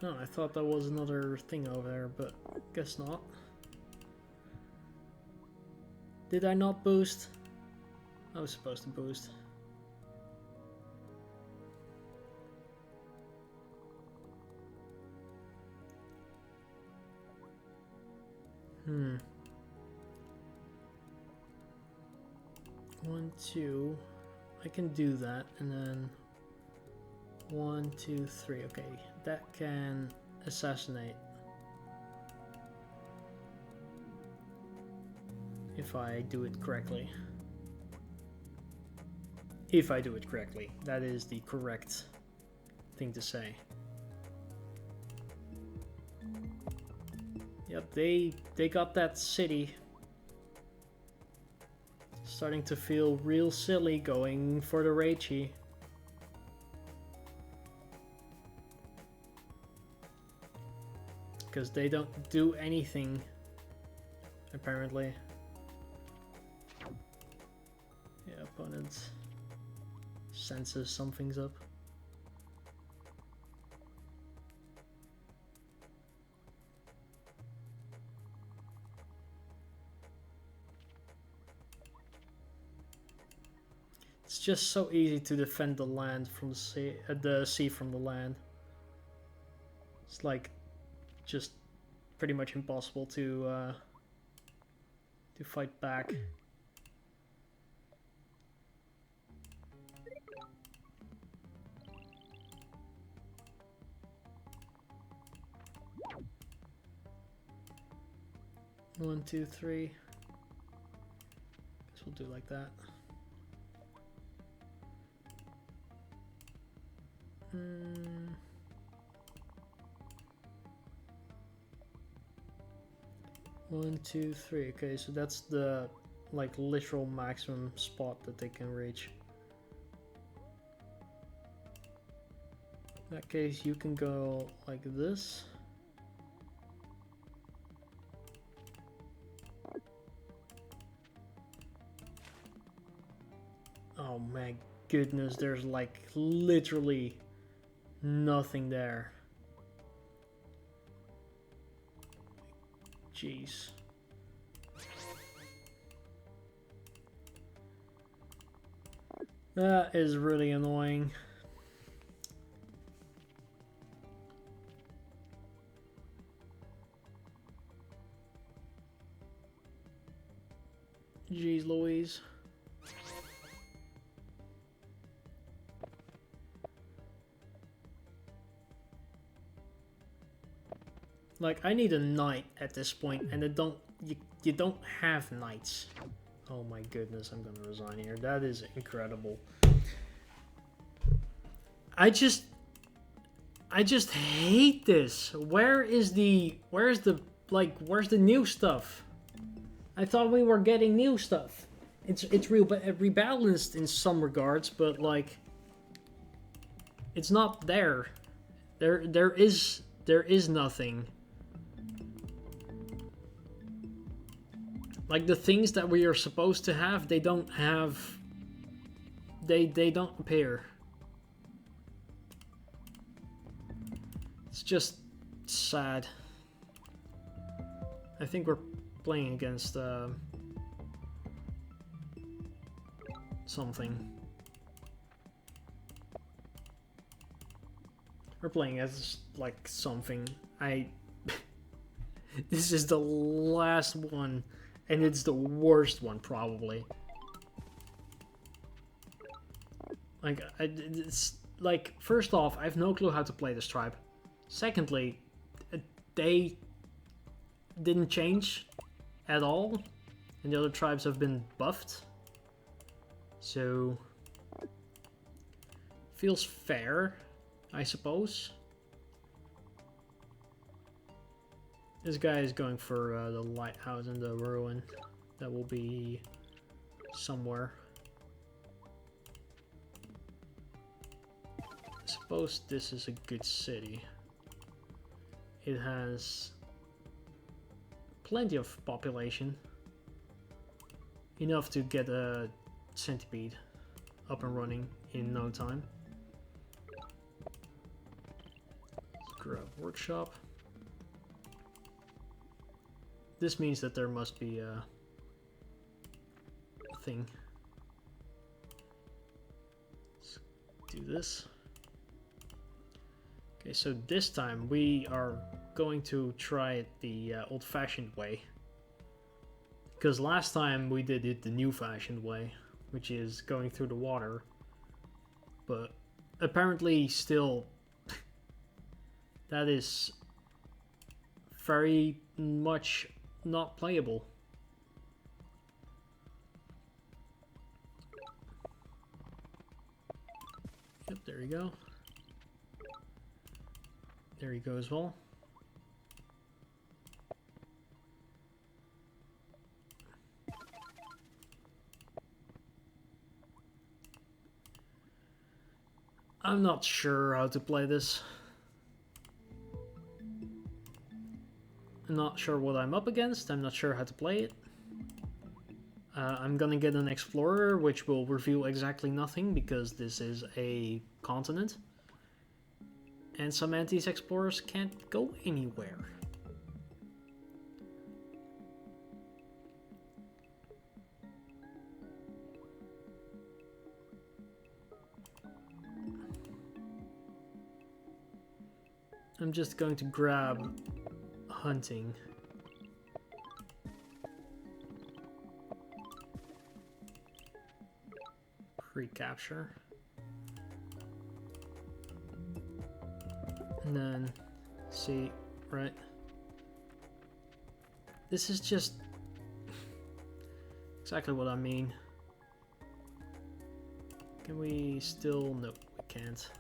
Oh, I thought that was another thing over there, but guess not. Did I not boost? I was supposed to boost. One, two. I can do that, and then 1, 2, 3. Okay, that can assassinate. If I do it correctly. If I do it correctly. That is the correct thing to say. Yep, they got that city. Starting to feel real silly going for the Ragi. Because they don't do anything, apparently. Yeah, opponent senses something's up. It's just so easy to defend the land from the sea from the land. It's like just pretty much impossible to fight back. One, two, three. Guess we'll do like that. 1, 2, 3. Okay, so that's the like literal maximum spot that they can reach. In that case, you can go like this. Oh my goodness, there's like literally Nothing there. Jeez. That is really annoying. Jeez Louise. Like, I need a knight at this point, and you don't have knights. Oh my goodness, I'm gonna resign here. That is incredible. I just hate this. Where's the new stuff? I thought we were getting new stuff. It's rebalanced in some regards, but like, it's not there. There is nothing. Like, the things that we are supposed to have, they don't have. They don't appear. It's just sad. I think we're playing against something. We're playing as like something. This is the last one, and it's the worst one probably. Like, it's like, first off, I have no clue how to play this tribe. Secondly, they didn't change at all, and the other tribes have been buffed. So, feels fair, I suppose. This guy is going for the lighthouse and the ruin. That will be somewhere. I suppose this is a good city. It has plenty of population. Enough to get a centipede up and running in no time. Let's grab workshop. This means that there must be a thing. Let's do this. Okay, so this time we are going to try it the old-fashioned way. Because last time we did it the new-fashioned way, which is going through the water. But apparently still, that is very much not playable. Yep, there you go. There you go as well. I'm not sure how to play this. I'm not sure what I'm up against. I'm not sure how to play it. I'm gonna get an explorer, which will reveal exactly nothing because this is a continent. And Cymanti's explorers can't go anywhere. I'm just going to grab hunting. Recapture. And then see, right? This is just exactly what I mean. Can we still? No, we can't.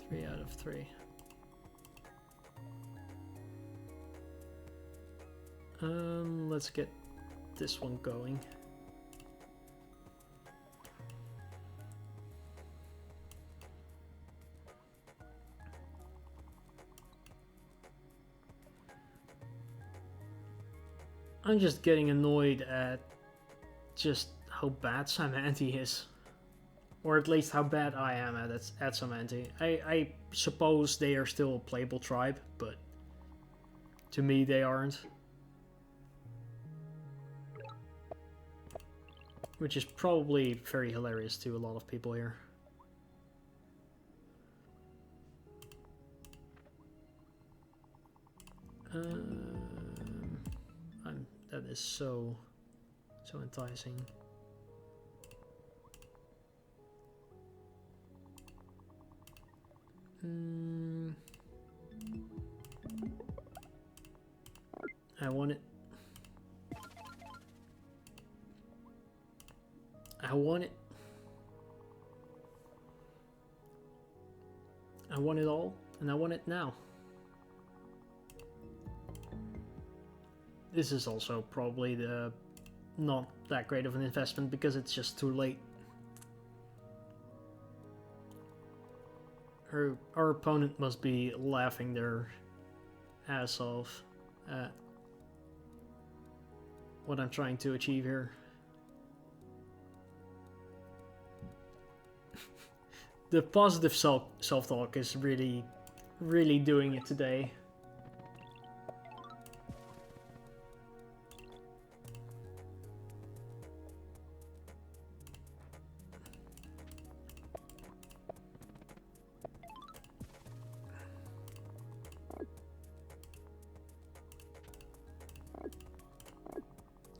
Three out of 3. Let's get this one going. I'm just getting annoyed at just how bad Cymanti is. Or at least how bad I am at Cymanti. I suppose they are still a playable tribe, but to me they aren't. Which is probably very hilarious to a lot of people here. That is so enticing. I want it. I want it. I want it all, and I want it now. This is also probably not that great of an investment because it's just too late. Our opponent must be laughing their ass off at what I'm trying to achieve here. The positive self-talk is really doing it today.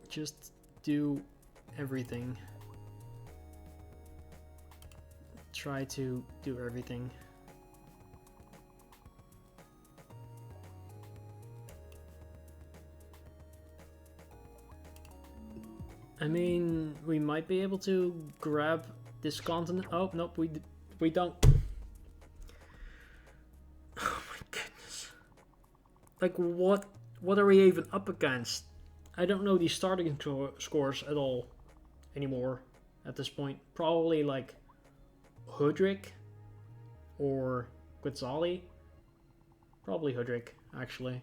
Just do everything. Try to do everything. I mean, we might be able to grab this continent. Oh, nope, we don't. Oh my goodness. Like, what are we even up against? I don't know these starting scores at all anymore at this point. Probably like Hoodrick or Quetzali. Probably Hoodrick, actually.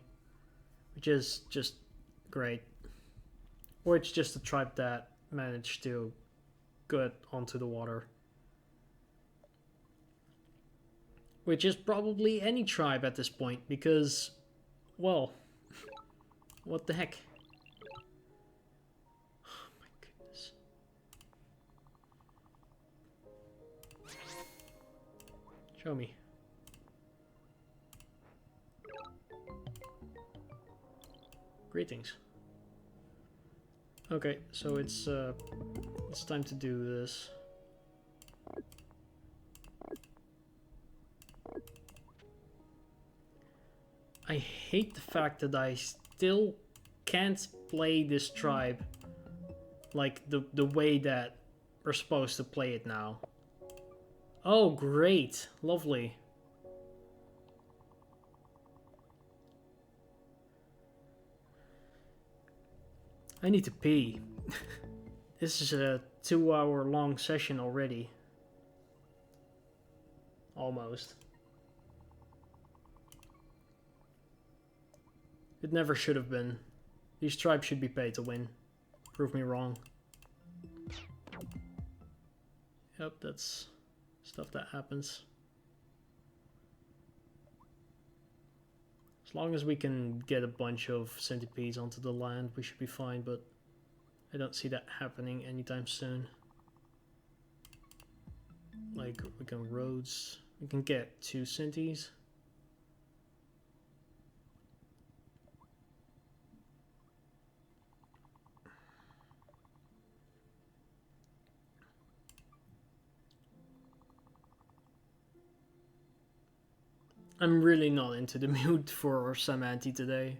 Which is just great. Or it's just a tribe that managed to get onto the water. Which is probably any tribe at this point, because, well, what the heck? Oh my goodness. Show me. Greetings. Okay, so it's time to do this. I hate the fact that I still can't play this tribe like the way that we're supposed to play it now. Oh, great. Lovely. I need to pee. This is a 2-hour long session already. Almost. It never should have been. These tribes should be paid to win. Prove me wrong. Yep, that's stuff that happens. As long as we can get a bunch of centipedes onto the land, we should be fine, but I don't see that happening anytime soon. Like, we can roads. We can get 2 centis. I'm really not into the mood for Cymanti today.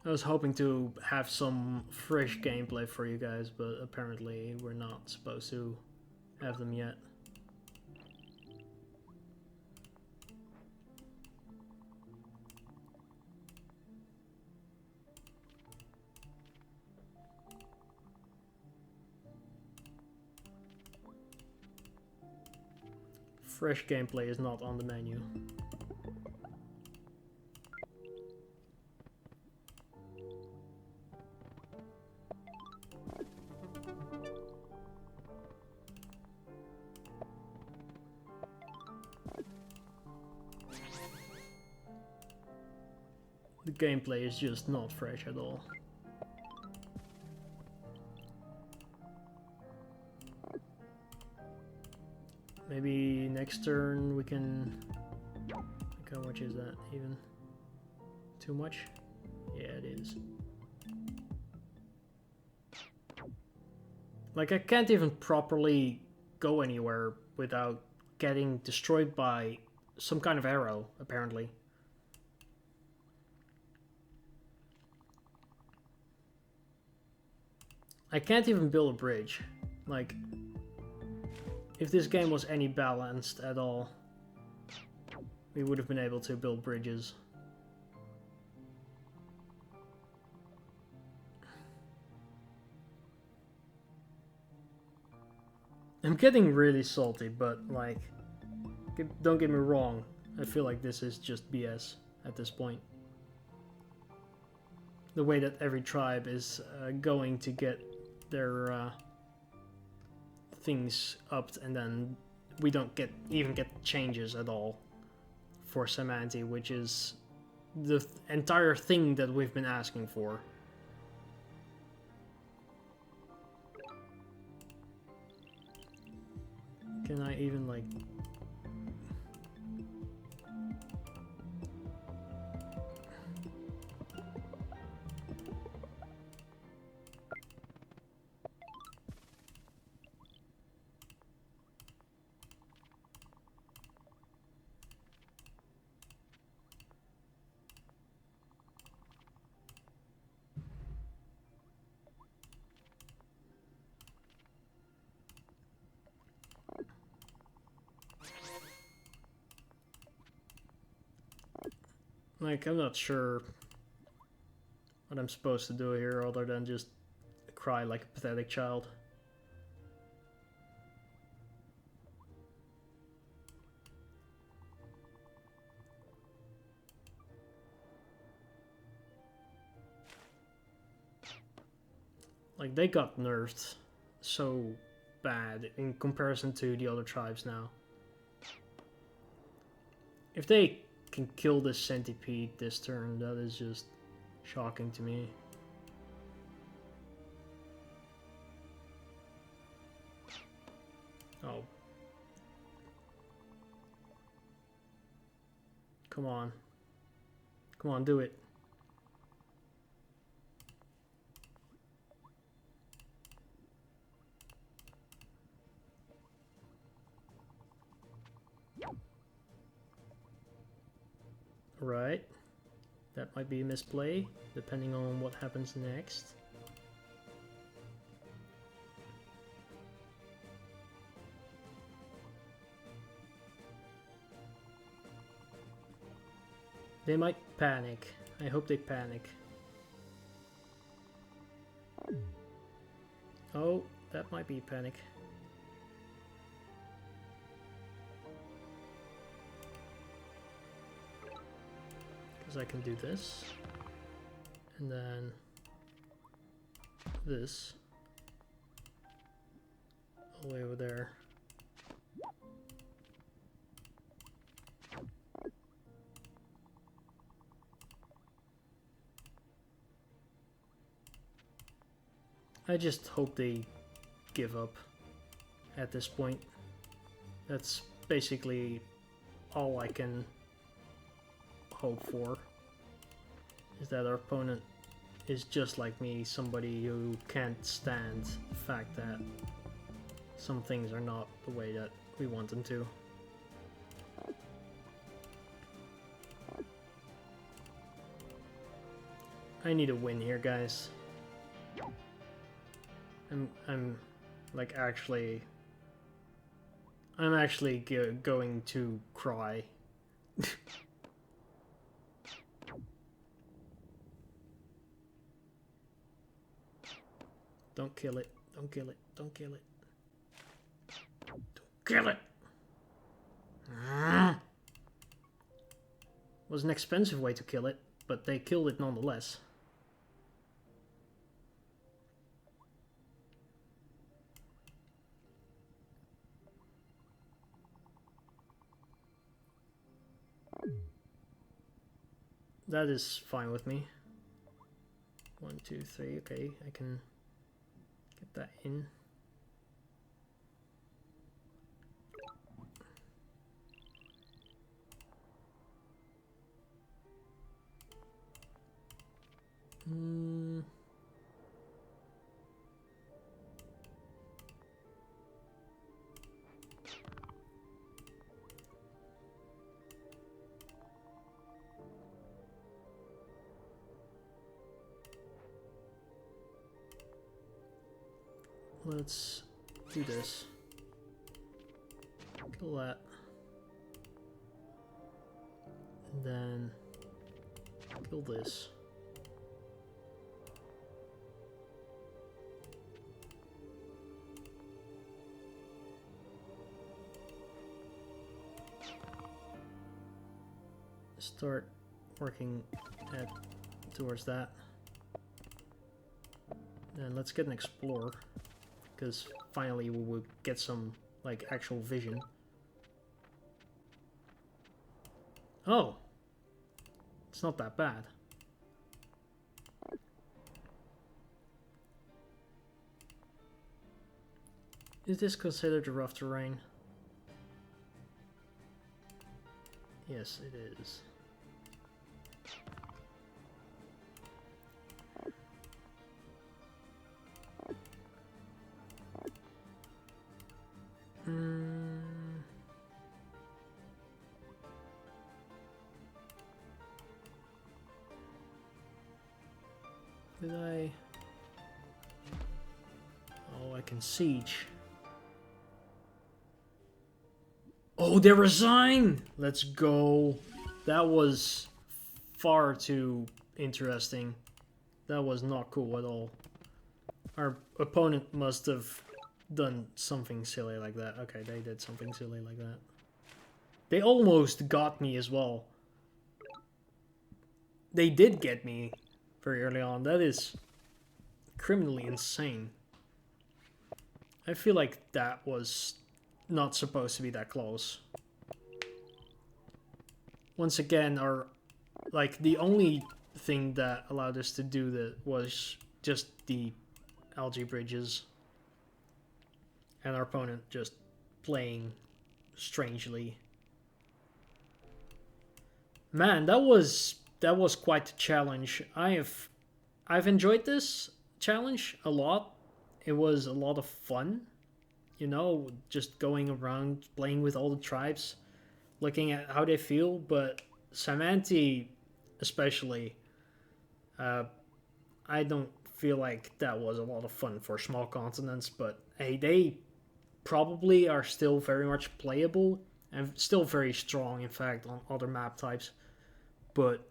I was hoping to have some fresh gameplay for you guys, but apparently we're not supposed to have them yet. Fresh gameplay is not on the menu. The gameplay is just not fresh at all. Maybe next turn we can... How much is that even? Too much? Yeah, it is. Like, I can't even properly go anywhere without getting destroyed by some kind of arrow, apparently. I can't even build a bridge. Like, if this game was any balanced at all, we would have been able to build bridges. I'm getting really salty, but like, don't get me wrong, I feel like this is just BS at this point. The way that every tribe is going to get their things upped, and then we don't even get changes at all for Cymanti, which is the entire thing that we've been asking for. Can I even like... Like, I'm not sure what I'm supposed to do here other than just cry like a pathetic child. Like, they got nerfed so bad in comparison to the other tribes now. If they can kill this centipede this turn, that is just shocking to me. Oh. Come on. Come on, do it. Right. That might be a misplay, depending on what happens next. They might panic. I hope they panic. Oh, that might be panic. I can do this, and then this all the way over there. I just hope they give up at this point. That's basically all I can hope for, is that our opponent is just like me, somebody who can't stand the fact that some things are not the way that we want them to. I need a win here, guys. I'm like actually going to cry. Don't kill it. Don't kill it. Don't kill it. Don't kill it! Was an expensive way to kill it, but they killed it nonetheless. that is fine with me. 1, 2, 3. Okay, I can get that in. Let's do this. Kill that. And then kill this. Start working towards that. And let's get an explorer, because finally we will get some like actual vision. Oh, it's not that bad. Is this considered a rough terrain? Yes, it is. Did I? Oh, I can siege. Oh, they resign! Let's go. That was far too interesting. That was not cool at all. Our opponent must have done something silly like that. Okay, they did something silly like that. They almost got me as well. They did get me very early on. That is criminally insane. I feel like that was not supposed to be that close. Once again, the only thing that allowed us to do that was just the algae bridges. And our opponent just playing strangely. Man, that was quite a challenge. I've enjoyed this challenge a lot. It was a lot of fun. You know, just going around playing with all the tribes, looking at how they feel. But Cymanti especially, I don't feel like that was a lot of fun for small continents, but hey, they probably are still very much playable and still very strong, in fact, on other map types. But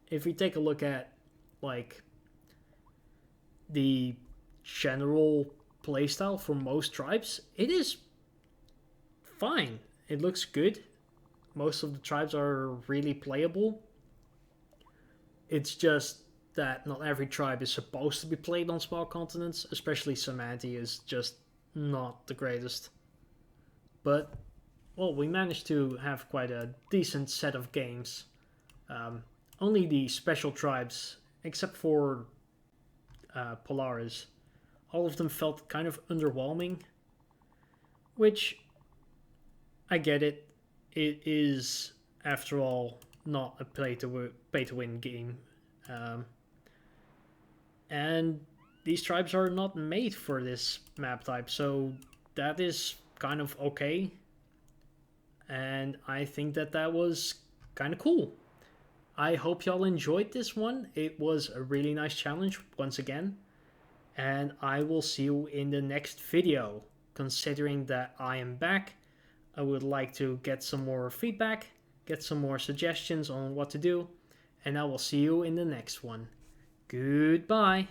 if we take a look at like the general playstyle for most tribes, it is fine. It looks good. Most of the tribes are really playable. It's just that not every tribe is supposed to be played on small continents, especially Cymanti is just not the greatest. But, well, we managed to have quite a decent set of games. Only the special tribes, except for Polaris, all of them felt kind of underwhelming, which I get it. It is, after all, not a pay-to-win game. And these tribes are not made for this map type, so that is kind of okay. And I think that was kind of cool. I hope y'all enjoyed this one. It was a really nice challenge once again. And I will see you in the next video. Considering that I am back, I would like to get some more feedback, get some more suggestions on what to do, and I will see you in the next one. Goodbye.